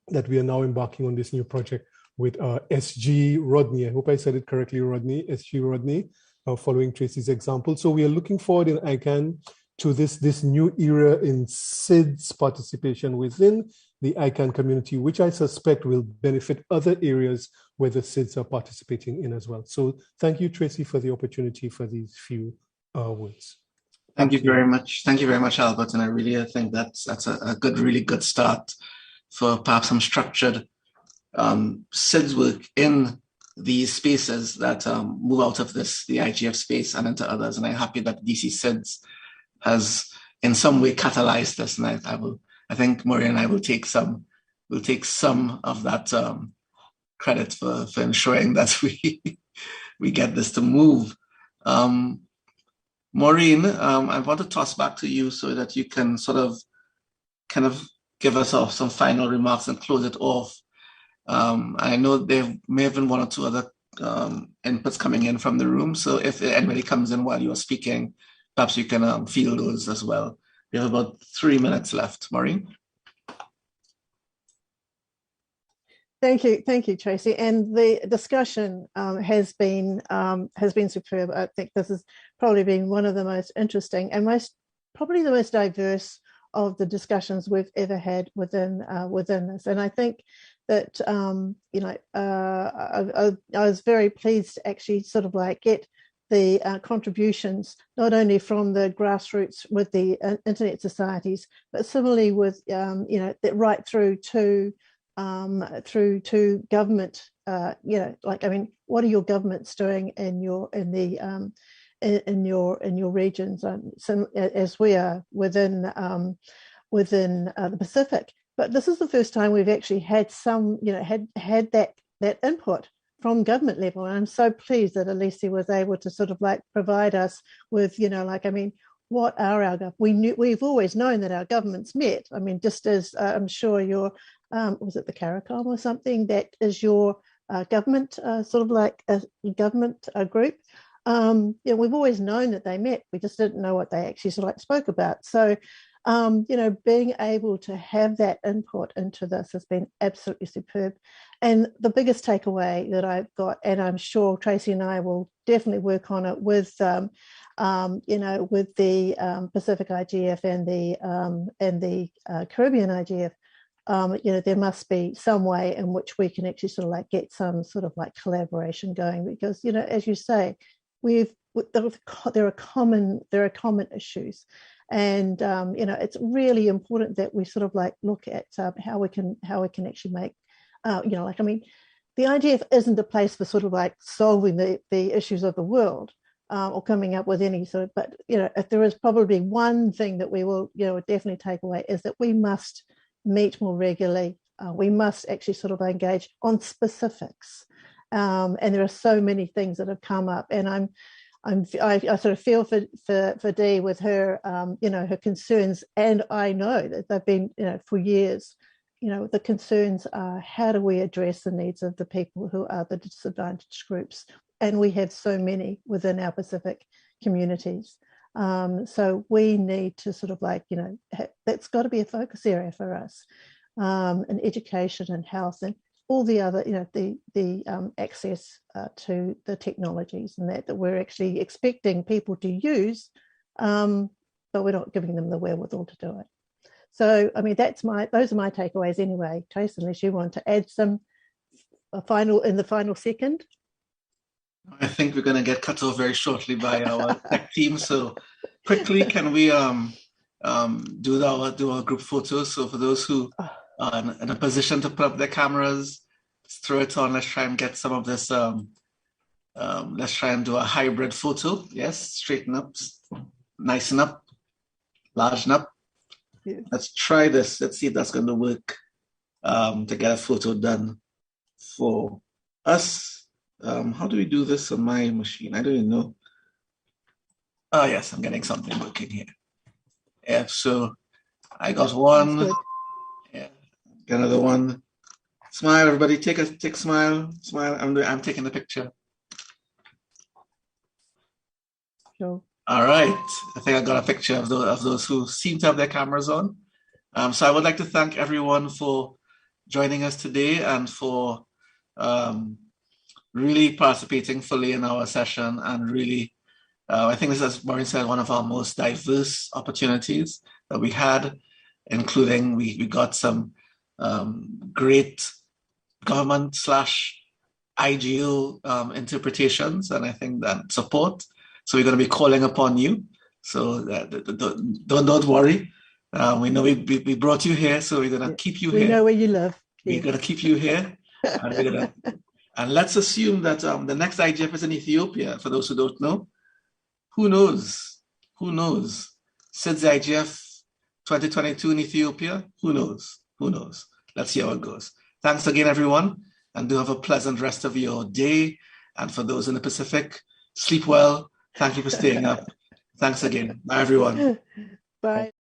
that we are now embarking on this new project with SG Rodney. I hope I said it correctly, Rodney, SG Rodney, following Tracy's example. So we are looking forward in ICANN to this new era in SIDS participation within the ICANN community, which I suspect will benefit other areas where the SIDS are participating in as well. So thank you, Tracy, for the opportunity for these few words. Thank you very much. Thank you very much, Albert. And I really think that's a really good start for perhaps some structured SIDS work in these spaces that move out of the IGF space and into others. And I'm happy that DC SIDS has in some way catalyzed this. And I think Maureen and I will take some of that credit for ensuring that we get this to move. Maureen, I want to toss back to you so that you can kind of give us some final remarks and close it off. I know there may have been one or two other inputs coming in from the room. So if anybody comes in while you're speaking, perhaps you can field those as well. We have about 3 minutes left. Maureen? Thank you, Tracy. And the discussion has been superb. I think this has probably been one of the most interesting and probably the most diverse of the discussions we've ever had within this. And I think that I was very pleased to actually sort of like get the contributions not only from the grassroots with the internet societies, but similarly with right through to government. What are your governments doing in your regions? So as we are within the Pacific. But this is the first time we've actually had had that input from government level. And I'm so pleased that Alisi was able to sort of like provide us with, what are our we've always known that our governments met. I mean, just as I'm sure your was it the CARICOM or something that is your government sort of like a government group. We've always known that they met. We just didn't know what they actually sort of like spoke about. So being able to have that input into this has been absolutely superb. And the biggest takeaway that I've got, and I'm sure Tracy and I will definitely work on it with, with the Pacific IGF and the Caribbean IGF, there must be some way in which we can actually sort of like get some sort of like collaboration going, because, as you say, there are common issues. And it's really important that we sort of like look at how we can actually make the IGF isn't a place for sort of like solving the issues of the world or coming up with any sort of, but if there is probably one thing that we will definitely take away is that we must meet more regularly. We must actually sort of engage on specifics, and there are so many things that have come up, and I sort of feel for Dee with her, her concerns, and I know that they've been, for years, the concerns are how do we address the needs of the people who are the disadvantaged groups, and we have so many within our Pacific communities. So we need to sort of like, that's got to be a focus area for us, in education and health and all the other, the access to the technologies and that we're actually expecting people to use, but we're not giving them the wherewithal to do it. So, I mean, those are my takeaways anyway. Trace, unless you want to add some in the final second. I think we're going to get cut off very shortly by our tech team. So quickly, can we do our group photos? So for those who are in a position to put up their cameras, let's throw it on. Let's try and get some of this. Let's try and do a hybrid photo. Yes, straighten up, nicen up, largen up. Yeah. Let's try this. Let's see if that's going to work to get a photo done for us. How do we do this on my machine? I don't even know. Oh, yes, I'm getting something working here. Yeah, so I got one. Yeah, get another one. Smile, everybody. Take smile. Smile. I'm taking the picture. Sure. All right. I think I got a picture of those who seem to have their cameras on. So I would like to thank everyone for joining us today and for really participating fully in our session and really, I think this is, as Maureen said, one of our most diverse opportunities that we had, including we got some great government / IGO interpretations, and I think that support. So we're going to be calling upon you. So don't worry. We know we brought you here, so we're going to keep you here. We know where you live. We're going to keep you here. And let's assume that the next IGF is in Ethiopia. For those who don't know, who knows? Who knows? Since the IGF 2022 in Ethiopia, who knows? Who knows? Let's see how it goes. Thanks again, everyone, and do have a pleasant rest of your day. And for those in the Pacific, sleep well. Thank you for staying up. Thanks again. Bye, everyone. Bye.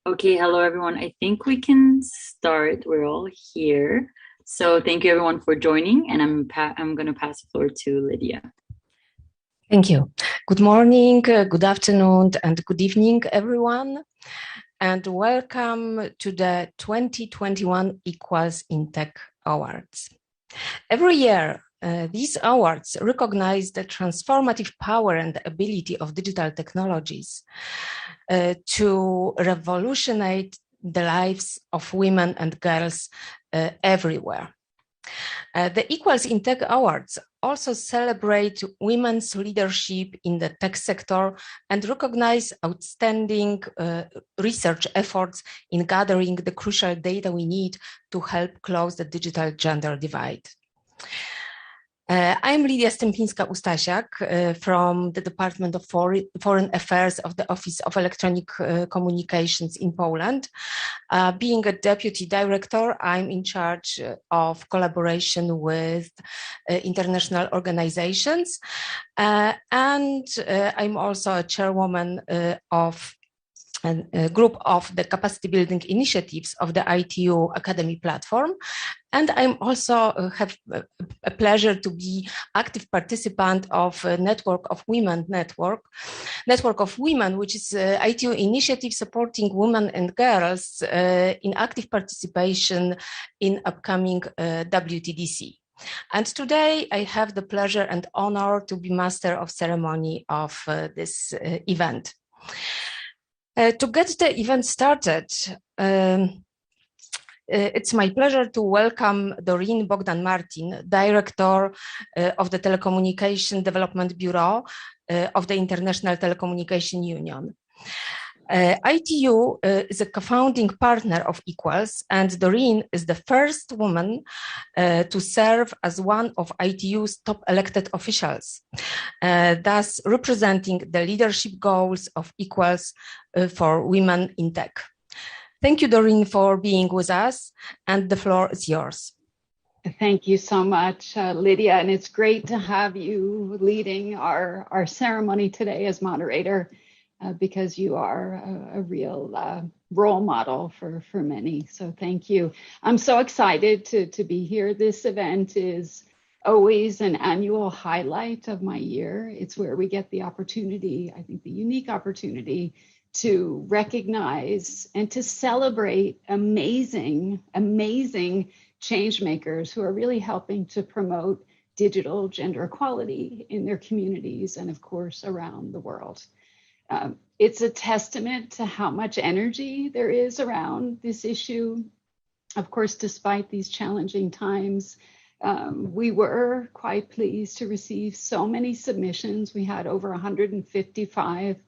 Okay, hello everyone. I think we can start. We're all here. So thank you everyone for joining, and I'm going to pass the floor to Lydia. Thank you. Good morning, good afternoon, and good evening, everyone. And welcome to the 2021 Equals in Tech Awards. Every year, these awards recognize the transformative power and ability of digital technologies to revolutionize the lives of women and girls everywhere. The Equals in Tech Awards also celebrate women's leadership in the tech sector and recognize outstanding research efforts in gathering the crucial data we need to help close the digital gender divide. I'm Lidia Stępińska-Ustasiak from the Department of Foreign Affairs of the Office of Electronic Communications in Poland. Being a deputy director, I'm in charge of collaboration with international organizations, and I'm also a chairwoman of a group of the capacity building initiatives of the ITU Academy platform. And I'm also have a pleasure to be active participant of a Network of Women, which is ITU initiative supporting women and girls in active participation in upcoming WTDC. And today I have the pleasure and honor to be master of ceremony of this event. To get the event started, it's my pleasure to welcome Doreen Bogdan-Martin, Director of the Telecommunication Development Bureau of the International Telecommunication Union. ITU is a co-founding partner of Equals, and Doreen is the first woman to serve as one of ITU's top elected officials, thus representing the leadership goals of Equals for women in tech. Thank you, Doreen, for being with us, and the floor is yours. Thank you so much, Lydia, and it's great to have you leading our ceremony today as moderator. Because you are a real role model for many. So thank you. I'm so excited to be here. This event is always an annual highlight of my year. It's where we get the opportunity, I think the unique opportunity, to recognize and to celebrate amazing change makers who are really helping to promote digital gender equality in their communities and of course around the world. It's a testament to how much energy there is around this issue. Of course, despite these challenging times, we were quite pleased to receive so many submissions. We had over 155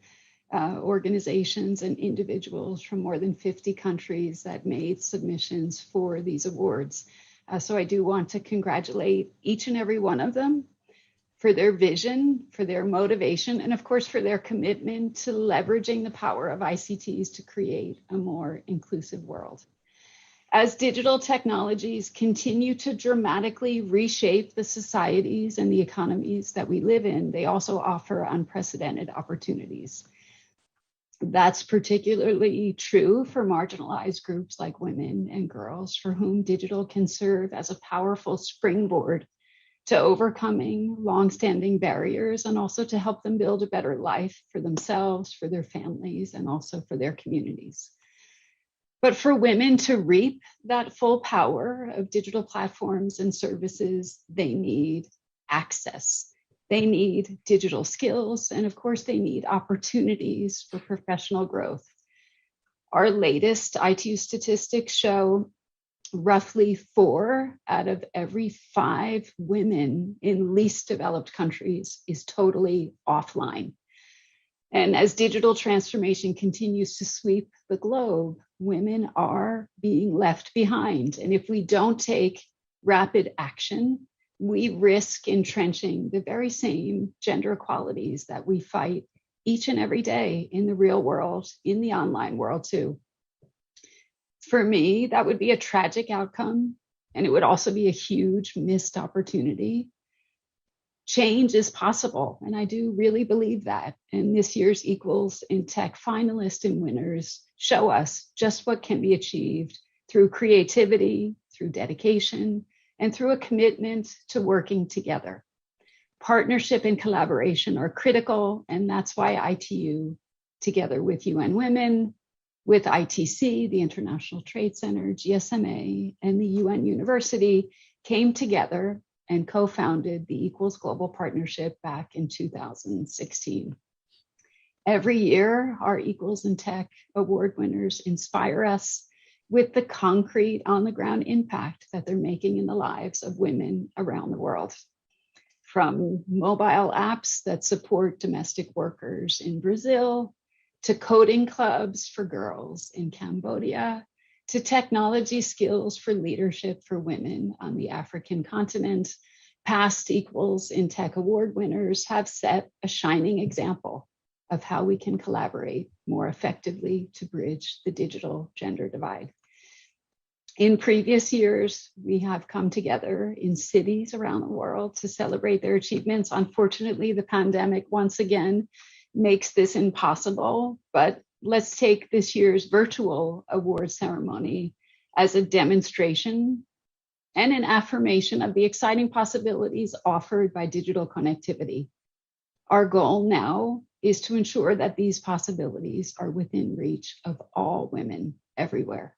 organizations and individuals from more than 50 countries that made submissions for these awards. So I do want to congratulate each and every one of them for their vision, for their motivation, and of course for their commitment to leveraging the power of ICTs to create a more inclusive world. As digital technologies continue to dramatically reshape the societies and the economies that we live in, they also offer unprecedented opportunities. That's particularly true for marginalized groups like women and girls, for whom digital can serve as a powerful springboard to overcoming longstanding barriers and also to help them build a better life for themselves, for their families, and also for their communities. But for women to reap that full power of digital platforms and services, they need access. They need digital skills, and of course, they need opportunities for professional growth. Our latest ITU statistics show roughly 4 out of every 5 women in least developed countries is totally offline. And as digital transformation continues to sweep the globe, women are being left behind. And if we don't take rapid action, we risk entrenching the very same gender equalities that we fight each and every day in the real world, in the online world too. For me, that would be a tragic outcome, and it would also be a huge missed opportunity. Change is possible, and I do really believe that. And this year's Equals in Tech finalists and winners show us just what can be achieved through creativity, through dedication, and through a commitment to working together. Partnership and collaboration are critical, and that's why ITU, together with UN Women, with ITC, the International Trade Center, GSMA, and the UN University came together and co-founded the Equals Global Partnership back in 2016. Every year, our Equals in Tech award winners inspire us with the concrete on-the-ground impact that they're making in the lives of women around the world. From mobile apps that support domestic workers in Brazil, to coding clubs for girls in Cambodia, to technology skills for leadership for women on the African continent, past Equals in Tech award winners have set a shining example of how we can collaborate more effectively to bridge the digital gender divide. In previous years, we have come together in cities around the world to celebrate their achievements. Unfortunately, the pandemic once again makes this impossible, but let's take this year's virtual award ceremony as a demonstration and an affirmation of the exciting possibilities offered by digital connectivity. Our goal now is to ensure that these possibilities are within reach of all women everywhere.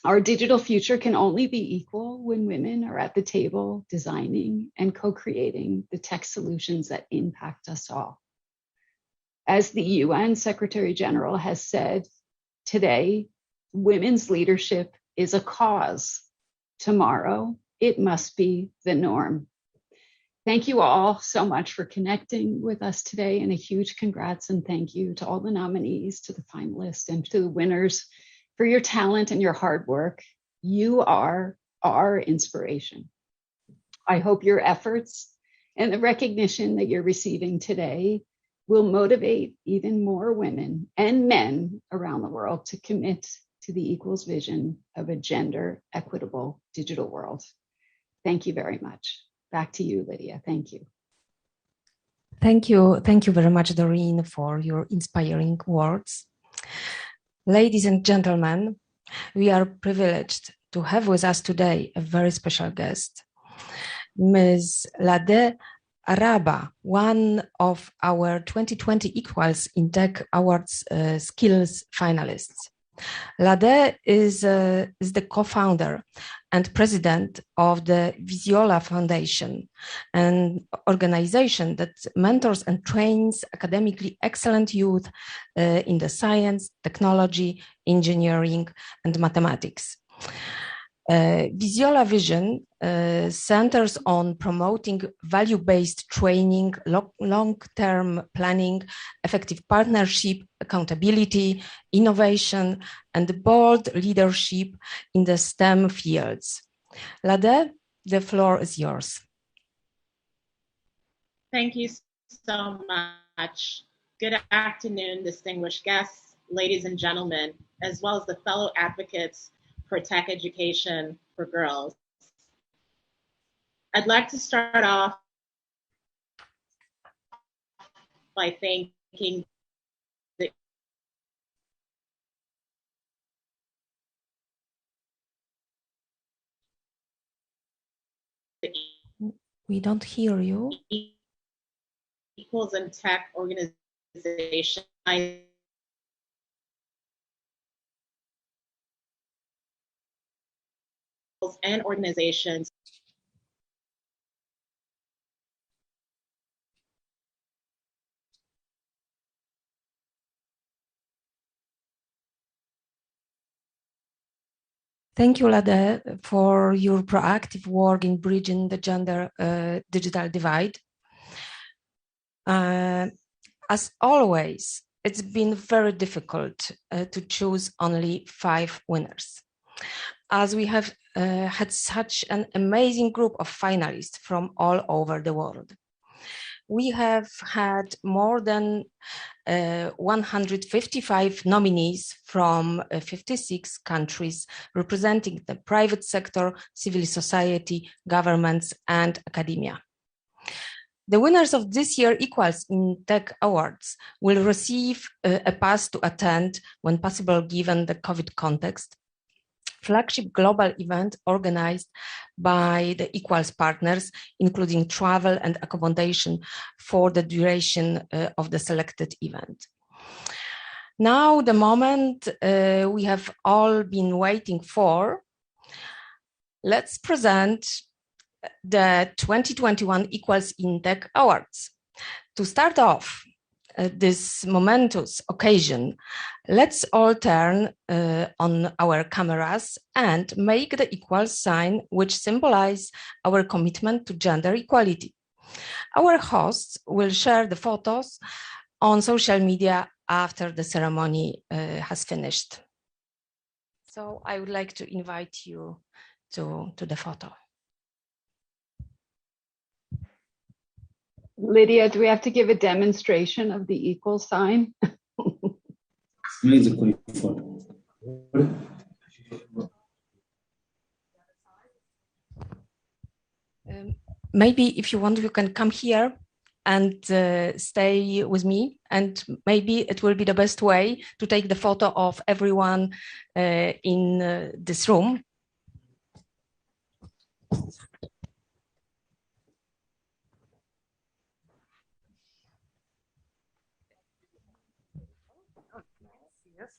Our digital future can only be equal when women are at the table designing and co-creating the tech solutions that impact us all. As the UN Secretary General has said today, women's leadership is a cause. Tomorrow, it must be the norm. Thank you all so much for connecting with us today, and a huge congrats and thank you to all the nominees, to the finalists, and to the winners for your talent and your hard work. You are our inspiration. I hope your efforts and the recognition that you're receiving today will motivate even more women and men around the world to commit to the Equals vision of a gender equitable digital world. Thank you very much. Back to you, Lydia. Thank you. Thank you. Thank you very much, Doreen, for your inspiring words. Ladies and gentlemen, we are privileged to have with us today a very special guest, Ms. Lade Araba, one of our 2020 Equals in Tech Awards skills finalists. Lade is the co-founder and president of the Viziola Foundation, an organization that mentors and trains academically excellent youth in the science, technology, engineering, and mathematics. Viziola Vision centers on promoting value-based training, long-term planning, effective partnership, accountability, innovation, and bold leadership in the STEM fields. Lade, the floor is yours. Thank you so much. Good afternoon, distinguished guests, ladies and gentlemen, as well as the fellow advocates for tech education for girls. I'd like to start off by thanking the We don't hear you. Equals in Tech organization. And organizations Thank you, Lade, for your proactive work in bridging the gender digital divide. As always, it's been very difficult to choose only 5 winners, as we have had such an amazing group of finalists from all over the world. We have had more than 155 nominees from 56 countries, representing the private sector, civil society, governments, and academia. The winners of this year Equals in Tech Awards will receive a pass to attend, when possible given the COVID context, flagship global event organized by the Equals partners, including travel and accommodation for the duration of the selected event. Now, the moment we have all been waiting for, let's present the 2021 Equals in Tech Awards. To start off this momentous occasion, let's all turn on our cameras and make the equals sign, which symbolizes our commitment to gender equality. Our hosts will share the photos on social media after the ceremony has finished. So I would like to invite you to the photo. Lydia, do we have to give a demonstration of the equal sign? Maybe if you want, you can come here and stay with me, and maybe it will be the best way to take the photo of everyone in this room.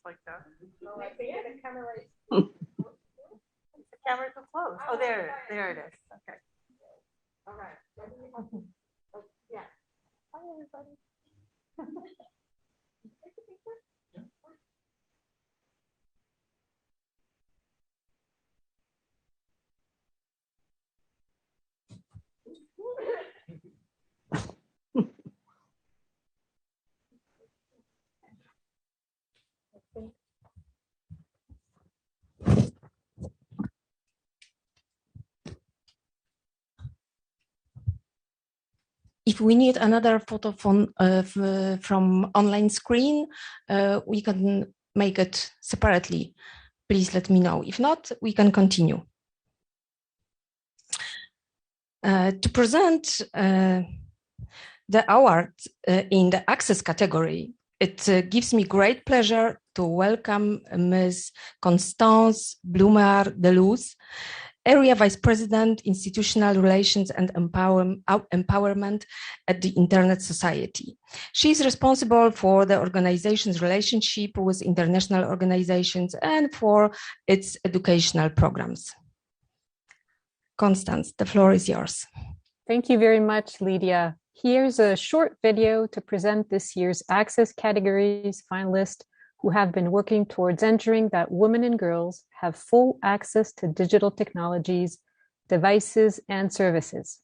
Like that. Oh, I think the camera is the camera too close. Oh, there it is. Okay. All right. Yeah. Hi, everybody. If we need another photo from online screen, we can make it separately. Please let me know. If not, we can continue. To present the award in the access category, it gives me great pleasure to welcome Ms. Constance Blumer-Deluz, Area Vice President, Institutional Relations and Empowerment at the Internet Society. She is responsible for the organization's relationship with international organizations and for its educational programs. Constance, the floor is yours. Thank you very much, Lydia. Here's a short video to present this year's Access categories finalists who have been working towards ensuring that women and girls have full access to digital technologies, devices, and services.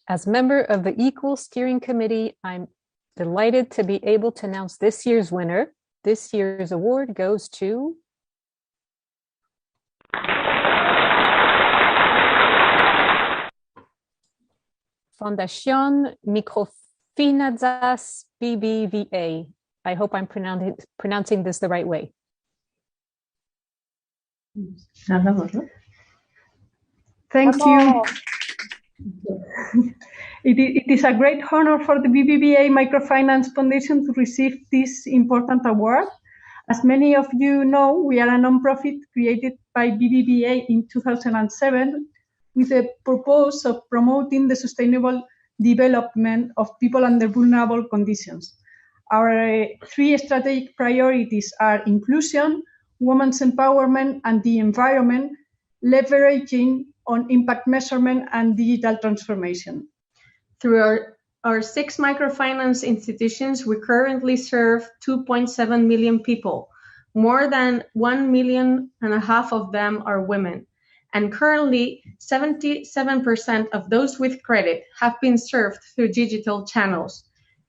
As member of the Equal Steering Committee, I'm delighted to be able to announce this year's winner. This year's award goes to Fundación Microfinanzas BBVA. I hope I'm pronouncing this the right way. Thank you. It is a great honor for the BBVA Microfinance Foundation to receive this important award. As many of you know, we are a nonprofit created by BBVA in 2007 with the purpose of promoting the sustainable development of people under vulnerable conditions. Our three strategic priorities are inclusion, women's empowerment, and the environment, leveraging on impact measurement and digital transformation. Through our 6 microfinance institutions, we currently serve 2.7 million people. More than 1.5 million of them are women. And currently, 77% of those with credit have been served through digital channels.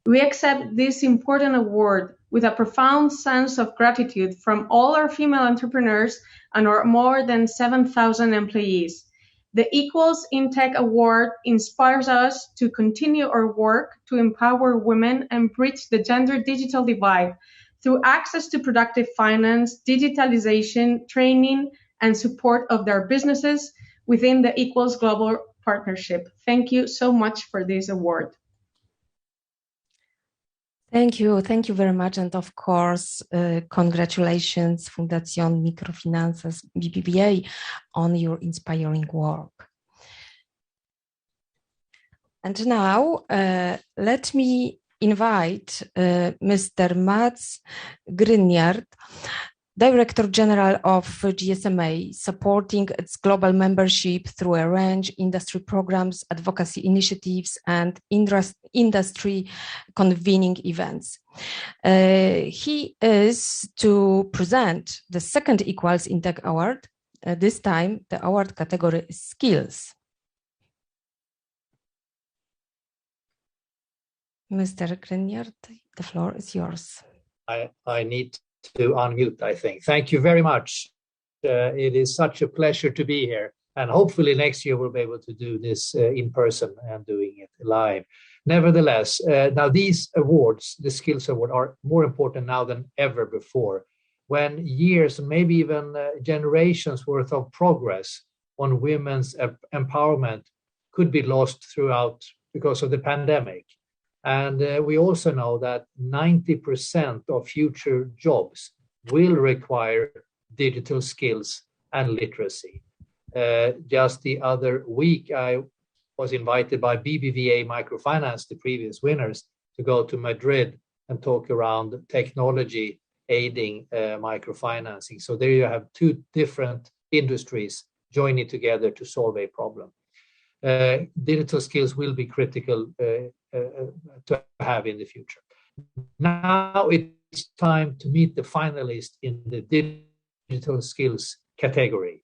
We accept this important award with a profound sense of gratitude from all our female entrepreneurs and our more than 7,000 employees. The Equals in Tech Award inspires us to continue our work to empower women and bridge the gender digital divide through access to productive finance, digitalization, training, and support of their businesses within the Equals Global Partnership. Thank you so much for this award. Thank you very much, and of course, congratulations, Fundación Microfinanzas BBVA, on your inspiring work. And now, let me invite Mr. Mats Grignard, Director General of GSMA, supporting its global membership through a range of industry programs, advocacy initiatives, and industry convening events. He is to present the second Equals in Tech Award. This time, the award category is Skills. Mr. Grignard, the floor is yours. I need to unmute, I think. Thank you very much. It is such a pleasure to be here. And hopefully next year we'll be able to do this in person and doing it live. Nevertheless, now these awards, the Skills Award, are more important now than ever before, when years, maybe even generations worth of progress on women's empowerment could be lost throughout because of the pandemic. And we also know that 90% of future jobs will require digital skills and literacy. Just the other week, I was invited by BBVA Microfinance, the previous winners, to go to Madrid and talk around technology aiding microfinancing. So there you have two different industries joining together to solve a problem. Digital skills will be critical to have in the future. Now it's time to meet the finalists in the digital skills category.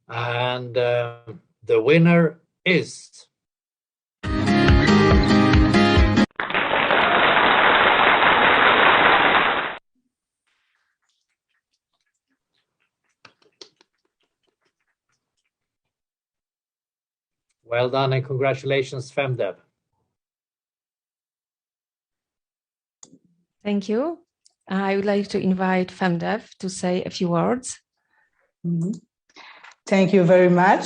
And the winner is well done and congratulations, FemDev. Thank you. I would like to invite FemDev to say a few words. Thank you very much.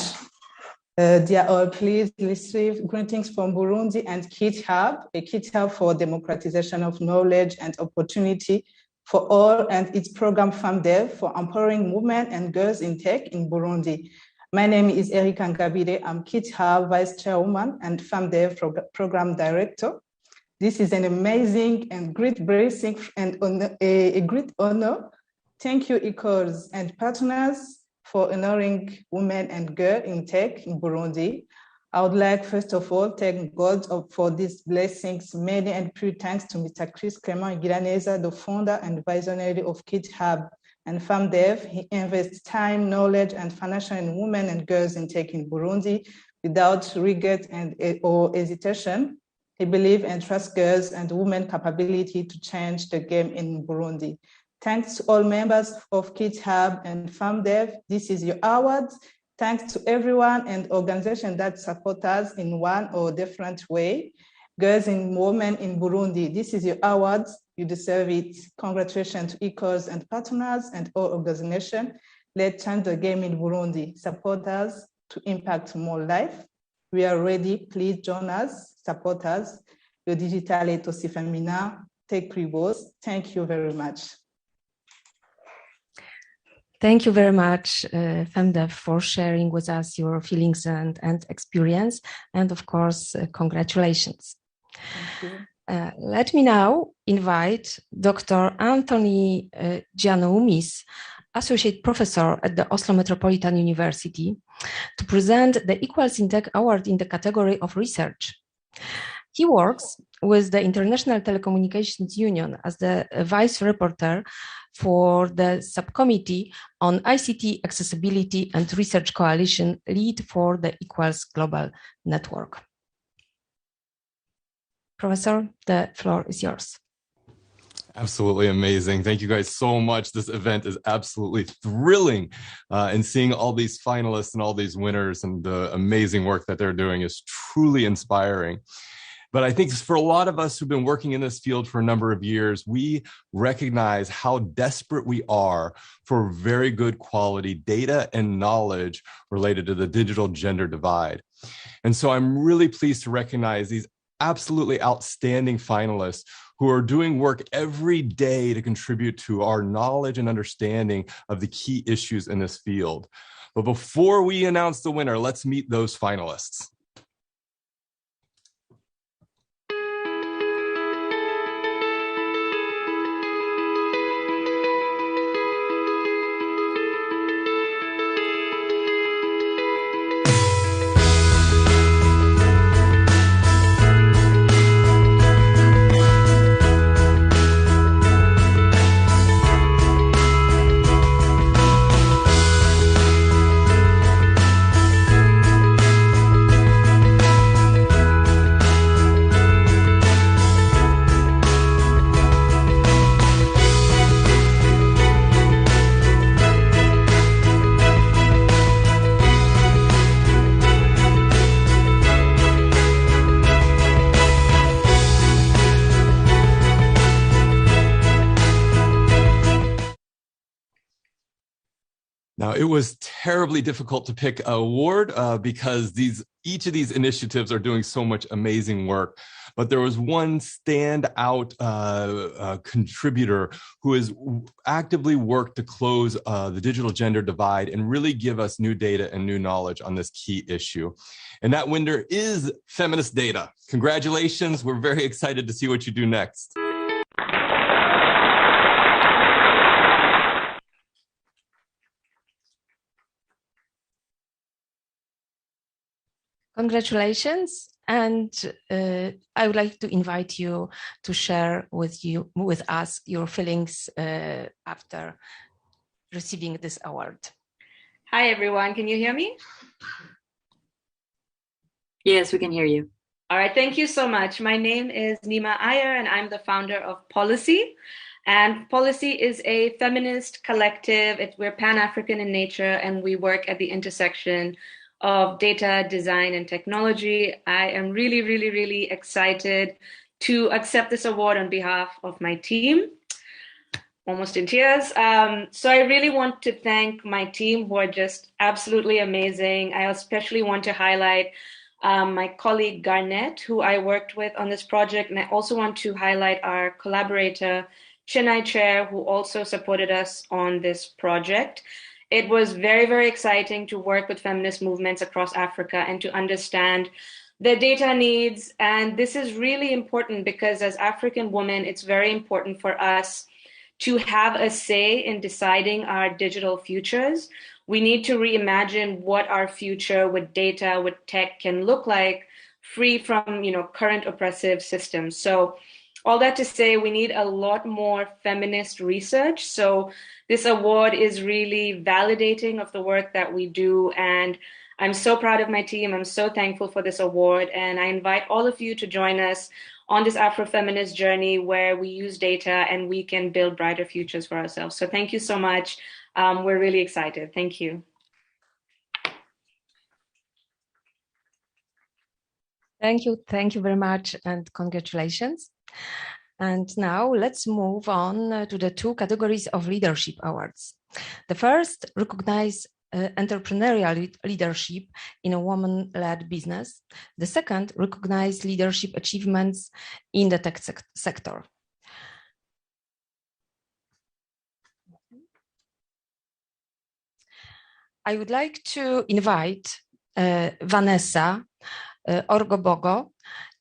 Dear all, please receive greetings from Burundi and Kit Hub, a Kit Hub for democratization of knowledge and opportunity for all, and its program FemDev for empowering women and girls in tech in Burundi. My name is Erika Ngabire. I'm Kit Hub Vice Chairwoman and FemDev Program Director. This is an amazing and great blessing and a great honor. Thank you, Equals and partners, for honoring women and girls in tech in Burundi. I would like, first of all, thank God for these blessings. Many and pure thanks to Mr. Chris Clement Giraneza, the founder and visionary of Kids Hub and FAMDEV. He invests time, knowledge, and financial in women and girls in tech in Burundi without regret or hesitation. He believes and trusts girls and women's capability to change the game in Burundi. Thanks to all members of Kids Hub and FAMDEV. This is your award. Thanks to everyone and organizations that support us in one or different way. Girls and women in Burundi, this is your award. You deserve it. Congratulations to ECOS and partners and all organizations. Let's change the game in Burundi. Support us to impact more life. We are ready. Please join us. Support us. Le digital est aussi féminin. Take prebos. Thank you very much. Thank you very much, FAMDEV, for sharing with us your feelings and experience. And of course, congratulations. Thank you. Let me now invite Dr. Anthony Giannoumis, Associate Professor at the Oslo Metropolitan University, to present the Equals in Tech Award in the category of research. He works with the International Telecommunications Union as the Vice Reporter for the Subcommittee on ICT Accessibility and Research Coalition, lead for the Equals Global Network. Professor, the floor is yours. Absolutely amazing. Thank you guys so much. This event is absolutely thrilling. And seeing all these finalists and all these winners and the amazing work that they're doing is truly inspiring. But I think for a lot of us who've been working in this field for a number of years, we recognize how desperate we are for very good quality data and knowledge related to the digital gender divide. And so I'm really pleased to recognize these absolutely outstanding finalists who are doing work every day to contribute to our knowledge and understanding of the key issues in this field. But before we announce the winner, let's meet those finalists. Now, it was terribly difficult to pick an award because each of these initiatives are doing so much amazing work. But there was one standout contributor who has actively worked to close the digital gender divide and really give us new data and new knowledge on this key issue. And that winner is Feminist Data. Congratulations. We're very excited to see what you do next. Congratulations, and I would like to invite you to share with us your feelings after receiving this award. Hi everyone, can you hear me? Yes, we can hear you. All right, thank you so much. My name is Nima Iyer and I'm the founder of Policy. And Policy is a feminist collective. We're Pan-African in nature and we work at the intersection of data, design, and technology. I am really, really, really excited to accept this award on behalf of my team. Almost in tears. So I really want to thank my team who are just absolutely amazing. I especially want to highlight my colleague Garnett, who I worked with on this project. And I also want to highlight our collaborator, Chinai Chair, who also supported us on this project. It was very, very exciting to work with feminist movements across Africa and to understand their data needs. And this is really important because as African women, it's very important for us to have a say in deciding our digital futures. We need to reimagine what our future with data, with tech can look like, free from, current oppressive systems. So all that to say, we need a lot more feminist research. So this award is really validating of the work that we do. And I'm so proud of my team. I'm so thankful for this award. And I invite all of you to join us on this Afrofeminist journey where we use data and we can build brighter futures for ourselves. So thank you so much. We're really excited. Thank you. Thank you. Thank you very much and congratulations. And now let's move on to the two categories of leadership awards. The first, recognize entrepreneurial leadership in a woman-led business. The second, recognize leadership achievements in the tech sector. I would like to invite Vanessa Orgobogo,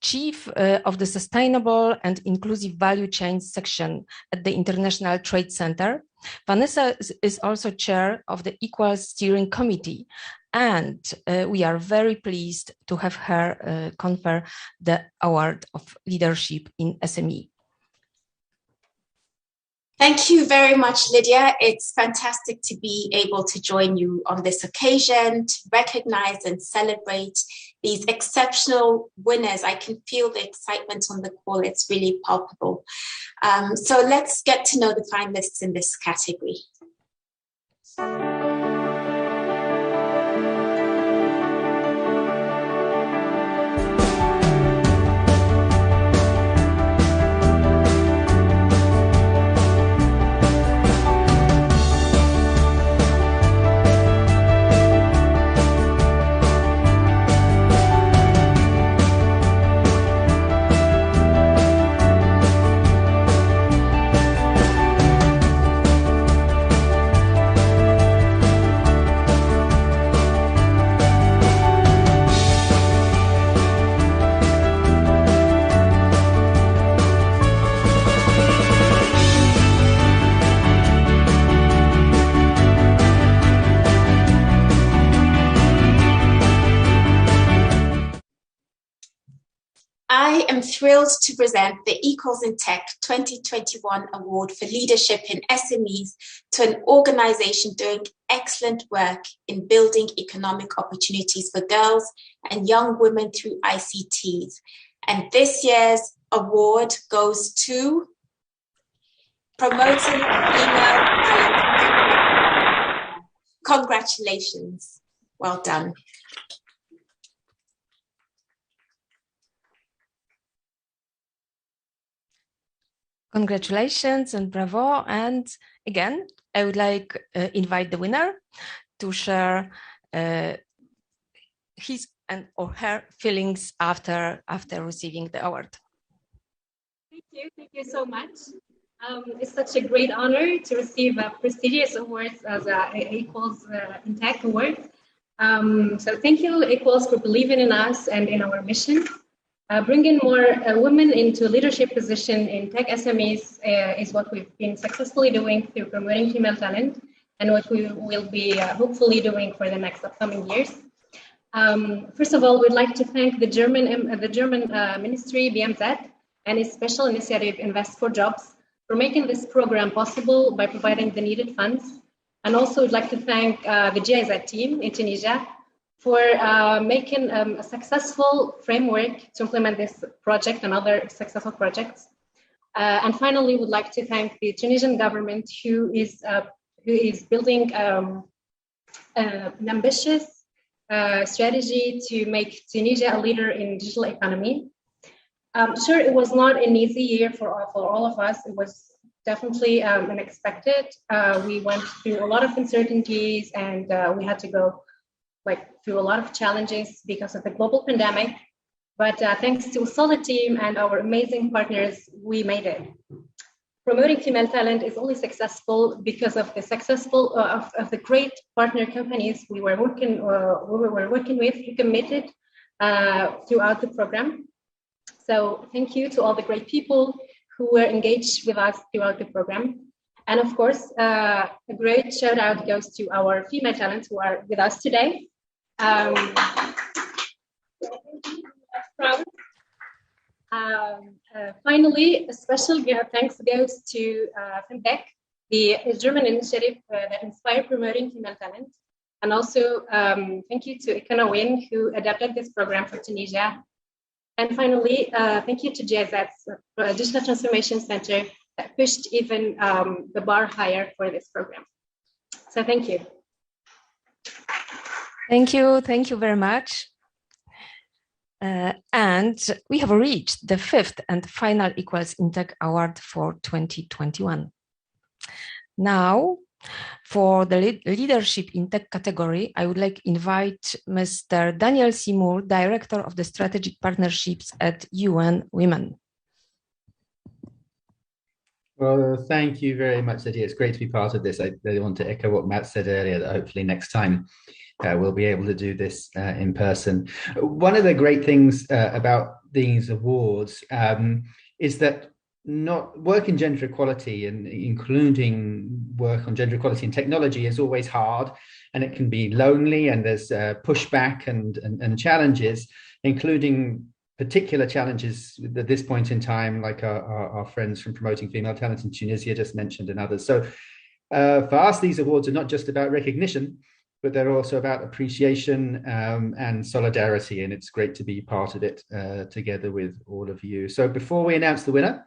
Chief of the Sustainable and Inclusive Value Chains section at the International Trade Center. Vanessa is also chair of the Equal Steering Committee, and we are very pleased to have her confer the Award of Leadership in SME. Thank you very much, Lydia. It's fantastic to be able to join you on this occasion to recognize and celebrate these exceptional winners. I can feel the excitement on the call. It's really palpable. So let's get to know the finalists in this category. I am thrilled to present the Equals in Tech 2021 Award for Leadership in SMEs to an organization doing excellent work in building economic opportunities for girls and young women through ICTs. And this year's award goes to Promoting Female Talent. Congratulations. Well done. Congratulations and bravo. And again, I would like to invite the winner to share his and or her feelings after receiving the award. Thank you so much. It's such a great honor to receive a prestigious award as Equals in Tech Award. So thank you, Equals, for believing in us and in our mission. Bringing more women into leadership position in tech SMEs is what we've been successfully doing through promoting female talent and what we will be hopefully doing for the next upcoming years. First of all, we'd like to thank the German Ministry, BMZ, and its special initiative Invest for Jobs for making this program possible by providing the needed funds. And also we'd like to thank the GIZ team in Tunisia for making a successful framework to implement this project and other successful projects. And finally, we'd like to thank the Tunisian government who is building an ambitious strategy to make Tunisia a leader in digital economy. Sure, it was not an easy year for all of us. It was definitely unexpected. We went through a lot of uncertainties and we had to go through a lot of challenges because of the global pandemic. But thanks to a solid team and our amazing partners, we made it. Promoting female talent is only successful because of the of the great partner companies we were working with, who committed throughout the program. So thank you to all the great people who were engaged with us throughout the program. And of course, a great shout out goes to our female talents who are with us today. Finally, a special thanks goes to FemTech, the German initiative that inspired promoting female talent. And also, thank you to Ikana Win, who adapted this program for Tunisia. And finally, thank you to GIZ's Digital Transformation Center that pushed even the bar higher for this program. So thank you. Thank you very much. And we have reached the 5th and final Equals in Tech Award for 2021. Now, for the Leadership in Tech category, I would like to invite Mr. Daniel Seymour, Director of the Strategic Partnerships at UN Women. Well, thank you very much, Lydia. It's great to be part of this. I really want to echo what Matt said earlier, that hopefully next time we'll be able to do this in person. One of the great things about these awards is that work in gender equality, and including work on gender equality in technology, is always hard, and it can be lonely, and there's pushback and challenges, including particular challenges at this point in time, like our friends from Promoting Female Talent in Tunisia just mentioned, and others. So for us, these awards are not just about recognition, but they're also about appreciation and solidarity, and it's great to be part of it together with all of you. So before we announce the winner,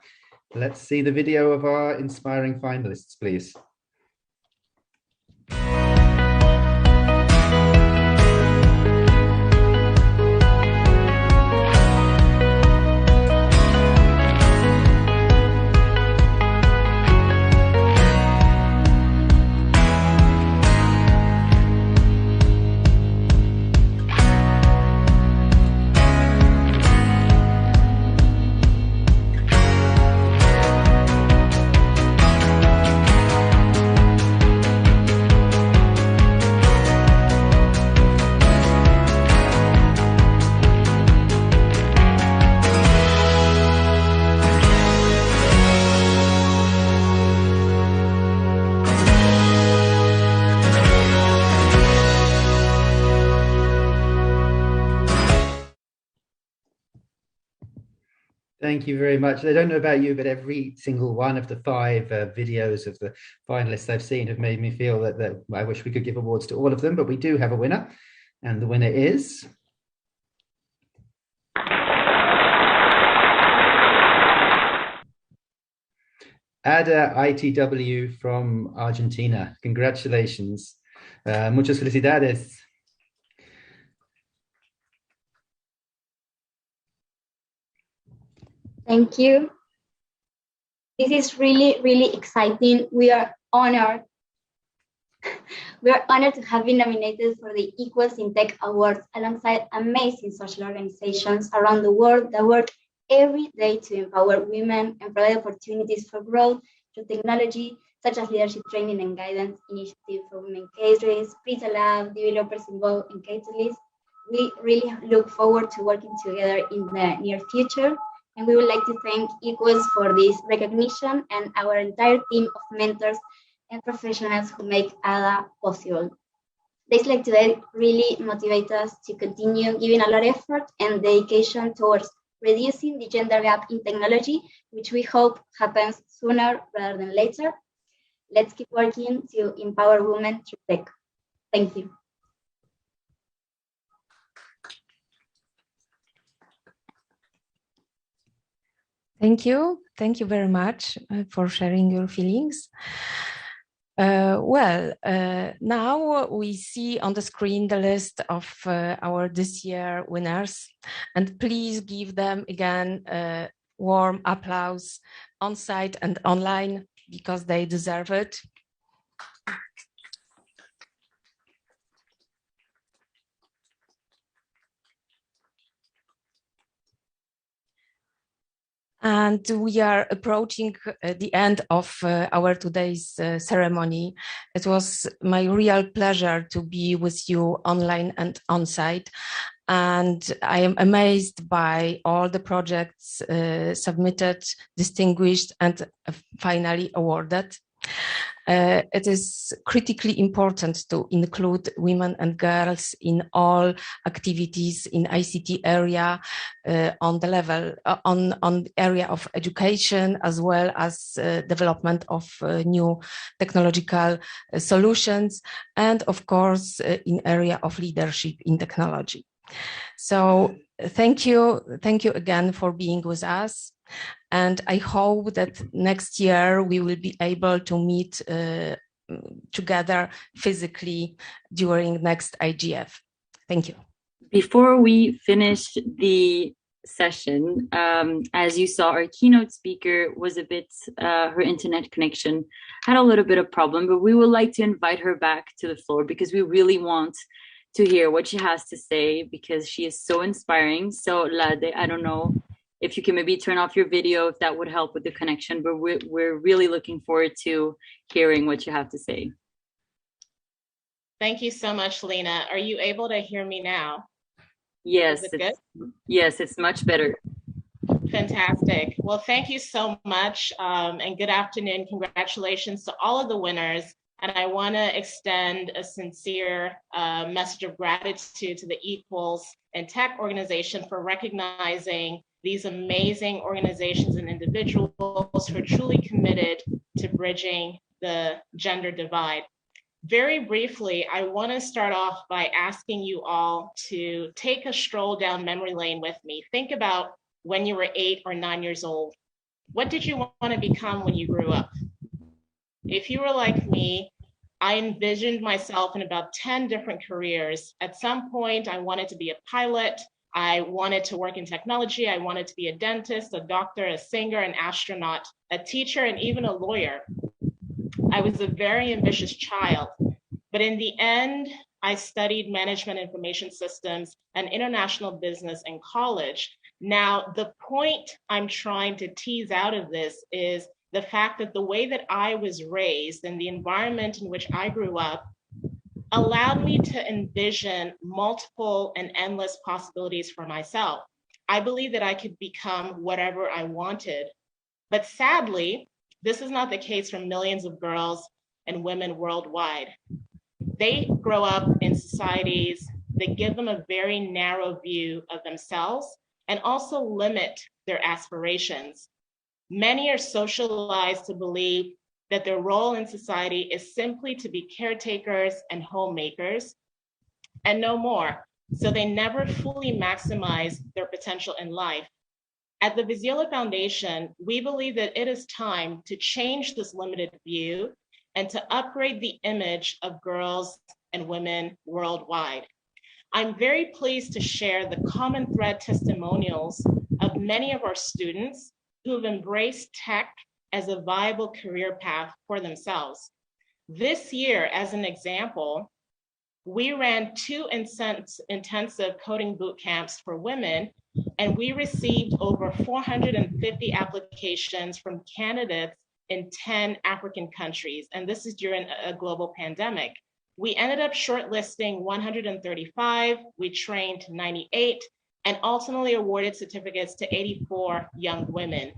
let's see the video of our inspiring finalists, please. Thank you very much. I don't know about you, but every single one of the 5 videos of the finalists I've seen have made me feel that I wish we could give awards to all of them, but we do have a winner, and the winner is Ada ITW from Argentina. Congratulations. Muchas felicidades. Thank you. This is really, really exciting. We are honored. We are honored to have been nominated for the Equals in Tech Awards alongside amazing social organizations around the world that work every day to empower women and provide opportunities for growth through technology, such as Leadership Training and Guidance Initiative for Women Cadres, Prita Lab, developers involved in Catalyst. We really look forward to working together in the near future. And we would like to thank Equals for this recognition and our entire team of mentors and professionals who make ADA possible. Days like today really motivate us to continue giving a lot of effort and dedication towards reducing the gender gap in technology, which we hope happens sooner rather than later. Let's keep working to empower women through tech. Thank you. Thank you. Thank you very much for sharing your feelings. Now we see on the screen the list of our this year winners, and please give them again a warm applause on site and online because they deserve it. And we are approaching the end of our today's ceremony. It was my real pleasure to be with you online and on site. And I am amazed by all the projects submitted, distinguished, and finally awarded. It is critically important to include women and girls in all activities in ICT area on the level, on area of education, as well as development of new technological solutions, and of course in area of leadership in technology. So thank you again for being with us. And I hope that next year we will be able to meet together physically during next IGF. Thank you. Before we finish the session, as you saw, our keynote speaker was a bit, her internet connection had a little bit of problem, but we would like to invite her back to the floor because we really want to hear what she has to say because she is so inspiring. So Lade, I don't know if you can maybe turn off your video, if that would help with the connection, but we're really looking forward to hearing what you have to say. Thank you so much, Lena. Are you able to hear me now? Yes, Is it good? Yes, it's much better. Fantastic. Well, thank you so much, and good afternoon. Congratulations to all of the winners. And I want to extend a sincere message of gratitude to the Equals in Tech organization for recognizing these amazing organizations and individuals who are truly committed to bridging the gender divide. Very briefly, I want to start off by asking you all to take a stroll down memory lane with me. Think about when you were 8 or 9 years old. What did you want to become when you grew up? If you were like me, I envisioned myself in about 10 different careers. At some point, I wanted to be a pilot. I wanted to work in technology. I wanted to be a dentist, a doctor, a singer, an astronaut, a teacher, and even a lawyer. I was a very ambitious child, but in the end, I studied management information systems and international business in college. Now, the point I'm trying to tease out of this is the fact that the way that I was raised and the environment in which I grew up allowed me to envision multiple and endless possibilities for myself. I believe that I could become whatever I wanted. But sadly, this is not the case for millions of girls and women worldwide. They grow up in societies that give them a very narrow view of themselves and also limit their aspirations. Many are socialized to believe that their role in society is simply to be caretakers and homemakers and no more. So they never fully maximize their potential in life. At the Viziola Foundation, we believe that it is time to change this limited view and to upgrade the image of girls and women worldwide. I'm very pleased to share the common thread testimonials of many of our students who have embraced tech as a viable career path for themselves. This year, as an example, we ran 2 intensive coding boot camps for women, and we received over 450 applications from candidates in 10 African countries, and this is during a global pandemic. We ended up shortlisting 135, we trained 98, and ultimately awarded certificates to 84 young women.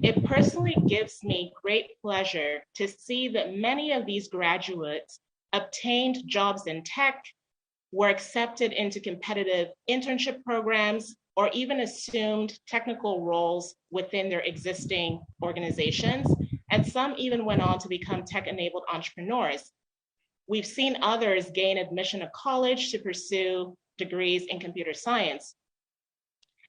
It personally gives me great pleasure to see that many of these graduates obtained jobs in tech, were accepted into competitive internship programs, or even assumed technical roles within their existing organizations. And some even went on to become tech-enabled entrepreneurs. We've seen others gain admission to college to pursue degrees in computer science.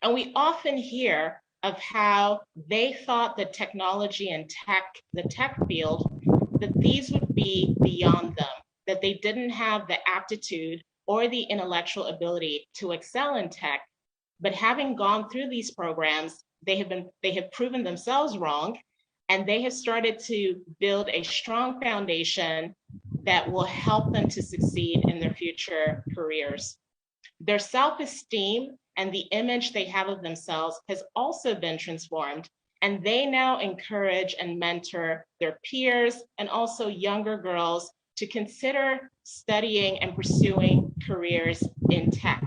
And we often hear of how they thought that technology and tech, the tech field, that these would be beyond them, that they didn't have the aptitude or the intellectual ability to excel in tech. But having gone through these programs, they have proven themselves wrong, and they have started to build a strong foundation that will help them to succeed in their future careers. Their self-esteem and the image they have of themselves has also been transformed, and they now encourage and mentor their peers and also younger girls to consider studying and pursuing careers in tech.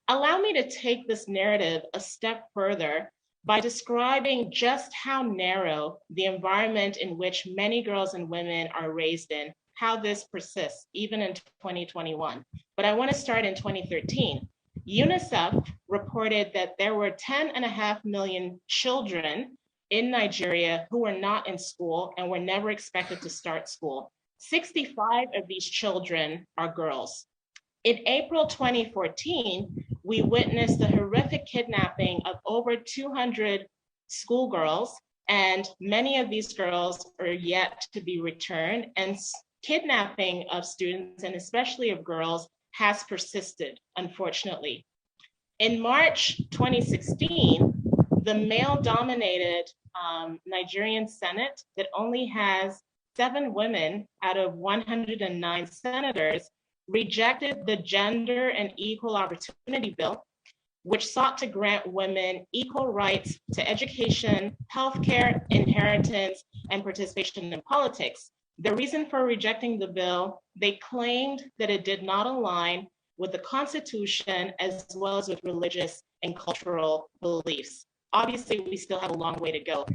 Allow me to take this narrative a step further by describing just how narrow the environment in which many girls and women are raised in, how this persists even in 2021. But I want to start in 2013. UNICEF reported that there were 10.5 million children in Nigeria who were not in school and were never expected to start school. 65 of these children are girls. In April 2014, we witnessed the horrific kidnapping of over 200 schoolgirls, and many of these girls are yet to be returned, and kidnapping of students, and especially of girls, has persisted, unfortunately. In March 2016, the male-dominated Nigerian Senate that only has 7 women out of 109 senators rejected the Gender and Equal Opportunity Bill, which sought to grant women equal rights to education, healthcare, inheritance, and participation in politics. The reason for rejecting the bill, they claimed that it did not align with the Constitution as well as with religious and cultural beliefs. Obviously, we still have a long way to go.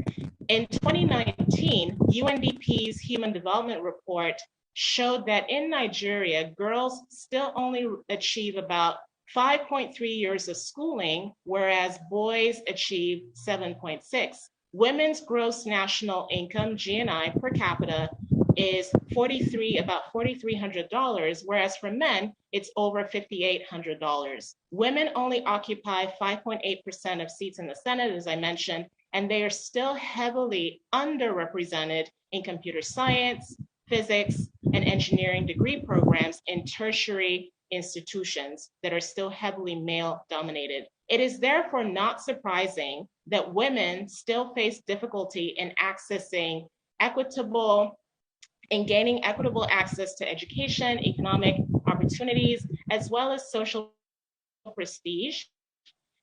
In 2019, UNDP's Human Development Report showed that in Nigeria, girls still only achieve about 5.3 years of schooling, whereas boys achieve 7.6. Women's gross national income, GNI, per capita is about $4,300, whereas for men, it's over $5,800. Women only occupy 5.8% of seats in the Senate, as I mentioned, and they are still heavily underrepresented in computer science, physics, and engineering degree programs in tertiary institutions that are still heavily male-dominated. It is therefore not surprising that women still face difficulty in gaining equitable access to education, economic opportunities, as well as social prestige.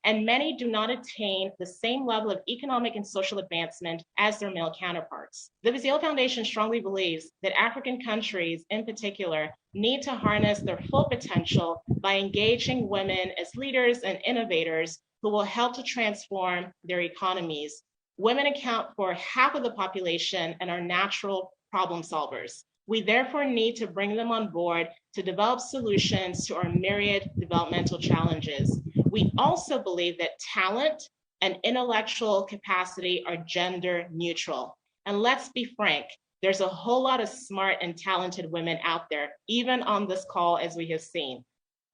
And many do not attain the same level of economic and social advancement as their male counterparts. The Vizela Foundation strongly believes that African countries in particular need to harness their full potential by engaging women as leaders and innovators who will help to transform their economies. Women account for half of the population and are natural problem solvers. We therefore need to bring them on board to develop solutions to our myriad developmental challenges. We also believe that talent and intellectual capacity are gender neutral. And let's be frank, there's a whole lot of smart and talented women out there, even on this call, as we have seen.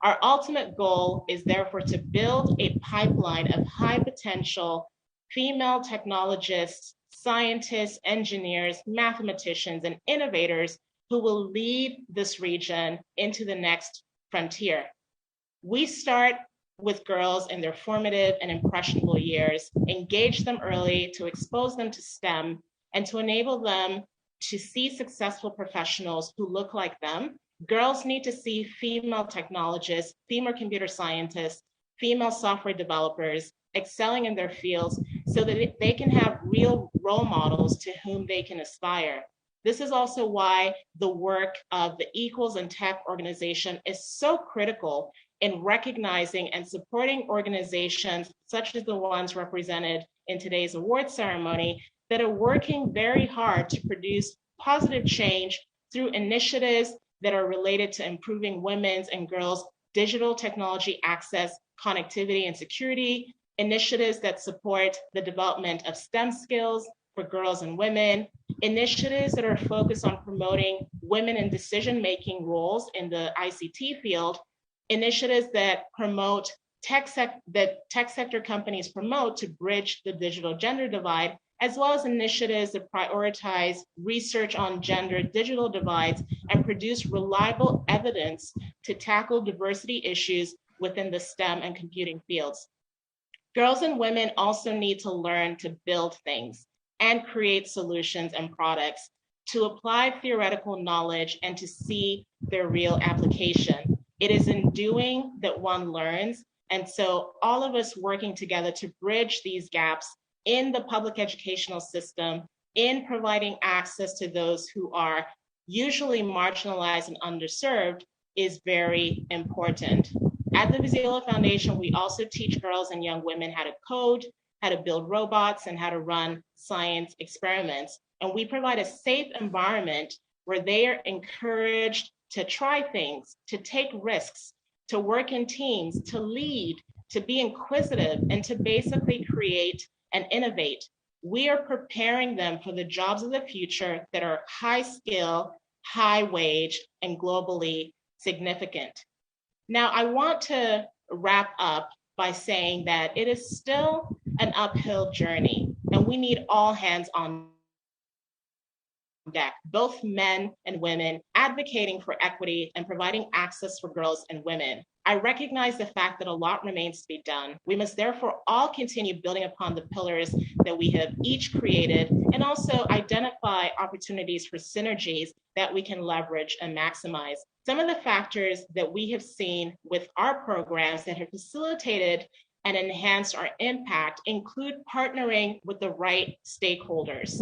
Our ultimate goal is therefore to build a pipeline of high potential female technologists, scientists, engineers, mathematicians, and innovators who will lead this region into the next frontier. We start with girls in their formative and impressionable years, engage them early to expose them to STEM and to enable them to see successful professionals who look like them. Girls need to see female technologists, female computer scientists, female software developers excelling in their fields so that they can have real role models to whom they can aspire. This is also why the work of the Equals in Tech organization is so critical in recognizing and supporting organizations such as the ones represented in today's award ceremony that are working very hard to produce positive change through initiatives that are related to improving women's and girls' digital technology access, connectivity, and security, initiatives that support the development of STEM skills for girls and women, initiatives that are focused on promoting women in decision-making roles in the ICT field, initiatives that promote tech sector companies promote to bridge the digital gender divide, as well as initiatives that prioritize research on gender digital divides and produce reliable evidence to tackle diversity issues within the STEM and computing fields. Girls and women also need to learn to build things and create solutions and products, to apply theoretical knowledge and to see their real application. It is in doing that one learns. And so all of us working together to bridge these gaps in the public educational system, in providing access to those who are usually marginalized and underserved, is very important. At the Vizela Foundation, we also teach girls and young women how to code, how to build robots, and how to run science experiments. And we provide a safe environment where they are encouraged to try things, to take risks, to work in teams, to lead, to be inquisitive, and to basically create and innovate. We are preparing them for the jobs of the future that are high skill, high wage, and globally significant. Now, I want to wrap up by saying that it is still an uphill journey, and we need all hands on deck, both men and women, advocating for equity and providing access for girls and women. I recognize the fact that a lot remains to be done. We must therefore all continue building upon the pillars that we have each created, and also identify opportunities for synergies that we can leverage and maximize. Some of the factors that we have seen with our programs that have facilitated and enhanced our impact include partnering with the right stakeholders.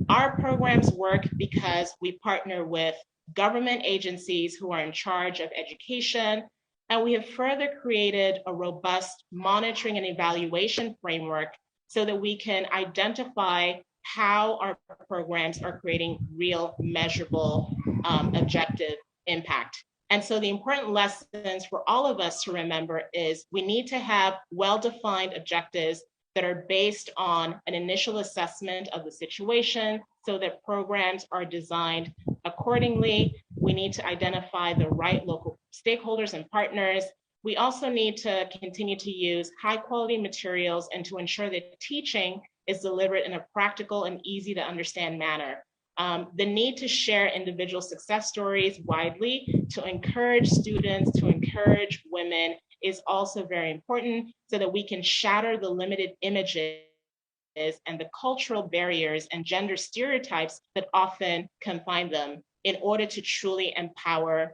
Our programs work because we partner with government agencies who are in charge of education, and we have further created a robust monitoring and evaluation framework so that we can identify how our programs are creating real, measurable, objective impact. And so the important lessons for all of us to remember is we need to have well-defined objectives that are based on an initial assessment of the situation so that programs are designed accordingly. We need to identify the right local stakeholders and partners. We also need to continue to use high quality materials and to ensure that teaching is delivered in a practical and easy to understand manner. The need to share individual success stories widely to encourage students, to encourage women is also very important so that we can shatter the limited images and the cultural barriers and gender stereotypes that often confine them in order to truly empower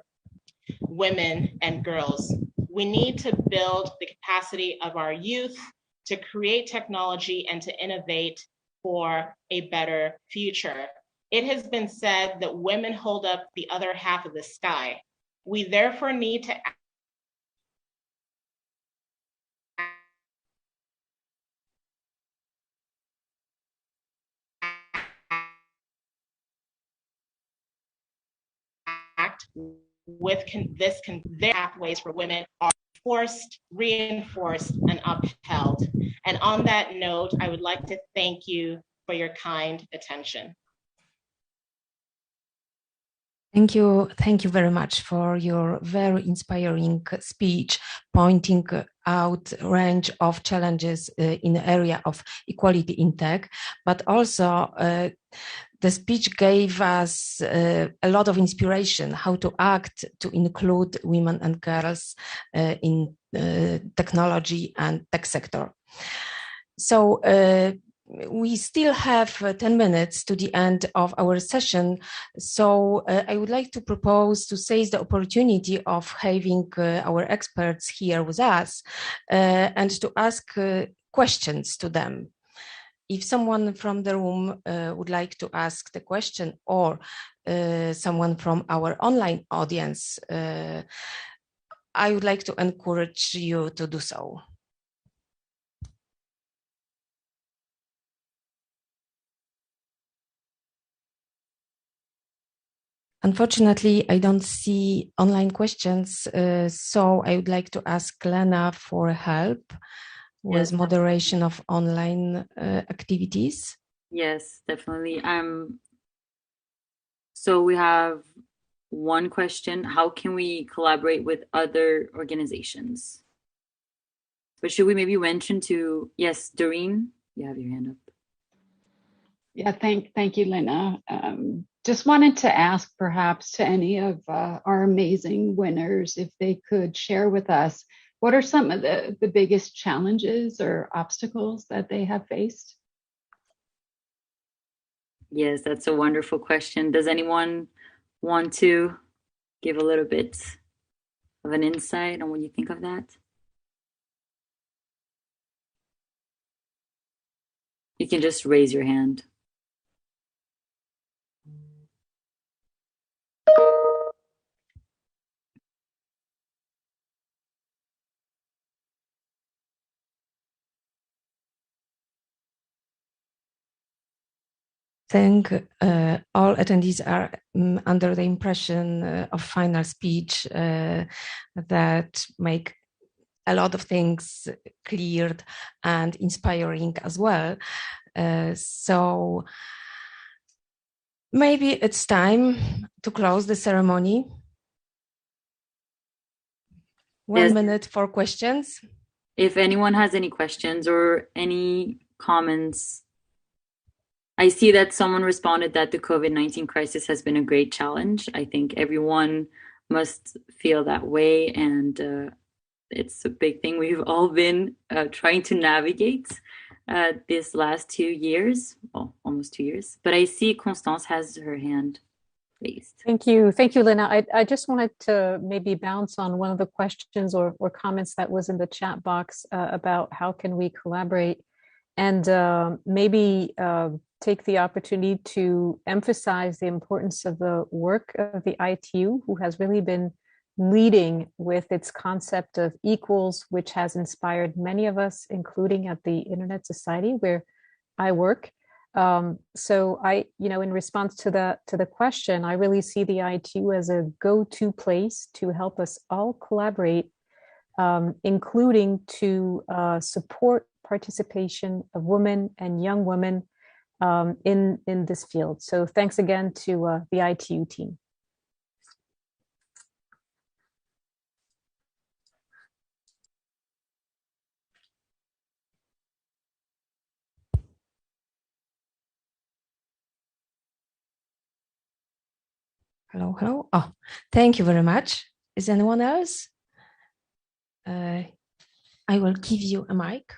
women and girls. We need to build the capacity of our youth to create technology and to innovate for a better future. It has been said that women hold up the other half of the sky. We therefore need to act with their pathways for women are forced, reinforced, and upheld. And on that note, I would like to thank you for your kind attention. Thank you very much for your very inspiring speech, pointing out range of challenges in the area of equality in tech, but also the speech gave us a lot of inspiration how to act to include women and girls in technology and tech sector. So we still have 10 minutes to the end of our session. So I would like to propose to seize the opportunity of having our experts here with us and to ask questions to them. If someone from the room would like to ask the question, or someone from our online audience, I would like to encourage you to do so. Unfortunately, I don't see online questions, so I would like to ask Lena for help with moderation of online activities. Yes, definitely. So we have one question: how can we collaborate with other organizations? But should we maybe mention to, yes, Doreen, you have your hand up. Yeah, thank you, Lena. Just wanted to ask perhaps to any of our amazing winners if they could share with us what are some of the biggest challenges or obstacles that they have faced? Yes, that's a wonderful question. Does anyone want to give a little bit of an insight on what you think of that? You can just raise your hand. think all attendees are under the impression of final speech that make a lot of things cleared and inspiring as well. So maybe it's time to close the ceremony. 1 minute for questions. If anyone has any questions or any comments, I see that someone responded that the COVID-19 crisis has been a great challenge. I think everyone must feel that way, and it's a big thing we've all been trying to navigate this last 2 years, well, almost 2 years. But I see Constance has her hand raised. Thank you, Lena. I just wanted to maybe bounce on one of the questions or comments that was in the chat box about how can we collaborate, and maybe take the opportunity to emphasize the importance of the work of the ITU, who has really been leading with its concept of equals, which has inspired many of us, including at the Internet Society where I work. So in response to the question, I really see the ITU as a go-to place to help us all collaborate, including to support participation of women and young women in this field. So thanks again to the ITU team. Hello. Oh, thank you very much. Is anyone else? I will give you a mic.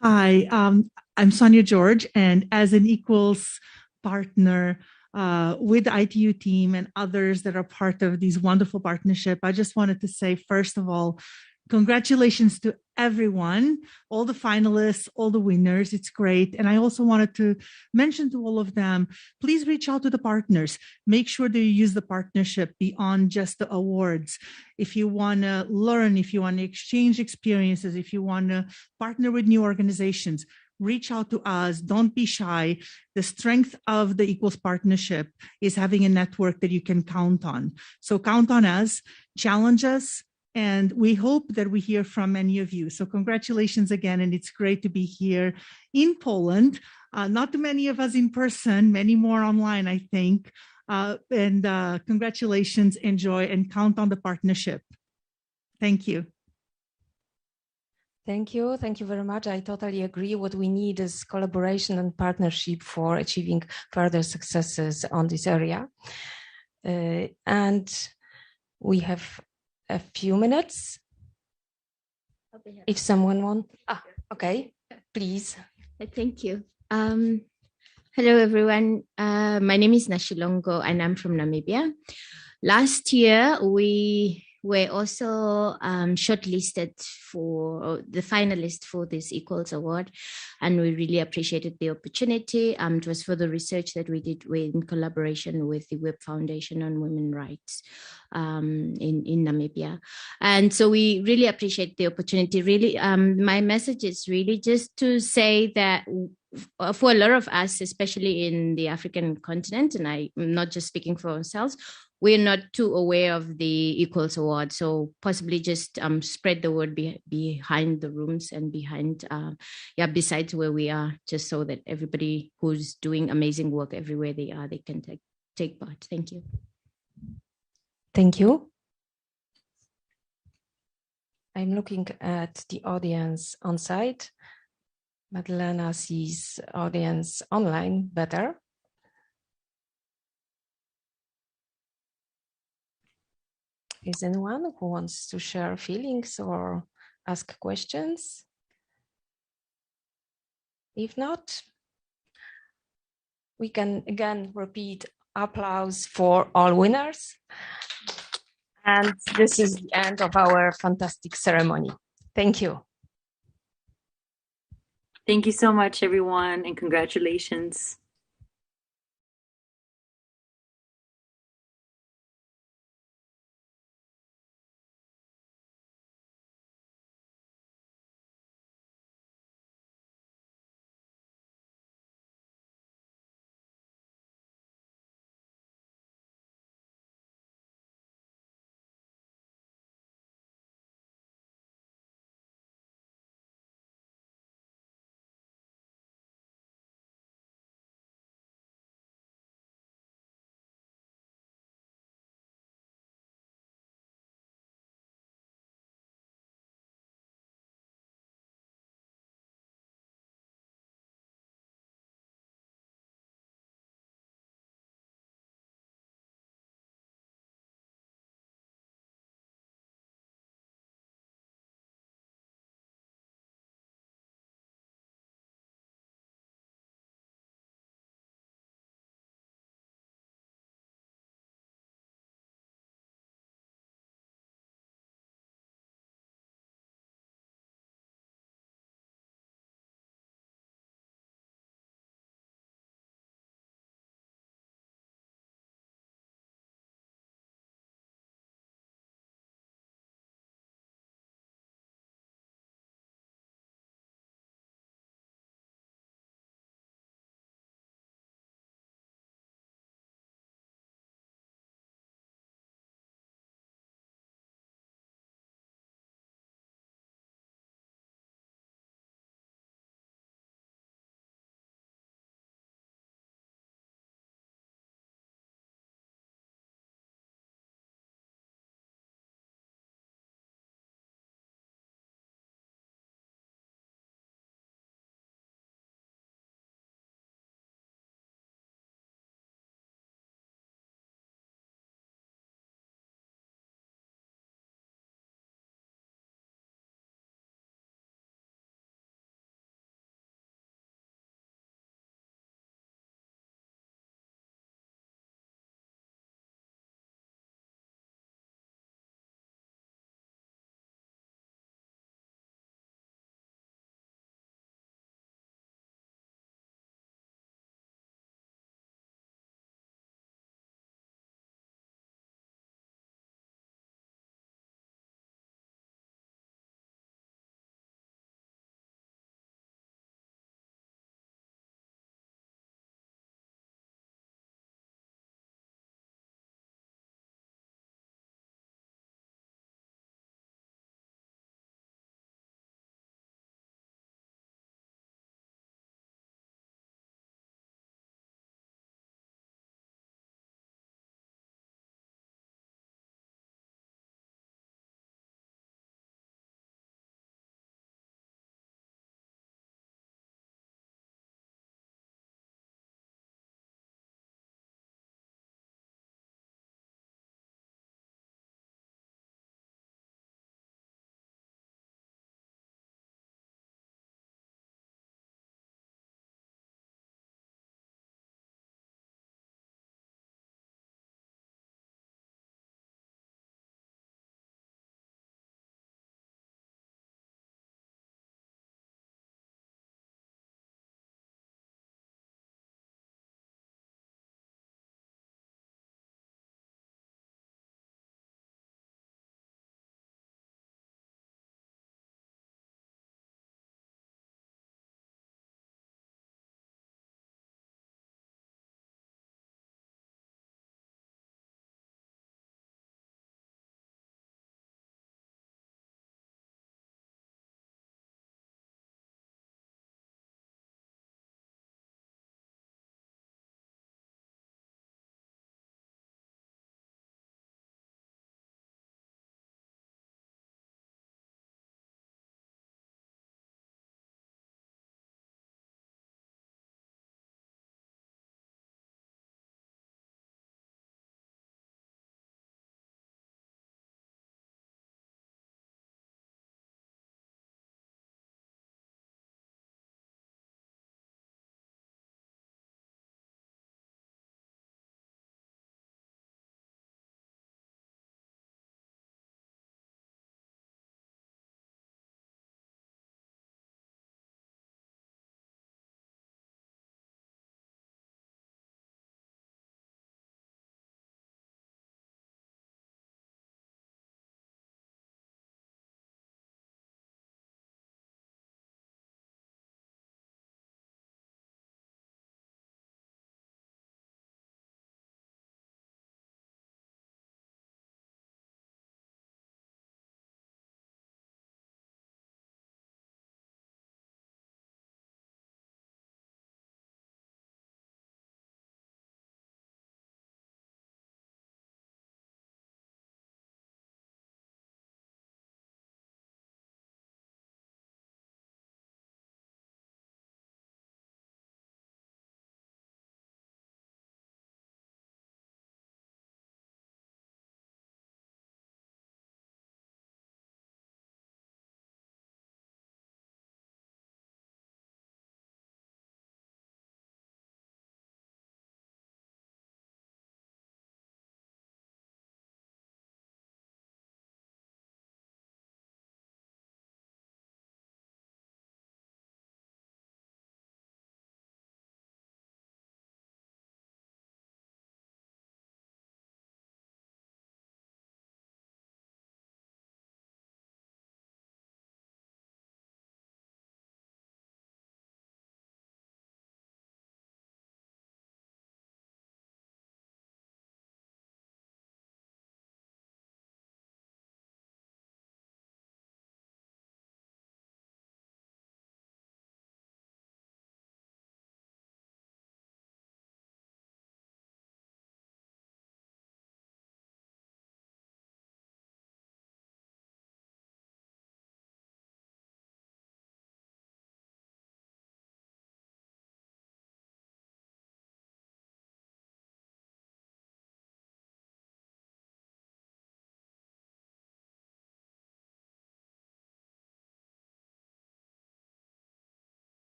Hi, I'm Sonia George, and as an Equals partner with the ITU team and others that are part of these wonderful partnership, I just wanted to say, first of all, congratulations to everyone, all the finalists, all the winners. It's great. And I also wanted to mention to all of them, please reach out to the partners. Make sure that you use the partnership beyond just the awards. If you want to learn, if you want to exchange experiences, if you want to partner with new organizations, reach out to us. Don't be shy. The strength of the Equals partnership is having a network that you can count on. So count on us, challenge us, and we hope that we hear from many of you. So congratulations again, and it's great to be here in Poland. Not too many of us in person, many more online, I think. Congratulations, enjoy, and count on the partnership. Thank you. Thank you. Thank you very much. I totally agree. What we need is collaboration and partnership for achieving further successes on this area. And we have a few minutes. If someone wants. Okay, please. Thank you. Hello, everyone. My name is Nashilongo, and I'm from Namibia. Last year, we were also shortlisted for the finalist for this Equals Award, and we really appreciated the opportunity. It was for the research that we did in collaboration with the Web Foundation on Women's Rights in Namibia. And so we really appreciate the opportunity. Really, my message is really just to say that for a lot of us, especially in the African continent, and I'm not just speaking for ourselves, we're not too aware of the Equals Award. So possibly just spread the word behind the rooms and behind, besides where we are, just so that everybody who's doing amazing work everywhere they are, they can take part. Thank you. Thank you. I'm looking at the audience on site. Madalena sees audience online better. Is anyone who wants to share feelings or ask questions? If not, we can again repeat applause for all winners. And this is the end of our fantastic ceremony. Thank you. Thank you so much, everyone, and congratulations.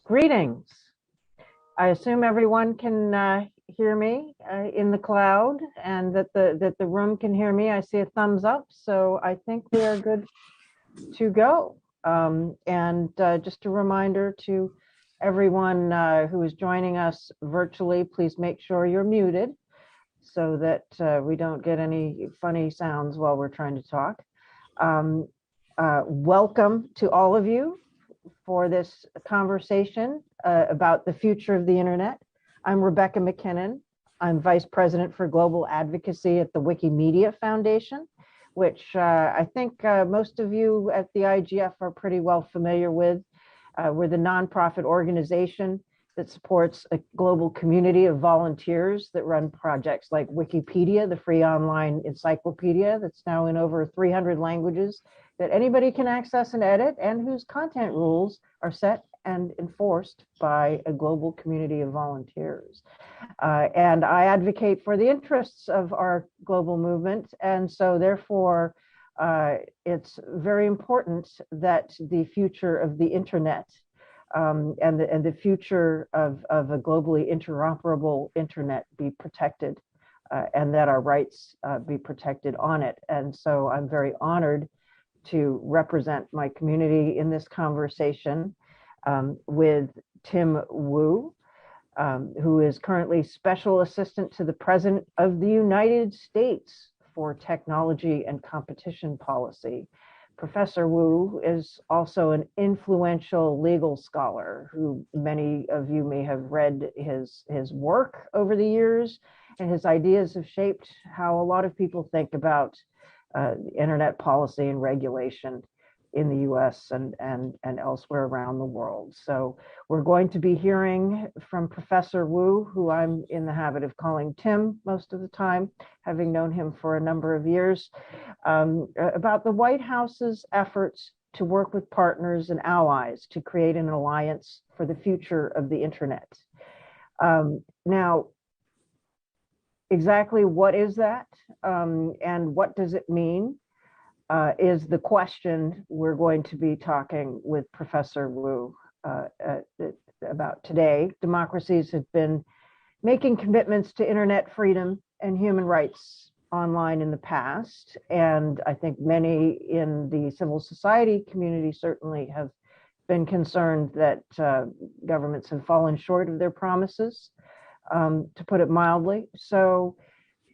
Greetings. I assume everyone can hear me in the cloud, and that the room can hear me. I see a thumbs up, so I think we are good to go. And just a reminder to everyone who is joining us virtually, please make sure you're muted so that we don't get any funny sounds while we're trying to talk. Welcome to all of you for this conversation about the future of the internet. I'm Rebecca McKinnon. I'm Vice President for Global Advocacy at the Wikimedia Foundation, which I think most of you at the IGF are pretty well familiar with. We're the nonprofit organization that supports a global community of volunteers that run projects like Wikipedia, the free online encyclopedia that's now in over 300 languages that anybody can access and edit, and whose content rules are set and enforced by a global community of volunteers. And I advocate for the interests of our global movement, and so therefore it's very important that the future of the internet and the future of a globally interoperable internet be protected, and that our rights be protected on it. And so I'm very honored to represent my community in this conversation with Tim Wu, who is currently Special Assistant to the President of the United States for Technology and Competition Policy. Professor Wu is also an influential legal scholar who many of you may have read his work over the years, and his ideas have shaped how a lot of people think about internet policy and regulation in the US and elsewhere around the world. So we're going to be hearing from Professor Wu, who I'm in the habit of calling Tim most of the time, having known him for a number of years, about the White House's efforts to work with partners and allies to create an alliance for the future of the internet. Now, exactly what is that and what does it mean is the question we're going to be talking with Professor Wu about today. Democracies have been making commitments to internet freedom and human rights online in the past, and I think many in the civil society community certainly have been concerned that governments have fallen short of their promises, to put it mildly. So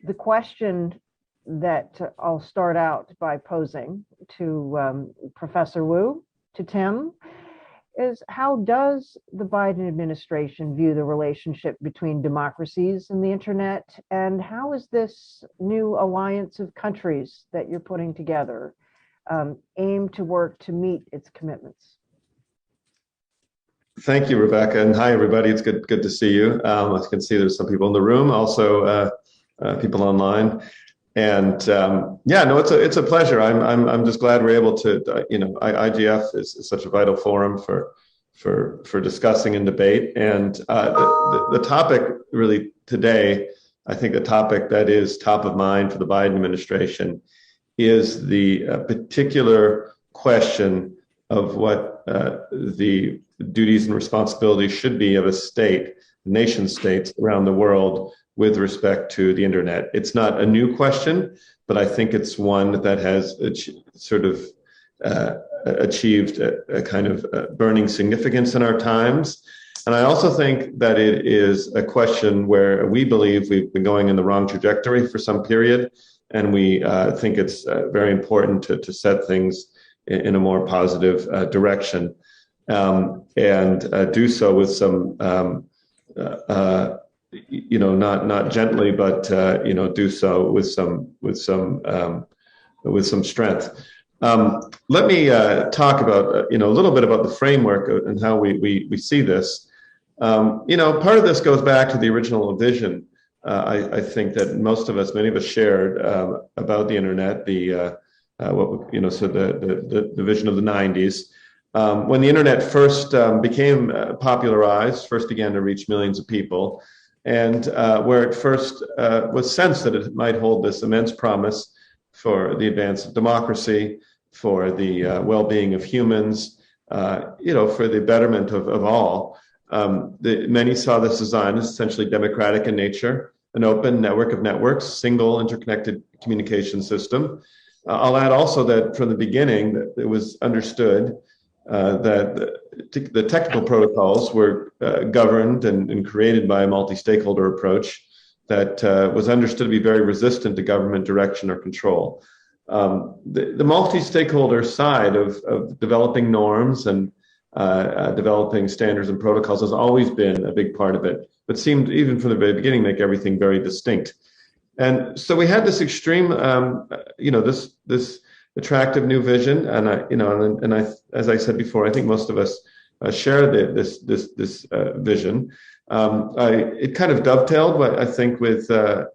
the question that I'll start out by posing to Professor Wu, to Tim, is how does the Biden administration view the relationship between democracies and the internet, and how is this new alliance of countries that you're putting together aim to work to meet its commitments? Thank you, Rebecca, and hi everybody. It's good to see you. As you can see, there's some people in the room, also people online. And yeah, no, it's a pleasure. I'm just glad we're able to. IGF is such a vital forum for discussing and debate. And the topic really today, I think the topic that is top of mind for the Biden administration is the particular question of what the duties and responsibilities should be of a state, nation states around the world, with respect to the internet. It's not a new question, but I think it's one that has achieved a kind of burning significance in our times. And I also think that it is a question where we believe we've been going in the wrong trajectory for some period, and we think it's very important to set things in a more positive direction, and do so with some not gently, but do so with some strength. Let me talk about a little bit about the framework and how we see this. Part of this goes back to the original vision. I think that many of us shared about the internet. The vision of the 90s. When the internet first became popularized, first began to reach millions of people, and where it first was sensed that it might hold this immense promise for the advance of democracy, for the well-being of humans, for the betterment of all. Many saw this design as essentially democratic in nature, an open network of networks, single interconnected communication system. I'll add also that from the beginning that it was understood that the technical protocols were governed and created by a multi-stakeholder approach that was understood to be very resistant to government direction or control. The multi-stakeholder side of developing norms and developing standards and protocols has always been a big part of it, but seemed even from the very beginning make everything very distinct. And so we had this extreme, this attractive new vision, and I, as I said before, I think most of us share this vision. It kind of dovetailed, I think, with the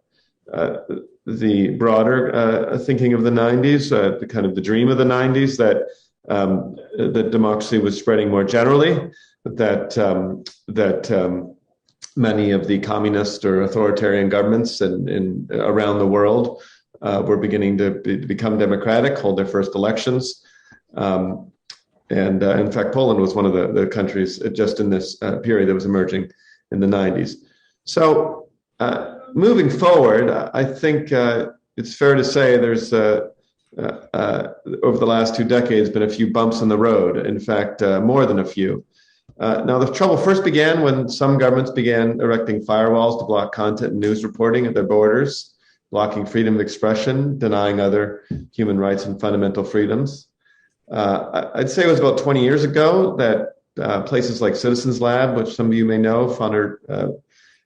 broader thinking of the 90s, the kind of the dream of the 90s that democracy was spreading more generally, that many of the communist or authoritarian governments around the world were beginning to become democratic, hold their first elections. And in fact, Poland was one of the countries just in this period that was emerging in the 90s. So moving forward, I think it's fair to say there's over the last 2 decades been a few bumps in the road. In fact, more than a few. Now, the trouble first began when some governments began erecting firewalls to block content and news reporting at their borders, blocking freedom of expression, denying other human rights and fundamental freedoms. I'd say it was about 20 years ago that places like Citizens Lab, which some of you may know,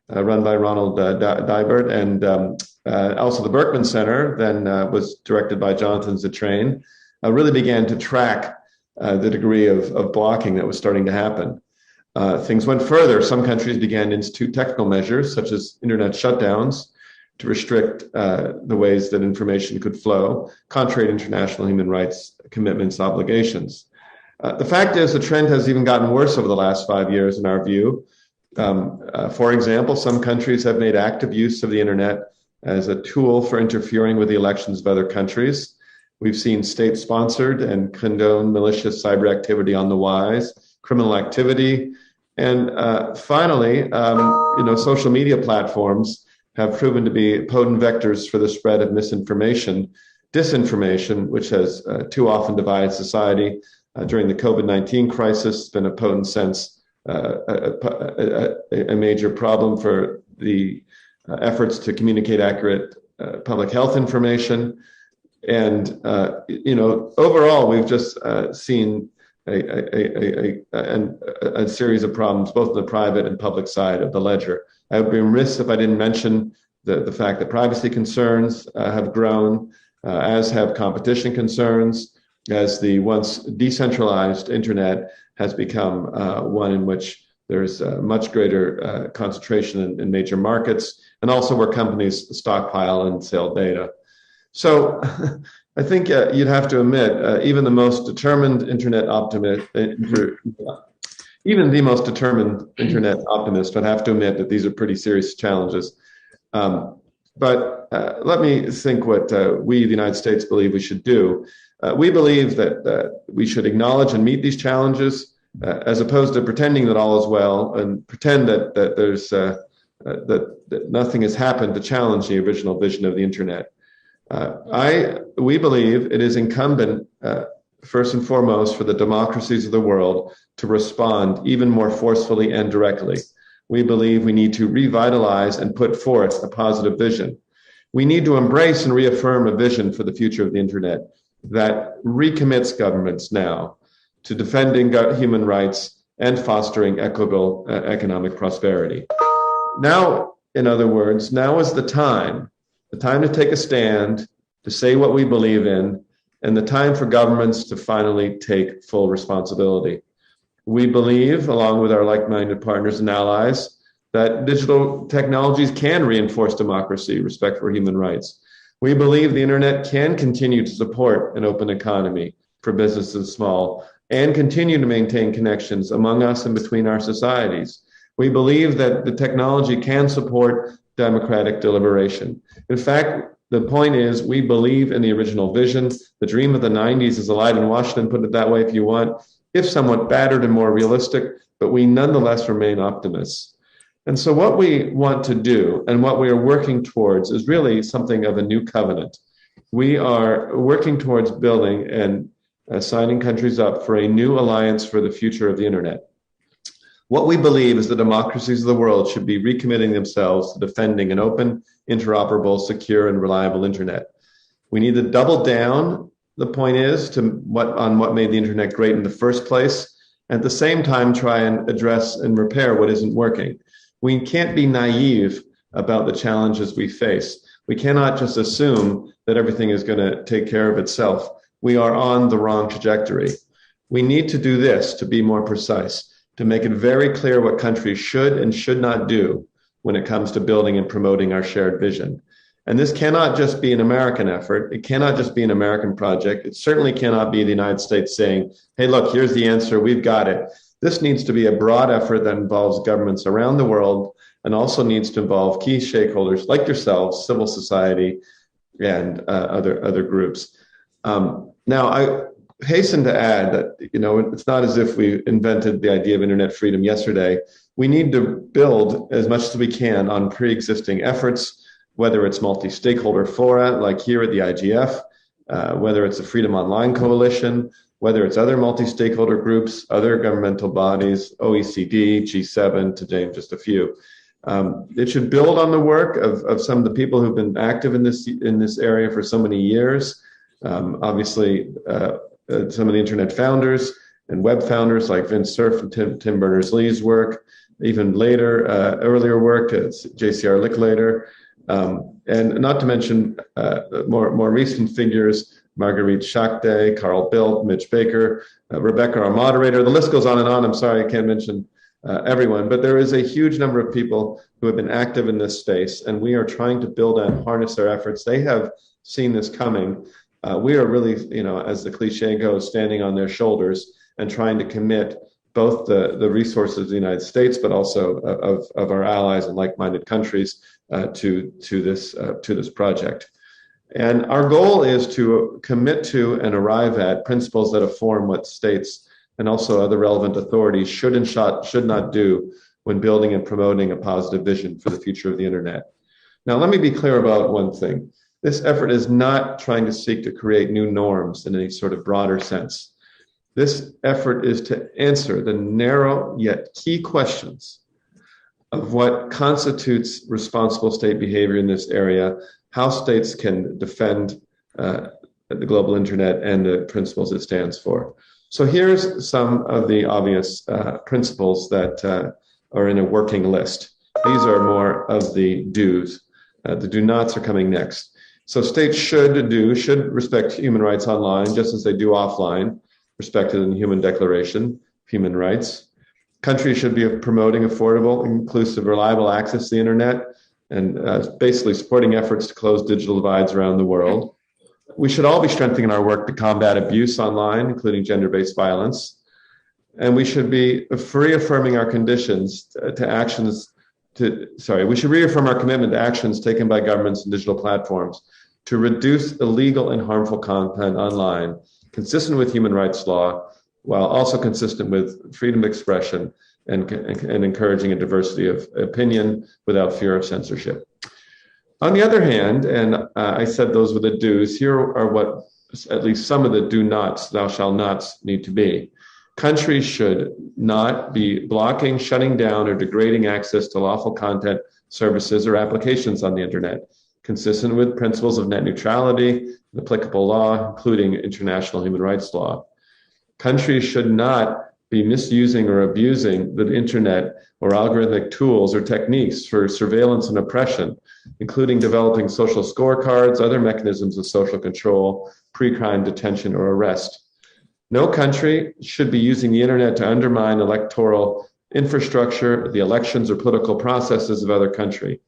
run by Ronald Dybert, and also the Berkman Center, then was directed by Jonathan Zittrain, really began to track the degree of blocking that was starting to happen. Things went further. Some countries began to institute technical measures, such as internet shutdowns, to restrict the ways that information could flow, contrary to international human rights commitments, obligations. The fact is, the trend has even gotten worse over the last 5 years, in our view. For example, some countries have made active use of the internet as a tool for interfering with the elections of other countries. We've seen state-sponsored and condoned malicious cyber activity on the rise, criminal activity, and finally, social media platforms have proven to be potent vectors for the spread of misinformation, disinformation, which has too often divided society. During the COVID-19 crisis, it's been a potent sense, a major problem for the efforts to communicate accurate public health information. And, overall, we've just seen a series of problems, both in the private and public side of the ledger. I would be remiss if I didn't mention the fact that privacy concerns have grown, as have competition concerns, as the once decentralized internet has become one in which there's a much greater concentration in major markets, and also where companies stockpile and sell data. So I think you'd have to admit, even the most determined internet optimist would have to admit that these are pretty serious challenges. But let me think what we, the United States, believe we should do. We believe that we should acknowledge and meet these challenges, as opposed to pretending that all is well and pretend that there's that nothing has happened to challenge the original vision of the internet. We believe it is incumbent, first and foremost, for the democracies of the world to respond even more forcefully and directly. We believe we need to revitalize and put forth a positive vision. We need to embrace and reaffirm a vision for the future of the internet that recommits governments now to defending human rights and fostering equitable economic prosperity. Now, in other words, now is the time to take a stand, to say what we believe in, and the time for governments to finally take full responsibility. We believe, along with our like-minded partners and allies, that digital technologies can reinforce democracy, respect for human rights. We believe the internet can continue to support an open economy for businesses small and continue to maintain connections among us and between our societies. We believe that the technology can support democratic deliberation. In fact, the point is, we believe in the original vision. The dream of the 90s is alive in Washington, put it that way if you want. if somewhat battered and more realistic, but we nonetheless remain optimists. And so what we want to do and what we are working towards is really something of a new covenant. We are working towards building and signing countries up for a new alliance for the future of the internet. What we believe is the democracies of the world should be recommitting themselves to defending an open, interoperable, secure, and reliable internet. We need to double down, the point is, on what made the internet great in the first place, and at the same time try and address and repair what isn't working. We can't be naive about the challenges we face. We cannot just assume that everything is going to take care of itself. We are on the wrong trajectory. We need to do this, to be more precise, to make it very clear what countries should and should not do when it comes to building and promoting our shared vision. And this cannot just be an American effort. It cannot just be an American project. It certainly cannot be the United States saying, hey, look, here's the answer, we've got it. This needs to be a broad effort that involves governments around the world and also needs to involve key stakeholders like yourselves, civil society, and other groups. Now, I hasten to add that, it's not as if we invented the idea of internet freedom yesterday. We need to build as much as we can on pre-existing efforts, whether it's multi-stakeholder fora, like here at the IGF, whether it's the Freedom Online Coalition, whether it's other multi-stakeholder groups, other governmental bodies, OECD, G7, to name just a few. It should build on the work of some of the people who've been active in this area for so many years. Obviously, some of the internet founders and web founders like Vint Cerf and Tim Berners-Lee's work, even later, earlier work, JCR Licklider, and not to mention more recent figures, Marguerite Schachte, Carl Bildt, Mitch Baker, Rebecca, our moderator. The list goes on and on. I'm sorry, I can't mention everyone, but there is a huge number of people who have been active in this space, and we are trying to build and harness their efforts. They have seen this coming. We are really, as the cliche goes, standing on their shoulders and trying to commit both the resources of the United States, but also of our allies and like-minded countries to this project. And our goal is to commit to and arrive at principles that inform what states and also other relevant authorities should and should not do when building and promoting a positive vision for the future of the internet. Now, let me be clear about one thing. This effort is not trying to seek to create new norms in any sort of broader sense. This effort is to answer the narrow yet key questions of what constitutes responsible state behavior in this area, how states can defend the global internet and the principles it stands for. So here's some of the obvious principles that are in a working list. These are more of the do's. The do nots are coming next. So states should respect human rights online, just as they do offline, respected in the Human Declaration of Human Rights. Countries should be promoting affordable, inclusive, reliable access to the internet and basically supporting efforts to close digital divides around the world. We should all be strengthening our work to combat abuse online, including gender-based violence. And we should be reaffirming our we should reaffirm our commitment to actions taken by governments and digital platforms to reduce illegal and harmful content online, consistent with human rights law, while also consistent with freedom of expression and encouraging a diversity of opinion without fear of censorship. On the other hand, and I said those were the do's, here are what at least some of the do nots, thou shalt nots need to be. Countries should not be blocking, shutting down, or degrading access to lawful content, services, or applications on the internet, consistent with principles of net neutrality, and applicable law, including international human rights law. Countries should not be misusing or abusing the internet or algorithmic tools or techniques for surveillance and oppression, including developing social scorecards, other mechanisms of social control, pre-crime detention, or arrest. No country should be using the internet to undermine electoral infrastructure, the elections, or political processes of other countries.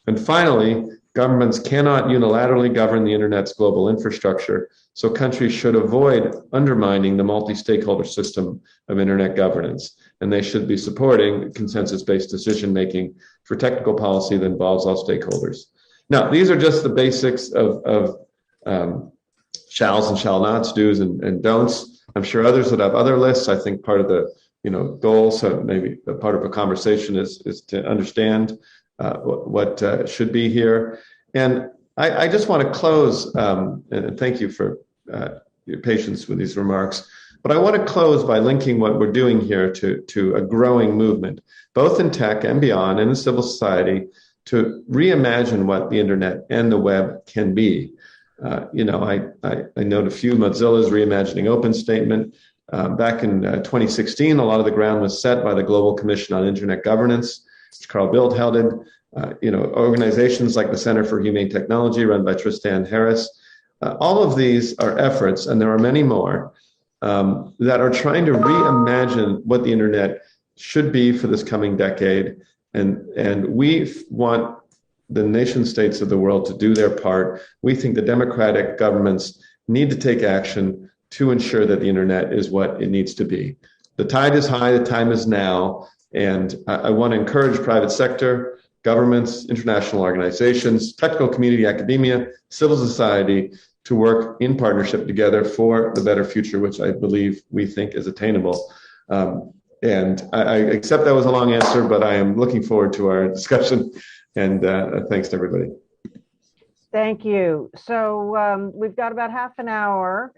And finally, governments cannot unilaterally govern the internet's global infrastructure, so countries should avoid undermining the multi-stakeholder system of internet governance, and they should be supporting consensus-based decision-making for technical policy that involves all stakeholders. Now, these are just the basics of shalls and shall nots, do's and don'ts. I'm sure others would have other lists. I think part of the goal, so maybe a part of a conversation is to understand what should be here. And I just want to close, and thank you for your patience with these remarks. But I want to close by linking what we're doing here to a growing movement, both in tech and beyond, and in civil society, to reimagine what the internet and the web can be. I note a few. Mozilla's Reimagining Open statement. Back in 2016, a lot of the ground was set by the Global Commission on Internet Governance, which Carl Bildt headed. Organizations like the Center for Humane Technology, run by Tristan Harris. All of these are efforts, and there are many more, that are trying to reimagine what the internet should be for this coming decade. And we want the nation states of the world to do their part. We think the democratic governments need to take action to ensure that the internet is what it needs to be. The tide is high, the time is now, and I want to encourage private sector, governments, international organizations, technical community, academia, civil society to work in partnership together for the better future, which I believe we think is attainable. And I accept that was a long answer, but I am looking forward to our discussion. And thanks to everybody. Thank you. So we've got about half an hour.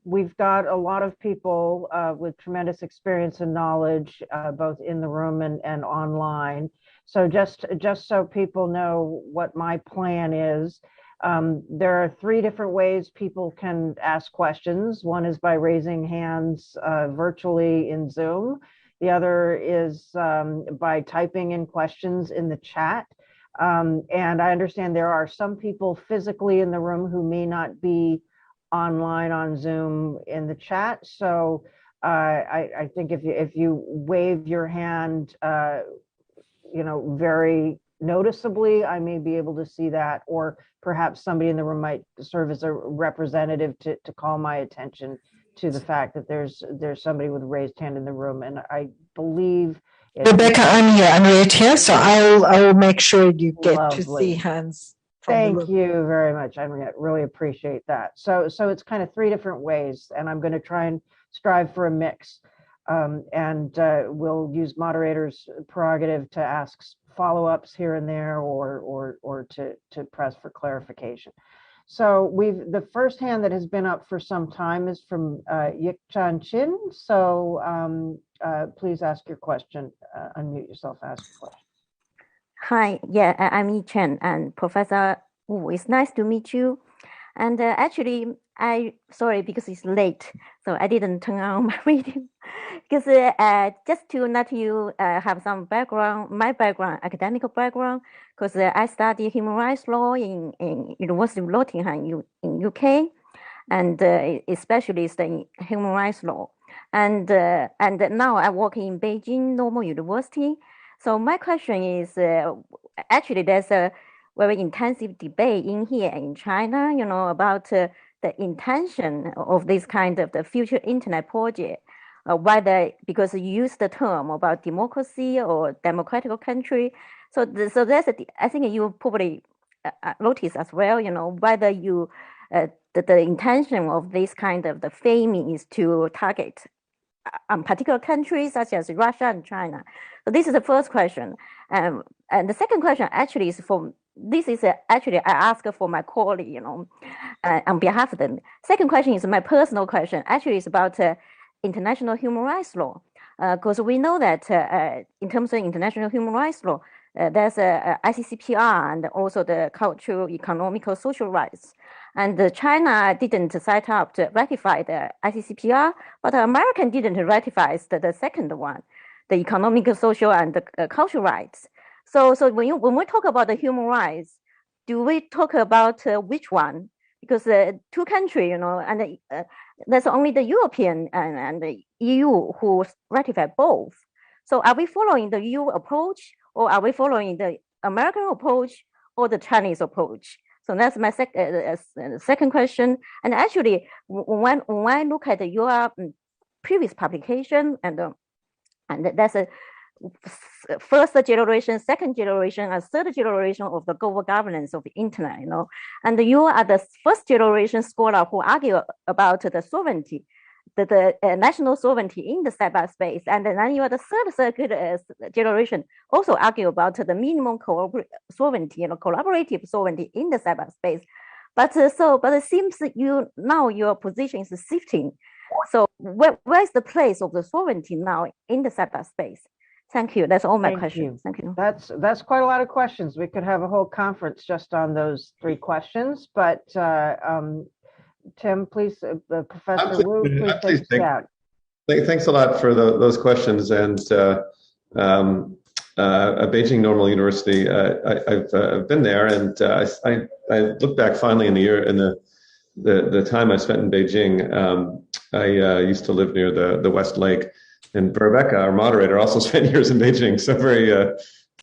We've got a lot of people with tremendous experience and knowledge, both in the room and online. So just so people know what my plan is, there are 3 different ways people can ask questions. One is by raising hands virtually in Zoom. The other is by typing in questions in the chat. And I understand there are some people physically in the room who may not be online on Zoom in the chat. So I think if you wave your hand, very noticeably, I may be able to see that, or perhaps somebody in the room might serve as a representative to call my attention to the fact that there's somebody with a raised hand in the room. And I believe Rebecca, I'm here. Henriette here, so I will make sure you get to see hands. Thank you very much, Henriette. Really appreciate that. So it's kind of 3 different ways, and I'm going to try and strive for a mix. And we'll use moderators' prerogative to ask follow-ups here and there, or to press for clarification. So the first hand that has been up for some time is from Yik-Chan Chin. So please ask your question. Unmute yourself, ask your question. Hi, yeah, I'm Yi Chen, and Professor Wu, it's nice to meet you. And actually, sorry because it's late, so I didn't turn on my video. Because just to let you have some background, my background, academic background, because I studied human rights law in University of Nottingham in UK, and especially studying human rights law. And now I work in Beijing Normal University. So my question is, actually there's a very intensive debate in here in China, about the intention of this kind of the future internet project. Whether because you use the term about democracy or democratic country, so there's I think you probably notice as well, whether you the intention of this kind of the framing is to target particular countries such as Russia and China. So this is the first question, and the second question actually is actually I ask for my colleague, on behalf of them. Second question is my personal question. Actually, it's about international human rights law, because we know that in terms of international human rights law, there's a ICCPR and also the cultural, economical, social rights. And China didn't set up to ratify the ICCPR, but America didn't ratify the second one, the economic, social, and the cultural rights. So when we talk about the human rights, do we talk about which one? Because 2 countries, and there's only the European and the EU who ratify both. So are we following the EU approach, or are we following the American approach or the Chinese approach? So that's my second question. And actually, when I look at your previous publication, and that's a first generation, second generation, and third generation of the global governance of the internet, and you are the first generation scholar who argue about the sovereignty. national sovereignty in the cyberspace. And then you are the third circuit generation also argue about the minimum sovereignty, collaborative sovereignty in the cyberspace. But it seems that your position is shifting. So where's the place of the sovereignty now in the cyberspace? Thank you. That's all my questions. Thank you. That's quite a lot of questions. We could have a whole conference just on those 3 questions. But Tim, please, Professor Wu, please take us out. Thanks a lot for those questions. And Beijing Normal University, I've been there, and I look back finally in the time I spent in Beijing. I used to live near the West Lake, and Rebecca, our moderator, also spent years in Beijing. So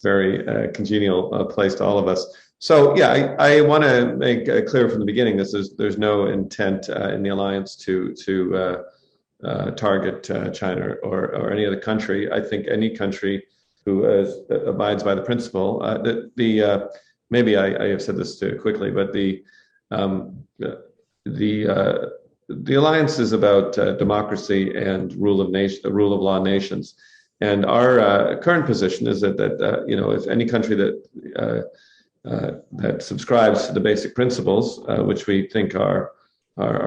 very congenial place to all of us. So yeah, I want to make clear from the beginning, there's no intent in the alliance to target China or any other country. I think any country who abides by the principle, maybe I have said this too quickly, but the alliance is about democracy and rule of law nations. And our current position is that if any country that subscribes to the basic principles, which we think are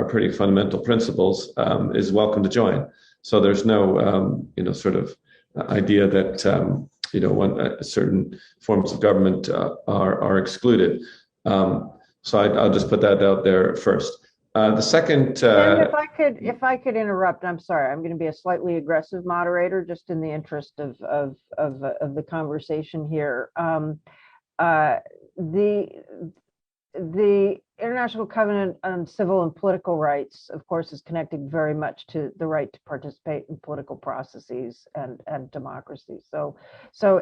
pretty fundamental principles, is welcome to join. So there's no sort of idea that certain forms of government are excluded. So I'll just put that out there first. The second, if I could interrupt, I'm sorry. I'm going to be a slightly aggressive moderator, just in the interest of the conversation here. The International Covenant on Civil and Political Rights, of course, is connected very much to the right to participate in political processes and democracy. So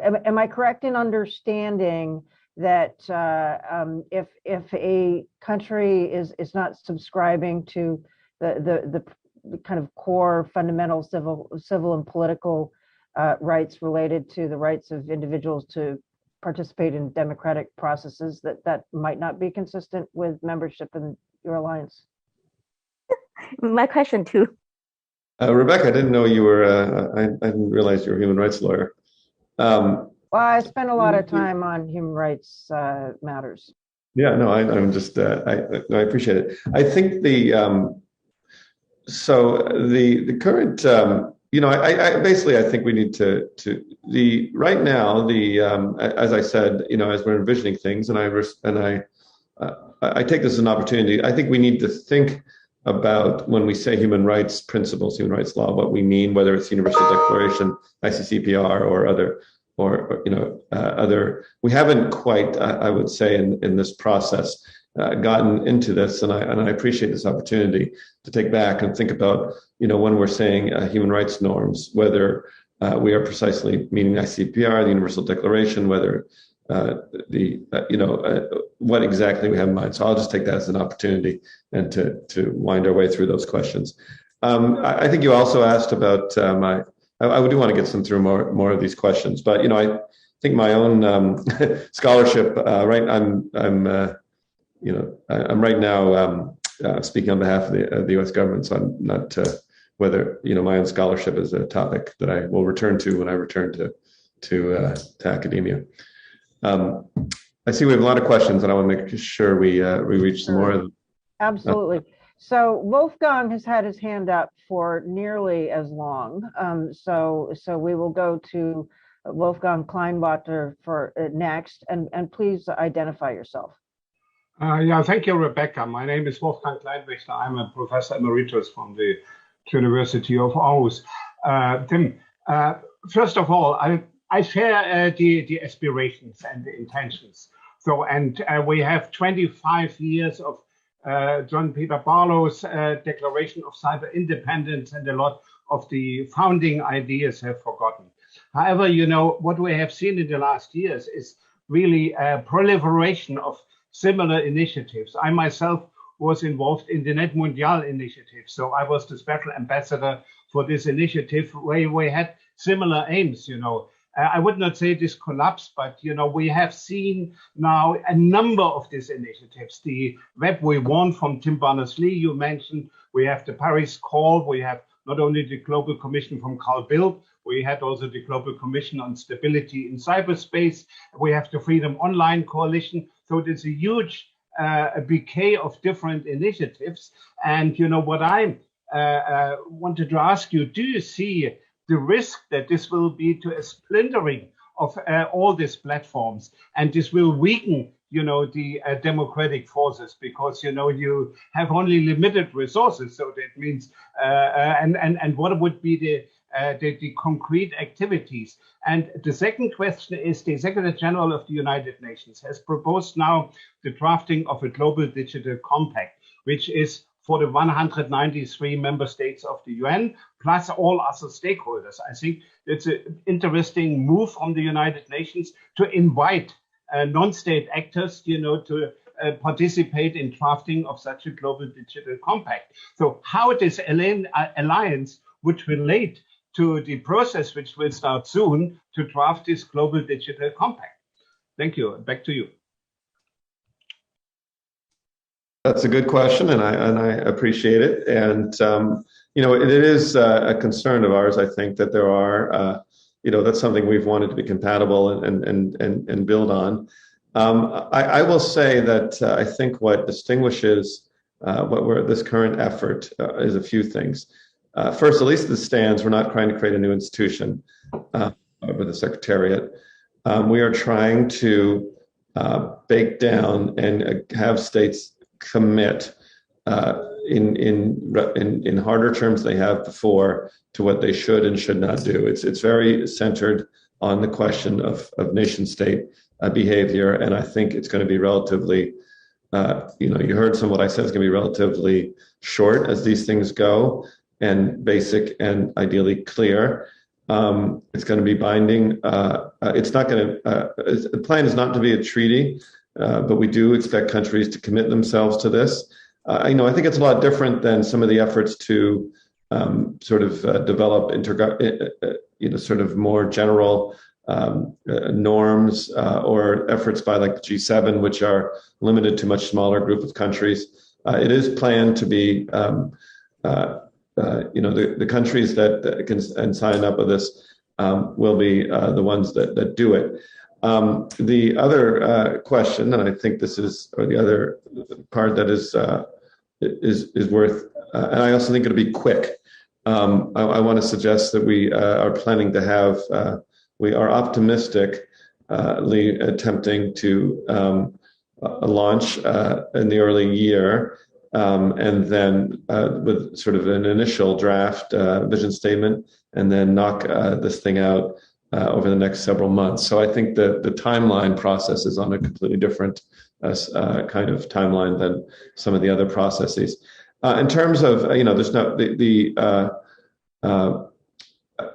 am I correct in understanding that if a country is not subscribing to the kind of core fundamental civil and political rights related to the rights of individuals to participate in democratic processes, that might not be consistent with membership in your alliance? My question too. Rebecca, I didn't know you were, I didn't realize you were a human rights lawyer. Well, I spend a lot of time on human rights matters. Yeah, no, I'm just, I appreciate it. I think the current, I think we need to right now, as I said, as we're envisioning things, and I take this as an opportunity. I think we need to think about, when we say human rights principles, human rights law, what we mean, whether it's Universal Declaration, ICCPR, or other. We haven't quite, I would say, in this process, gotten into this, and I appreciate this opportunity to take back and think about, when we're saying human rights norms, whether we are precisely meaning ICCPR, the Universal Declaration, whether what exactly we have in mind. So I'll just take that as an opportunity and to wind our way through those questions. I think you also asked about I do want to get through more of these questions, but I think my own scholarship. Right, I'm right now speaking on behalf of the U.S. government, so I'm not whether my own scholarship is a topic that I will return to when I return to academia. I see we have a lot of questions, and I want to make sure we reach some more of them. Absolutely. So Wolfgang has had his hand up for nearly as long. So we will go to Wolfgang Kleinwater for next, and please identify yourself. Yeah, thank you, Rebecca. My name is Wolfgang Kleinwachter. I'm a professor emeritus from the University of Aarhus. Tim, first of all, I share the aspirations and the intentions. So, and we have 25 years of John Peter Barlow's Declaration of Cyber Independence, and a lot of the founding ideas have forgotten. However, what we have seen in the last years is really a proliferation of similar initiatives. I myself was involved in the Net Mundial initiative. So I was the special ambassador for this initiative, where we had similar aims, I would not say this collapse, but we have seen now a number of these initiatives. The Web We Want from Tim Berners-Lee, you mentioned. We have the Paris Call. We have not only the Global Commission from Carl Bildt, we had also the Global Commission on Stability in Cyberspace. We have the Freedom Online Coalition. So there's a huge bouquet of different initiatives. And what I wanted to ask you, do you see the risk that this will be to a splintering of all these platforms, and this will weaken the democratic forces, because you have only limited resources? So that means and what would be the concrete activities? And the second question is, the Secretary General of the United Nations has proposed now the drafting of a global digital compact, which is for the 193 member states of the UN, plus all other stakeholders. I think it's an interesting move from the United Nations to invite non-state actors, to participate in drafting of such a global digital compact. So how this alliance would relate to the process which will start soon to draft this global digital compact? Thank you. Back to you. That's a good question, and I appreciate it. And it is a concern of ours. I think that there are, that's something we've wanted to be compatible and build on. I will say that I think what distinguishes this current effort is a few things. First, at least as it stands, we're not trying to create a new institution with a secretariat. We are trying to bake down and have states commit in harder terms they have before to what they should and should not do. It's very centered on the question of nation state behavior, and I think it's going to be relatively you heard some of what I said is going to be relatively short as these things go, and basic and ideally clear. It's going to be binding. It's not going to the plan is not to be a treaty, but we do expect countries to commit themselves to this. I think it's a lot different than some of the efforts to sort of develop sort of more general norms or efforts by like the G7, which are limited to a much smaller group of countries. It is planned to be, the countries that can sign up with this will be the ones that do it. The other question, and I think this is, or the other part that is worth, and I also think it'll be quick. I want to suggest that we are planning to have, we are optimistically attempting to launch in the early year, and then with sort of an initial draft vision statement, and then knock this thing out over the next several months. So I think that the timeline process is on a completely different kind of timeline than some of the other processes. In terms of, there's no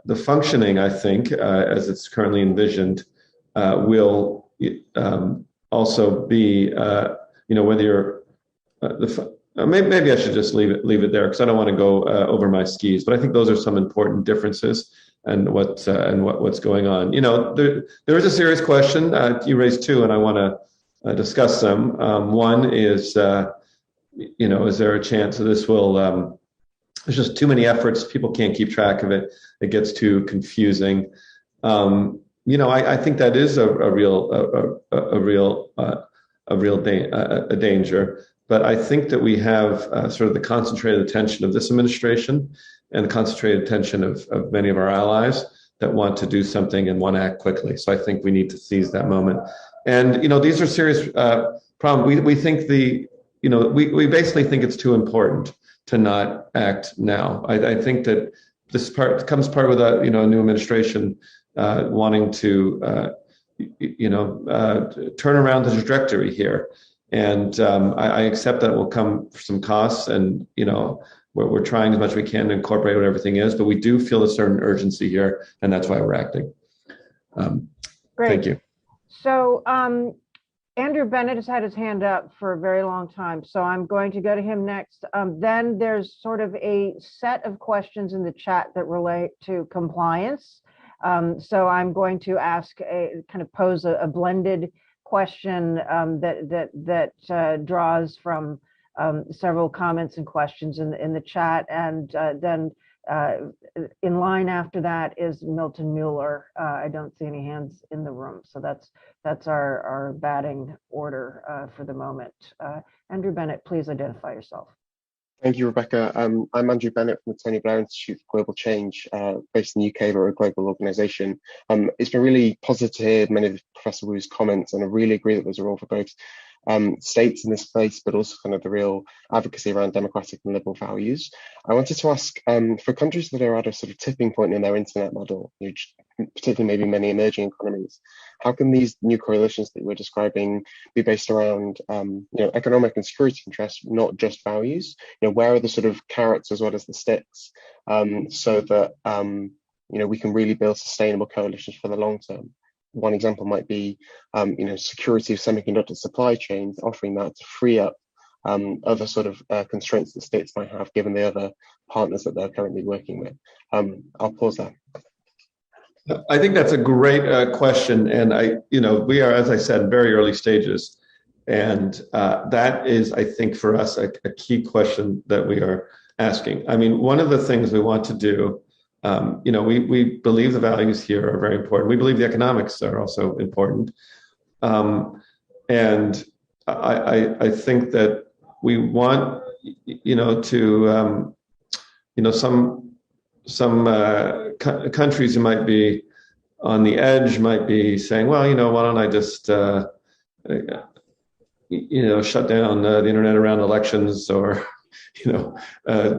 the functioning, I think, as it's currently envisioned, will also be, whether you're maybe I should just leave it there, because I don't want to go over my skis. But I think those are some important differences and what's going on. There is a serious question. You raised two, and I want to discuss them. One is, is there a chance that this will? There's just too many efforts. People can't keep track of it. It gets too confusing. I think that is a real danger. But I think that we have sort of the concentrated attention of this administration and the concentrated attention of many of our allies that want to do something and want to act quickly. So I think we need to seize that moment. And these are serious problems. We think we basically think it's too important to not act now. I think that this comes part with a new administration wanting to turn around the trajectory here, and I accept that it will come for some costs, and we're trying as much as we can to incorporate what everything is, but we do feel a certain urgency here, and that's why we're acting. Great. Thank you. So Andrew Bennett has had his hand up for a very long time, so I'm going to go to him next. Then there's sort of a set of questions in the chat that relate to compliance. So I'm going to pose a blended question that draws from several comments and questions in the chat, and then in line after that is Milton Mueller. I don't see any hands in the room, so that's our batting order for the moment. Andrew Bennett, please identify yourself. Thank you, Rebecca. I'm Andrew Bennett from the Tony Blair Institute for Global Change, based in the UK. We're a global organisation. It's been really positive to hear many of Professor Wu's comments, and I really agree that there's a role for both states in this place, but also kind of the real advocacy around democratic and liberal values. I wanted to ask, for countries that are at a sort of tipping point in their internet model, particularly maybe many emerging economies, how can these new coalitions that we're describing be based around economic and security interests, not just values? Where are the sort of carrots as well as the sticks, so that we can really build sustainable coalitions for the long term? One example might be, security of semiconductor supply chains, offering that to free up other sort of constraints that states might have given the other partners that they're currently working with. I'll pause there. I think that's a great question, and we are, as I said, very early stages, and that is, I think, for us a key question that we are asking. I mean, one of the things we want to do. We believe the values here are very important. We believe the economics are also important. And I think that we want, some countries who might be on the edge might be saying, well, why don't I just, shut down the internet around elections, or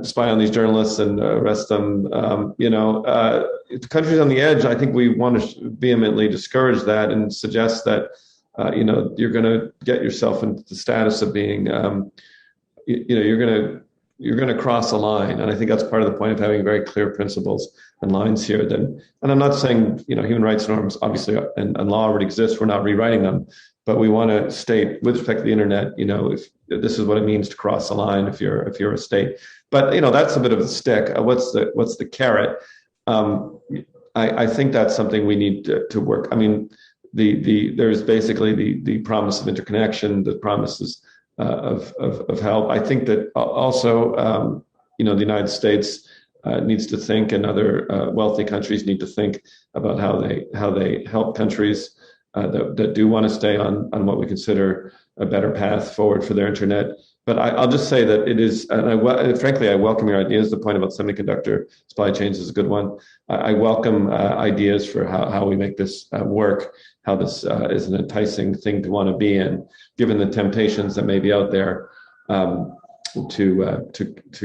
spy on these journalists and arrest them. Countries on the edge, I think we want to vehemently discourage that and suggest that, you're going to get yourself into the status of being, you're going to cross a line. And I think that's part of the point of having very clear principles and lines here. And I'm not saying, human rights norms obviously and law already exist. We're not rewriting them. But we want to state, with respect to the internet, if this is what it means to cross a line if you're a state. But that's a bit of a stick. What's the carrot? I think that's something we need to work. I mean, there's basically the promise of interconnection, the promises of help. I think that also the United States needs to think, and other wealthy countries need to think about how they help countries that do want to stay on what we consider a better path forward for their internet. But I'll just say that it is, and frankly, I welcome your ideas. The point about semiconductor supply chains is a good one. I welcome ideas for how we make this work, how this is an enticing thing to want to be in, given the temptations that may be out there to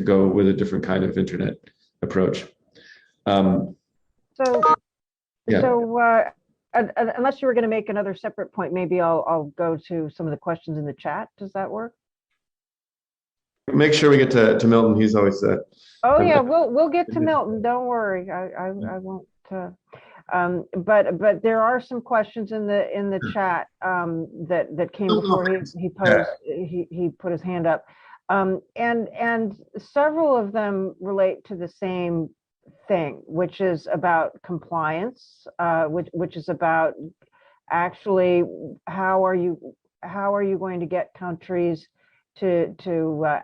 go with a different kind of internet approach. Unless you were going to make another separate point, maybe I'll go to some of the questions in the chat. Does that work? Make sure we get to Milton. He's always oh yeah, we'll get to Milton. Don't worry. I won't. But there are some questions in the chat that came before he put his hand up, and several of them relate to the same thing, which is about compliance, which is about actually how are you going to get countries to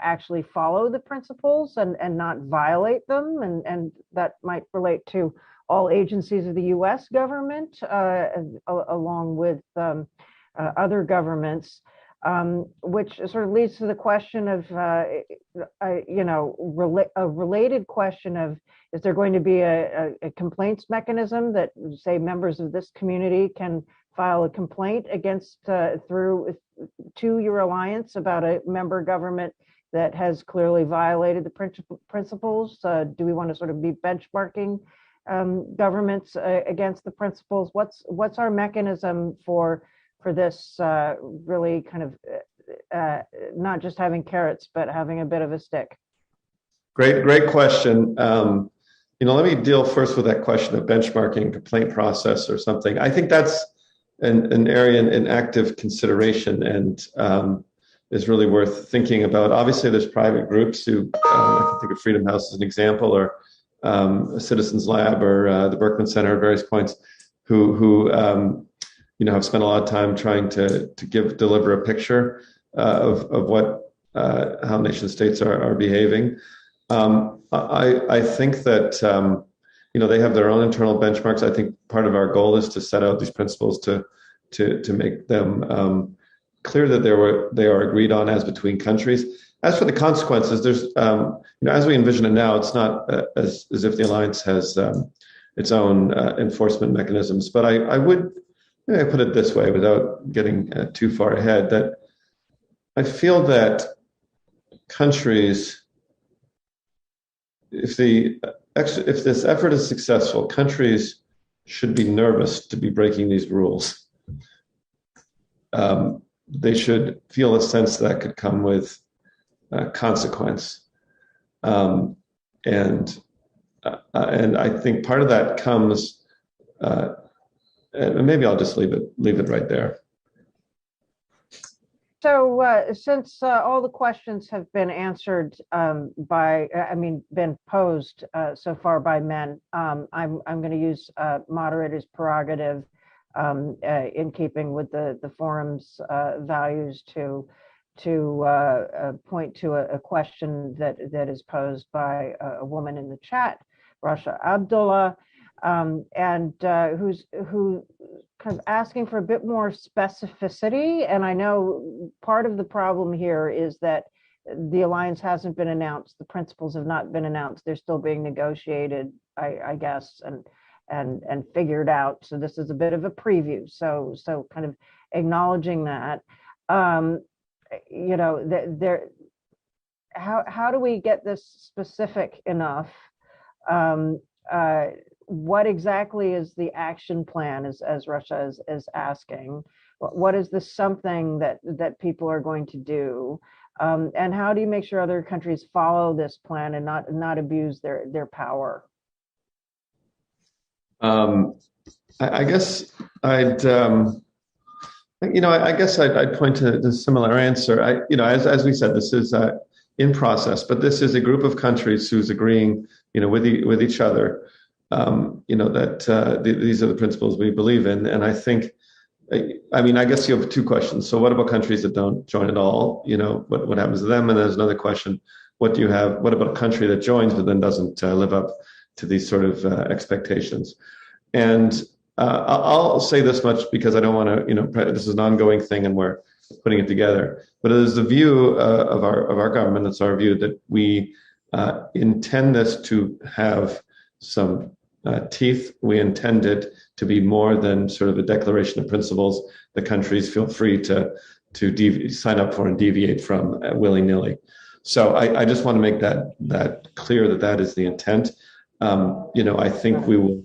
actually follow the principles and not violate them, and that might relate to all agencies of the U.S. government along with other governments. Which sort of leads to the question of, a related question of, is there going to be a complaints mechanism that, say, members of this community can file a complaint against to your alliance about a member government that has clearly violated the principles? Do we want to sort of be benchmarking governments against the principles? What's our mechanism for this really kind of not just having carrots, but having a bit of a stick? Great question. Let me deal first with that question of benchmarking, complaint process or something. I think that's an area in active consideration and is really worth thinking about. Obviously, there's private groups who, I can think of Freedom House as an example, or Citizens Lab or the Berkman Center at various points, who have spent a lot of time trying to deliver a picture of what how nation states are behaving. I think that they have their own internal benchmarks. I think part of our goal is to set out these principles to make them clear that they are agreed on as between countries. As for the consequences, there's as we envision it now, it's not as if the alliance has its own enforcement mechanisms. But I would put it this way, without getting too far ahead, that I feel that countries, if this effort is successful, countries should be nervous to be breaking these rules. They should feel a sense that could come with consequence, and I think part of that comes, and maybe I'll just leave it right there. So since all the questions have been answered been posed so far by men, I'm going to use moderator's prerogative in keeping with the forum's values to point to a question that is posed by a woman in the chat, Rasha Abdullah, who kind of asking for a bit more specificity. And I know part of the problem here is that the alliance hasn't been announced. The principles have not been announced. They're still being negotiated, I guess, and figured out. So this is a bit of a preview. So kind of acknowledging that, how do we get this specific enough? What exactly is the action plan, as Russia is asking? What is the something that people are going to do? And how do you make sure other countries follow this plan and not abuse their power? I guess I'd point to the similar answer. As we said, this is in process, but this is a group of countries who's agreeing, with each other, that these are the principles we believe in. And I think, I guess you have two questions. So what about countries that don't join at all? What happens to them? And there's another question: what about a country that joins but then doesn't live up to these sort of expectations? And I'll say this much because I don't want to, this is an ongoing thing and we're putting it together. But it is the view of our government, it's our view that we intend this to have some teeth. We intend it to be more than sort of a declaration of principles the countries feel free to sign up for and deviate from willy-nilly. So I just want to make that clear that is the intent. I think we will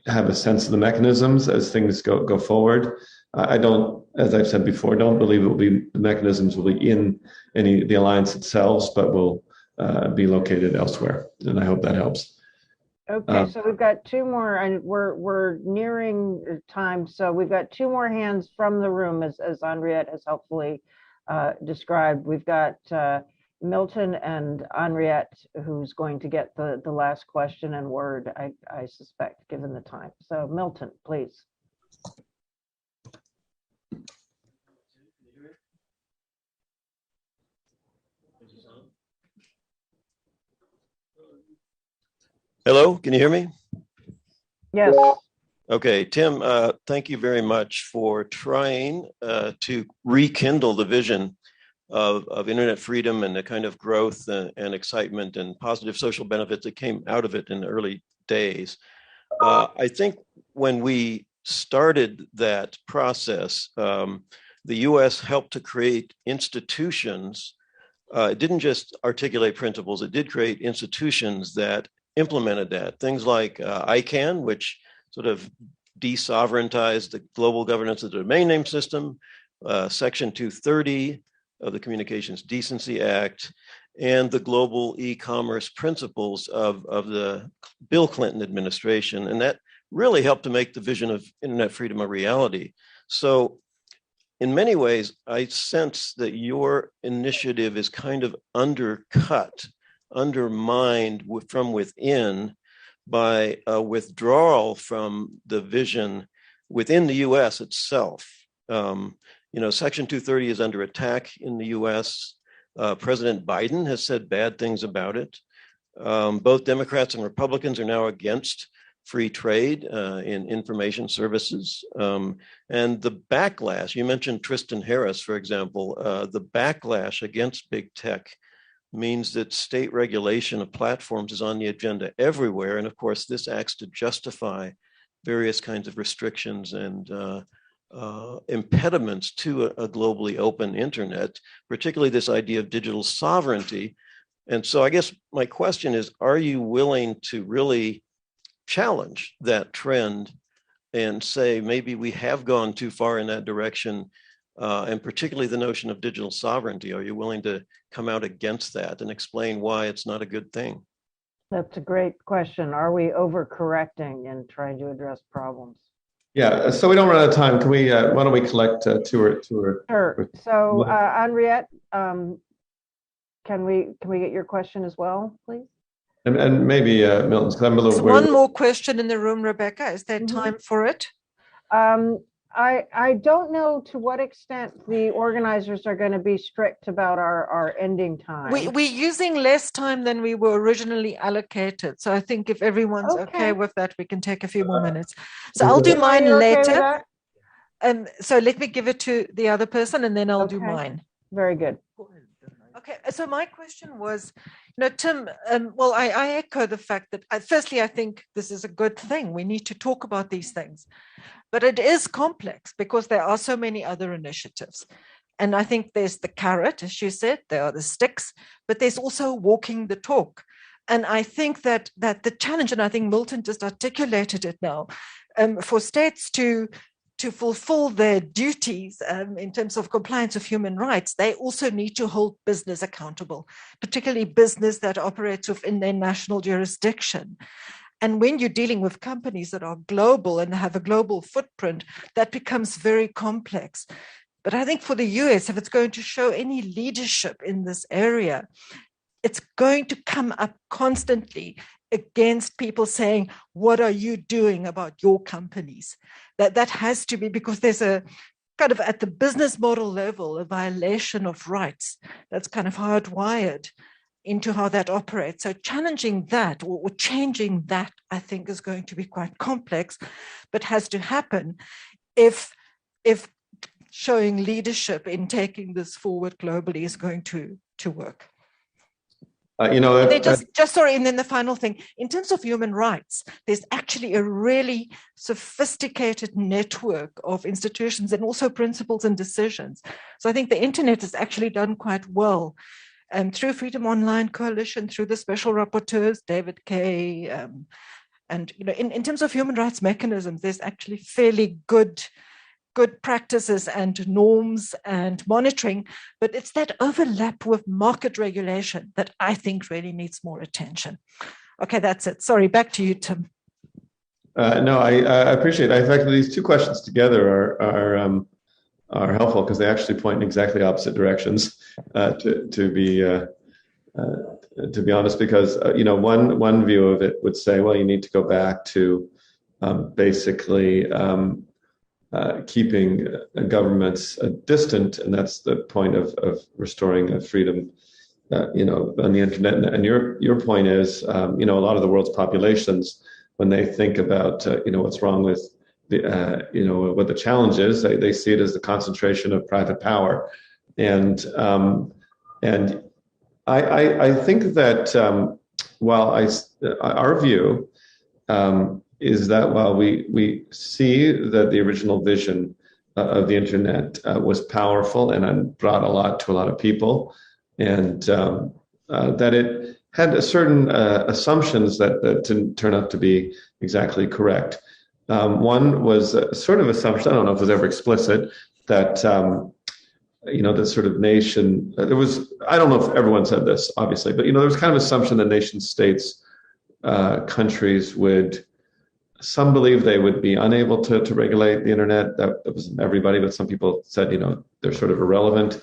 have a sense of the mechanisms as things go forward. I don't, as I've said before, don't believe the mechanisms will be in the alliance itself, but will be located elsewhere. And I hope that helps. Okay, so we've got two more, and we're nearing time. So we've got two more hands from the room, as Henriette has helpfully described. We've got Milton and Henriette, who's going to get the last question and word, I suspect, given the time. So Milton, please. Hello, can you hear me? Yes. Okay, Tim, thank you very much for trying to rekindle the vision of internet freedom and the kind of growth and excitement and positive social benefits that came out of it in the early days. I think when we started that process, the US helped to create institutions. It didn't just articulate principles, it did create institutions that implemented that. Things like ICANN, which sort of de-sovereigntized the global governance of the domain name system, Section 230 of the Communications Decency Act, and the global e-commerce principles of the Bill Clinton administration. And that really helped to make the vision of internet freedom a reality. So in many ways, I sense that your initiative is kind of undercut undermined from within by a withdrawal from the vision within the U.S. itself. Section 230 is under attack in the U.S. President Biden has said bad things about it. Both Democrats and Republicans are now against free trade in information services. And the backlash, you mentioned Tristan Harris, for example, the backlash against big tech means that state regulation of platforms is on the agenda everywhere. And of course, this acts to justify various kinds of restrictions and impediments to a globally open internet, particularly this idea of digital sovereignty. And so I guess my question is, are you willing to really challenge that trend and say maybe we have gone too far in that direction, and particularly the notion of digital sovereignty? Are you willing to come out against that and explain why it's not a good thing? That's a great question. Are we overcorrecting and trying to address problems? Yeah, so we don't run out of time. Can we? Why don't we collect two or? Sure. So, Henriette, can we get your question as well, please? And maybe Milton's, because I'm a little. There's one more question in the room, Rebecca. Is there time for it? I don't know to what extent the organizers are going to be strict about our ending time. We're using less time than we were originally allocated. So I think if everyone's okay with that, we can take a few more minutes. So I'll do mine later. So let me give it to the other person and then I'll do mine. Very good. Okay, so my question was, Tim, well, I echo the fact that firstly, I think this is a good thing. We need to talk about these things, but it is complex because there are so many other initiatives. And I think there's the carrot, as you said, there are the sticks, but there's also walking the talk. And I think that the challenge, and I think Milton just articulated it now, for states to fulfill their duties in terms of compliance with human rights, they also need to hold business accountable, particularly business that operates within their national jurisdiction. And when you're dealing with companies that are global and have a global footprint, that becomes very complex. But I think for the US, if it's going to show any leadership in this area, it's going to come up constantly against people saying, what are you doing about your companies? That has to be, because there's a kind of at the business model level, a violation of rights that's kind of hardwired into how that operates. So challenging that or changing that, I think, is going to be quite complex, but has to happen if showing leadership in taking this forward globally is going to work. Sorry, and then the final thing, in terms of human rights, there's actually a really sophisticated network of institutions and also principles and decisions. So I think the internet has actually done quite well through Freedom Online Coalition, through the special rapporteurs, David Kay, and in terms of human rights mechanisms, there's actually fairly good practices and norms and monitoring, but it's that overlap with market regulation that I think really needs more attention. Okay, that's it. Sorry, back to you, Tim. No, I appreciate it. In fact, these two questions together are helpful because they actually point in exactly opposite directions. To be honest, because one view of it would say, well, you need to go back to basically keeping governments distant, and that's the point of restoring freedom, on the internet. And your point is, a lot of the world's populations, when they think about, what's wrong with what the challenge is, they see it as the concentration of private power, and I think that while our view is that while we see that the original vision of the internet was powerful and brought a lot to a lot of people, and that it had a certain assumptions that didn't turn out to be exactly correct. One was a sort of assumption, I don't know if it was ever explicit, that that sort of nation, there was, I don't know if everyone said this, obviously, but there was kind of assumption that nation states, countries would, some believe they would be unable to regulate the internet. That wasn't everybody, but some people said, they're sort of irrelevant.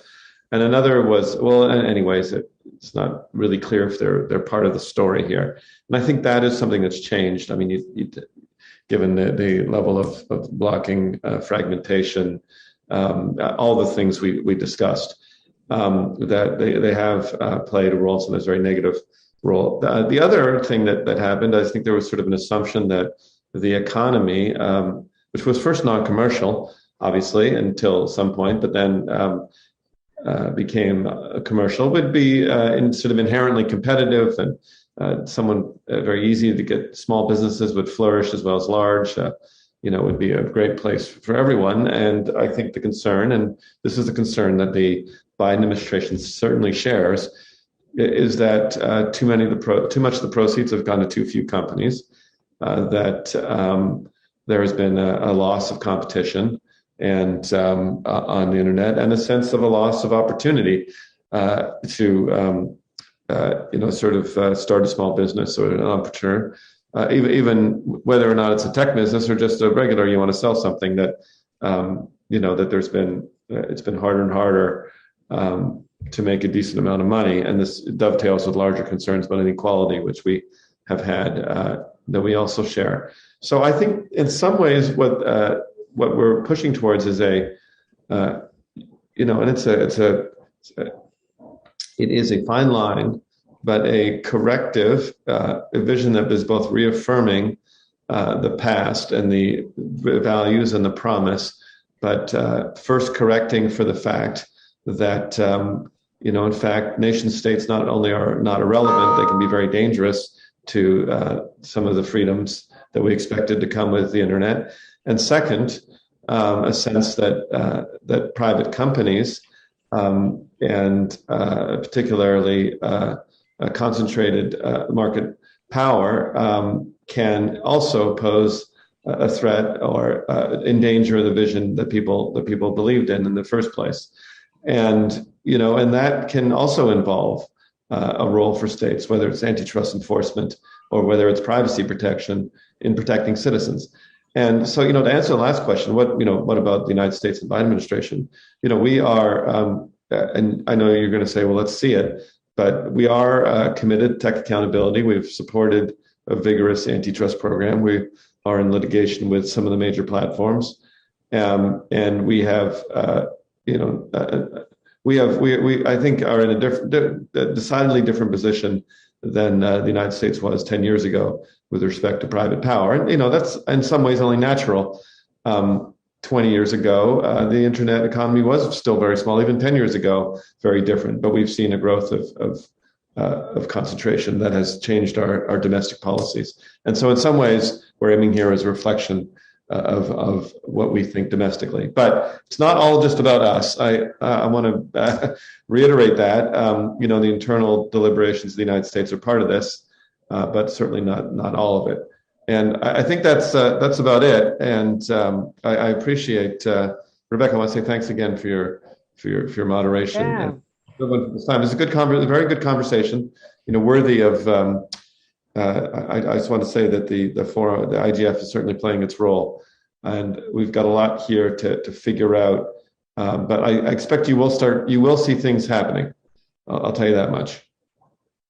And another was, well, anyways, it's not really clear if they're part of the story here. And I think that is something that's changed. I mean, given the level of blocking, fragmentation, all the things we discussed, that they have played a role, sometimes a very negative role. The other thing that happened, I think there was sort of an assumption that the economy, which was first non-commercial, obviously, until some point, but then became commercial, would be sort of inherently competitive, and very easy to get. Small businesses would flourish as well as large. Would be a great place for everyone. And I think the concern, and this is a concern that the Biden administration certainly shares, is that too much of the proceeds have gone to too few companies, that there has been a loss of competition and on the internet, and a sense of a loss of opportunity to start a small business or an entrepreneur, even whether or not it's a tech business or just a regular, you want to sell something, that that it's been harder and harder to make a decent amount of money. And this dovetails with larger concerns about inequality, which we have had, that we also share. So I think in some ways what we're pushing towards is it is a fine line, but a corrective, a vision that is both reaffirming the past and the values and the promise, but first correcting for the fact that in fact, nation states not only are not irrelevant, they can be very dangerous to some of the freedoms that we expected to come with the internet. And second, a sense that private companies and particularly a concentrated market power can also pose a threat or endanger the vision that people believed in the first place. And and that can also involve a role for states, whether it's antitrust enforcement or whether it's privacy protection in protecting citizens. And so, to answer the last question, what about the United States and Biden administration? We are, and I know you're going to say, well, let's see it, but we are committed to tech accountability. We've supported a vigorous antitrust program. We are in litigation with some of the major platforms, and we have, I think, are in a decidedly different position than the United States was 10 years ago with respect to private power. And, that's in some ways only natural. 20 years ago, the internet economy was still very small. Even 10 years ago, very different. But we've seen a growth of concentration that has changed our domestic policies. And so in some ways, we're aiming here as a reflection of what we think domestically. But it's not all just about us. I want to reiterate that. The internal deliberations of the United States are part of this, but certainly not all of it. And I think that's about it. And I appreciate Rebecca. I want to say thanks again for your moderation. Yeah. And this time, it's a very good conversation. Worthy of. I just want to say that the forum, the IGF, is certainly playing its role, and we've got a lot here to figure out. But I expect you will see things happening. I'll tell you that much.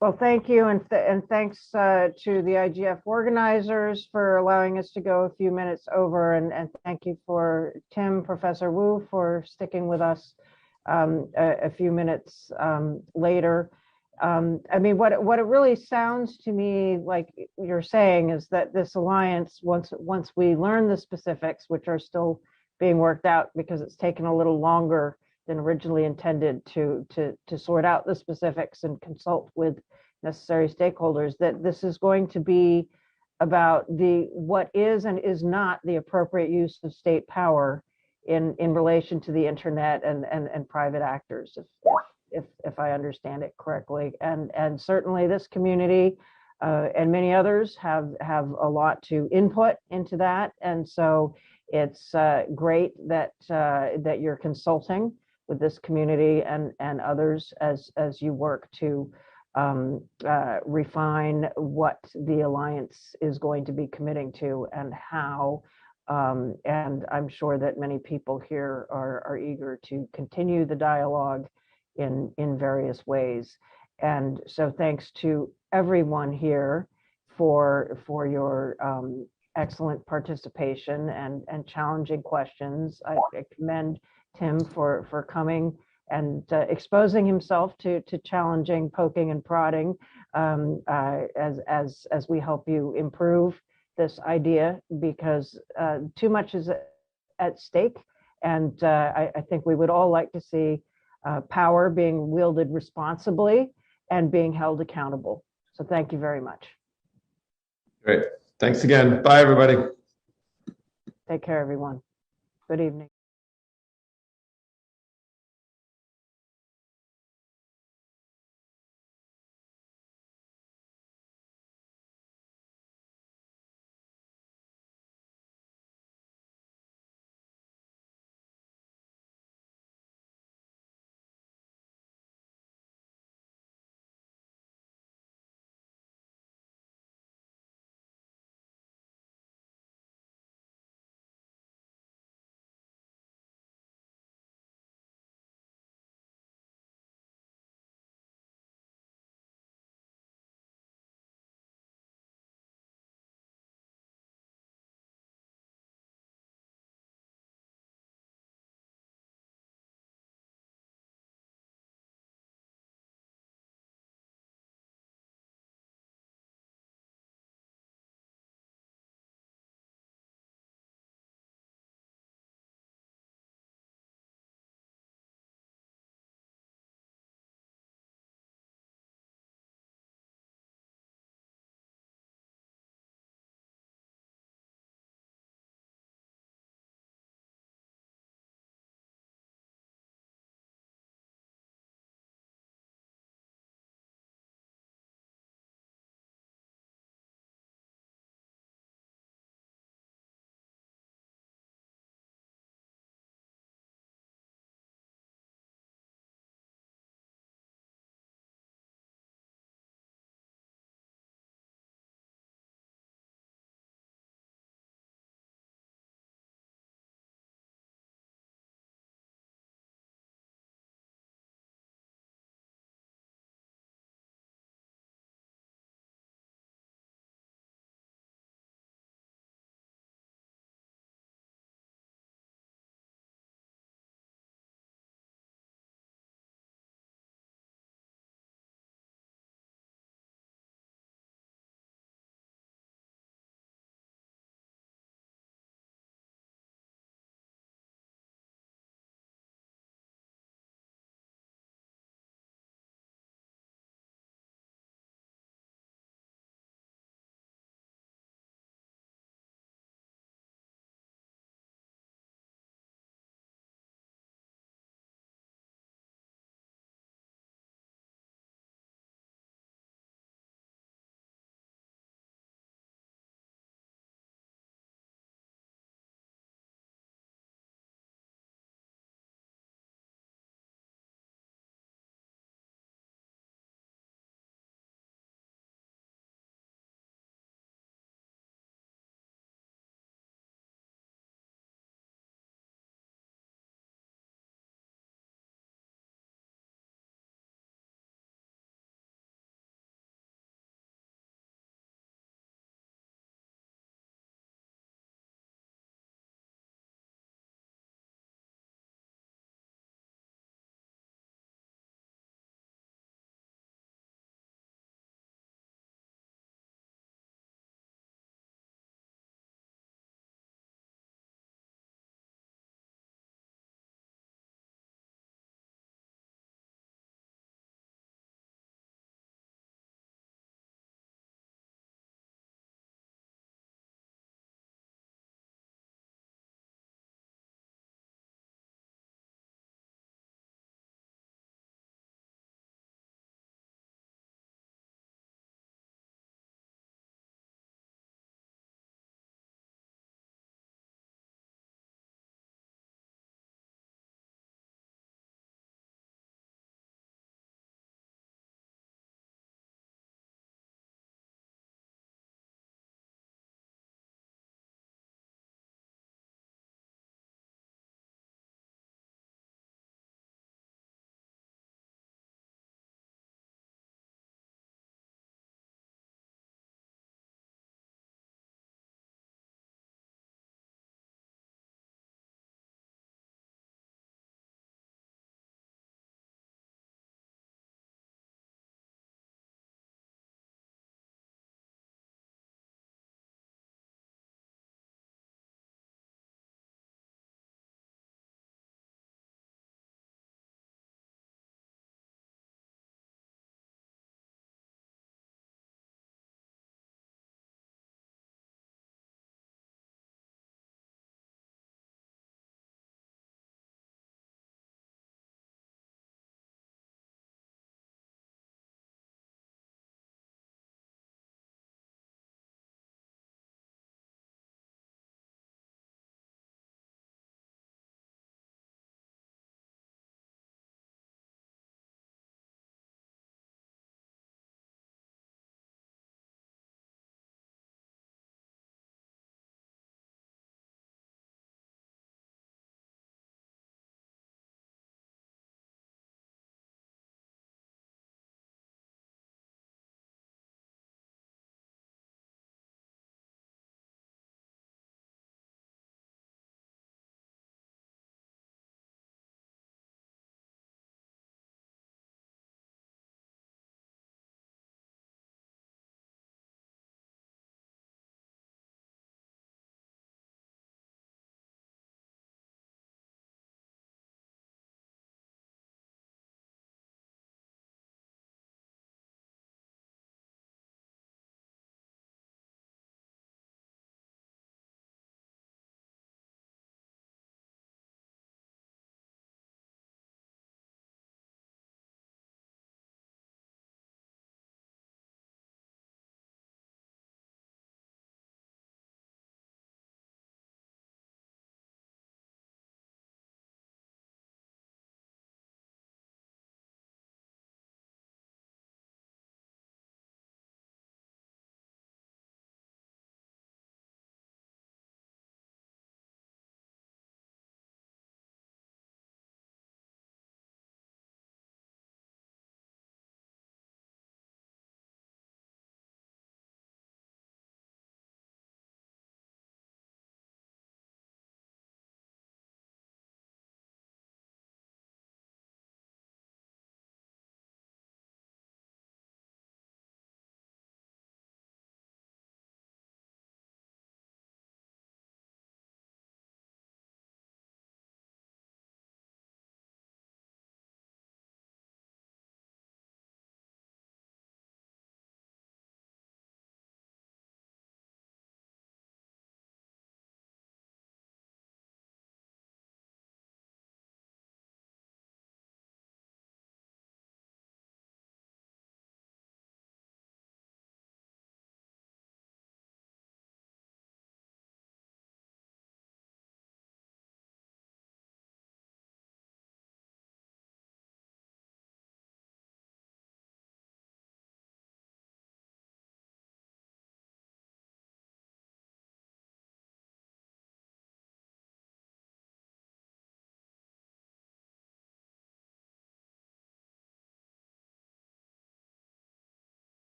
Well, thank you, and thanks to the IGF organizers for allowing us to go a few minutes over, and thank you for Tim, Professor Wu, for sticking with us a few minutes later. I mean, what it really sounds to me like you're saying is that this alliance, once we learn the specifics, which are still being worked out because it's taken a little longer than originally intended to sort out the specifics and consult with necessary stakeholders, that this is going to be about what is and is not the appropriate use of state power in relation to the internet and private actors, if I understand it correctly. And certainly this community and many others have a lot to input into that. And so it's great that you're consulting with this community and others as you work to refine what the alliance is going to be committing to and how. And I'm sure that many people here are eager to continue the dialogue in various ways. And so thanks to everyone here for your excellent participation and challenging questions. I commend Tim for coming and exposing himself to challenging poking and prodding as we help you improve this idea, because too much is at stake. And I think we would all like to see power being wielded responsibly and being held accountable. So thank you very much. Great. Thanks again. Bye, everybody. Take care, everyone. Good evening.